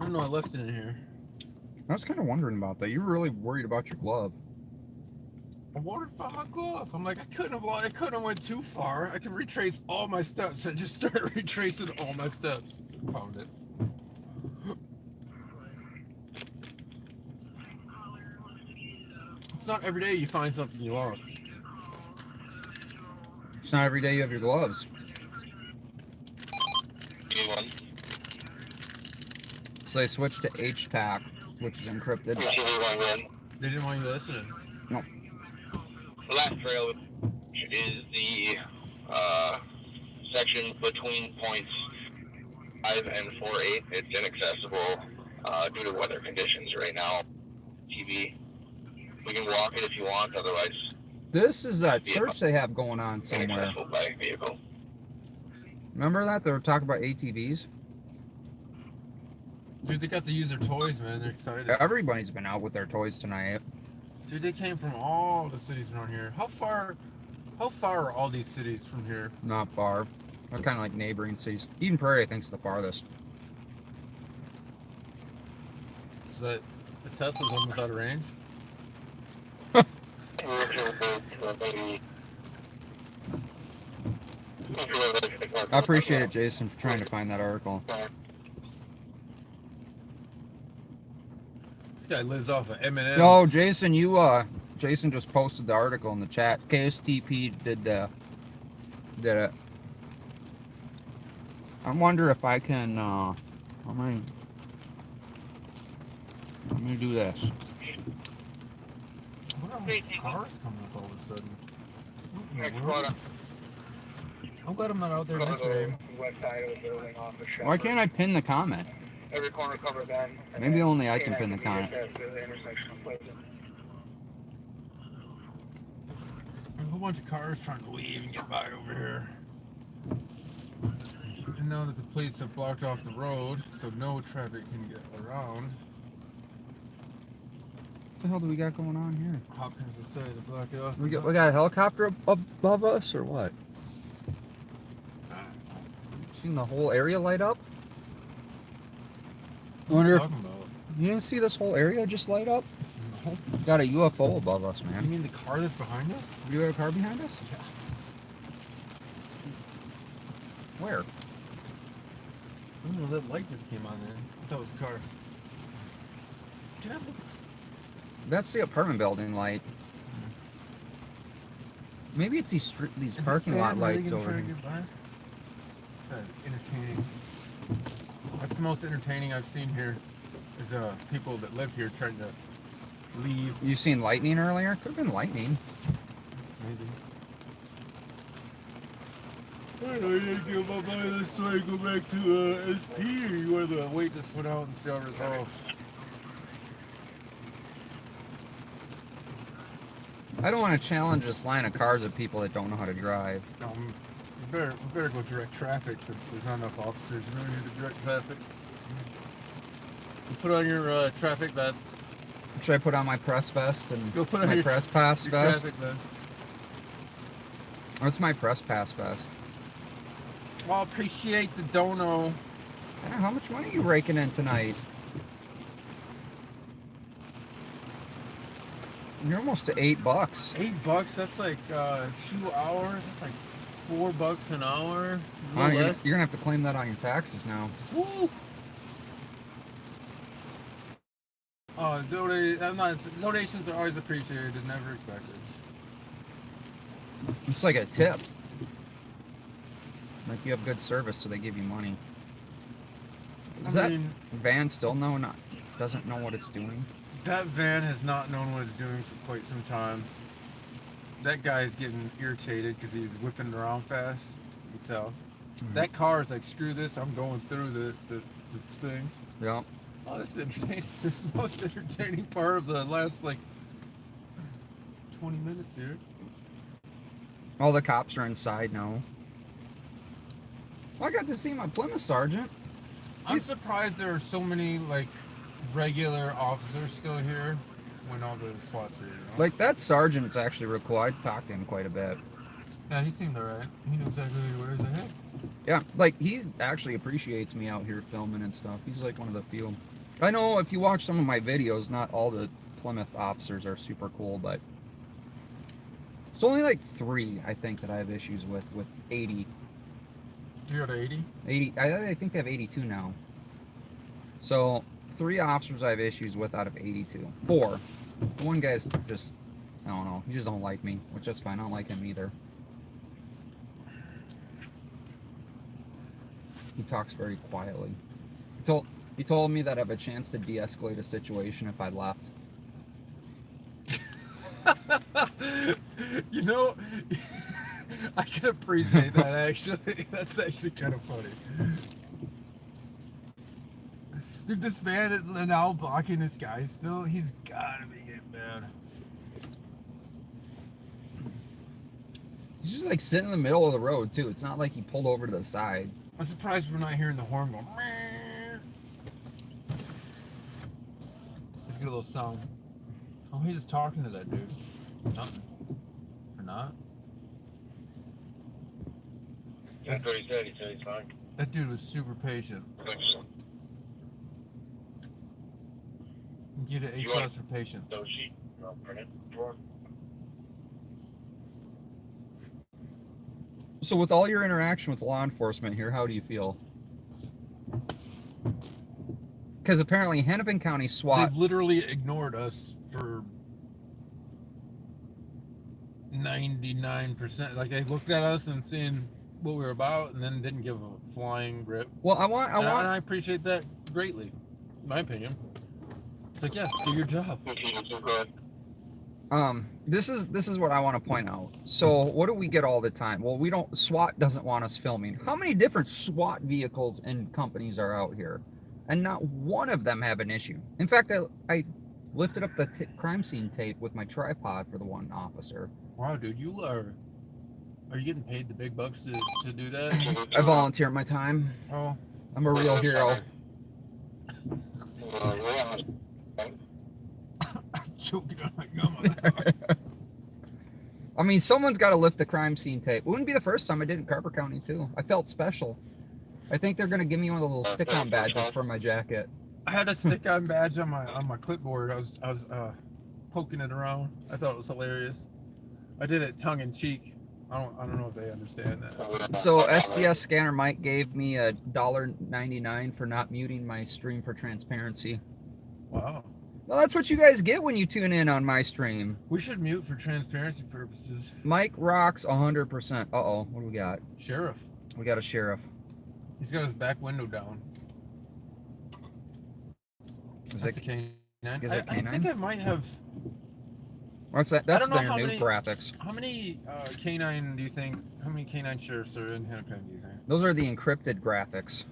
I don't know, I left it in here. I was kind of wondering about that. You were really worried about your glove. I wanted to find my glove. I'm like, I couldn't have went too far. I could retrace all my steps. I just started retracing all my steps. Found it. It's not every day you find something you lost. It's not every day you have your gloves. So they switched to HTAC, which is encrypted. They didn't want you listening. No. The last trail is the section between points 5 and 4-8. It's inaccessible due to weather conditions right now. TV. We can walk it if you want, otherwise. This is that search they have going on somewhere. Inaccessible by vehicle. Remember that? They were talking about ATVs? Dude, they got to use their toys, man. They're excited. Everybody's been out with their toys tonight. Dude, they came from all the cities around here. How far are all these cities from here? Not far. They're kind of like neighboring cities. Eden Prairie, I think, is the farthest. So that the Tesla's almost out of range? I appreciate it, Jason, for trying to find that article. This guy lives off of M&M's. No, Jason, Jason just posted the article in the chat. KSTP did it. I wonder if I can, I'm gonna do this. What are all these cars coming up all of a sudden? What in the Next world? one. I'm glad I'm not out there this way. West side of the building off the shop. Why can't I pin the comment? Every corner cover then. Maybe only I can pin the comment. The intersection of Pleasant. There's a whole bunch of cars trying to leave and get by over here. And now that the police have blocked off the road, so no traffic can get around. What the hell do we got going on here? Hopkins decided to block it off. We got a helicopter above us or what? Seen the whole area light up? I wonder if you didn't see this whole area just light up? No. Got a UFO above us, man. You mean the car that's behind us? You got a car behind us? Yeah. Where? I don't know, that light just came on there. I thought it was a car. Can I look? That's the apartment building light. Maybe it's these parking lot lights over here. Entertaining. That's the most entertaining I've seen here. Is people that live here trying to leave. You seen lightning earlier? Could have been lightning. Maybe. I know you go by this way, go back to SP where the wait this one out and see how it resolves. I don't want to challenge this line of cars of people that don't know how to drive. We better go direct traffic since there's not enough officers really here to direct traffic. You put on your traffic vest. Should I put on my press vest and Go put on my your press pass your vest? traffic vest. What's my press pass vest? Well, appreciate the dono. How much money are you raking in tonight? You're almost to $8. $8? That's like 2 hours. That's like $4 an hour. Oh, you're gonna have to claim that on your taxes now. Woo! Donations are always appreciated, never expected. It's like a tip. Like you have good service, so they give you money. Does that van still doesn't know what it's doing? That van has not known what it's doing for quite some time. That guy's getting irritated because he's whipping around fast. You can tell. Mm-hmm. That car is like, screw this, I'm going through the thing. Yeah. Oh, this is entertaining. This is the most entertaining part of the last, like, 20 minutes here. All the cops are inside now. Well, I got to see my Plymouth sergeant. I'm surprised there are so many, like, regular officers still here when all the SWATs are here. You know? Like, that sergeant's actually real cool. I talked to him quite a bit. Yeah, he seemed alright. He knew exactly where he was ahead. Yeah, like, he actually appreciates me out here filming and stuff. He's like one of the few. I know if you watch some of my videos, not all the Plymouth officers are super cool, but it's only like 3, I think, that I have issues with 80. You're at 80? 80. I think they have 82 now. So 3 officers I have issues with out of 82. 4. One guy's just, I don't know, he just don't like me, which is fine. I don't like him either. He talks very quietly. He told me that I have a chance to de-escalate a situation if I left. You know, I can appreciate that, actually. That's actually kind of funny. Dude, this man is now blocking this guy still. He's gotta be getting mad. He's just like sitting in the middle of the road, too. It's not like he pulled over to the side. I'm surprised we're not hearing the horn going. Let's get a little sound. Oh, he's just talking to that dude. Nothing. Or not? That's what he said. He said he's fine. That dude was super patient. Get an A+ for patience. So she, I'll print it for him. So with all your interaction with law enforcement here, how do you feel? Because apparently Hennepin County SWAT... They've literally ignored us for 99%. Like, they looked at us and saying, what we were about, and then didn't give a flying rip. Well, I want. And I appreciate that greatly, in my opinion. It's like, yeah, do your job. This is what I want to point out. So what do we get all the time? Well, we don't. SWAT doesn't want us filming. How many different SWAT vehicles and companies are out here, and not one of them have an issue? In fact, I lifted up the crime scene tape with my tripod for the one officer. Wow, dude, you are you getting paid the big bucks to do that? I volunteer my time. Oh, I'm a real hero. Choking on my gum. I mean, someone's got to lift the crime scene tape. It wouldn't be the first time I did in Carver County too. I felt special. I think they're gonna give me one of those little stick-on badges for my jacket. I had a stick-on badge on my clipboard. I was poking it around. I thought it was hilarious. I did it tongue in cheek. I don't know if they understand that. So SDS Scanner Mike gave me $1.99 for not muting my stream for transparency. Wow. Well, that's what you guys get when you tune in on my stream. We should mute for transparency purposes. Mike rocks 100%. Uh-oh, what do we got? Sheriff. We got a sheriff. He's got his back window down. Is That's it the K9? K9? I think I might have... What's that? That's their new many, graphics. How many K9 do you think... How many K9 sheriffs are in Hennepin, do you think? Those are the encrypted graphics.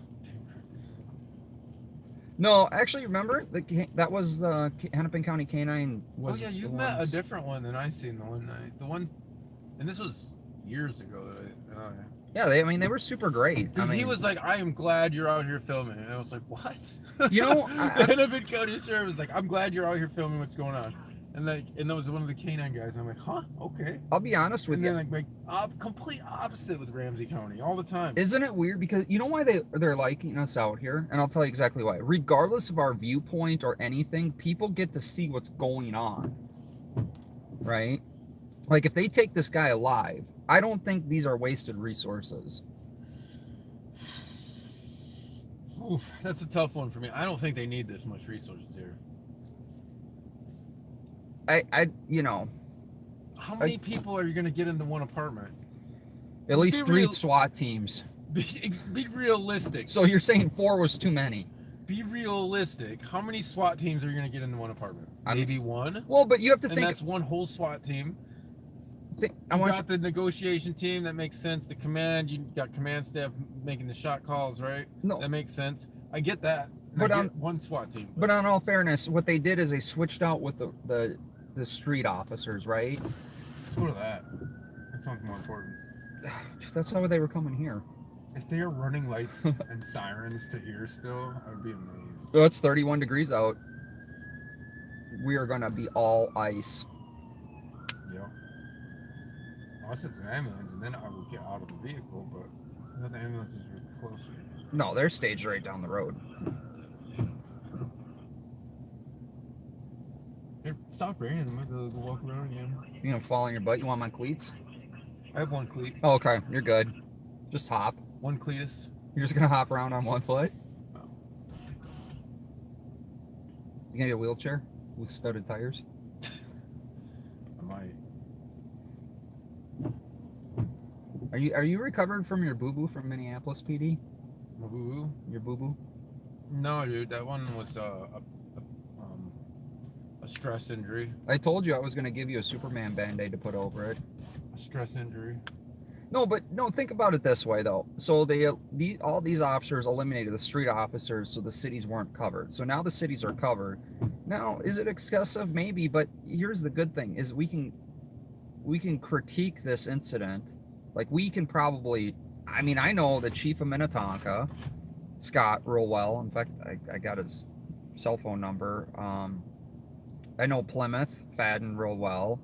No, actually, remember that was the Hennepin County K9. Was oh yeah, you met a different one than I seen the one night. The one, and this was years ago that I. Yeah, they were super great. Dude, he was like, "I am glad you're out here filming," and I was like, "What?" You know, Hennepin County Sheriff was like, "I'm glad you're out here filming what's going on," and that was one of the K9 guys. And I'm like, "Huh? Okay." I'll be honest with you. And then complete opposite with Ramsey County all the time. Isn't it weird? Because you know why they're liking us out here, and I'll tell you exactly why. Regardless of our viewpoint or anything, people get to see what's going on, right? Like if they take this guy alive, I don't think these are wasted resources. Oof, that's a tough one for me. I don't think they need this much resources here. You know. How many people are you going to get into one apartment? At least 3 SWAT teams. Be realistic. So you're saying 4 was too many? Be realistic. How many SWAT teams are you going to get into one apartment? Maybe one? Well, but you have to and think... that's one whole SWAT team. You got the negotiation team, that makes sense. The command, you got command staff making the shot calls, right? No. That makes sense. I get that. But I get one SWAT team. But on all fairness, what they did is they switched out with the street officers, right? Let's go to that. That sounds more important. That's not why they were coming here. If they are running lights and sirens to here still, I would be amazed. So it's 31 degrees out. We are gonna be all ice. Yeah. Unless it's an ambulance, and then I would get out of the vehicle, but I thought the ambulances were closer. No, they're staged right down the road. Hey, stop raining. I'm gonna go walk around again. You gonna fall on your butt? You want my cleats? I have one cleat. Oh, okay, you're good. Just hop. One cleatus. You're just gonna hop around on one foot? Oh. You gonna get a wheelchair with studded tires? I might. Are you recovered from your boo-boo from Minneapolis PD? My boo-boo? Your boo-boo? No, dude. That one was a stress injury. I told you I was gonna give you a Superman Band-Aid to put over it. A stress injury. No, but no, think about it this way though. So all these officers eliminated the street officers, so the cities weren't covered. So now the cities are covered. Now, is it excessive? Maybe, but here's the good thing: is we can critique this incident. Like we can probably. I mean, I know the chief of Minnetonka, Scott, real well. In fact, I got his cell phone number. I know Plymouth, Fadden, real well.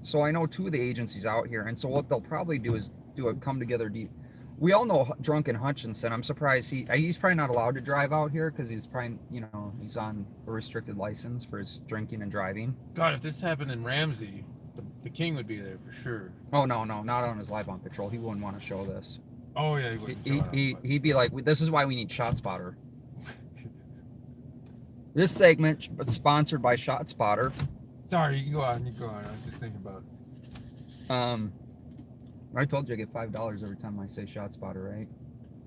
So I know 2 of the agencies out here, and so what they'll probably do is do a come together deep. We all know Drunken Hutchinson. I'm surprised he's probably not allowed to drive out here because he's probably, he's on a restricted license for his drinking and driving. God, if this happened in Ramsey, the king would be there for sure. Oh no, not on his live on patrol. He wouldn't want to show this. Oh yeah, he wouldn't. He'd be like, this is why we need ShotSpotter. This segment sponsored by ShotSpotter. Sorry, you can go on. I was just thinking about. I told you I get $5 every time I say Shot Spotter, right?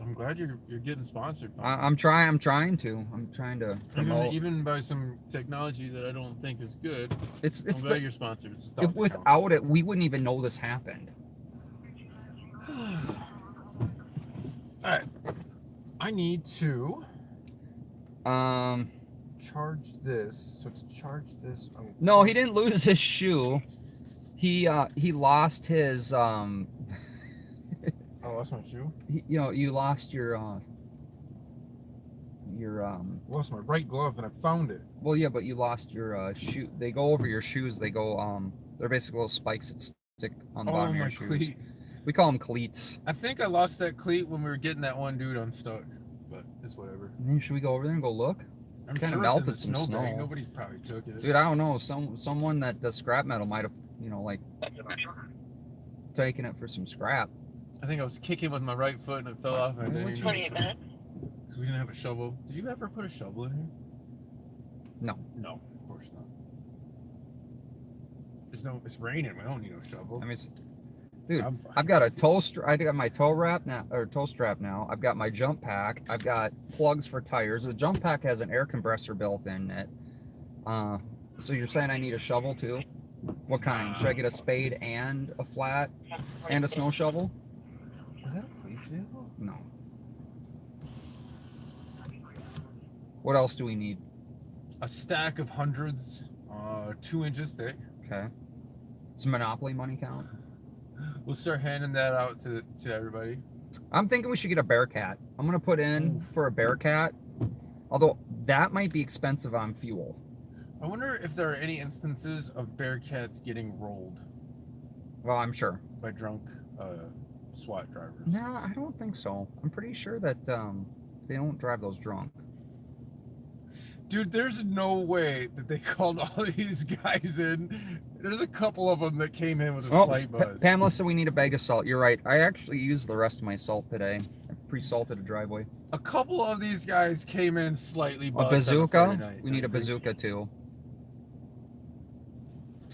I'm glad you're getting sponsored. I'm trying to promote. Even by some technology that I don't think is good. It's I'm glad you're sponsored. It's if without it, we wouldn't even know this happened. All right, I need to charge this. So to charge this, no, he didn't lose his shoe. He lost his I lost my shoe. You lost your lost my right glove and I found it. Well, yeah, but you lost your shoe. They go over your shoes. They go they're basically little spikes that stick on the bottom of your shoes. Cleat. We call them cleats. I think I lost that cleat when we were getting that one dude unstuck, but it's whatever. Maybe should we go over there and go look? I'm kind sure of it's in melted the some snow snow. bag. Nobody probably took it. Dude, I don't know. Someone that does scrap metal might have, like taken it for some scrap. I think I was kicking with my right foot and it fell off. And I didn't 28 minutes. Because we didn't have a shovel. Did you ever put a shovel in here? No. No, of course not. It's raining. We don't need no shovel. I mean, dude, I've got a I got my toe strap now. I've got my jump pack. I've got plugs for tires. The jump pack has an air compressor built in it. So you're saying I need a shovel too? What kind? Should I get a spade and a flat and a snow shovel? Is that a police vehicle? No. What else do we need? A stack of hundreds, 2 inches thick. Okay. Does Monopoly money count? We'll start handing that out to everybody. I'm thinking we should get a Bearcat. I'm gonna put in for a Bearcat, although that might be expensive on fuel. I wonder if there are any instances of Bearcats getting rolled. Well, I'm sure. By drunk SWAT drivers. No, I don't think so. I'm pretty sure that they don't drive those drunk. Dude, there's no way that they called all these guys in. There's a couple of them that came in with a slight buzz. Pamela said we need a bag of salt. You're right. I actually used the rest of my salt today. I pre-salted a driveway. A couple of these guys came in slightly buzzed. A bazooka? We need a bazooka too.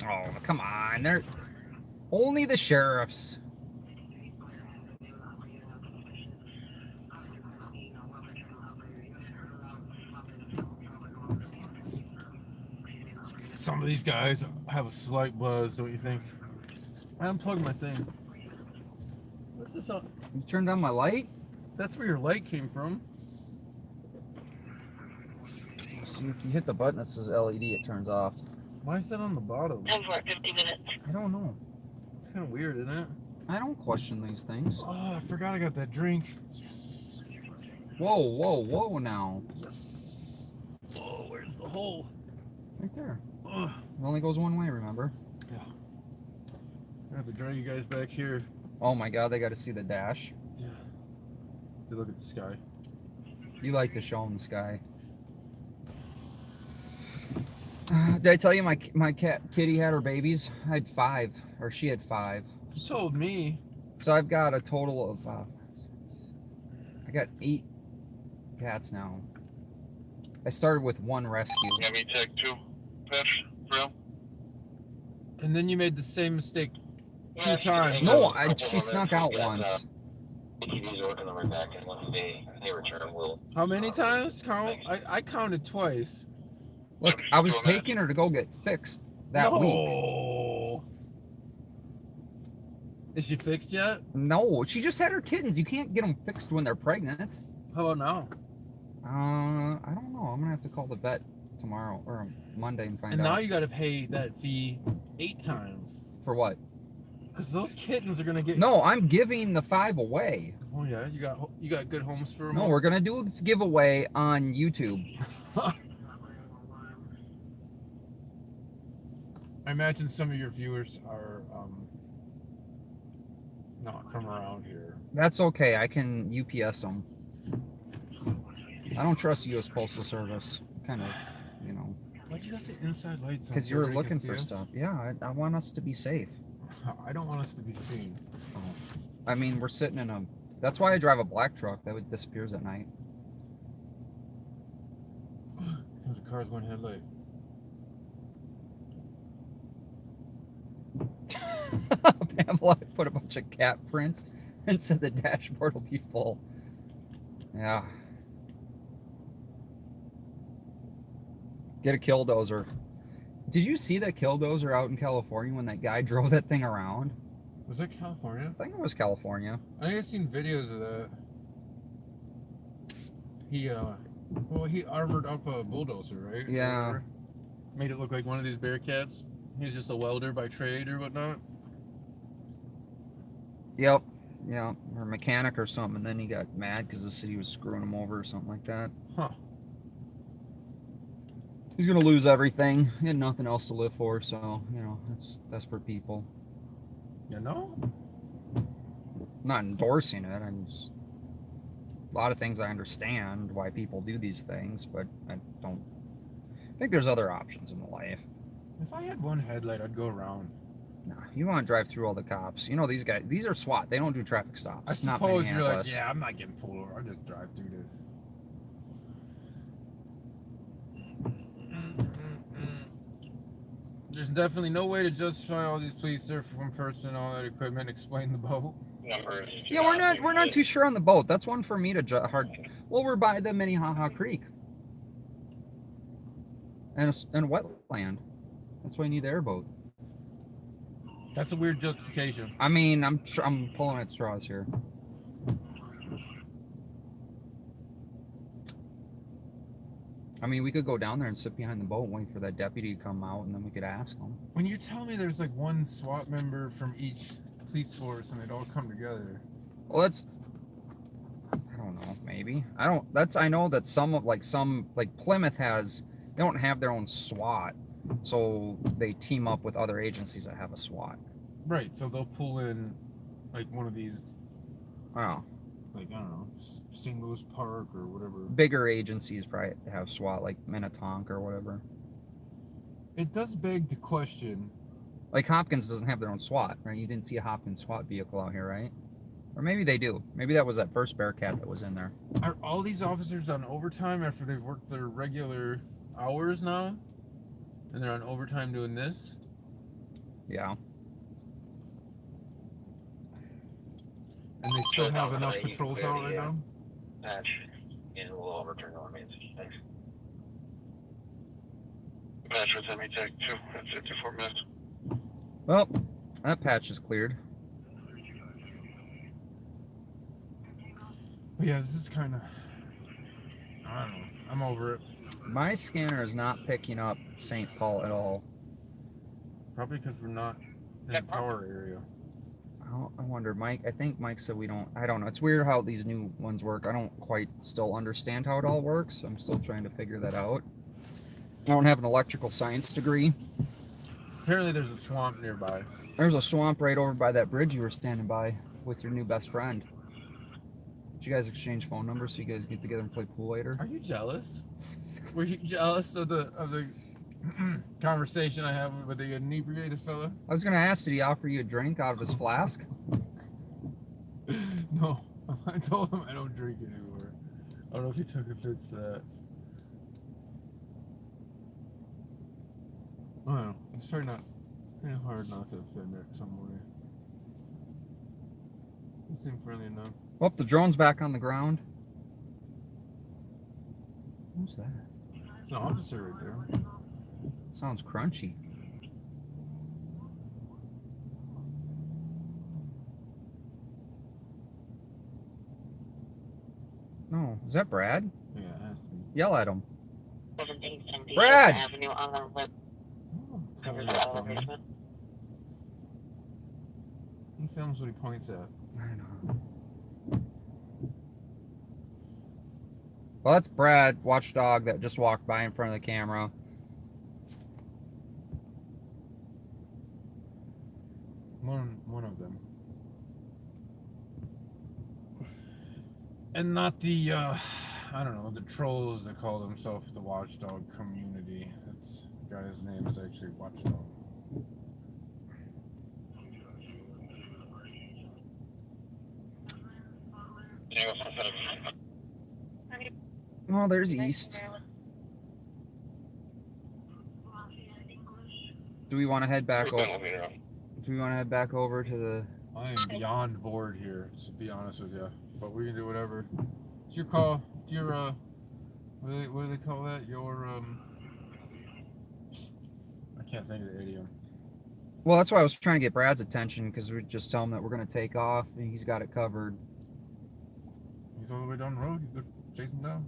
Oh, come on. They're only the sheriffs. Some of these guys have a slight buzz, don't you think? I unplugged my thing. What's this on? You turned on my light? That's where your light came from. See, if you hit the button that says LED, it turns off. Why is that on the bottom? 10 for 50 minutes. I don't know. It's kind of weird, isn't it? I don't question these things. Oh, I forgot I got that drink. Yes. Whoa, whoa, whoa now. Yes. Oh, where's the hole? Right there. Ugh. It only goes one way, remember? Yeah. I have to drag you guys back here. Oh my god, they got to see the dash. Yeah. Hey, look at the sky. You like to show them the sky. Did I tell you my kitty had her babies? I had 5, or she had 5. You told me. So I've got a total of, I got 8 cats now. I started with 1 rescue. Let me take 2 fish, real. And then you made the same mistake 2 times. No, she snuck out once. ATVs are looking on my back, and once they return, we'll... How many times? I counted twice. Look, I was taking her to go get fixed that week. Is she fixed yet? No, she just had her kittens. You can't get them fixed when they're pregnant. How about now? I don't know. I'm gonna have to call the vet tomorrow or Monday and find out. And now you got to pay that fee 8 times. For what? Because those kittens are gonna get. No, I'm giving the 5 away. Oh yeah, you got good homes for them. No, we're gonna do a giveaway on YouTube. I imagine some of your viewers are not from around here. That's okay. I can UPS them. I don't trust U.S. Postal Service. Kind of, you know. Why'd you got the inside lights on? Because so you're everybody looking can for see us? stuff. Yeah, I want us to be safe. I don't want us to be seen. I mean, we're sitting in a... That's why I drive a black truck. That disappears at night. There's a car's one headlight. Pamela put a bunch of cat prints and said the dashboard will be full. Yeah. Get a killdozer. Did you see that killdozer out in California when that guy drove that thing around? Was that California? I think it was California. I think I've seen videos of that. He armored up a bulldozer, right? Yeah. Made it look like one of these Bearcats. He was just a welder by trade or whatnot. Yep. Yeah. Or mechanic or something, and then he got mad because the city was screwing him over or something like that. Huh. He's gonna lose everything. He had nothing else to live for, so, you know, that's desperate people. You know? Not endorsing it. I'm just, a lot of things I understand why people do these things, but I don't think there's other options in life. If I had one headlight, I'd go around. Nah, you want to drive through all the cops. You know, these guys, these are SWAT. They don't do traffic stops. I It's not suppose you're like, Minneapolis. yeah, I'm not getting pulled over. I'll just drive through this. There's definitely no way to justify all these police there for one person, all that equipment. Explain the boat. Numbers. Yeah, we're not too sure on the boat. That's one for me to hard. Well, we're by the Minnehaha Creek and wetland. That's why you need the airboat. That's a weird justification. I mean, I'm pulling at straws here. I mean, we could go down there and sit behind the boat, wait for that deputy to come out, and then we could ask him. When you tell me there's like one SWAT member from each police force and they'd all come together. Well, that's, I don't know, maybe. I know that some Plymouth has, they don't have their own SWAT, so they team up with other agencies that have a SWAT. Right, so they'll pull in like one of these, Oh. like, I don't know, St. Louis Park or whatever. Bigger agencies probably have SWAT, like Minnetonka or whatever. It does beg the question. Like Hopkins doesn't have their own SWAT, right? You didn't see a Hopkins SWAT vehicle out here, right? Or maybe they do. Maybe that was that first Bearcat that was in there. Are all these officers on overtime after they've worked their regular hours now? And they're on overtime doing this? Yeah. And they still have enough patrols out right now? Patch, and we'll overturn all means. Thanks. Patch with ME Tech 2 at 54 minutes. Well, that patch is cleared. But yeah, this is kind of, I don't know, I'm over it. My scanner is not picking up St. Paul at all. Probably because we're not in the tower area. I wonder, Mike, I think Mike said we don't, I don't know. It's weird how these new ones work. I don't quite still understand how it all works. I'm still trying to figure that out. I don't have an electrical science degree. Apparently there's a swamp nearby. There's a swamp right over by that bridge you were standing by with your new best friend. Did you guys exchange phone numbers so you guys get together and play pool later? Are you jealous? Were you jealous of the conversation I had with the inebriated fella? I was gonna ask, did he offer you a drink out of his flask? No, I told him I don't drink anymore. I don't know if he took offense to that. I don't know. It's trying hard not to offend it some way. You seem friendly enough. Oh, the drone's back on the ground. Who's that? There's an officer right there. Sounds crunchy. No, is that Brad? Yeah, it has to be. Yell at him. 1770 Brad! Avenue on the left. Covers Yeah, all film him. basement. He films what he points at. I know. Well, that's Brad, watchdog, that just walked by in front of the camera. One of them. And not the, I don't know, the trolls that call themselves the watchdog community. That's, the guy's name is actually Watchdog. Oh, there's East. Do we want to head back over? Do we want to head back over to the... I am beyond bored here, to be honest with you. But we can do whatever. It's your call. It's your, what do they call that? Your, I can't think of the idiom. Well, that's why I was trying to get Brad's attention, because we just tell him that we're going to take off, and he's got it covered. He's all the way down the road. You go chase him down.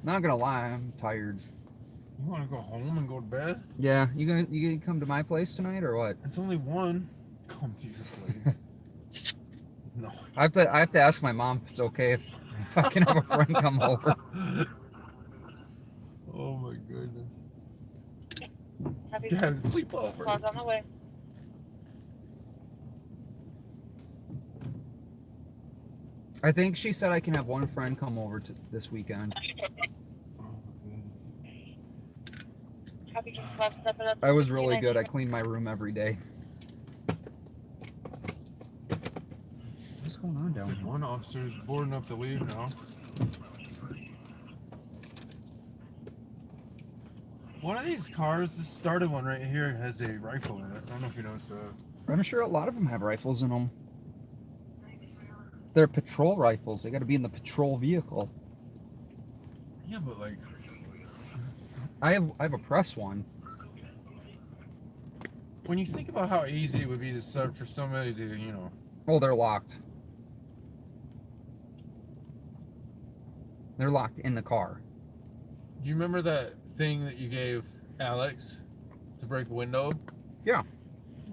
Not gonna lie, I'm tired. You want to go home and go to bed? Yeah, you gonna come to my place tonight or what? It's only one. Come to your place. No. I have to ask my mom if it's okay if I can have a friend come over. Oh my goodness. Happy Yeah, sleep over. Squad's on the way. I think she said I can have one friend come over to this weekend. Happy Squad, step it up. I was really good. I cleaned my room every day. What's going on down here? One officer's bored enough to leave now. One of these cars, the started one right here, has a rifle in it. I don't know if you noticed that. I'm sure a lot of them have rifles in them. They're patrol rifles. They got to be in the patrol vehicle. Yeah, but like, I have a press one. when you think about how easy it would be to start for somebody to, you know. Oh, they're locked. They're locked in the car. Do you remember that thing that you gave Alex to break the window? Yeah.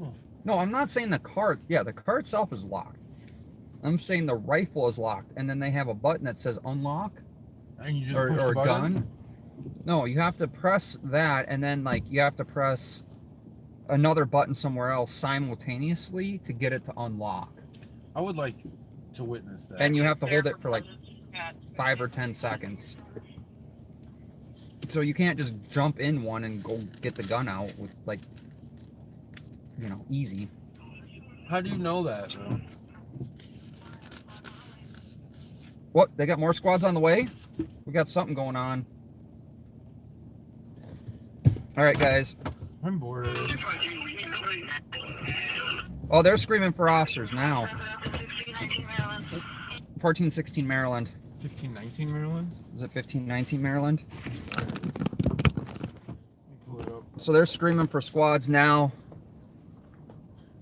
Oh. No, I'm not saying the car. Yeah, the car itself is locked. I'm saying the rifle is locked, and then they have a button that says unlock. And you just or push the button? gun. No, you have to press that, and then like you have to press another button somewhere else simultaneously to get it to unlock. I would like to witness that. And you have to hold it for like 5 or 10 seconds. So you can't just jump in one and go get the gun out with like, you know, easy. How do you know that, though? What? They got more squads on the way? We got something going on. All right, guys. I'm bored of this. Oh, they're screaming for officers now. 1416 Maryland. 1519 Maryland? Is it 1519 Maryland? Pull it up. So they're screaming for squads now.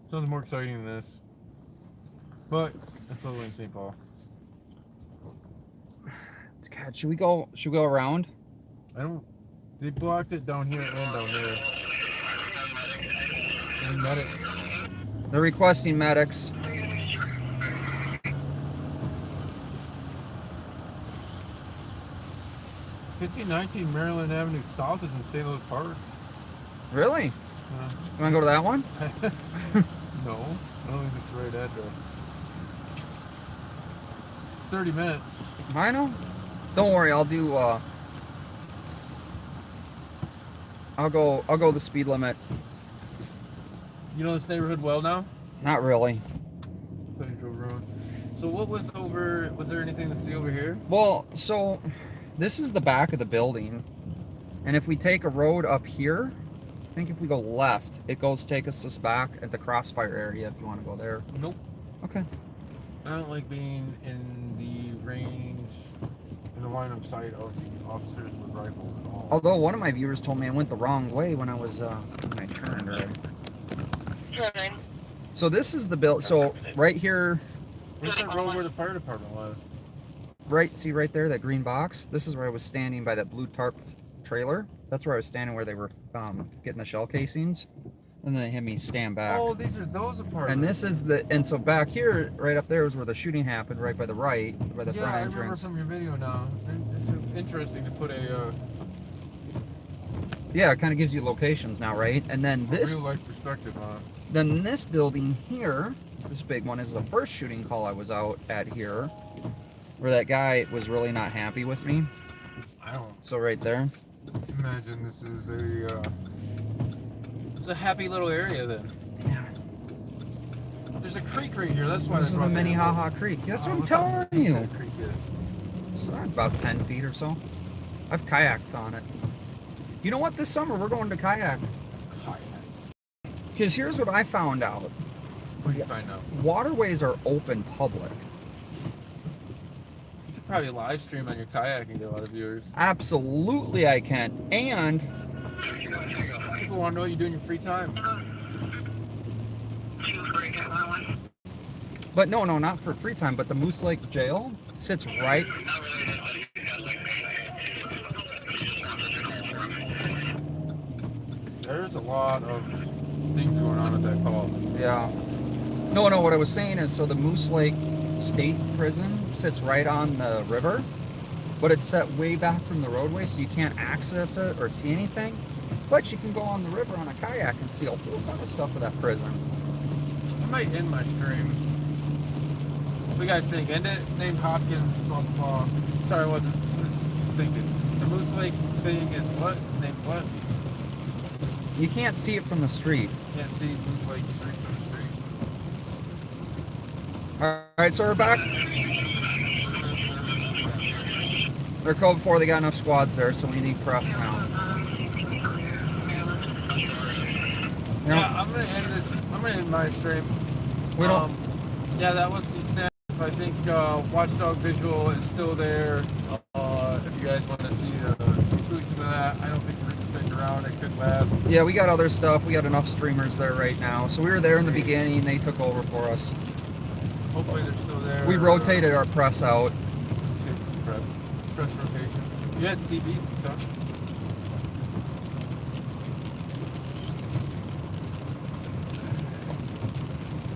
Sounds more exciting than this. But it's only in St. Paul. God, should we go around? I don't. They blocked it down here and down there. And medics. They're requesting medics. $1519 Maryland Avenue South is in St. Louis Park. Really? You want to go to that one? No, I don't think it's the right address. It's 30 minutes. I know. Don't worry, I'll do. I'll go the speed limit. You know this neighborhood well now? Not really. Central Road. So what was over? Was there anything to see over here? Well, so this is the back of the building, and if we take a road up here, I think if we go left, it take us back at the crossfire area. If you want to go there. Nope. Okay. I don't like being in the range, in the line of sight of the officers with rifles at all. Although one of my viewers told me I went the wrong way when I was when I turned. Right. So this is the build. So right here. Where's that road where the fire department was? Right, see right there, that green box? This is where I was standing by that blue tarp trailer. That's where I was standing where they were getting the shell casings. And then they had me stand back. Oh, these are those apartments. And this is and so back here, right up there is where the shooting happened, right by the right, by the front I entrance. remember from your video now. It's interesting to put a... Yeah, it kind of gives you locations now, right? And then this... real life perspective on it. Then this building here, this big one, is the first shooting call I was out at here, where that guy was really not happy with me. I don't... So right there. Imagine this is a happy little area then. Yeah. There's a creek right here. That's why. This is the Minnehaha Creek. That's what I'm telling you. That creek is. It's about 10 feet or so. I've kayaked on it. You know what? This summer we're going to kayak. Because here's what I found out. What did you find out? Waterways are open public. You could probably live stream on your kayak and get a lot of viewers. Absolutely I can. And people want to know what you do in your free time. But no, not for free time, but the Moose Lake Jail sits right... There's a lot of things going on at that call. Yeah. No, what I was saying is, so the Moose Lake State Prison sits right on the river, but it's set way back from the roadway, so you can't access it or see anything. But you can go on the river on a kayak and see a whole ton of stuff of that prison. I might end my stream. What do you guys think? End it? It's named Hopkins, blah, blah, blah. Sorry, I wasn't thinking. The Moose Lake thing is what? It's named what? You can't see it from the street. Can't see Moose Lake Street from the street. Alright, so we're back. They're code 4, they got enough squads there, so we need press now. Yeah, I'm gonna end this. I'm gonna end my stream. We don't. Yeah, that was the snap. I think Watchdog Visual is still there. If you guys want to see the conclusion of that, I don't think we're gonna stick around. It could last. Yeah, we got other stuff. We got enough streamers there right now. So we were there in the beginning. They took over for us. Hopefully they're still there. We rotated our press out. Press rotation. You had CBs and stuff.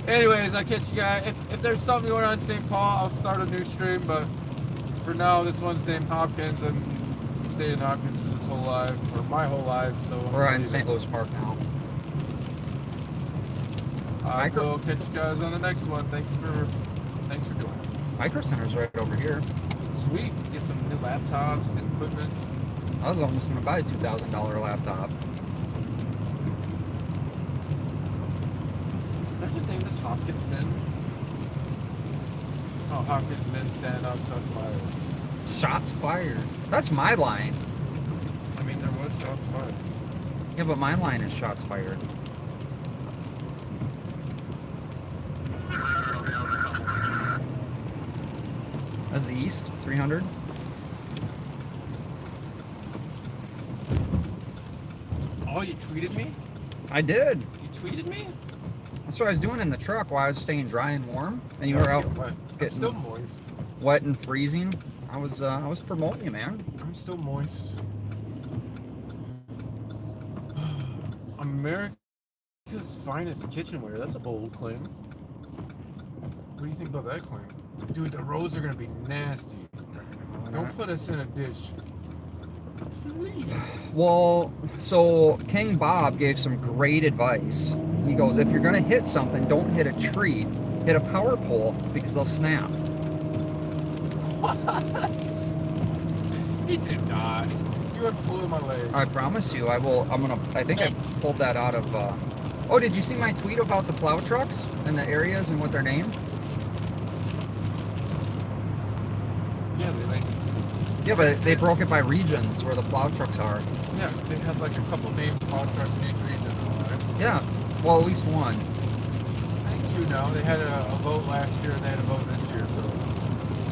Anyways, I'll catch you guys. If there's something going on in St. Paul, I'll start a new stream. But for now, this one's named Hopkins, and I've stayed in Hopkins for this whole life, or my whole life. So we're in St. Louis Park now. I will catch you guys on the next one. Thanks for doing it. Micro Center's right over here. Sweet. Get some new laptops, new equipment. I was almost gonna buy a $2,000 laptop. Did I just name this Hopkins Men? Oh, Hopkins Men Standoff, shots fired. Shots fired? That's my line. I mean, there was shots fired. Yeah, but my line is shots fired. That's the east, 300. Oh, you tweeted me? I did. You tweeted me? That's what I was doing in the truck while I was staying dry and warm, and you were out getting still moist, wet and freezing. I was promoting you, man. I'm still moist. America's finest kitchenware. That's a bold claim. What do you think about that claim? Dude, the roads are gonna be nasty. Don't put us in a dish. Well, so King Bob gave some great advice. He goes, if you're gonna hit something, don't hit a tree, hit a power pole because they'll snap. What? He did not. You were pulling my leg. I promise you, I think I pulled that out of, oh, did you see my tweet about the plow trucks and the areas and what they're named? Yeah, but they broke it by regions where the plow trucks are. Yeah, they had like a couple named plow trucks in each region. Right? Yeah, well, at least one. I think two now. They had a vote last year and they had a vote this year, so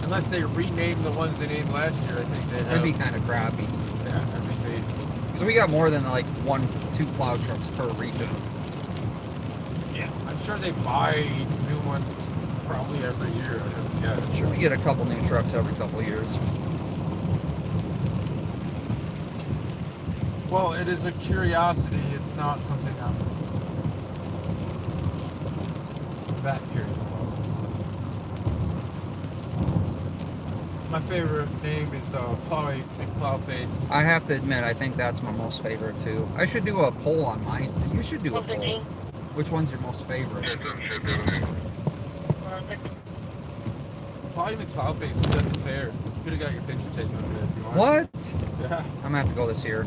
unless they renamed the ones they named last year, I think they have. That'd be kind of crappy. Yeah, I think they... So we got more than like 1-2 plow trucks per region. Yeah. I'm sure they buy new ones probably every year. Yeah. I'm sure we get a couple new trucks every couple of years. Well, it is a curiosity. It's not something I'm that curious about. My favorite name is Polly McPlowface. I have to admit, I think that's my most favorite too. I should do a poll on mine. You should do a poll. Which one's your most favorite? Polly McPlowface was at the fair. You could have got your picture taken with it if you wanted. What? Yeah. I'm gonna have to go this year.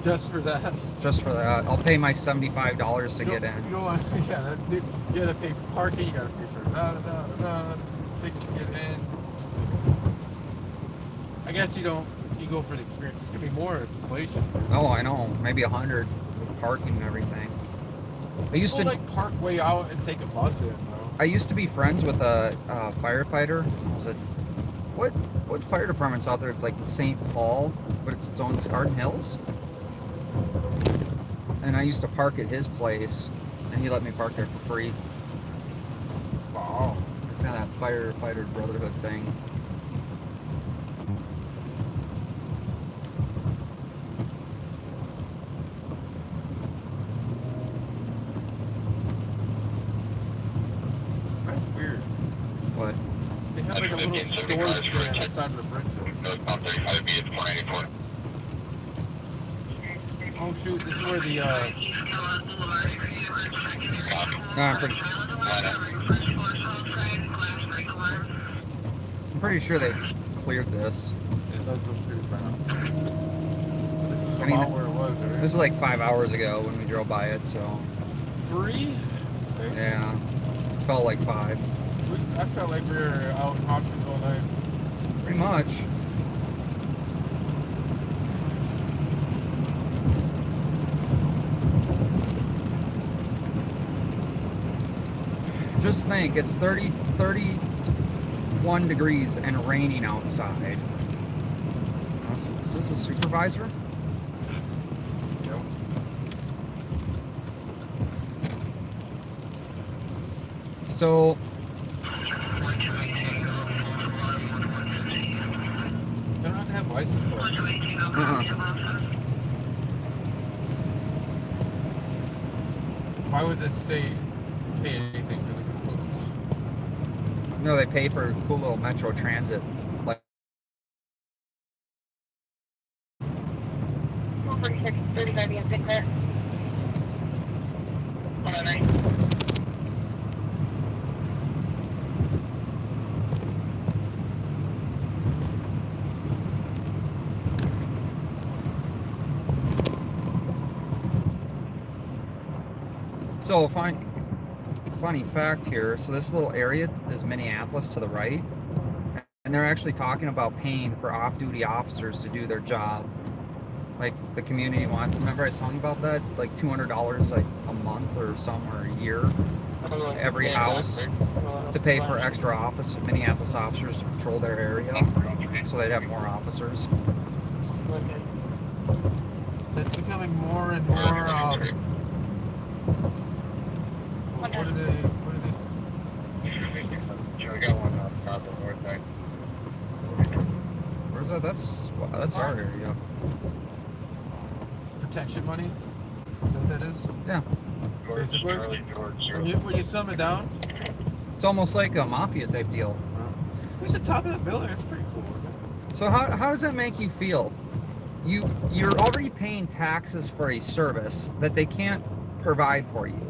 Just for that. Just for that. I'll pay my $75 to get in. You don't want, yeah, that, dude, you gotta pay for parking, you gotta pay for tickets to get in. I guess you go for the experience. It's gonna be more inflation. Oh, I know. Maybe 100 with parking and everything. I used to like park way out and take a bus in, though. I used to be friends with a firefighter. Was it what fire department's out there? Like in St. Paul, but it's its own Garden Hills. And I used to park at his place, and he let me park there for free. Wow. Kind of that firefighter brotherhood thing. That's weird. What? They have like a little storage there on the side of the bridge. Oh shoot, this is where the I'm pretty sure they cleared this. It does look pretty bad. This is about where it was, right? This is like 5 hours ago when we drove by it, so 3? yeah. Felt like 5. I felt like we were out in Hopkins all night. Pretty much. Just think, it's 31 degrees and raining outside. Is this a supervisor? Yep. So They're not gonna have license plates. Why would the state pay anything for the coupons? no, they pay for cool little Metro Transit. Like 35 and 6 there. 109. So funny fact here. So this little area is Minneapolis to the right, and they're actually talking about paying for off-duty officers to do their job. Like the community wants. Remember I was telling you about that? Like $200 like a month or some or a year, every house to pay for extra Minneapolis officers to patrol their area, so they'd have more officers. It's becoming more and more. What are they? We got one on top of the north side. Where's that? That's our area. Protection money? Is that what that is? Yeah. Basically. When you sum it down? It's almost like a mafia type deal. Who's the top of the building? That's pretty cool. So how does that make you feel? You're already paying taxes for a service that they can't provide for you.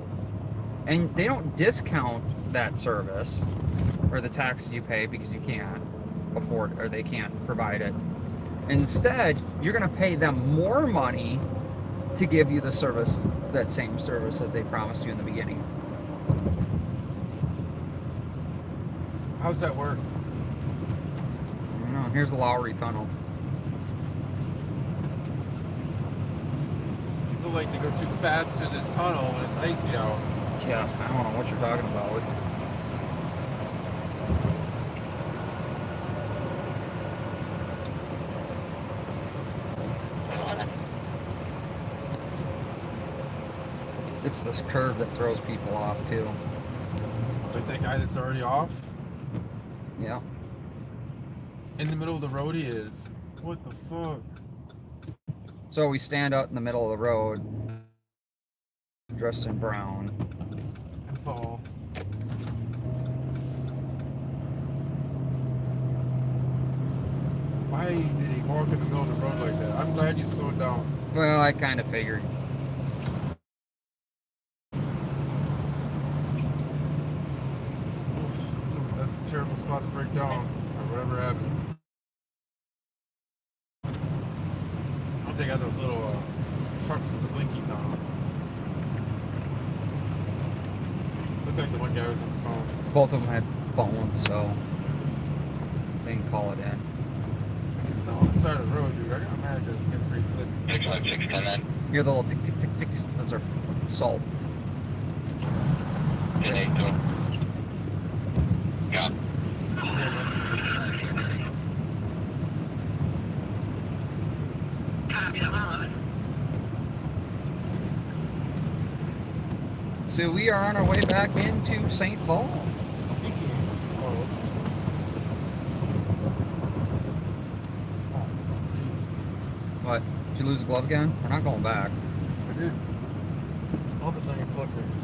And they don't discount that service or the taxes you pay because you can't afford or they can't provide it. Instead, you're going to pay them more money to give you the service, that same service that they promised you in the beginning. How's that work? I don't know. Here's the Lowry Tunnel. People like to go too fast through this tunnel when it's icy out. Yeah, I don't know what you're talking about. It's this curve that throws people off too. Like that guy that's already off? Yeah. In the middle of the road he is. What the fuck? So we stand out in the middle of the road, dressed in brown. And fall. Why did he walk in the middle of the road like that? I'm glad you slowed down. Well, I kind of figured. That's a terrible spot to break down, or whatever happened. They got those little trucks with the blinkies on them. Looked like the one guy was on the phone. Both of them had phones, so they can call it in. If you fell on the side of the road, dude, I can imagine it's getting pretty slippery. 65610 then. Hear the little tick, tick, tick, ticks. Those are salt. Yeah, go. Yeah. So we are on our way back into St. Paul. Speaking of roads. Oh, jeez. What? Did you lose a glove again? We're not going back. I did. I hope it's on your foot rings.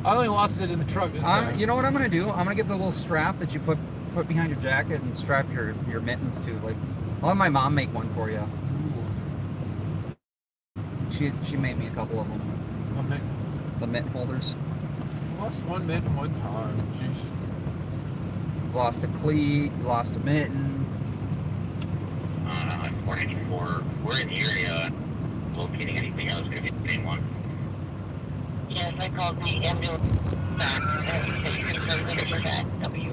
I only lost it in the truck this time. You know what I'm gonna do? I'm gonna get the little strap that you put behind your jacket and strap your mittens to. Like, I'll have my mom make one for you. She made me a couple of them. The mittens. The mitt holders. I lost one mitten one time. Jeez. Lost a cleat. Lost a mitten. Unfortunately, we're in the area locating anything. I was going to get the main one. Yes, I called the ambulance back and they confirmed that it was at W.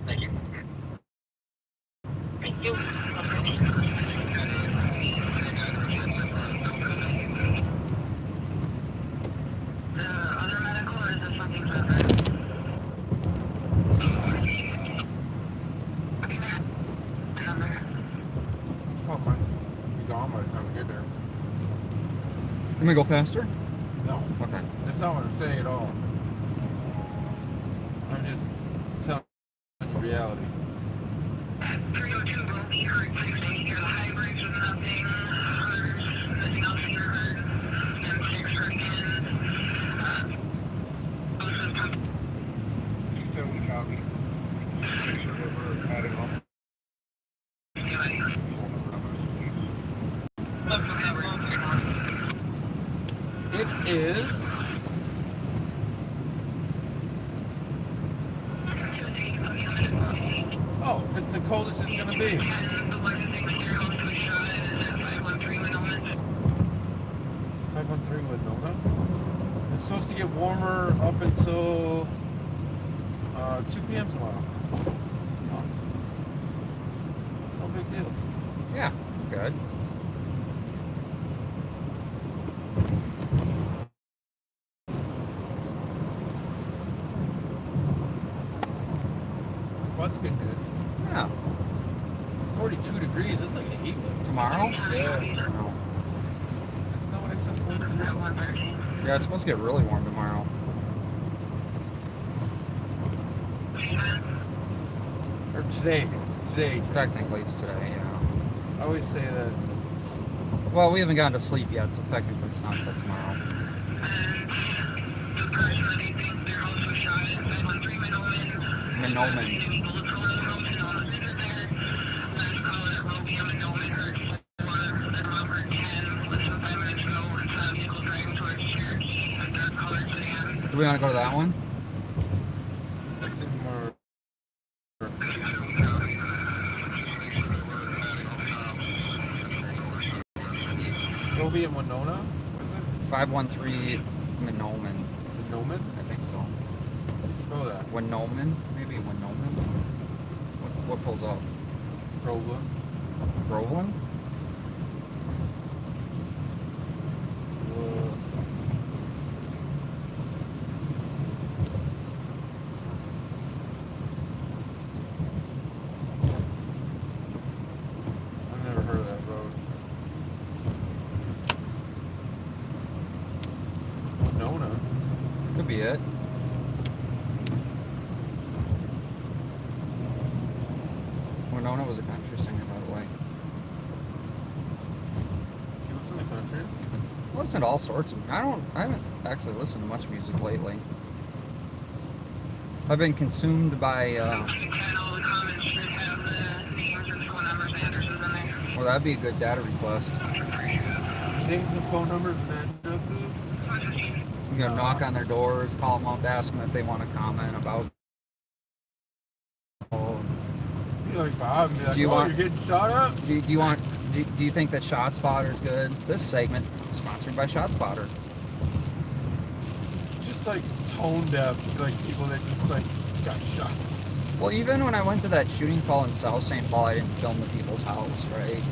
Thank you. Thank you. Other medical or is this something separate? It's called mine. Be gone by the time we get there. Let me go faster. No. Okay. That's not what I'm saying at all. I'm just telling you reality. 302 Roby, heard 6-8 near the high bridge with nothing. Heard nothing else here heard. Then 6 heard again. Still we copy. Make sure that we're adding on. It is. Oh, it's the coldest it's gonna be. 513 Winona. It's supposed to get warmer up until 2 p.m. tomorrow. Oh. No big deal. Yeah. Good. Well, that's good news. Yeah. 42 degrees. That's like a heat wave. Tomorrow? Yeah. No. No, what I said 42. Yeah, it's supposed to get really warm tomorrow. Or today. It's today. Technically, it's today, yeah. I always say that. Well, we haven't gotten to sleep yet, so technically it's not until tomorrow. Minoman. Do we want to go to that one? That's in more. Roby and Winona? Is it? 513 Minoman. Winona? I think so. Spell that. Winoman? Maybe Winoman? What pulls up? Groveland. Groveland? I've never heard of that road. Winona? Could be it. Winona was a country singer, by the way. You listen to country? I listen to all sorts of. I haven't actually listened to much music lately. I've been consumed by. Well, that'd be a good data request. Names and phone numbers and addresses? You gotta knock on their doors, call them up, ask them if they want to comment about. Oh, me like Bob and be like, Do you oh, want- you're getting shot up? Do you want? Do you think that ShotSpotter is good? This segment is sponsored by ShotSpotter. Just like tone deaf, like people that just like got shot. Well, even when I went to that shooting call in South St. Paul, I didn't film the people's house, right?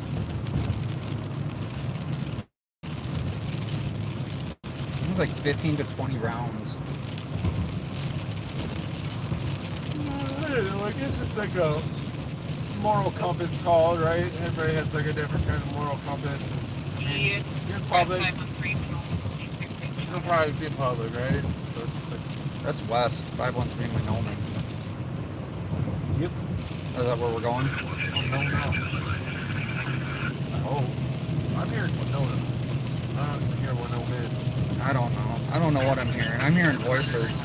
It was like 15 to 20 rounds. I don't know, I guess it's like a moral compass call, right? Everybody has like a different kind of moral compass. And you're in public. You'll probably see in public, right? So it's just like, That's west, 513 Winona. yep. Is that where we're going? Oh, I'm hearing Winona. I don't even hear Winona is. I don't know. I don't know what I'm hearing. I'm hearing voices.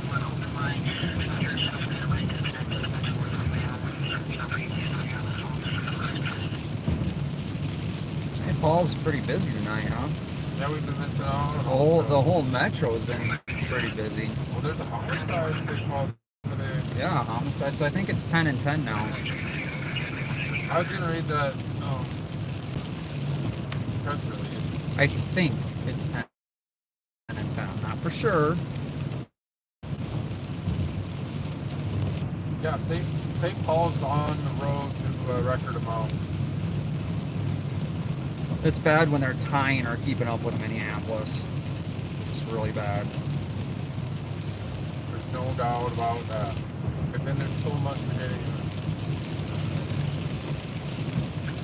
St. Paul's pretty busy tonight, huh? Yeah, we've been missing out. The whole metro has been pretty busy. Well, there's a homicide in St. Paul today. Yeah, homicide. So I think it's 10 and 10 now. I was gonna read that press release. I think it's 10 and 10. Not for sure. Yeah, St. Paul's on the road to a record amount. It's bad when they're tying or keeping up with Minneapolis. It's really bad. There's no doubt about that. And then there's so much to getting.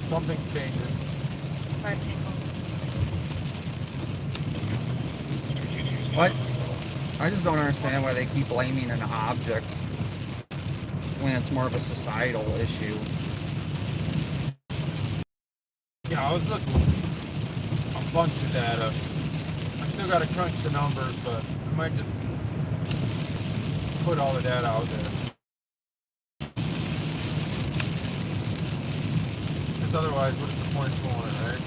Something's changing. What? I just don't understand why they keep blaming an object when it's more of a societal issue. Yeah, I was looking a bunch of data. I still got to crunch the numbers, but I might just put all the data out there. Because otherwise, what's the point of going, right?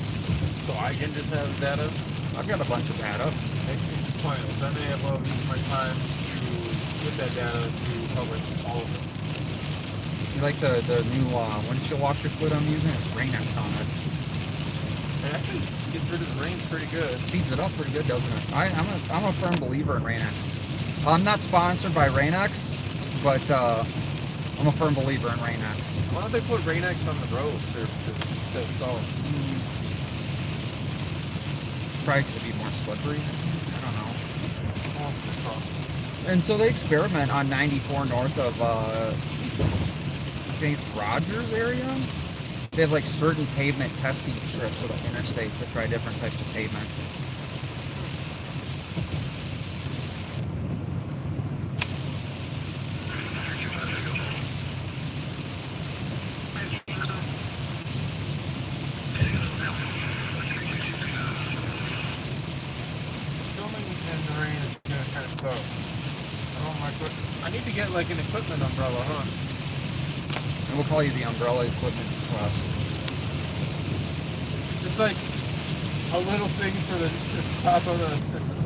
So I can just have data? I've got a bunch of data. Makes things pointless. I may have well used my time to get that data to publish all of it. You like the new windshield washer fluid I'm using? It's Rain-X on it. It actually gets rid of the rain pretty good. Speeds it up pretty good, doesn't it? I'm a firm believer in Rain-X. I'm not sponsored by Rain-X, but I'm a firm believer in Rain-X. Why don't they put Rain-X on the road to salt? Probably to be more slippery. I don't know. Oh, And so they experiment on 94 north of, I think it's Rogers area. They have like certain pavement testing strips of the interstate to try different types of pavement. Filming in the rain is gonna kind of suck. I don't like what. I need to get like an equipment umbrella, huh? And we'll call you the umbrella equipment class. Just like a little thing for the top of the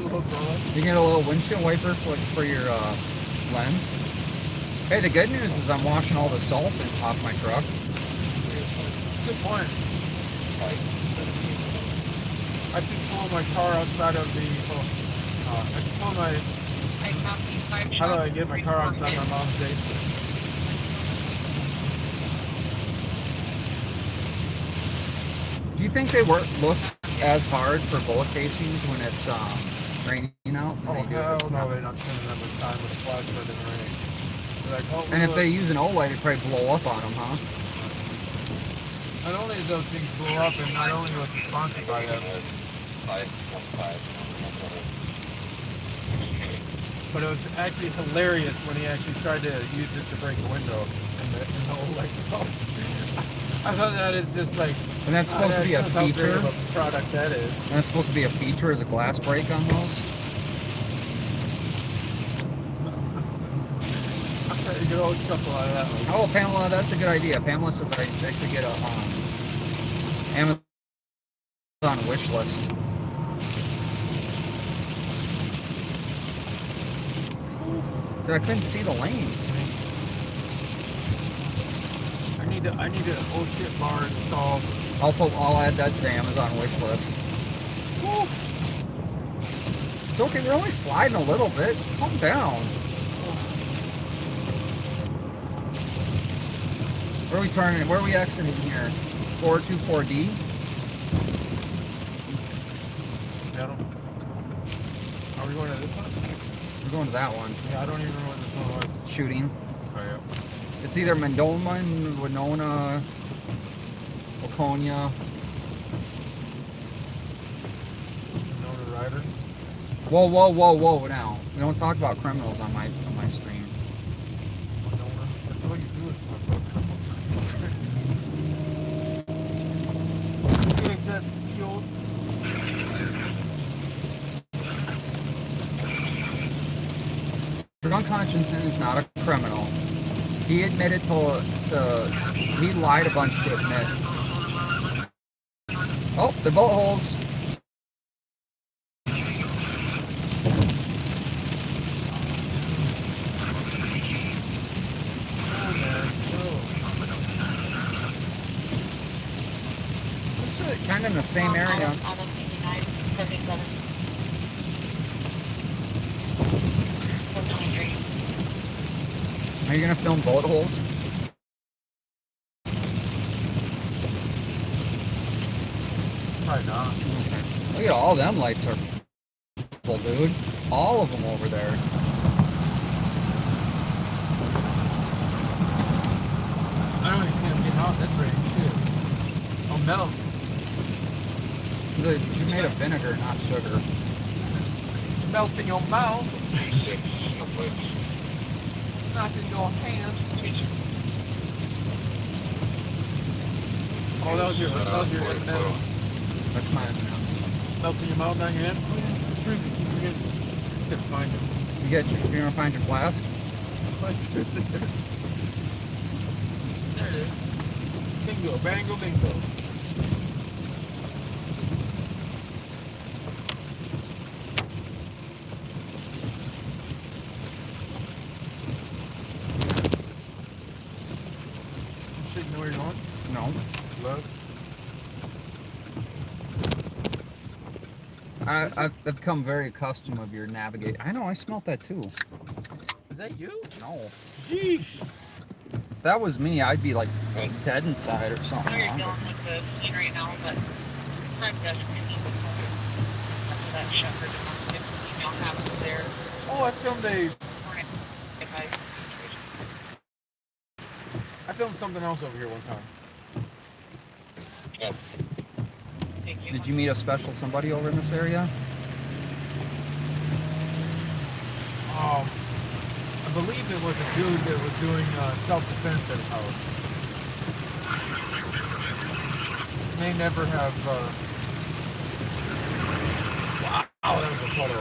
little umbrella. You get a little windshield wiper for your lens. Hey, the good news is I'm washing all the salt off my truck. Good point. I should pull my car outside of the. I should pull my. How do I get my car outside my mom's basement? Do you think they look as hard for bullet casings when it's raining out? Oh, hell no, they're not spending that much time with a flashlight in the rain. They're like, oh, And if they use an OLED, it'd probably blow up on them, huh? Not only did those things blow up, and not only was it sponsored by them, but it was actually hilarious when he actually tried to use it to break the window in the OLED. I thought that is just like. And that's supposed to be a feature. How big of a product that is. And that's supposed to be a feature as a glass break on those. You could always shuffle out of that one. Oh, Pamela, that's a good idea. Pamela says I should get a Amazon wish list. Dude, I couldn't see the lanes. I need a oh shit bar installed. I'll add that to the Amazon wish list. Oof. It's okay, we're only sliding a little bit. Calm down. Where are we turning? Where are we exiting here? 424D? Yeah, are we going to this one? We're going to that one. Yeah, I don't even remember what this one was. Shooting. Oh, yeah. It's either Mendoma, Winona, Waconia. Winona Ryder. Whoa, whoa, whoa, whoa! Now we don't talk about criminals on my stream. Winona. That's all you do is talk about criminals. CHS fueled. Dragon Conscienson is not a criminal. He admitted he lied a bunch to admit. Oh, they're bullet holes. Is this kind of in the same area? Are you gonna film bullet holes? Probably not. Okay. Look at all them lights are full, dude. All of them over there. I don't even think I'm getting out this range, too. Oh, melt. You made of vinegar, not sugar. Melts in your mouth. Not in your hand. Oh, that was your M&M's. That's my M&M's. Melts in your mouth, not in your hand? Just gotta find it. You gonna find your flask? There it is. Bingo, bango, bingo. You know where you're going? No. Love. I've become very accustomed of your navigate. I know, I smelt that too. Is that you? No. Sheesh. If that was me, I'd be like dead inside or something. I know you're dealing with the heat right now, but front desk that shepherd if you don't have it there. Oh, I filmed something else over here one time. Yep. Thank you. Did you meet a special somebody over in this area? I believe it was a dude that was doing self-defense at his house. May never have. Wow, that was a photo.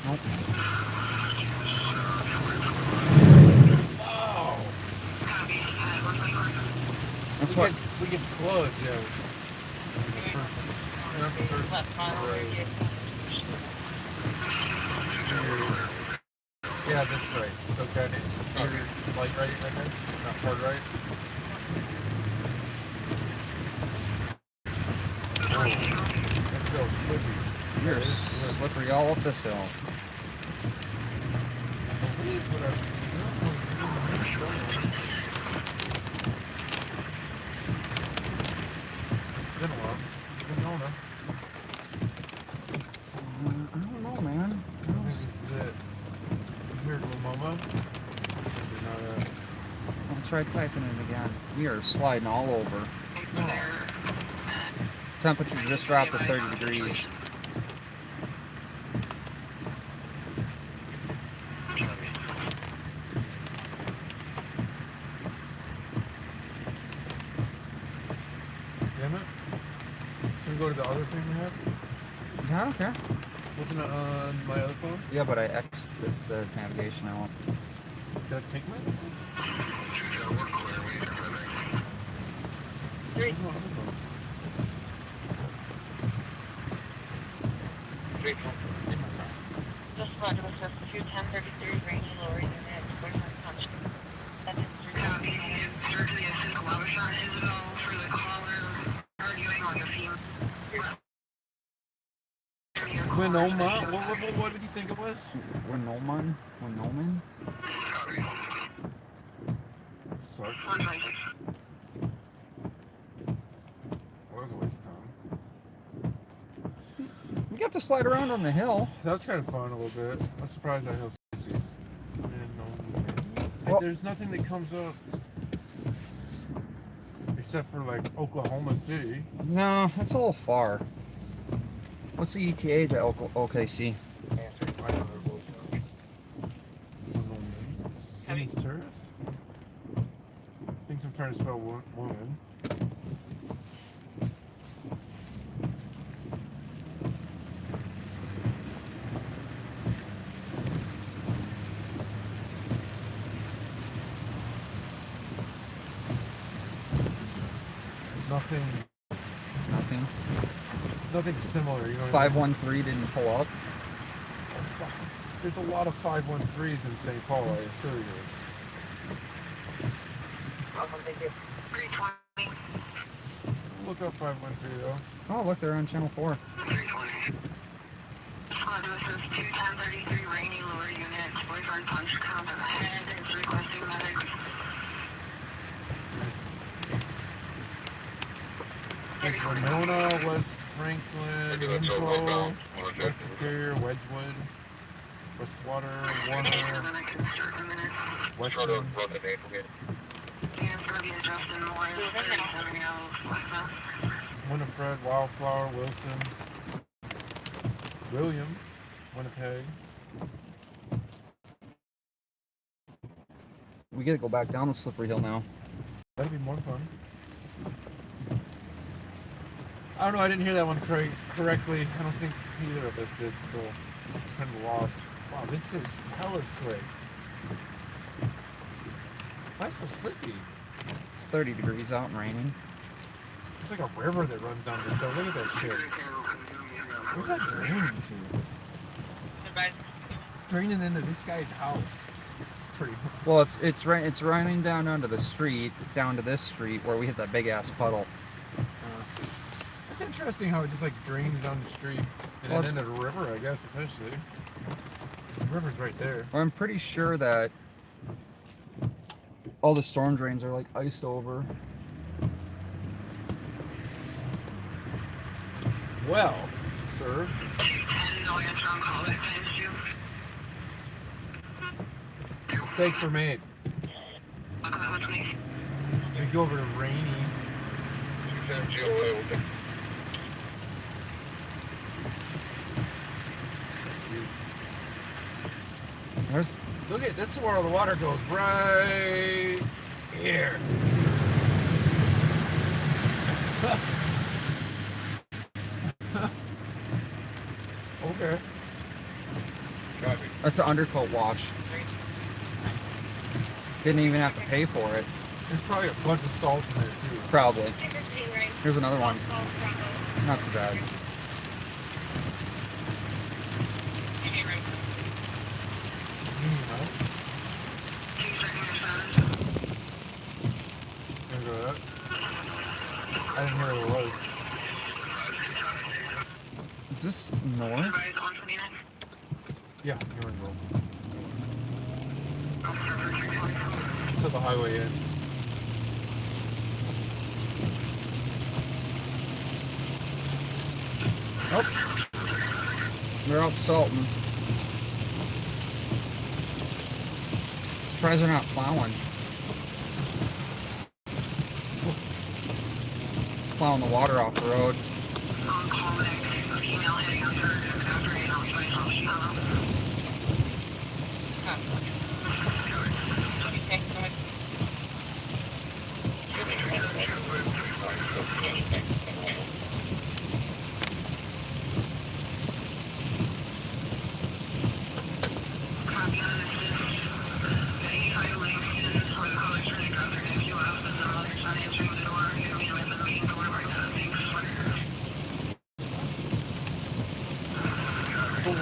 Nope. Wow. That's what. We get floods, yeah. Yeah, that's right. So kind of slight right, I guess. Not hard right. Oh, that feels slippery. You're slippery all up this hill. I believe what I've It's been a while. It's been going on. I don't know, man. This is it. Weird little Momo. This is not a... I'll try typing it again. We are sliding all over. Temperature just dropped to 30 degrees. Damn it. Can we go to the other thing we have? Yeah, I don't care. Wasn't it on my other phone? Yeah, but I X'd the navigation out. Did I take my other phone? Three. No, other phone. Just about to assist Winoma? What did you think it was? Winoman? Winoman? Sucks. That was a waste of time. We got to slide around on the hill. That was kind of fun a little bit. I'm surprised that hill's easy. Well, there's nothing that comes up except for like Oklahoma City. No, that's a little far. What's the ETA to OKC? Simmons Terrace? Thinks I'm trying to spell woman. Nothing similar, you know. 513 didn't pull up. Oh, fuck. There's a lot of 513s in St. Paul, I assure you. Look up 513 though. Oh, look, they're on channel 4. 320. This is 21033 Rainy lower unit. Boyfriend punch count in the head is requesting medics. There's Winona, West Franklin, Winslow, West Superior, Wedgwood, Westwater, Warner, Weston, Winifred, Wildflower, Wilson, William, Winnipeg. We gotta go back down the slippery hill now. That'd be more fun. I don't know, I didn't hear that one correctly. I don't think either of us did, so it's kind of lost. Wow, this is hella slick. Why so slippy? It's 30 degrees out and raining. It's like a river that runs down this hill. Look at that shit. Where's that draining to? It's draining into this guy's house. Pretty. Well, it's running down onto the street, down to this street where we hit that big ass puddle. It's interesting how it just like drains down the street and then into the river, I guess, eventually. The river's right there. I'm pretty sure that all the storm drains are like iced over. Well, sir. Mistakes were made. We go over to Rainy. Look at this is where all the water goes, right here. Okay. That's an undercoat wash. Didn't even have to pay for it. There's probably a bunch of salt in there too. Probably. Here's another one. Not too bad. I didn't hear what it was. Is this north? Yeah, you're in Rome. So the highway ends. Nope. They're out salting. Surprised they're not plowing. Plowing the water off the road.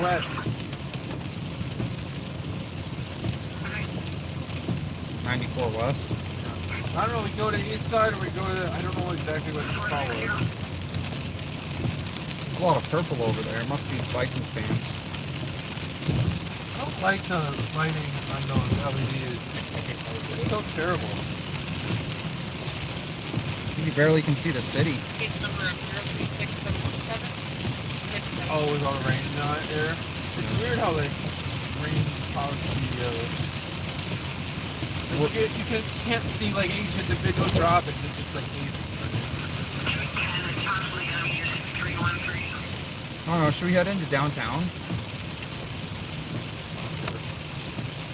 West. 94 west. I don't know, we go to the east side or we go to the, I don't know exactly what the spot was. a lot of purple over there. It must be Vikings fans. I don't like the lighting on those LEDs. It's so terrible. You barely can see the city. Case number 036717. Oh, with all the rain on it there. It's weird how like rain clouds you can't see like each individual drop. It just looks like hazy. I don't know. Should we head into downtown?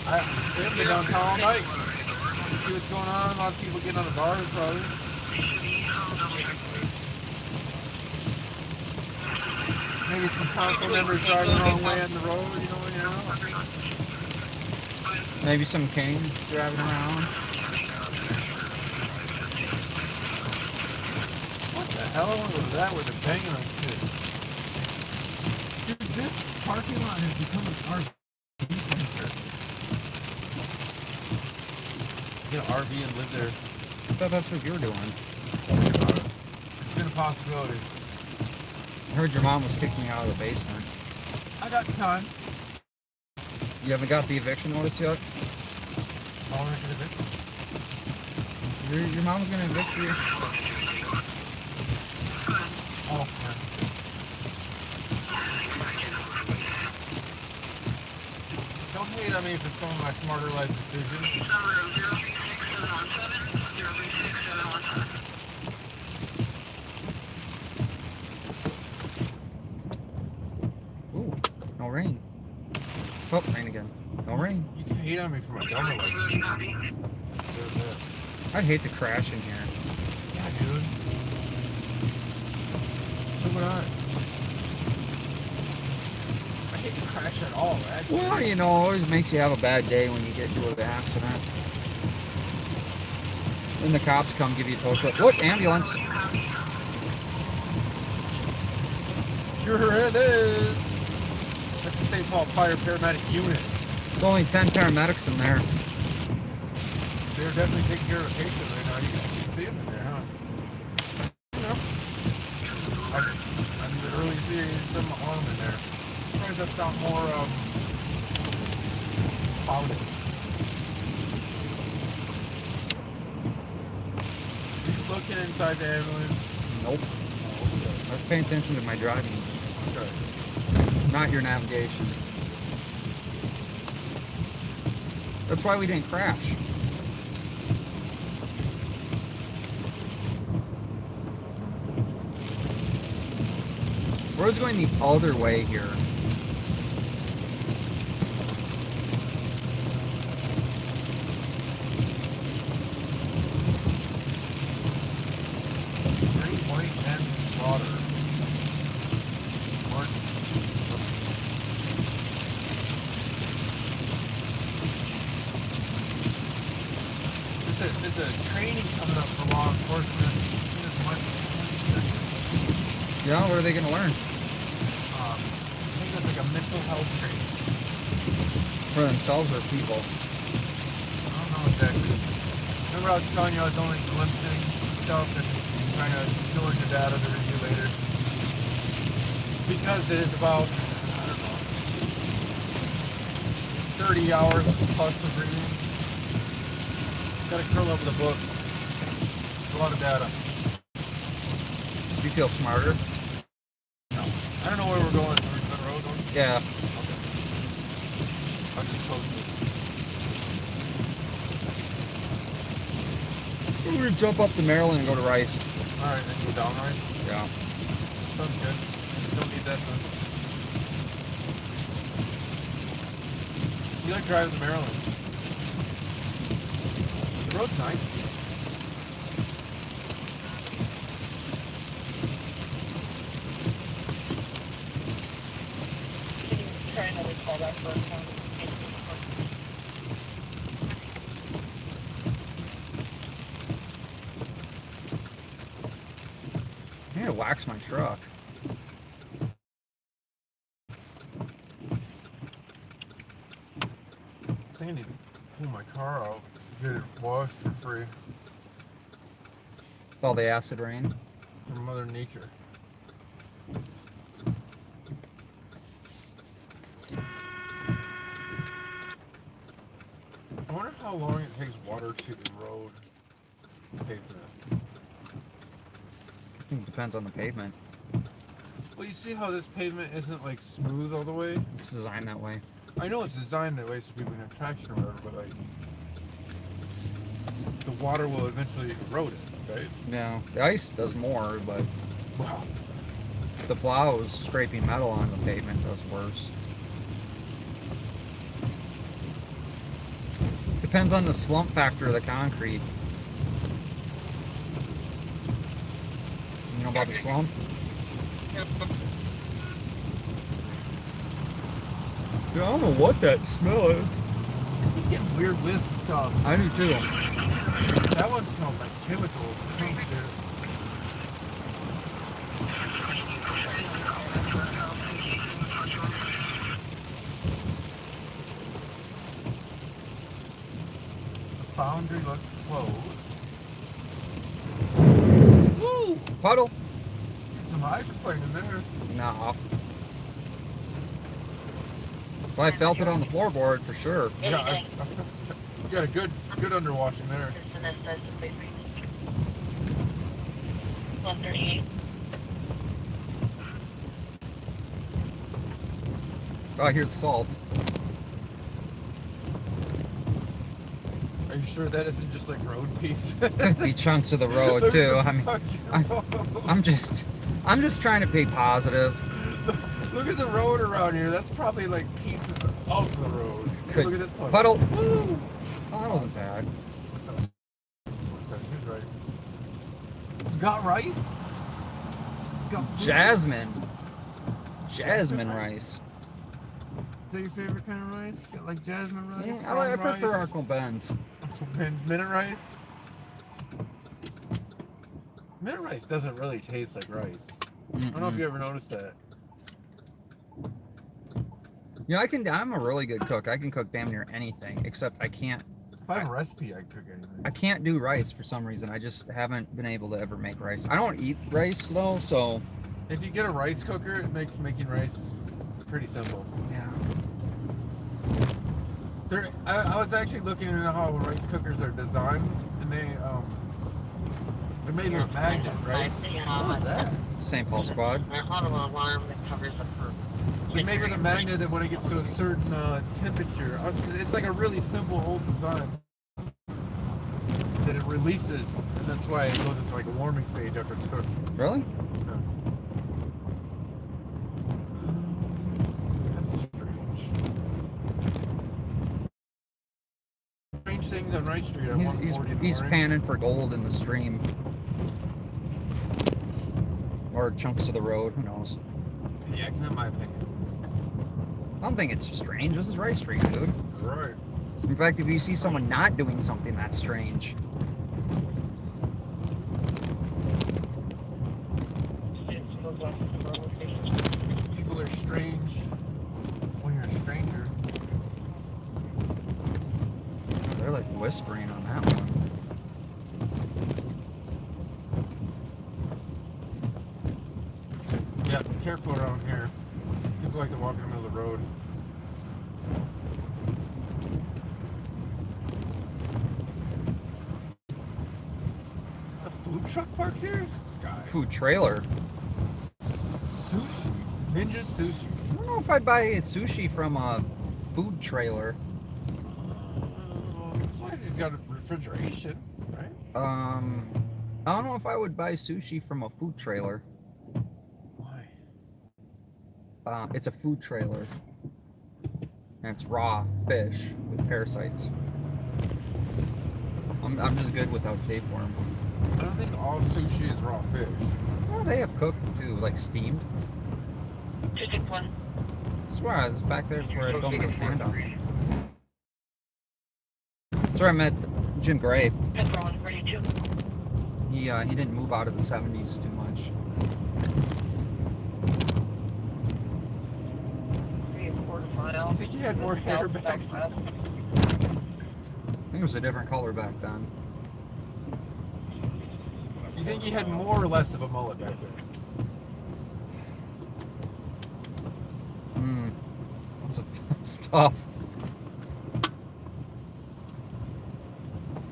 We're gonna be downtown all night. See what's going on. A lot of people getting on the bars probably. Maybe some council members driving the wrong way on the road, you know. Maybe some king driving around. What the hell was that with the banging on shit? Dude, this parking lot has become an RV center. Get an RV and live there. I thought that's what you were doing. It's been a possibility. I heard your mom was kicking you out of the basement. I got time. You haven't got the eviction notice yet? I'll make an eviction. Your mom's gonna evict you. Oh, don't hate on me for some of my smarter life decisions. Ooh, no rain. Oh, rain again. No rain. You can hate on me for my dumber life decisions. I'd hate to crash in here. Yeah, dude. So would I. I hate to crash at all, actually. Well, you know, it always makes you have a bad day when you get into an accident. Then the cops come give you a tow truck. Look, ambulance. Sure it is. That's the St. Paul Fire Paramedic Unit. There's only 10 paramedics in there. They're definitely taking care of a patient right now. You can see them in there, huh? You know. I can literally see some arm in there. Sometimes that's not more clouded. Are you looking inside the ambulance? Nope. I was paying attention to my driving. Okay. Not your navigation. That's why we didn't crash. Road's going the other way here. Great White and Slaughter. It's a training coming up for law enforcement. Yeah, what are they going to learn? I think it's like a mental health training. For themselves or people? I don't know exactly. Remember I was telling you I was only glimpsing stuff and trying to store your data to review later? Because it is about, I don't know, 30 hours plus of reading. Gotta curl up with a book. It's a lot of data. Do you feel smarter? No. I don't know where we're going. Are we on the road going? Yeah. Okay. I'll just close it. We're going to jump up to Maryland and go to Rice. Alright, then go down Rice? Yeah. Sounds good. Don't need that then. You like driving to Maryland? The road's nice. Try another call back for a phone. I need to wax my truck. I think I need to pull my car out, get it washed for free With all the acid rain. from Mother Nature. wonder how long it takes water to erode pavement. It depends on the pavement. Well, you see how this pavement isn't like smooth all the way? It's designed that way. I know it's designed that way so people can have traction or whatever, but like the water will eventually erode it, right? No, the ice does more, but Wow. the plows scraping metal on the pavement does worse. Depends on the slump factor of the concrete. You know about the slump? Dude, I don't know what that smell is. You get weird whiffs and stuff. I do too. That one smells like chemicals or some shit. The foundry looks closed. Woo! Puddle. Get some hydroplane in there. No. Well, I felt it on the floorboard for sure. Yeah, you got a good underwashing there. 138. Oh, here's salt. Are you sure that isn't just like road piece? Could be chunks of the road too. I mean, I'm just trying to be positive. Look at the road around here. That's probably like pieces of the road. Could- Look at this puddle. Puddle. Woo! Oh, that wasn't bad. Here's rice. Got rice? Got food? Jasmine rice. Is that your favorite kind of rice? Got like jasmine rice? Yeah, I prefer Uncle Ben's. Uncle Ben's minute rice? Minute rice doesn't really taste like rice. I don't know if you ever noticed that. You know, I'm a really good cook. I can cook damn near anything, except I can't. If I have a recipe, I'd cook anything. I can't do rice for some reason. I just haven't been able to ever make rice. I don't eat rice though, so. If you get a rice cooker, it makes making rice pretty simple. Yeah. I was actually looking into how rice cookers are designed, and they're made with a magnet, right? What is that? St. Paul Squad. There's not an alarm that covers the perk. They're made with a magnet that when it gets to a certain temperature, it's like a really simple old design that it releases, and that's why it goes into like a warming stage after it's cooked. Really? That's strange. Strange things on Wright Street at 1:40 in the He's morning. panning for gold in the stream. Or chunks of the road, who knows? Yeah, not my opinion. I don't think it's strange. This is Rice Street, dude. Right. In fact, if you see someone not doing something, that's strange. People are strange when you're a stranger. They're like whispering on that one. Yeah, be careful around here. People like to walk in the middle of the road. A food truck parked here? Sky. Food trailer. Sushi. Ninja sushi. I don't know if I'd buy sushi from a food trailer. As long as he's got a refrigeration, right? I don't know if I would buy sushi from a food trailer. Why? It's a food trailer. And it's raw fish with parasites. I'm just good without tapeworm. I don't think all sushi is raw fish. Well, they have cooked too, like steamed. 261. I swear, I was back there where I filmed the standoff. That's where I met Jim Gray. Pepper 132. He didn't move out of the 70s too much. 3/4 mile. I think he had more hair back then. I think it was a different color back then. You think he had more or less of a mullet back then? That's tough.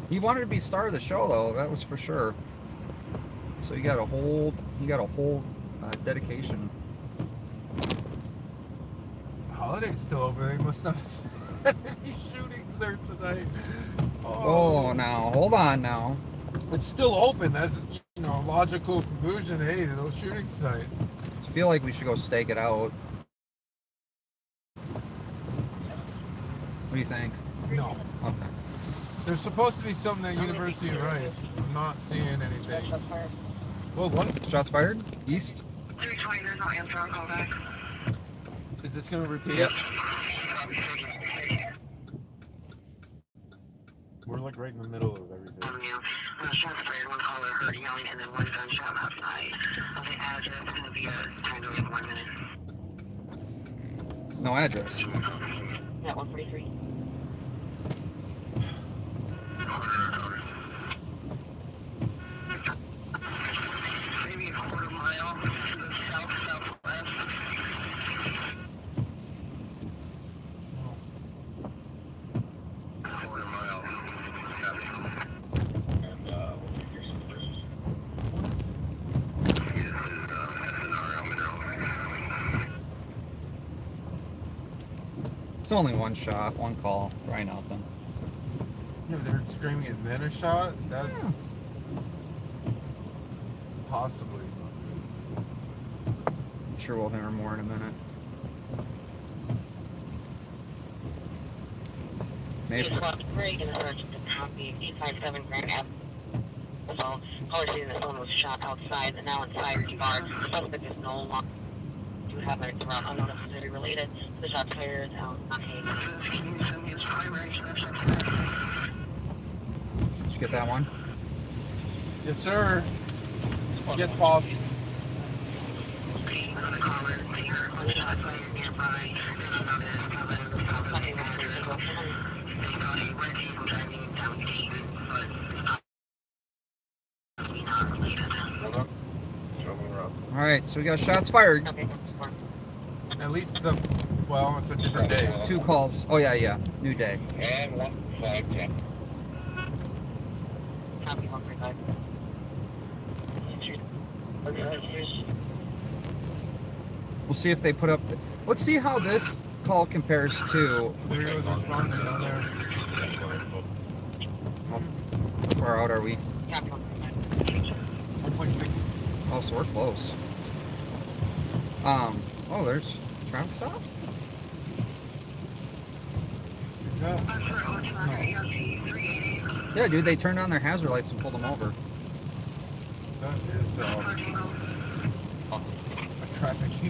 He wanted to be star of the show, though. That was for sure. So he got a whole dedication. Holiday's still open. They must not have any shootings there tonight. Oh, now hold on now. It's still open. That's a logical conclusion. Hey, no shootings tonight. I feel like we should go stake it out. What do you think? No. Okay. There's supposed to be something at University of Rice. I'm not seeing anything. Well, what? Shots fired? East? 320, there's no answer on callback. Is this going to repeat? Yep. We're like right in the middle of everything. Shots fired, one caller heard yelling, and then one gunshot outside. The address is going to be a time delay of 1 minute. No address. Yeah, 143. Maybe a quarter mile to the south-southwest. Quarter mile. And, It's only one shot, one call, probably nothing. Yeah, they're screaming and then a shot? That's possibly. I'm sure we'll hear more in a minute. Maybe. Greg in the sergeant to copy 857 Grand Avenue. So, caller stating that someone was shot outside and now inside regards. The suspect is no longer. Do have a around unknown activity related to the shots fired out on Hayes. Did you get that one? Yes, sir. Yes, boss. Alright, so we got shots fired. At least well, it's a different day. 2 calls. Oh, yeah. New day. And 1-5-10. Copy 135. We'll see if they put up. Let's see how this call compares to. There goes responding down there. How far out are we? 1.6. Oh, so we're close. Oh, there's traffic stop. Is that? Yeah, dude, they turned on their hazard lights and pulled them over. That is a traffic stop.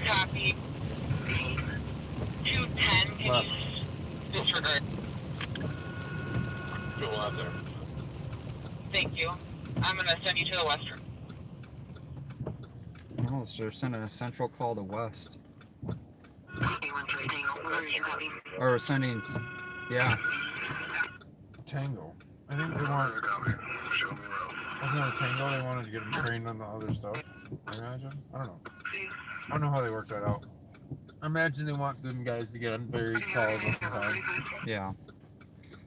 Copy. 210. Can Left. you disregard? Go out there. Thank you. I'm gonna send you to the western. Oh, so they're sending a central call to west. Or sending, yeah. Tango. I think they want. Wasn't it a tango? They wanted to get them trained on the other stuff. I imagine. I don't know. I don't know how they work that out. I imagine they want them guys to get on varied calls all the time. Yeah.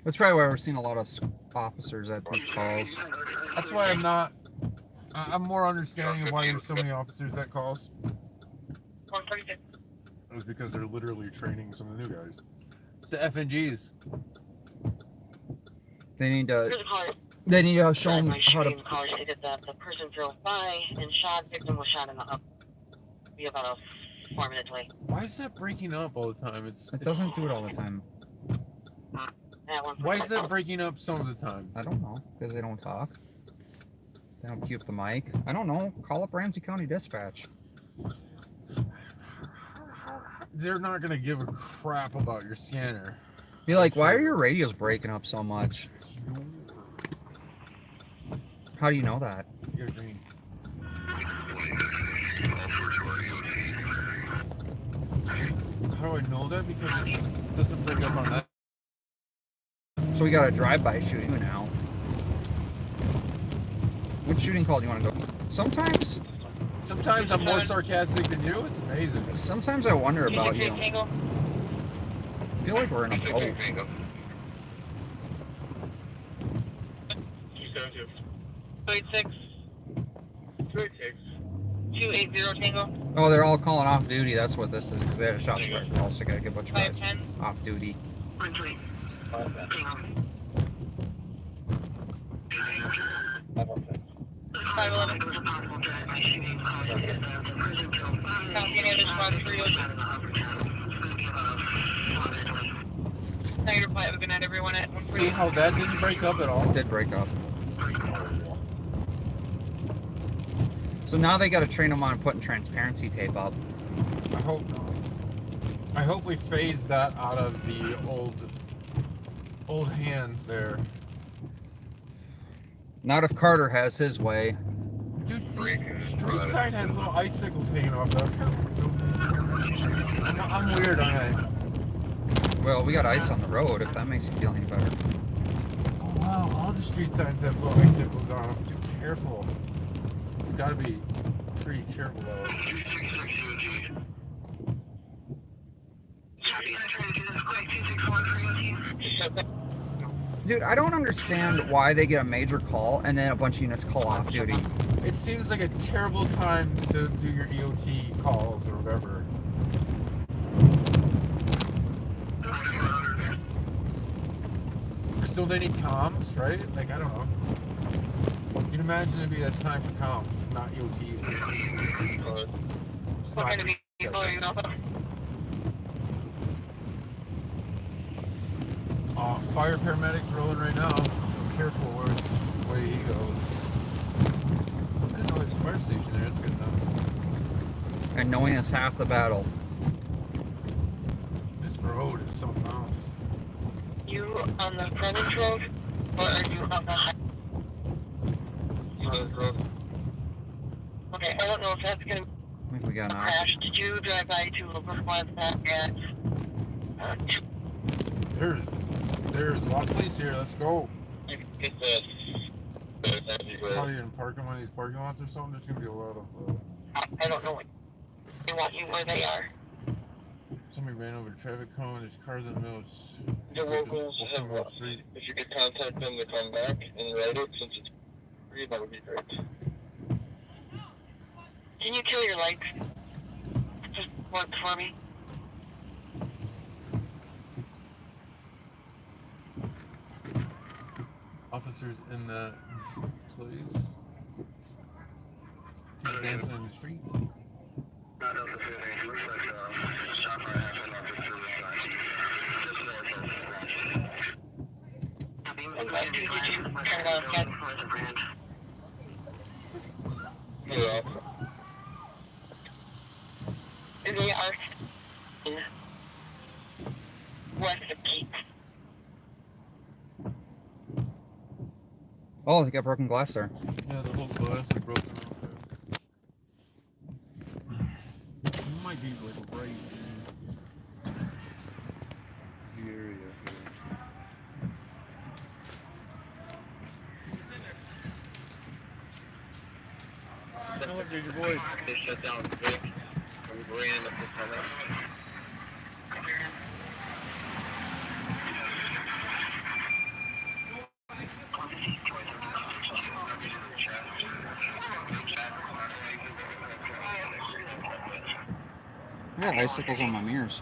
That's probably why we're seeing a lot of officers at these calls. That's why I'm not. I'm more understanding of why there's so many officers at calls. 136. It was because they're literally training some of the new guys. It's the FNGs. They need to. Here's a caller. They need to show them My how to. shooting caller stated that the person drove by and shot. Victim was shot in the up. Be about a 4-minute delay. Why is that breaking up all the time? It doesn't do it all the time. Why is that breaking up some of the time? I don't know, because they don't talk. They don't cue up the mic. I don't know. Call up Ramsey County Dispatch. They're not gonna give a crap about your scanner. Be like, why are your radios breaking up so much? How do you know that? You're green. How do I know that? Because it doesn't break up on that. So we got a drive-by shooting now. Which shooting call do you want to go? Sometimes I'm more sarcastic than you. It's amazing. Sometimes I wonder about you. I feel like we're in a boat. 286. 280 Tango. Oh, they're all calling off duty. That's what this is, because they had a shot strike call, so I gotta get a bunch of guys 510. off duty. 511. Any other squads for you? Tiger Flight, good night, everyone at 148. See how that didn't break up at all? It did break up. So now they gotta train them on putting transparency tape up. I hope not. I hope we phase that out of the old hands there. Not if Carter has his way. Dude, the street sign has little icicles hanging off that. I'm weird, aren't I? Well, we got ice on the road, if that makes you feel any better. Oh wow, all the street signs have little icicles on them. Dude, careful. It's gotta be pretty terrible though. Dude, I don't understand why they get a major call and then a bunch of units call off duty. It seems like a terrible time to do your EOT calls or whatever. Still they need comms, right? Like, I don't know. You can imagine it'd be that time for comms, not EOT. It's What not kind of vehicle are you off of? Fire paramedics rolling right now. So careful which way he goes. I didn't know there's a fire station there. That's good enough. And knowing it's half the battle. This road is something else. You on the frontage road, or are you on the high? Road. Okay, I don't know if that's gonna I think we got an crash. Did you drive by to a response at There's a lot of police here. Let's go. Get that. Probably in parking one of these parking lots or something. There's gonna be a lot of. I don't know what they want you where they are. Somebody ran over a traffic cone. There's cars in the middle. The locals have, street. if you could contact them to come back and write it, since it's free, that would be great. Can you kill your lights? Just work for me. Officers in the place. Keep dancing in the street. Yeah. They are west of Keith. Oh, they got broken glass there. Yeah, the whole glass is broken off there. It might be like right in the area here. Oh, look, there's your boy. They shut down Vic, and we ran up the tunnel. I got icicles on my mirrors.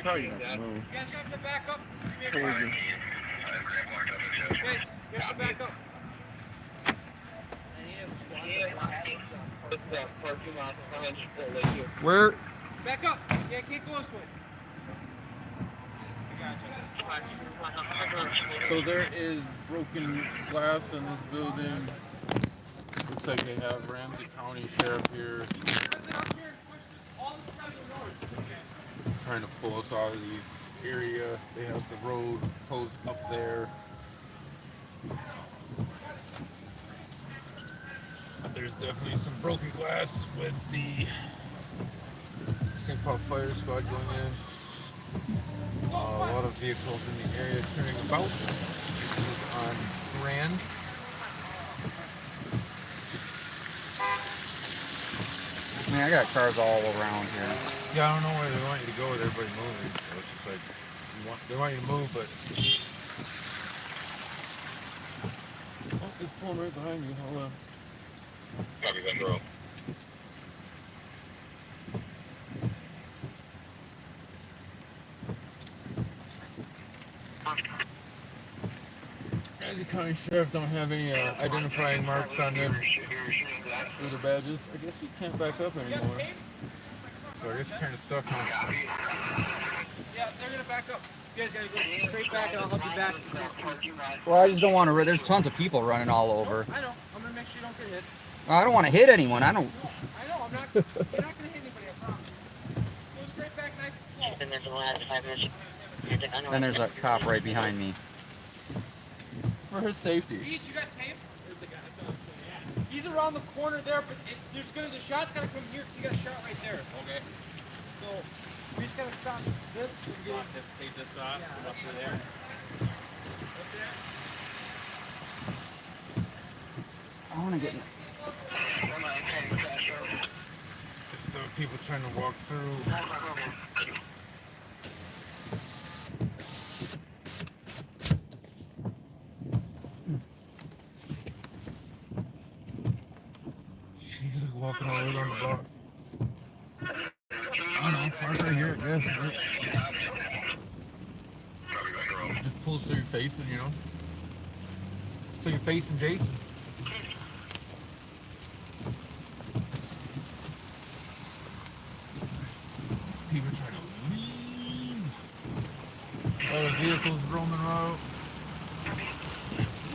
Probably not move. You guys have to back up. Guys, you have to back up. Where? Back up. Yeah, can't go this way. So there is broken glass in this building. Looks like they have Ramsey County Sheriff here trying to pull us out of this area. They have the road closed up there. there's definitely some broken glass with the St. Paul Fire Squad going in. A lot of vehicles in the area turning about. This is on Grand. I mean, I got cars all around here. Yeah, I don't know where they want you to go with everybody moving. So it's just like, they want you to move, but... Oh, it's pulling right behind you. Hold on. Copy that, bro. As the county sheriff don't have any identifying marks on them through the badges, I guess you can't back up anymore. So I guess you're kind of stuck on. Yeah, they're gonna back up. You guys gotta go straight back and I'll help you back. Well, I just don't want to. There's tons of people running all over. I know. I'm gonna make sure you don't get hit. I don't want to hit anyone. I don't. I know. I'm not. You're not gonna hit anybody. I promise. Go straight back, nice and slow. Been there for the last 5 minutes. And there's a cop right behind me. For his safety. Beach, you got tape? There's the guy. Yeah. He's around the corner there, but the shot's gotta come here because he got shot right there. Okay. So we just gotta stop this and get this, take this off, up to there. I want to get. It's the people trying to walk through. She's like walking all the way down the block. I don't know, park right here, I guess. Just pull so you're facing, you know? So you're facing Jason. People trying to leave. A lot of vehicles roaming out.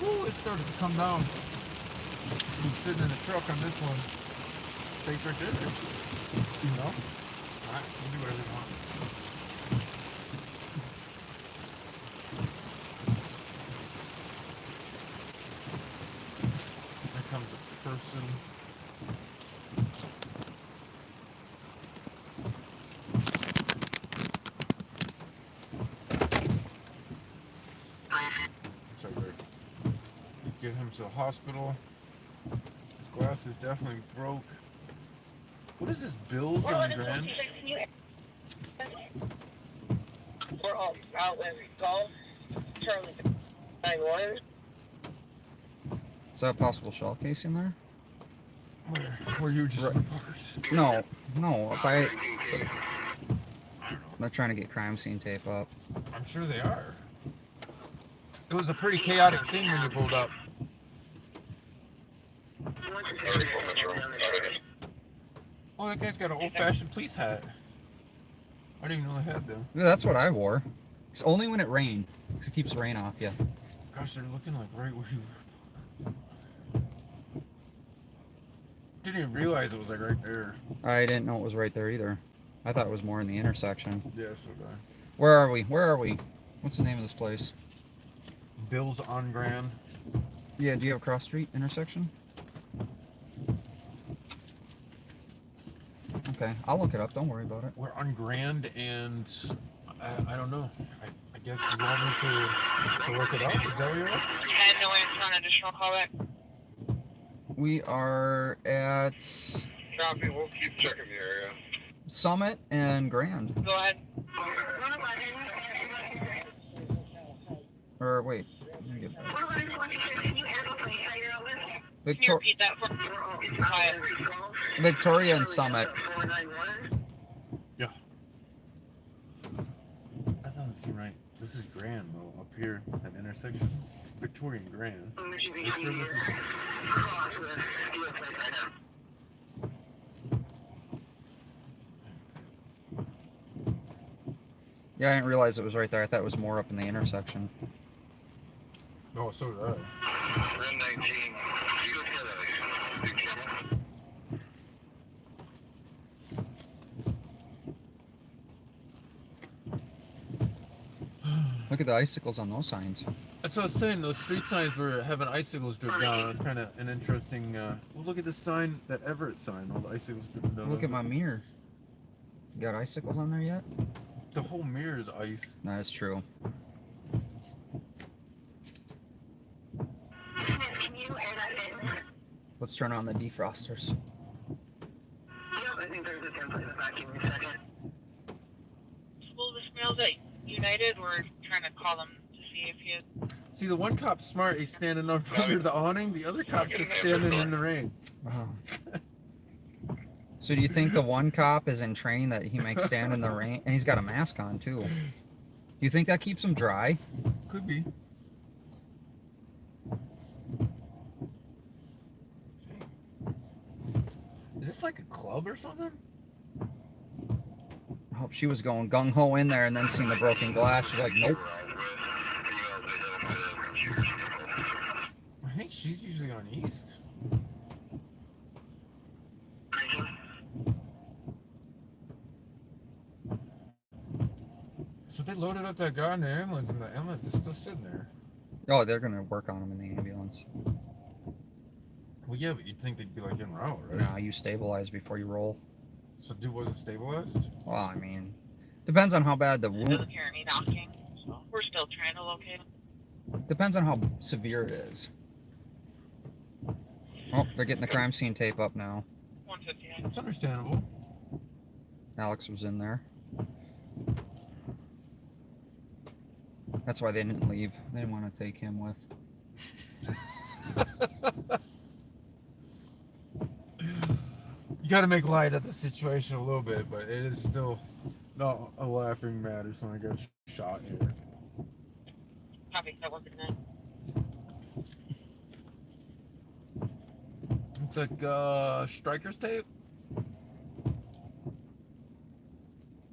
Woo, it started to come down. I'm sitting in the truck on this one. Face right there. You know? Alright, we'll do whatever you want. Here comes the person. Sorry, get him to the hospital. Glass is definitely broke. What is this, Bills on Grand? We're all out with golf. Charlie 91. Is that a possible shell case in there? Where you just Right. No. They're trying to get crime scene tape up. I'm sure they are. It was a pretty chaotic scene when you pulled up. Oh, that guy's got an old-fashioned police hat. I didn't even know they had them. Yeah, that's what I wore. It's only when it rained. 'Cause it keeps the rain off you. Gosh, they're looking like right where you... Didn't even realize it was like right there. I didn't know it was right there either. I thought it was more in the intersection. Yeah, so did I. Where are we? Where are we? What's the name of this place? Bills on Grand. Yeah, do you have a cross street intersection? Okay, I'll look it up. Don't worry about it. We're on Grand and I don't know. I guess you want me to look it up? Is that what you're asking? And no answer on additional callback. We are at Copy, we'll keep checking the area. Summit and Grand. Go ahead. Or wait, let me get back. Can you repeat that for quiet? Victoria and Summit. Yeah. That doesn't seem right. This is Grand though, up here, that intersection. Victoria and Grand. Are you sure this is... Yeah, I didn't realize it was right there. I thought it was more up in the intersection. Oh, so did I. Red 19. Look at the icicles on those signs. That's what I was saying. Those street signs were having icicles drip down. It was kind of an interesting. Well, look at this sign, that Everett sign. All the icicles dripping down. Look at my mirror. You got icicles on there yet? The whole mirror is ice. That is true. Can you air that in? Let's turn on the defrosters. Yep, I think there's a template in the back. Give me a second. Well, this mail's at United. We're trying to call them to see if he is. See, the one cop's smart. He's standing up under the awning. The other cop's just standing in the rain. Oh. So do you think the one cop is in training that he makes stand in the rain? And he's got a mask on, too. Do you think that keeps him dry? Could be. Is this like a club or something? I hope she was going gung-ho in there and then seeing the broken glass. She's like, nope. I think she's usually on east. So they loaded up that guy in the ambulance, and the ambulance is still sitting there. Oh, they're going to work on him in the ambulance. Well, yeah, but you'd think they'd be like en route, right? No, you stabilize before you roll. So dude wasn't stabilized? Well, I mean, depends on how bad the He doesn't hear any knocking, so we're still trying to locate him. Depends on how severe it is. Oh, they're getting the crime scene tape up now. 158. That's understandable. Alex was in there. That's why they didn't leave. They didn't want to take him with. You gotta make light of the situation a little bit, but it is still not a laughing matter. Someone got shot here. Copy, that wasn't it. Looks like striker's tape.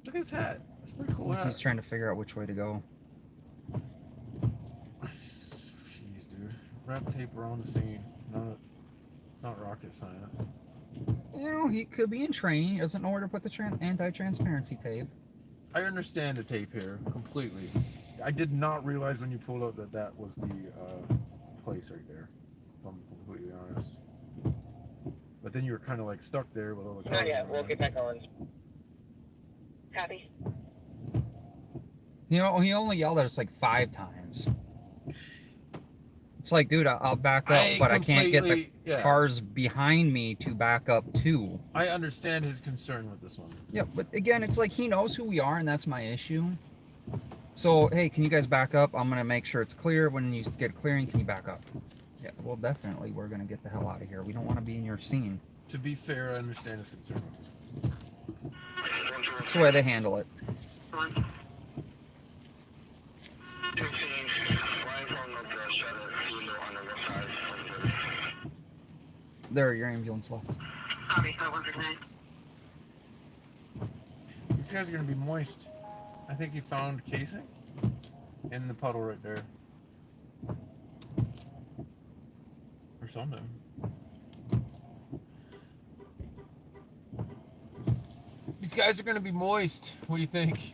Look at his hat. That's a pretty cool hat. He's trying to figure out which way to go. Jeez, dude. Wrap tape around the scene. Not rocket science. You know, he could be in training. He doesn't know where to put the anti-transparency tape. I understand the tape here completely. I did not realize when you pulled up that was the place right there. If I'm completely honest. But then you were kind of like stuck there with all the cars. Not yet. We'll get back on. Copy. You know, he only yelled at us like 5 times. It's like, dude, I'll back up, but I can't get the cars behind me to back up too. I understand his concern with this one. Yeah, but again, it's like he knows who we are, and that's my issue. So, hey, can you guys back up? I'm going to make sure it's clear. When you get clearing, can you back up? Yeah, well, definitely, we're going to get the hell out of here. We don't want to be in your scene. To be fair, I understand his concern. That's the way they handle it. There, your ambulance left. These guys are gonna be moist. I think he found casing in the puddle right there. Or something. These guys are gonna be moist. What do you think?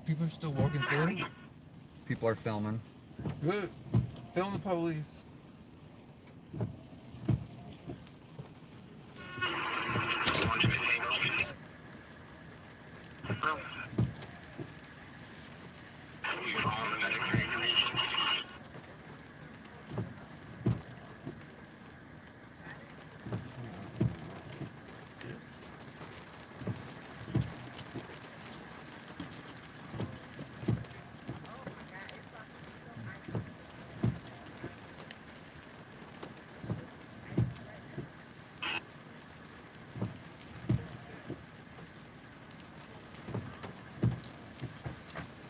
People are still walking through. People are filming. Good. Film the police.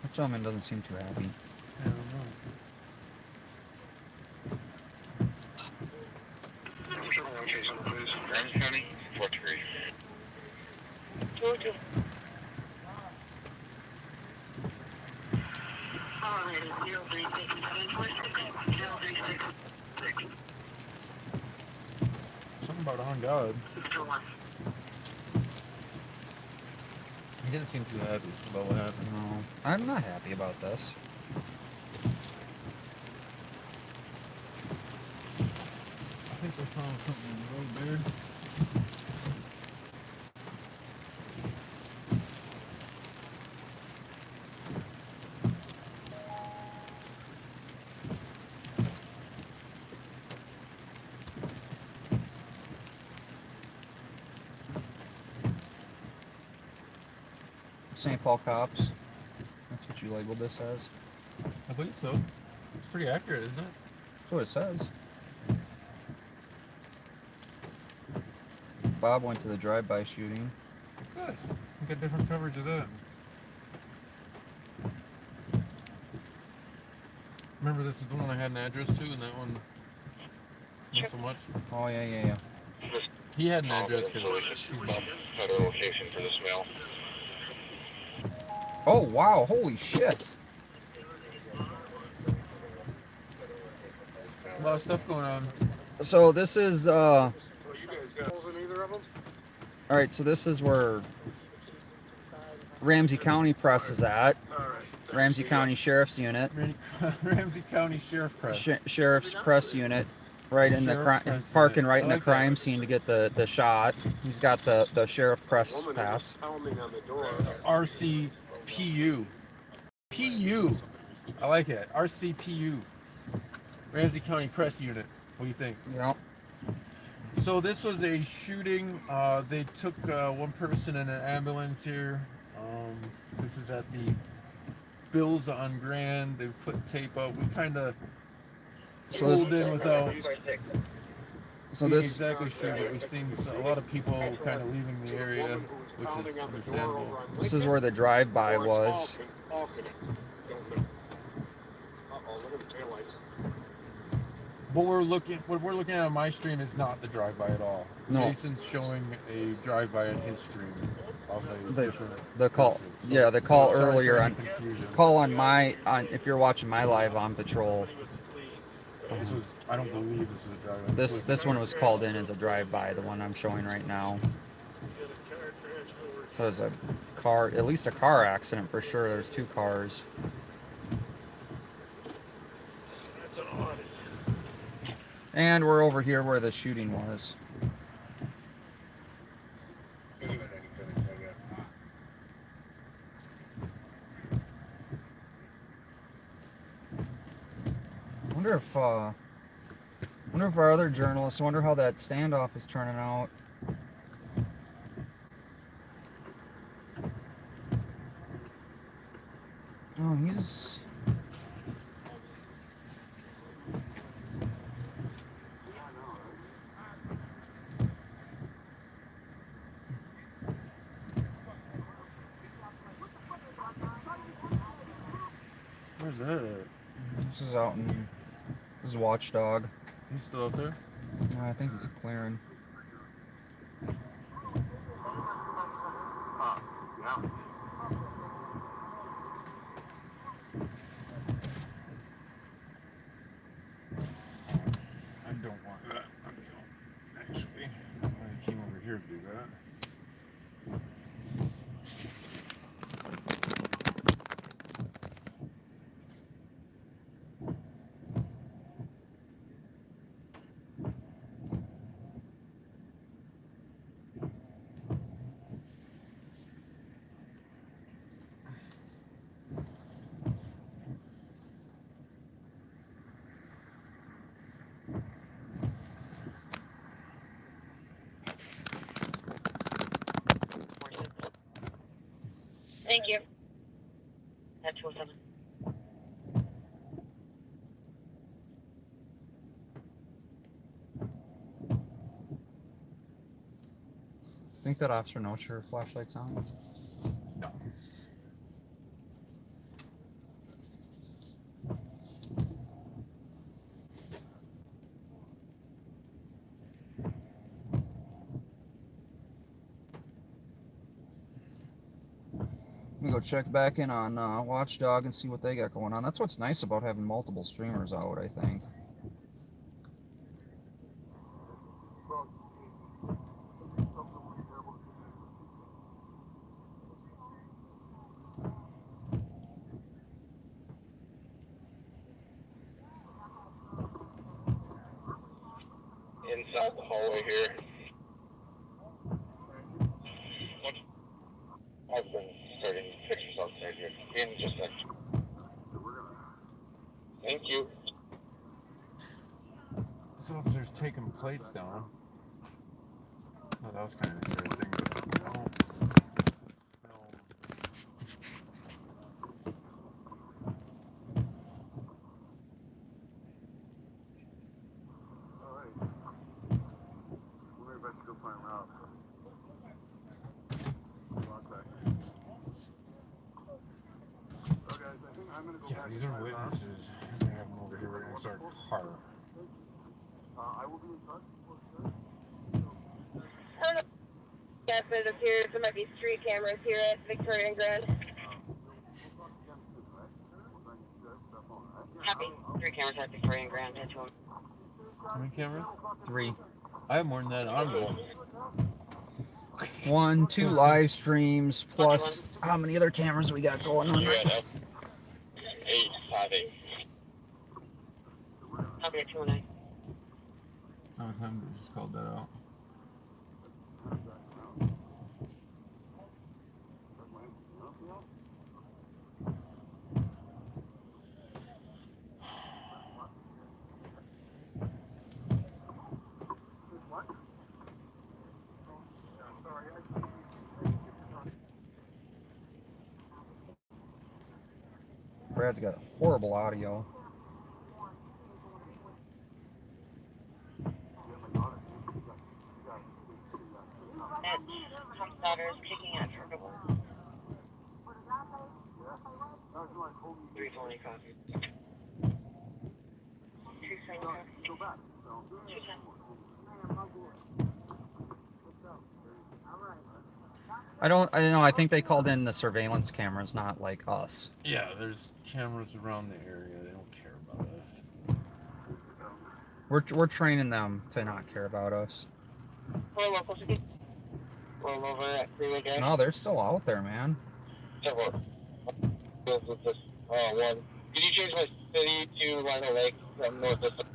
That gentleman doesn't seem too happy. I don't know. Grimes County, 4-3. 202. Something about on God. He didn't seem too happy about what happened. No, I'm not happy about this. I think they found something in the road there. St. Paul cops. That's what you labeled this as. I believe so. It's pretty accurate, isn't it? That's what it says. Bob went to the drive-by shooting. Good. We get different coverage of that. Remember, this is the one I had an address to, and that one not so much. Oh yeah. He had an address because Had a location for this mail. Oh wow! Holy shit! a lot of stuff going on. So this is Oh, you guys got holes in either of them? all right. So this is where Ramsey County Press is at. Ramsey County Sheriff's Unit. Ramsey County Sheriff Press. Sheriff's Press Unit, right in the parking right in the crime scene to get the shot. He's got the Sheriff Press pass. Pounding on the door. RCPU. PU. I like it. RCPU. Ramsey County Press Unit. What do you think? Yep. So this was a shooting. They took one person in an ambulance here. This is at the Bills on Grand. They've put tape up. We kind of pulled in without being exactly sure, but we've seen a lot of people kind of leaving the area, which is understandable. This is where the drive-by was. Uh-oh, look at the taillights. What we're looking at on my stream is not the drive-by at all. No. Jason's showing a drive-by on his stream of a different the call. person. Yeah, the call Sorry for earlier any on confusion. call on if you're watching my live on patrol. This was, I don't believe this was a drive-by. This one was called in as a drive-by, the one I'm showing right now. So it's a car, at least a car accident for sure. There's two cars. That's an odd. And we're over here where the shooting was. Wonder if our other journalists, wonder how that standoff is turning out. Oh, he's... Where's that at? This is out in... This is Watchdog. He's still out there? I think he's clearing. Yeah. I don't want that on film, actually. I came over here to do that. Thank you. At 207. Think that officer knows your flashlight's on? No. We go check back in on Watchdog and see what they got going on. That's what's nice about having multiple streamers out, I think. Inside the hallway here. I've been starting pictures outside here. In just a second. Thank you. This officer's taking plates down. Oh, that was kind of interesting, but no. Yeah, these are witnesses. I have them over here. We're going to start car. I will be in touch. Yes, it appears there might be street cameras here at Victoria and Grand. Happy. 3 cameras at Victoria and Grand. Head to them. How many cameras? 3. I have more than that on me. 1, 2 live streams, plus how many other cameras we got going on right now? 858. Copy at 209. Oh, time to just called that out. Brad's got horrible audio. Tom's daughter is kicking at Fergal. 320 copy. 210 copy. 210. I know, I think they called in the surveillance cameras, not like us. Yeah, there's cameras around the area. They don't care about us. We're training them to not care about us. We're local city. We're over at Freeway Drive. No, they're still out there, man. One. Did you change my city to Lino Lake from north to south?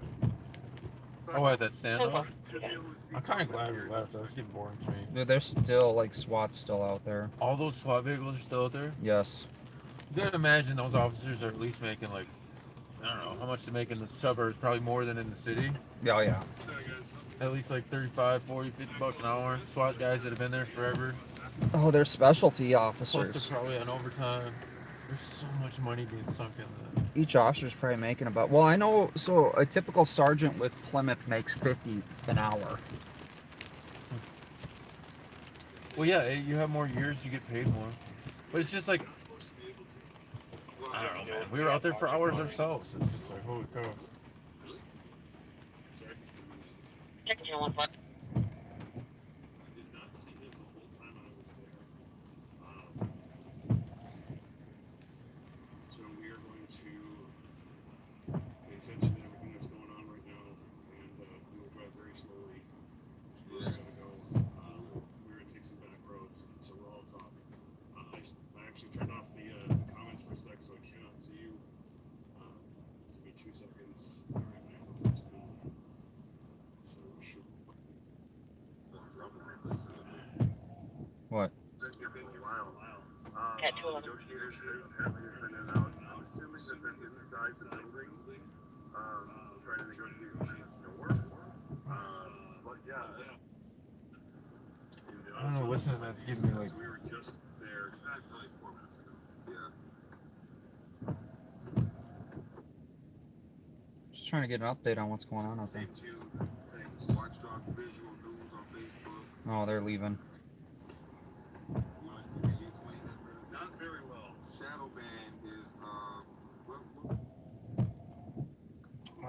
Oh, at that standoff? I'm kind of glad we left. That's getting boring to me. Dude, there's still, like, SWAT's still out there. All those SWAT vehicles are still out there? Yes. You gotta imagine those officers are at least making, like, I don't know, how much they make in the suburbs, probably more than in the city. Oh, yeah. At least like 35, 40, 50 bucks an hour. SWAT guys that have been there forever. Oh, they're specialty Plus officers. they're probably on overtime. There's so much money being sunk in that. Each officer's probably making about, well, I know, so a typical sergeant with Plymouth makes $50 an hour. Well, yeah, you have more years, you get paid more. But it's just like, I don't know, man. We were out there for hours ourselves. It's just like, holy cow. Check channel 1 part. I did not see him the whole time I was there. So we are going to pay attention to everything that's going on right now, and we will drive very slowly. We're going to go. We're going to take some back roads, and so we'll all talk. I actually turned off the comments for a sec, so I cannot see you. Give me 2 seconds. All right, I hope that's cool. So we should. What? At 211. I don't know, listening to that's giving me like. We were just there, like 4 minutes ago. Yeah. Just trying to get an update on what's going on out there. Watchdog Visual News on Facebook. Oh, they're leaving. Not very well. Shadow Band is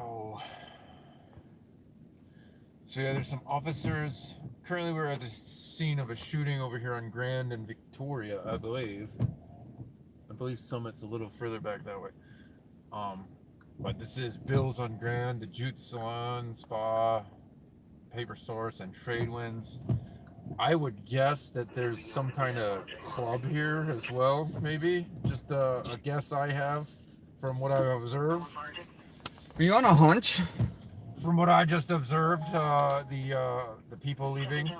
Oh. So yeah, there's some officers. Currently we're at the scene of a shooting over here on Grand and Victoria, I believe. believe Summit's a little further back that way. But this is Bill's on Grand, the Jute Salon, Spa, Paper Source, and Trade Winds. I would guess that there's some kind of club here as well, maybe. Just a guess I have from what I've observed. Are you on a hunch? From what I just observed, the people leaving.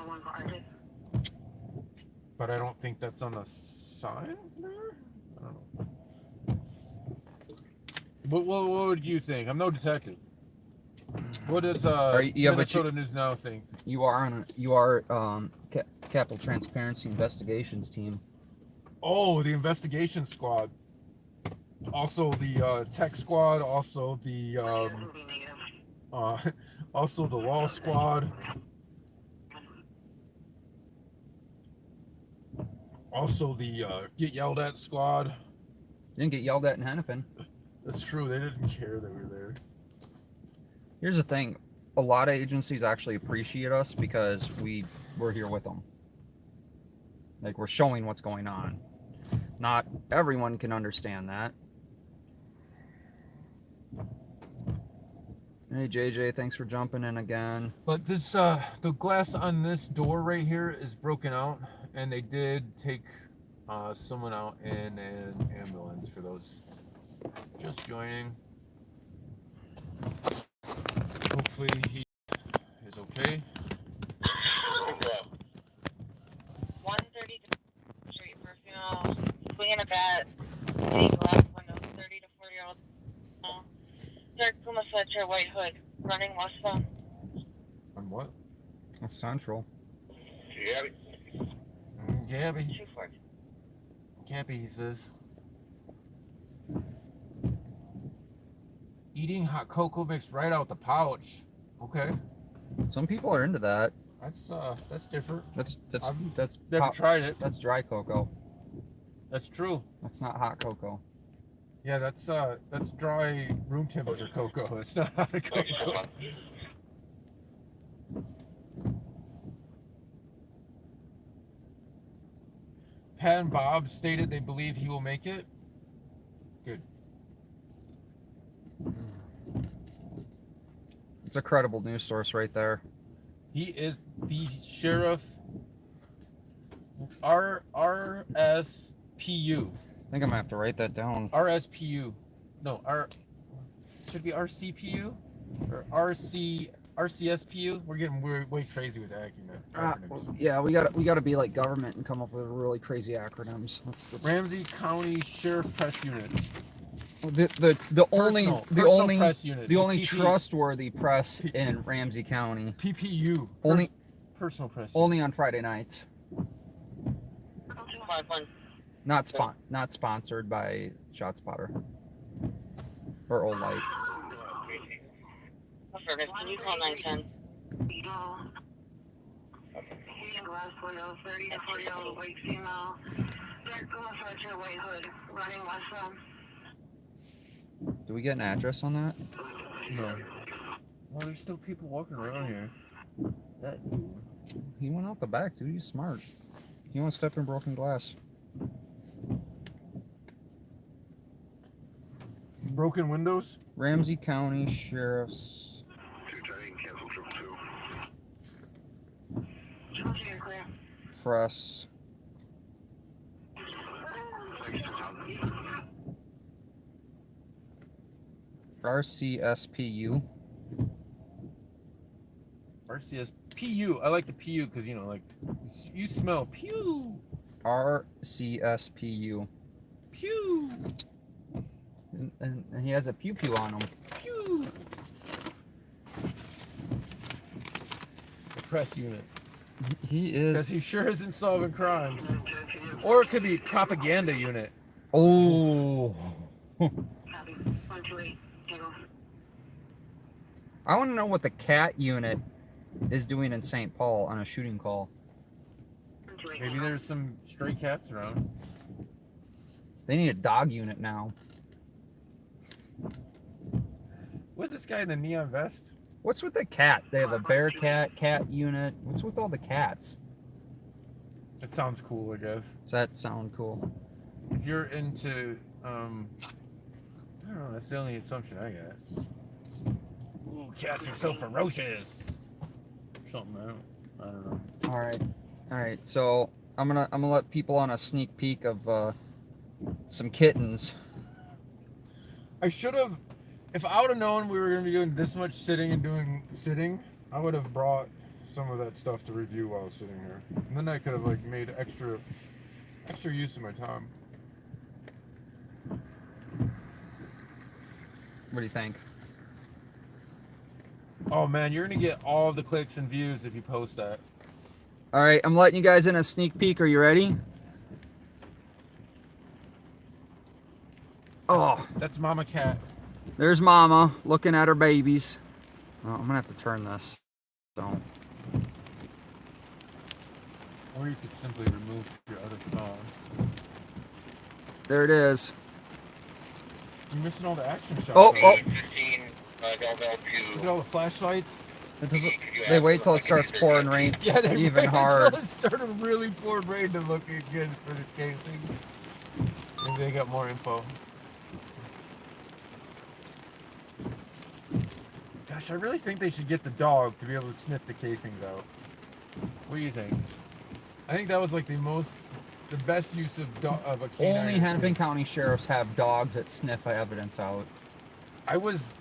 But I don't think that's on the sign there? I don't know. What would you think? I'm no detective. What does Minnesota News Now think? You are Capital Transparency Investigations team. Oh, the investigation squad. Also the tech squad. Also the also the law squad. Also the get yelled at squad. You didn't get yelled at in Hennepin. That's true. They didn't care that we were there. Here's the thing. A lot of agencies actually appreciate us because we're here with them. Like, we're showing what's going on. Not everyone can understand that. Hey, JJ, thanks for jumping in again. But this, the glass on this door right here is broken out, and they did take someone out in an ambulance for those just joining. Hopefully he is okay. 130 Street for female swinging a bat, glass window, 30 to 40-year-old. Dark Puma sweatshirt, white hood, running westbound. On what? That's Central. Gabby. Gabby. 240. Gabby, he says. Eating hot cocoa mixed right out the pouch. Okay. Some people are into that. That's different. That's never tried it. That's dry cocoa. That's true. That's not hot cocoa. Yeah, that's dry room temperature cocoa. It's not hot cocoa. Pat and Bob stated they believe he will make it. Good. It's a credible news source right there. He is the sheriff. RSPU. I think I'm gonna have to write that down. RSPU. No, should be RCPU or RCSPU. We're getting way crazy with acronyms. Yeah, we gotta be like government and come up with really crazy acronyms. That's Ramsey County Sheriff Press Unit. The only press unit, the only PP. trustworthy press in Ramsey County. PPU. Only personal press. Only on Friday nights. 251. Not sponsored by ShotSpotter or Old Light. Perfect. Can you call 910? Glass window, 30 to 40-year-old white female. Dark Puma sweatshirt, white hood, running westbound. Do we get an address on that? No. Well, there's still people walking around here. That dude. He went out the back, dude. He's smart. He won't step in broken glass. Broken windows? Ramsey County Sheriff's Press. RCSPU. RCSPU. I like the PU because, you know, like, you smell pew. RCSPU. Pew. And he has a pew pew on him. Pew. The press unit. He is. Because he sure isn't solving crimes. Or it could be propaganda unit. Oh. I want to know what the cat unit is doing in St. Paul on a shooting call. Maybe there's some stray cats around. They need a dog unit now. What's this guy in the neon vest? What's with the cat? They have a bear cat unit. What's with all the cats? It sounds cool, I guess. Does that sound cool? if you're into, I don't know, that's the only assumption I got. Ooh, cats are so ferocious. Something, I don't know. All right. So I'm gonna let people on a sneak peek of some kittens. I should have, if I would have known we were going to be doing this much sitting and doing sitting, I would have brought some of that stuff to review while I was sitting here. And then I could have like made extra use of my time. What do you think? Oh man, you're going to get all the clicks and views if you post that. All right, I'm letting you guys in a sneak peek. Are you ready? Oh, that's Mama Cat. There's Mama looking at her babies. Oh, I'm gonna have to turn this. Don't. Or you could simply remove your other phone. There it is. You're missing all the action shots. Oh, oh. Look at all the flashlights. They wait till it starts pouring rain. Yeah, they even wait hard. until it started really pouring rain to look good for the casings. Maybe they got more info. Gosh, I really think they should get the dog to be able to sniff the casings out. What do you think? I think that was like the best use of a canine. Only Hennepin County sheriffs have dogs that sniff evidence out. I was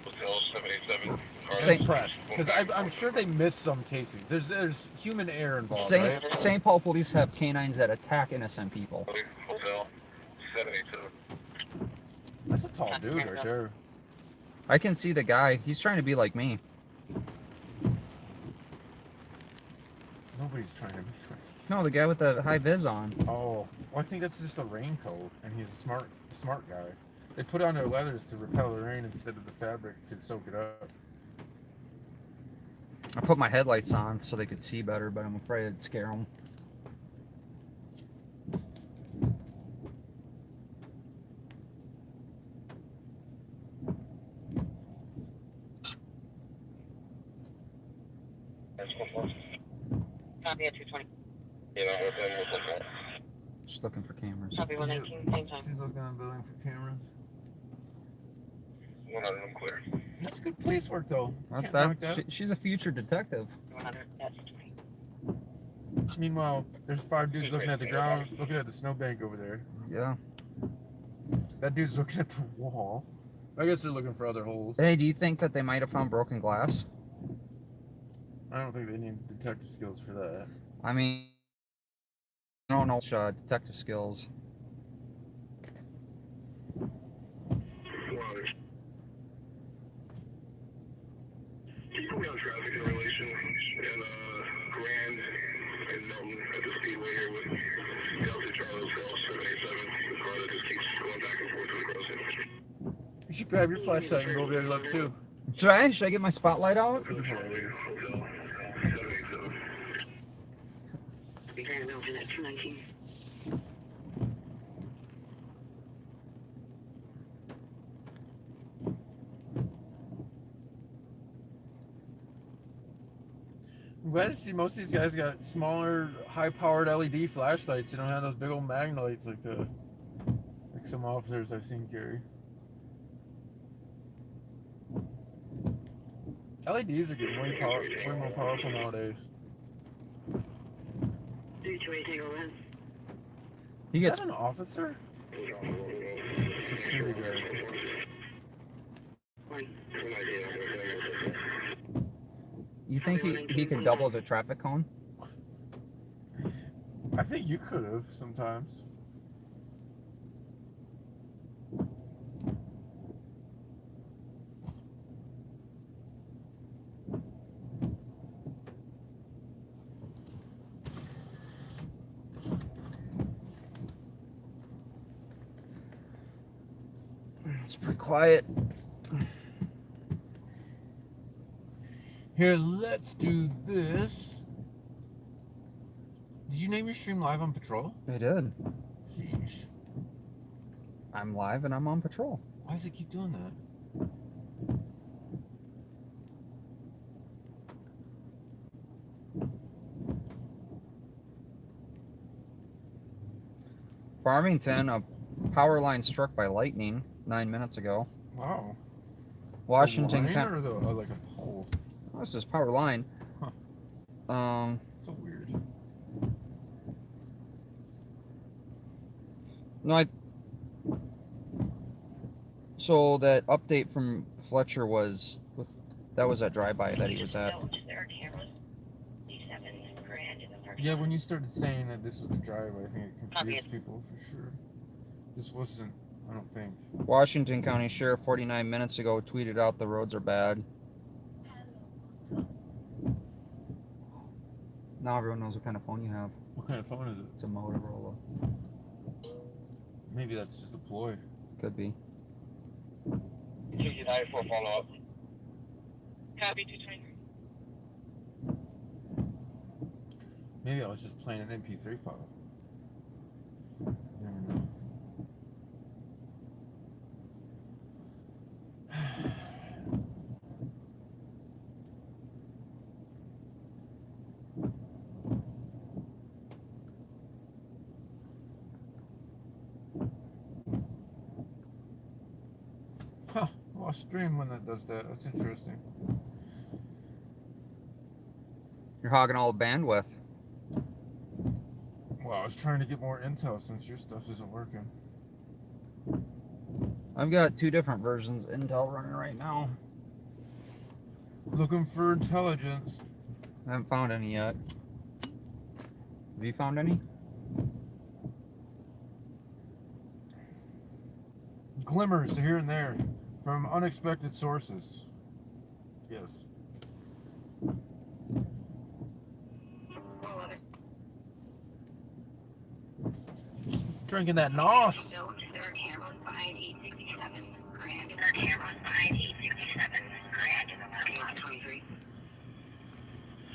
impressed because I'm sure they missed some casings. There's human error involved, right? St. Paul police have canines that attack innocent people. That's a tall dude right there. I can see the guy. He's trying to be like me. Nobody's trying to be. No, the guy with the high vis on. Oh, well, I think that's just a raincoat, and he's a smart guy. They put on their leathers to repel the rain instead of the fabric to soak it up. I put my headlights on so they could see better, but I'm afraid it'd scare them. Copy at 220. Just looking for cameras. Copy 119, same time. She's looking on building for cameras. One of them clear. That's good police work, though. She's a future detective. 100, that's 20. Meanwhile, there's 5 dudes looking at the ground, looking at the snowbank over there. Yeah. That dude's looking at the wall. I guess they're looking for other holes. Hey, do you think that they might have found broken glass? I don't think they need detective skills for that. I mean, I don't know detective skills. We on traffic in relation in Grand and Milton at the speedway here with Delta Charles Hill 787. The car that just keeps going back and forth to the crossing. You should grab your flashlight and go over there and look too. Should I get my spotlight out? I'm glad to see most of these guys got smaller, high-powered LED flashlights. They don't have those big old magnolights like some officers I've seen carry. LEDs are getting way more powerful nowadays. He gets Is that an officer? Security guard. You think he could double as a traffic cone? I think you could have sometimes. It's pretty quiet. Here, let's do this. Did you name your stream Live on Patrol? I did. Sheesh. I'm live and I'm on patrol. Why does it keep doing that? Farmington, a Power line struck by lightning 9 minutes ago. Wow. Washington A line County. or like a pole? Oh, this is power line. Huh. So weird. No, so that update from Fletcher was that was that drive-by that he was at. Yeah, when you started saying that this was the driveway, I think it confused people for sure. This wasn't, I don't think. Washington County Sheriff 49 minutes ago tweeted out the roads are bad. Now everyone knows what kind of phone you have. What kind of phone is it? It's a Motorola. Maybe that's just a ploy. Could be. 59 for follow-up. Copy 223. Maybe I was just playing an MP3 file. Never know. Huh, lost stream when that does that. That's interesting. You're hogging all the bandwidth. Well, I was trying to get more intel since your stuff isn't working. I've got 2 different versions of Intel running right now. Looking for intelligence. I haven't found any yet. Have you found any? Glimmers here and there from unexpected sources. Yes. Just drinking that NOS. There are cameras behind 867 Grand. There are cameras behind 867 Grand. Copy 223.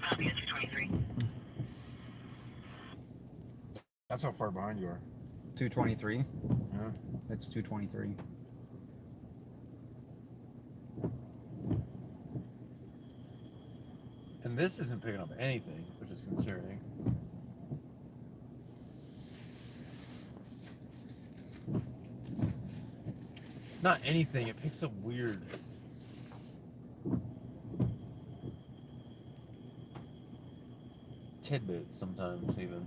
Copy 223. That's how far behind you are. 223? Yeah. It's 223. And this isn't picking up anything, which is concerning. Not anything, it picks up weird. Tidbits sometimes even.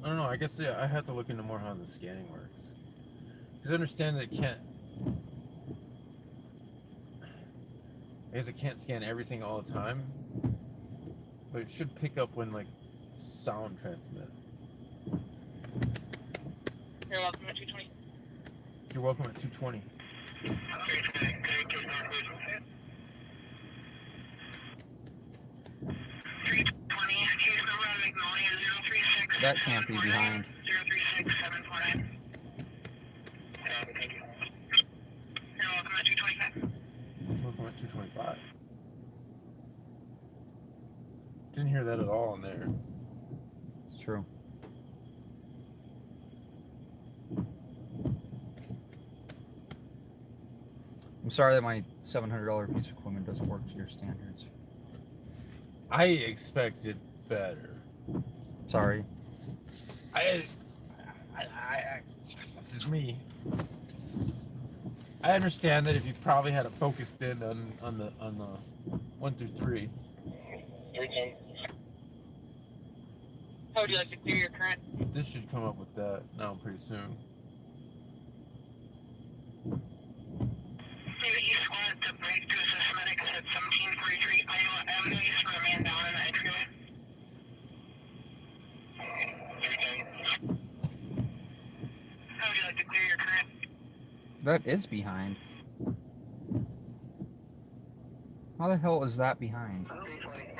I don't know, I guess I have to look into more how the scanning works. Because I understand that it can't... I guess it can't scan everything all the time. But it should pick up when, like, sound transmit. You're welcome at 220. You're welcome at 220. That can't be behind. 036749. Thank you. You're welcome at 225. Welcome at 225. Didn't hear that at all in there. It's true. I'm sorry that my $700 piece of equipment doesn't work to your standards. I expected better. Sorry. This is me. I understand that if you probably had it focused in on the 1 through 3. 310. How would you like to clear your current? This should come up with that now pretty soon. You squad to break to systematics at 1743 Iowa Avenue. You saw a man down in the entryway. How would you like to clear your current? That is behind. How the hell is that behind? 226.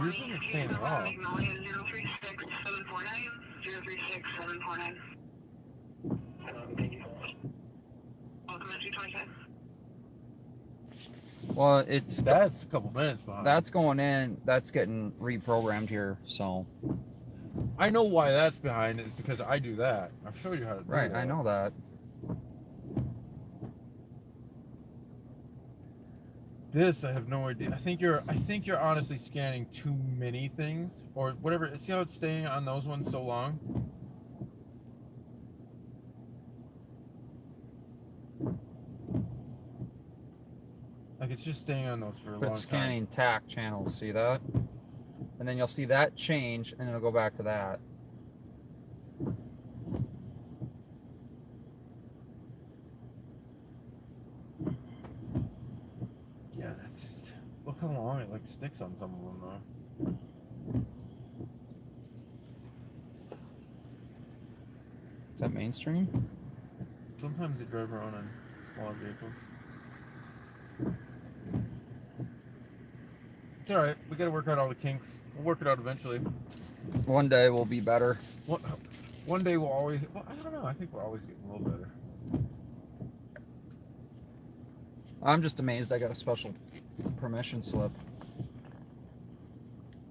This isn't saying at all. 036749. 036749. Thank you. Welcome to 225. Well, that's a couple minutes behind. That's going in. That's getting reprogrammed here. So I know why that's behind. It's because I do that. I've showed you how to do right, that. I know that. This I have no idea. I think you're honestly scanning too many things or whatever. See how it's staying on those ones so long? Like it's just staying on those for a But long it's time. scanning TAC channels, see that? And then you'll see that change, and it'll go back to that. Yeah, that's just... Look how long it like sticks on some of them though. Is that mainstream? Sometimes they drive around on smaller vehicles. It's alright. We gotta work out all the kinks. We'll work it out eventually. One day we'll be better. One day we'll always... Well, I don't know. I think we're always getting a little better. I'm just amazed I got a special permission slip.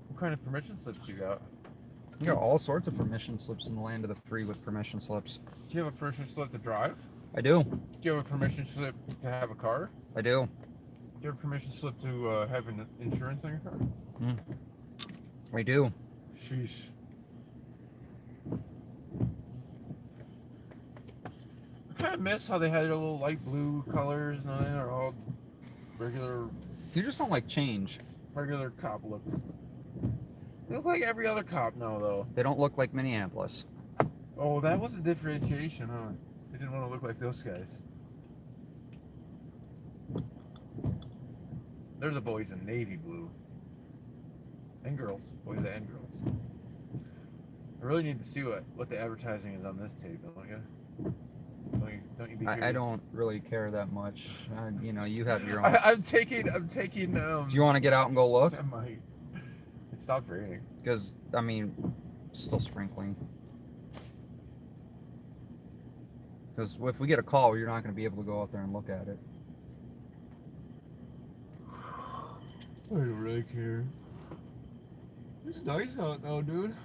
What kind of permission slips you got? You got all sorts of permission slips in the land of the free with permission slips. Do you have a permission slip to drive? I do. Do you have a permission slip to have a car? I do. Do you have a permission slip to have an insurance on your car? I do. Sheesh. I kind of miss how they had their little light blue colors and they are all regular. You just don't like change. Regular cop looks. They look like every other cop now, though. They don't look like Minneapolis. Oh, that was a differentiation, huh? They didn't want to look like those guys. They're the boys in navy blue. And girls. Boys and girls. I really need to see what the advertising is on this tape, don't you? Don't you be curious? I don't really care that much. You know, you have your own. I'm taking. Do you want to get out and go look? I might. It stopped raining. Because, I mean, it's still sprinkling. Because if we get a call, you're not going to be able to go out there and look at it. I don't really care. It's nice out now, dude.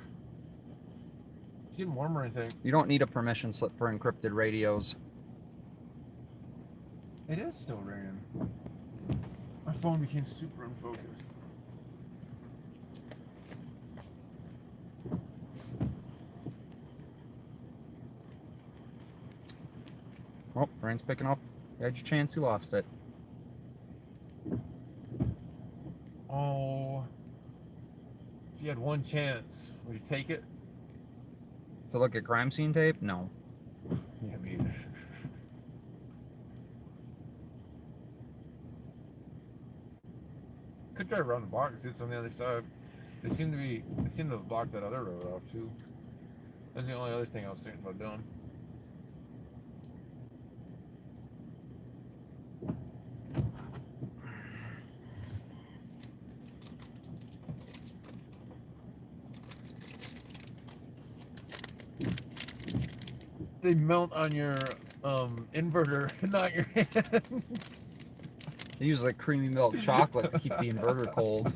It's getting warmer, I think. You don't need a permission slip for encrypted radios. It is still raining. My phone became super unfocused. Oh, rain's picking up. You had your chance, you lost it. Oh. If you had one chance, would you take it? To look at crime scene tape? No. Yeah, me either. Could drive around the block and see it's on the other side. They seem to have blocked that other road off too. That's the only other thing I was thinking about doing. They melt on your inverter, not your hands. They use like creamy milk chocolate to keep the inverter cold.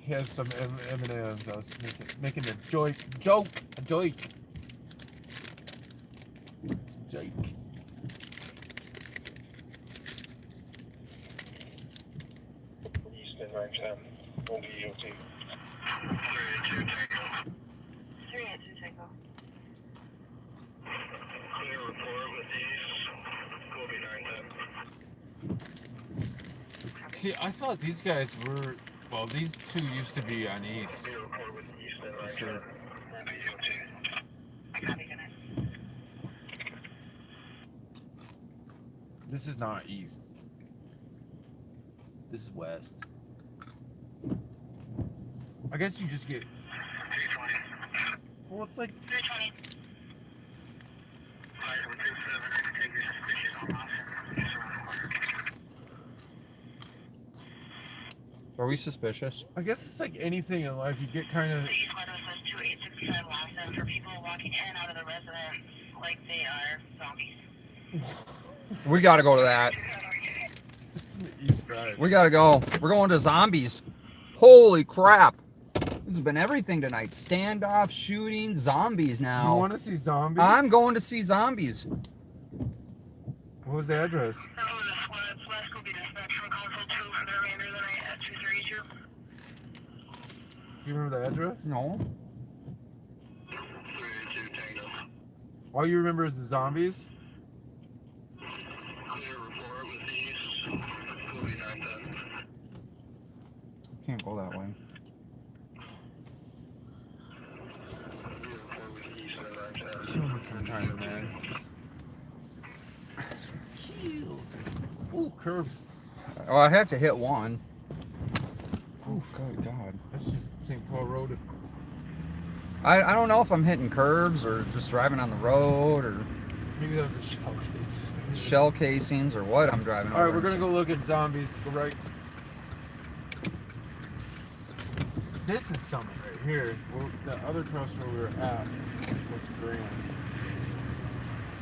He has some M&M's. I was making a joke. Eastern 910, on the EOT. 382 Tango. Clear report with these. Will be 910. See, I thought these guys were... Well, these two used to be on East. Clear report with Eastern 910. For sure. On the EOT. I copy, Gunner. This is not East. This is West. I guess you just get... 320. Well, it's like... 320. Fire with 27, take your suspicion on officer. Are we suspicious? I guess it's like anything in life. You get kind of... The East Weather says 2865 Lawson for people walking in and out of the residence like they are zombies. We gotta go to that. It's on the East side. We gotta go. We're going to zombies. Holy crap. This has been everything tonight. Standoff, shooting, zombies now. You want to see zombies? I'm going to see zombies. What was the address? Some of the floods Southwest will be dispatched from Console 2 for the remainder of the night at 232. Do you remember the address? No. 382 Tango. All you remember is the zombies? Clear report with these. 4910. Can't go that way. Kill me sometimes, man. Shield. Ooh, curves. Oh, I have to hit one. Oh, good God. That's just St. Paul Road. I don't know if I'm hitting curbs or just driving on the road or Maybe that was a shell case. shell casings or what I'm driving over. Alright, we're gonna go look at zombies. Go right. This is Summit right here. Well, the other cross where we were at was Grand.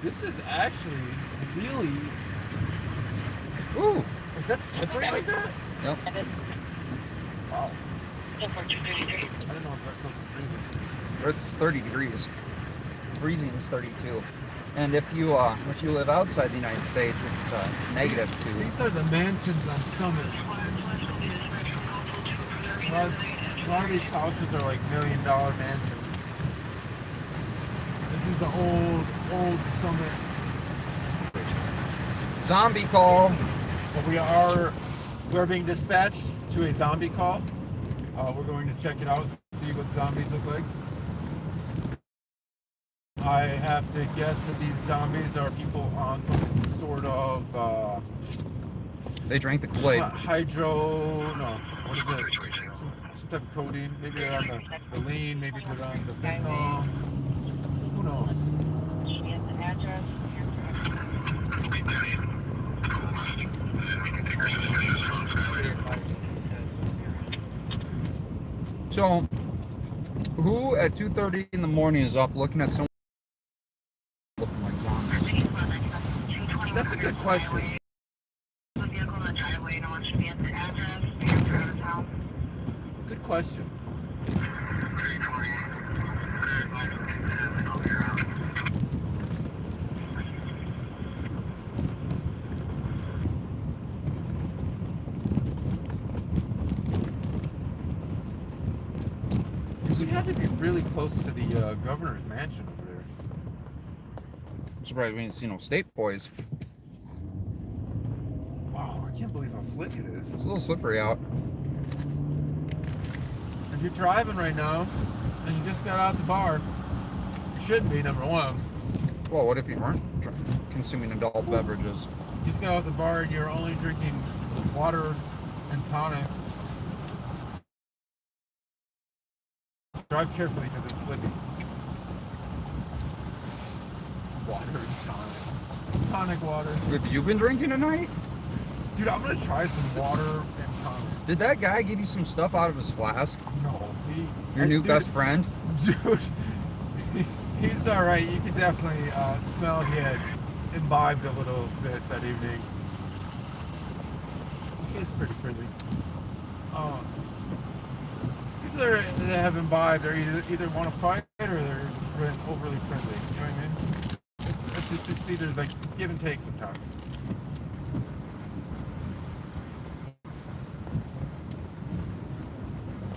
This is actually really. Ooh, is that slippery like that? Yep. Wow. So for 233. I didn't know it was that close to freezing. It's 30 degrees. Freezing is 32. And if you live outside the United States, it's negative 2. These are the mansions on Summit. A lot of these houses are like $1 million mansions. This is the old Summit. Zombie call. So we're being dispatched to a zombie call. We're going to check it out, see what zombies look like. I have to guess that these zombies are people on some sort of They drank the Kool-Aid. what is it? Some type of codeine. Maybe they're on the lean, maybe they're on the fentanyl. Who knows? So, who at 2:30 in the morning is up looking at someone looking like zombies? That's a good question. Good question. We had to be really close to the governor's mansion over there. I'm surprised we didn't see no state boys. Wow, I can't believe how slick it is. It's a little slippery out. If you're driving right now and you just got out the bar, you shouldn't be, number one. Well, what if you weren't consuming adult beverages? You just got out the bar and you're only drinking water and tonics. Drive carefully because it's slippy. Water and tonic. Tonic water. Have you been drinking tonight? Dude, I'm gonna try some water and tonic. Did that guy give you some stuff out of his flask? No. Your new best friend? Dude, he's alright. You can definitely smell he had imbibed a little bit that evening. He's pretty friendly. People that have imbibed are either want to fight or they're just overly friendly. You know what I mean? It's either like it's give and take sometimes.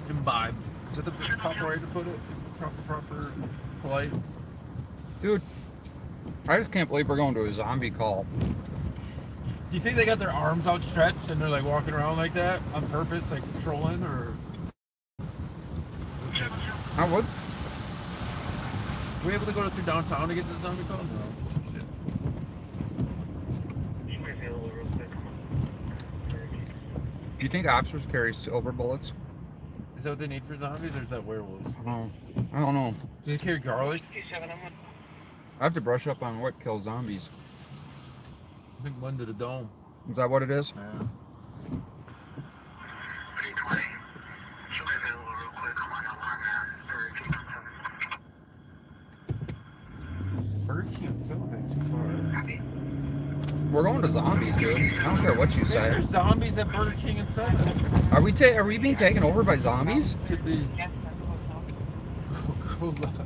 Imbibed. Is that the proper way to put it? Proper, polite. Dude, I just can't believe we're going to a zombie call. Do you think they got their arms outstretched and they're like walking around like that on purpose, like trolling, or? I would. Were we able to go through downtown to get to the zombie call? No. Shit. Do you think officers carry silver bullets? Is that what they need for zombies, or is that werewolves? I don't know. Do they carry garlic? I have to brush up on what kills zombies. I think one to the dome. Is that what it is? Yeah. Burger King and Subway ain't too far. We're going to zombies, dude. I don't care what you say. There's zombies at Burger King and Subway. Are we being taken over by zombies? Could be. Go left.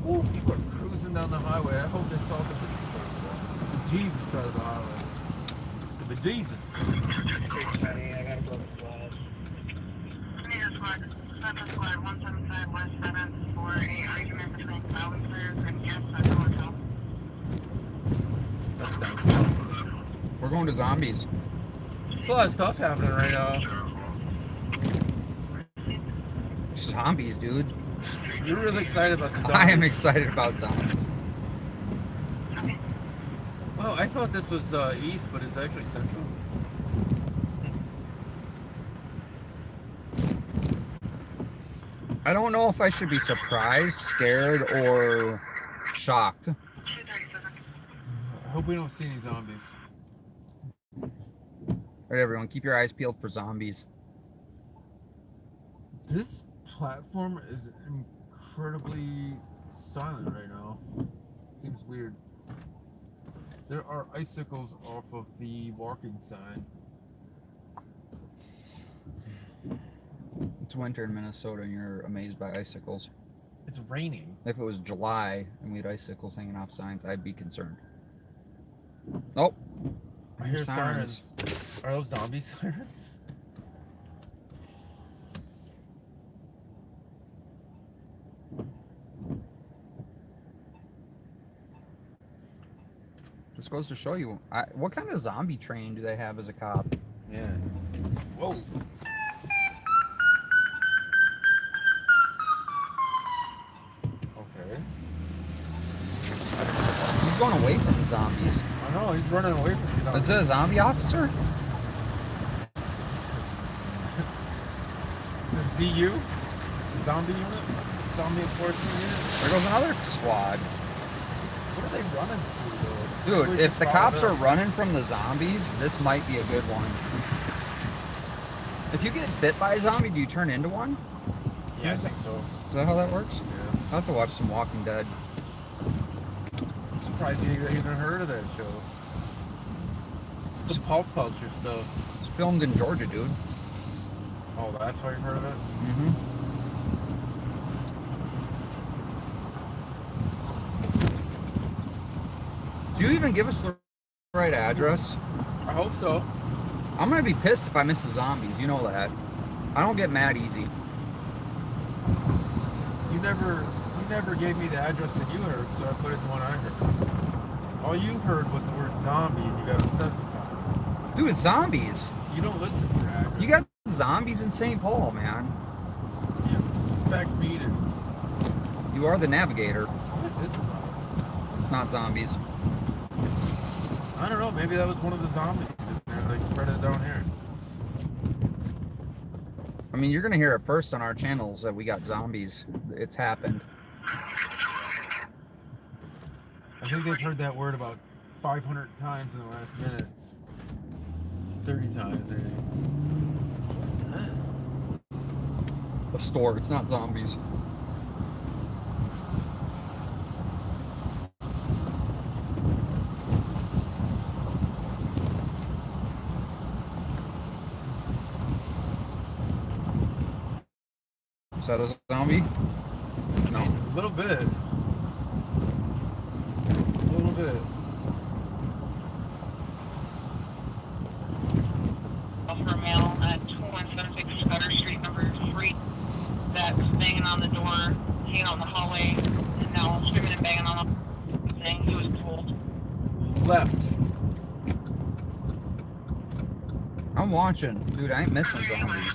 Ooh, people are cruising down the highway. I hope they saw the police. Jesus side of the highway. The Jesus. I gotta go to squad. Near squad, 7 squad, 175 West 7 for a argument between violence players and guests at the hotel. That's downtown. We're going to zombies. There's a lot of stuff happening right now. Zombies, dude. You're really excited about the zombies. I am excited about zombies. Oh, I thought this was east, but it's actually central. I don't know if I should be surprised, scared, or shocked. I hope we don't see any zombies. All right, everyone, keep your eyes peeled for zombies. This platform is incredibly silent right now. Seems weird. There are icicles off of the walking sign. It's winter in Minnesota and you're amazed by icicles. It's raining. If it was July and we had icicles hanging off signs, I'd be concerned. Oh, I hear sirens. Are those zombie sirens? Just goes to show you. What kind of zombie training do they have as a cop? Yeah. Whoa. Okay. He's going away from the zombies. I know, he's running away from the zombies. Is it a zombie officer? The ZU? Zombie unit? Zombie enforcement unit? There goes another squad. What are they running through, though? Dude, if the cops are running from the zombies, this might be a good one. If you get bit by a zombie, do you turn into one? Yeah, I think so. Is that how that works? Yeah. I'll have to watch some Walking Dead. I'm surprised you even heard of that show. Some pop culture stuff. It's filmed in Georgia, dude. Oh, that's why you've heard of it? Mm-hmm. Do you even give us the right address? I hope so. I'm gonna be pissed if I miss the zombies. You know that. I don't get mad easy. You never gave me the address that you heard, so I put it to one I heard. All you heard was the word zombie, and you got obsessed about it. Dude, it's zombies. You don't listen for address. You got zombies in St. Paul, man. You expect me to. You are the navigator. What is this about? It's not zombies. I don't know. Maybe that was one of the zombies. And they spread it down here. I mean, you're gonna hear it first on our channels that we got zombies. It's happened. I think they've heard that word about 500 times in the last minute. 30 times, maybe. What's that? A store. It's not zombies. Is that a zombie? No. A little bit. A little bit. For a male at 2176 Scudder Street, number 3, that was banging on the door, hanging out in the hallway, and now screaming and banging on the thing. He was told. Left. I'm watching. Dude, I ain't missing zombies.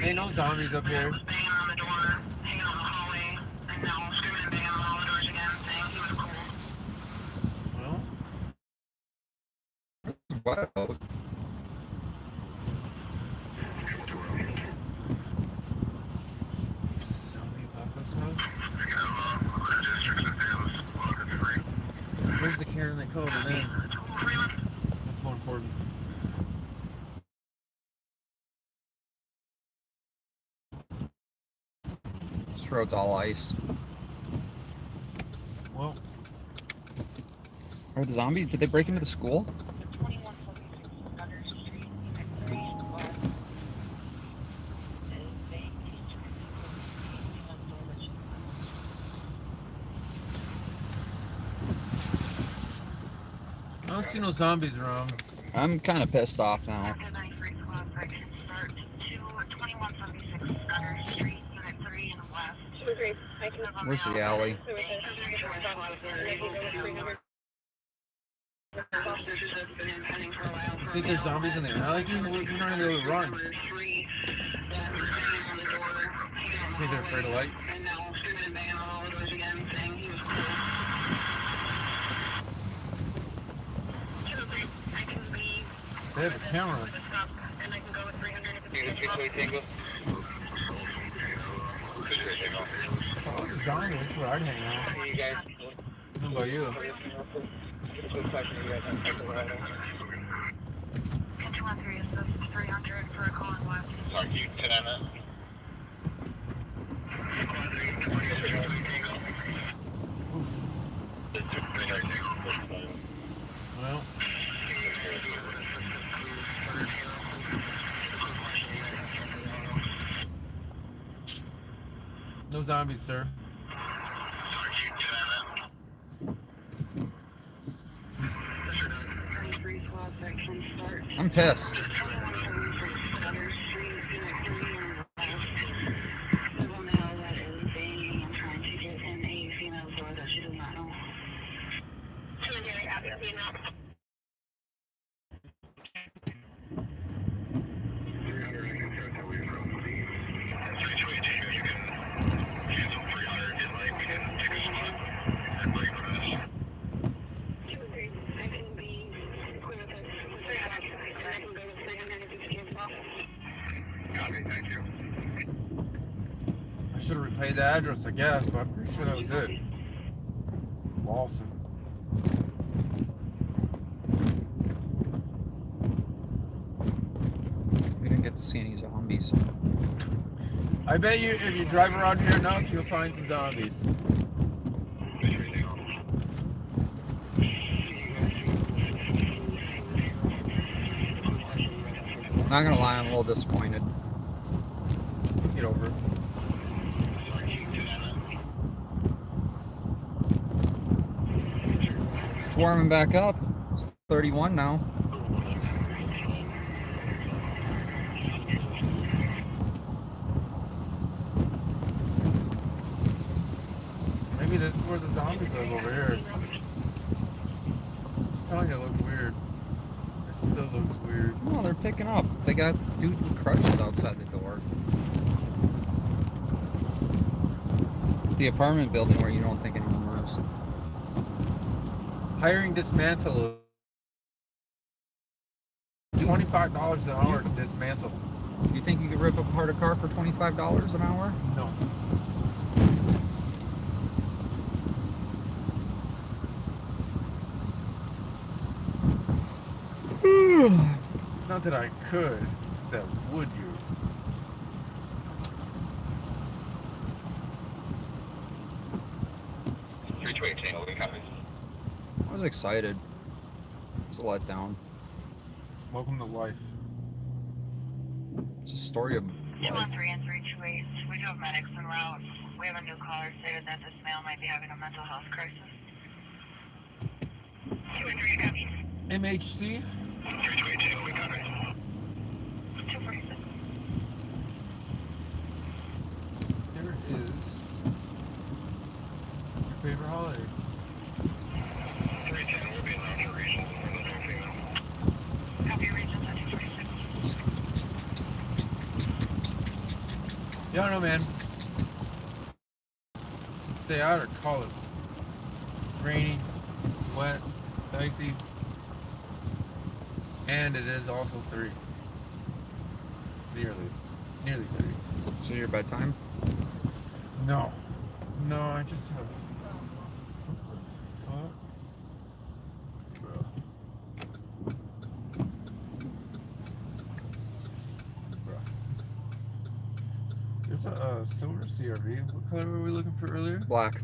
Ain't no zombies up here. Well, What? zombie apocalypse house? Where's the Karen that called it in? That's more important. This road's all ice. Well, Are the zombies? Did they break into the school? don't see no zombies around. I'm kind of pissed off now. Where's the alley? You think there's zombies in the alley, dude? We're not gonna be able to run. You think they're afraid of light? They have a camera. Oh, it's zombies. That's where I'd hang out. What about you? Sorry, can you get on that? Well. No zombies, sir. I'm pissed. I should have repaid the address, I guess, but I'm pretty sure that was it. Lawson. We didn't get to see any zombies. I bet you if you drive around here enough, you'll find some zombies. Not gonna lie, I'm a little disappointed. Get over it. It's warming back up. It's 31 now. Maybe this is where the zombies live over here. I'm telling you, it looks weird. It still looks weird. No, they're picking up. They got dude with crutches outside the door. The apartment building where you don't think anyone lives. Hiring dismantle. $25 an hour to dismantle. You think you could rip apart a car for $25 an hour? No. It's not that I could, it's that would you. I was excited. It's a letdown. Welcome to life. It's a story of life. 213 and 328. We do have medics en route. We have a new caller stated that this male might be having a mental health crisis. 213, copy. MHC? 322, we got it. 246. There is your favorite holiday. 310 will be in other regions more than anything else. Copy regions at 246. Yeah, I don't know, man. Stay out or call it. It's rainy, it's wet, dicey, and it is also 3. Nearly 3. So your bedtime? No, I just have. Fuck, bro. There's a silver CRV. What color were we looking for earlier? Black.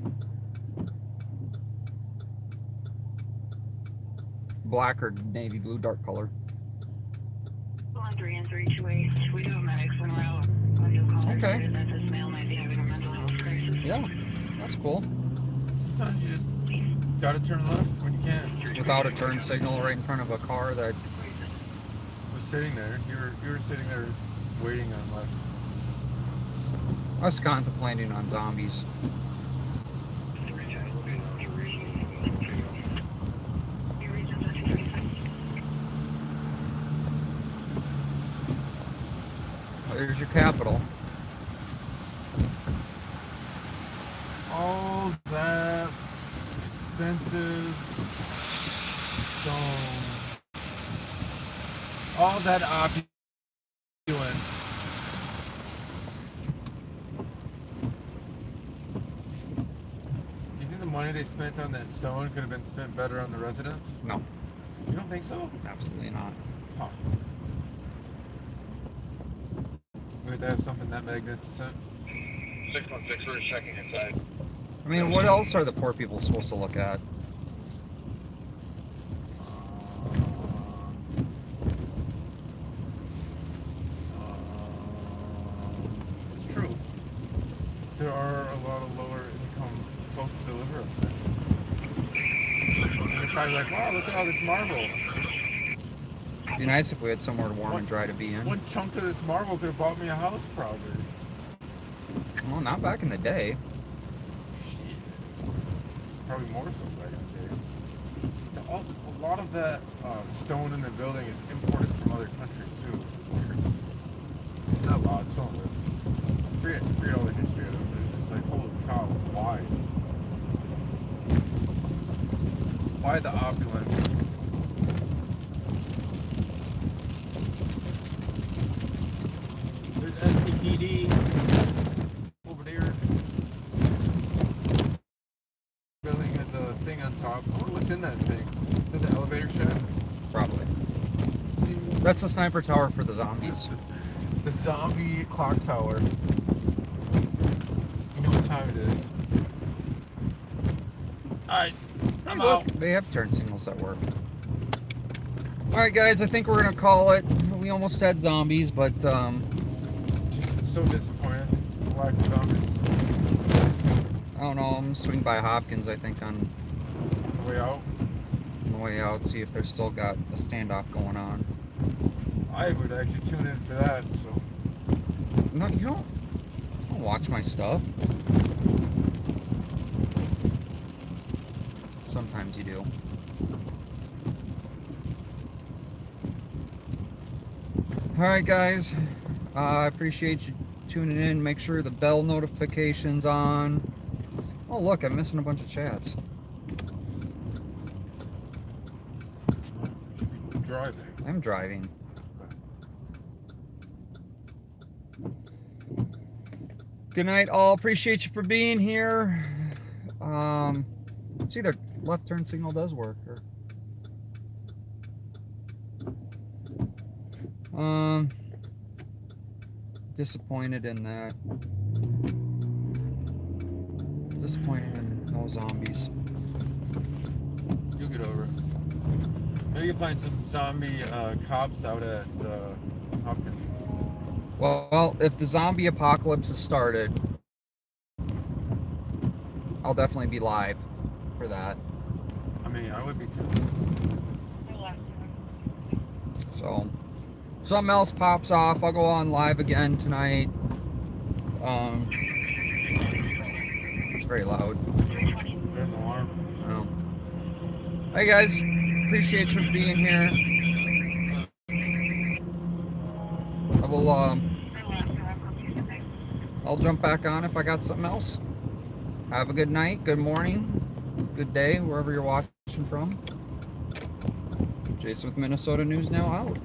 Black or navy blue, dark color. 213 and 328. We do have medics en route. A new caller stated that this male might be having a mental health crisis. Yeah, that's cool. Sometimes you just gotta turn left when you can. without a turn signal right in front of a car that was sitting there. You were sitting there waiting on left. I was contemplating on zombies. There's your capital. All that expensive stone, all that opulence. Do you think the money they spent on that stone could have been spent better on the residents? No. You don't think so? Absolutely not. Huh. We have to have something that magnificent. 616, we're checking inside. I mean, what else are the poor people supposed to look at? It's true. There are a lot of lower income folks that live around there. And they're probably like, wow, look at all this marble. It'd be nice if we had somewhere warm and dry to be in. One chunk of this marble could have bought me a house, probably. Well, not back in the day. Shit. Probably more so back in the day. A lot of that stone in the building is imported from other countries, too. Not a lot, some of it. I forget all the history of it, but it's just like, holy cow, why? Why the opulence? There's SPPD over there. Building has a thing on top. I wonder what's in that thing. Is it the elevator shaft? Probably. That's the sniper tower for the zombies. The zombie clock tower. You know what time it is. Alright, I'm out. They have turn signals that work. Alright guys, I think we're gonna call it. We almost had zombies, but Just so disappointed. The lack of zombies. I don't know, I'm gonna swing by Hopkins, I think, on the way out. On the way out, see if they're still got a standoff going on. I would actually tune in for that, so. No, you don't watch my stuff. Sometimes you do. Alright guys, I appreciate you tuning in. Make sure the bell notification's on. Oh look, I'm missing a bunch of chats. You should be driving. I'm driving. Good night all, appreciate you for being here. It's either left turn signal does work or disappointed in that. Disappointed in no zombies. You'll get over it. Maybe you'll find some zombie cops out at Hopkins. Well, if the zombie apocalypse has started, I'll definitely be live for that. I mean, I would be too. So, something else pops off, I'll go on live again tonight. It's very loud. An alarm. Oh. Hey guys, appreciate you being here. I will, I'll jump back on if I got something else. Have a good night, good morning, good day, wherever you're watching from. Jason with Minnesota News Now out.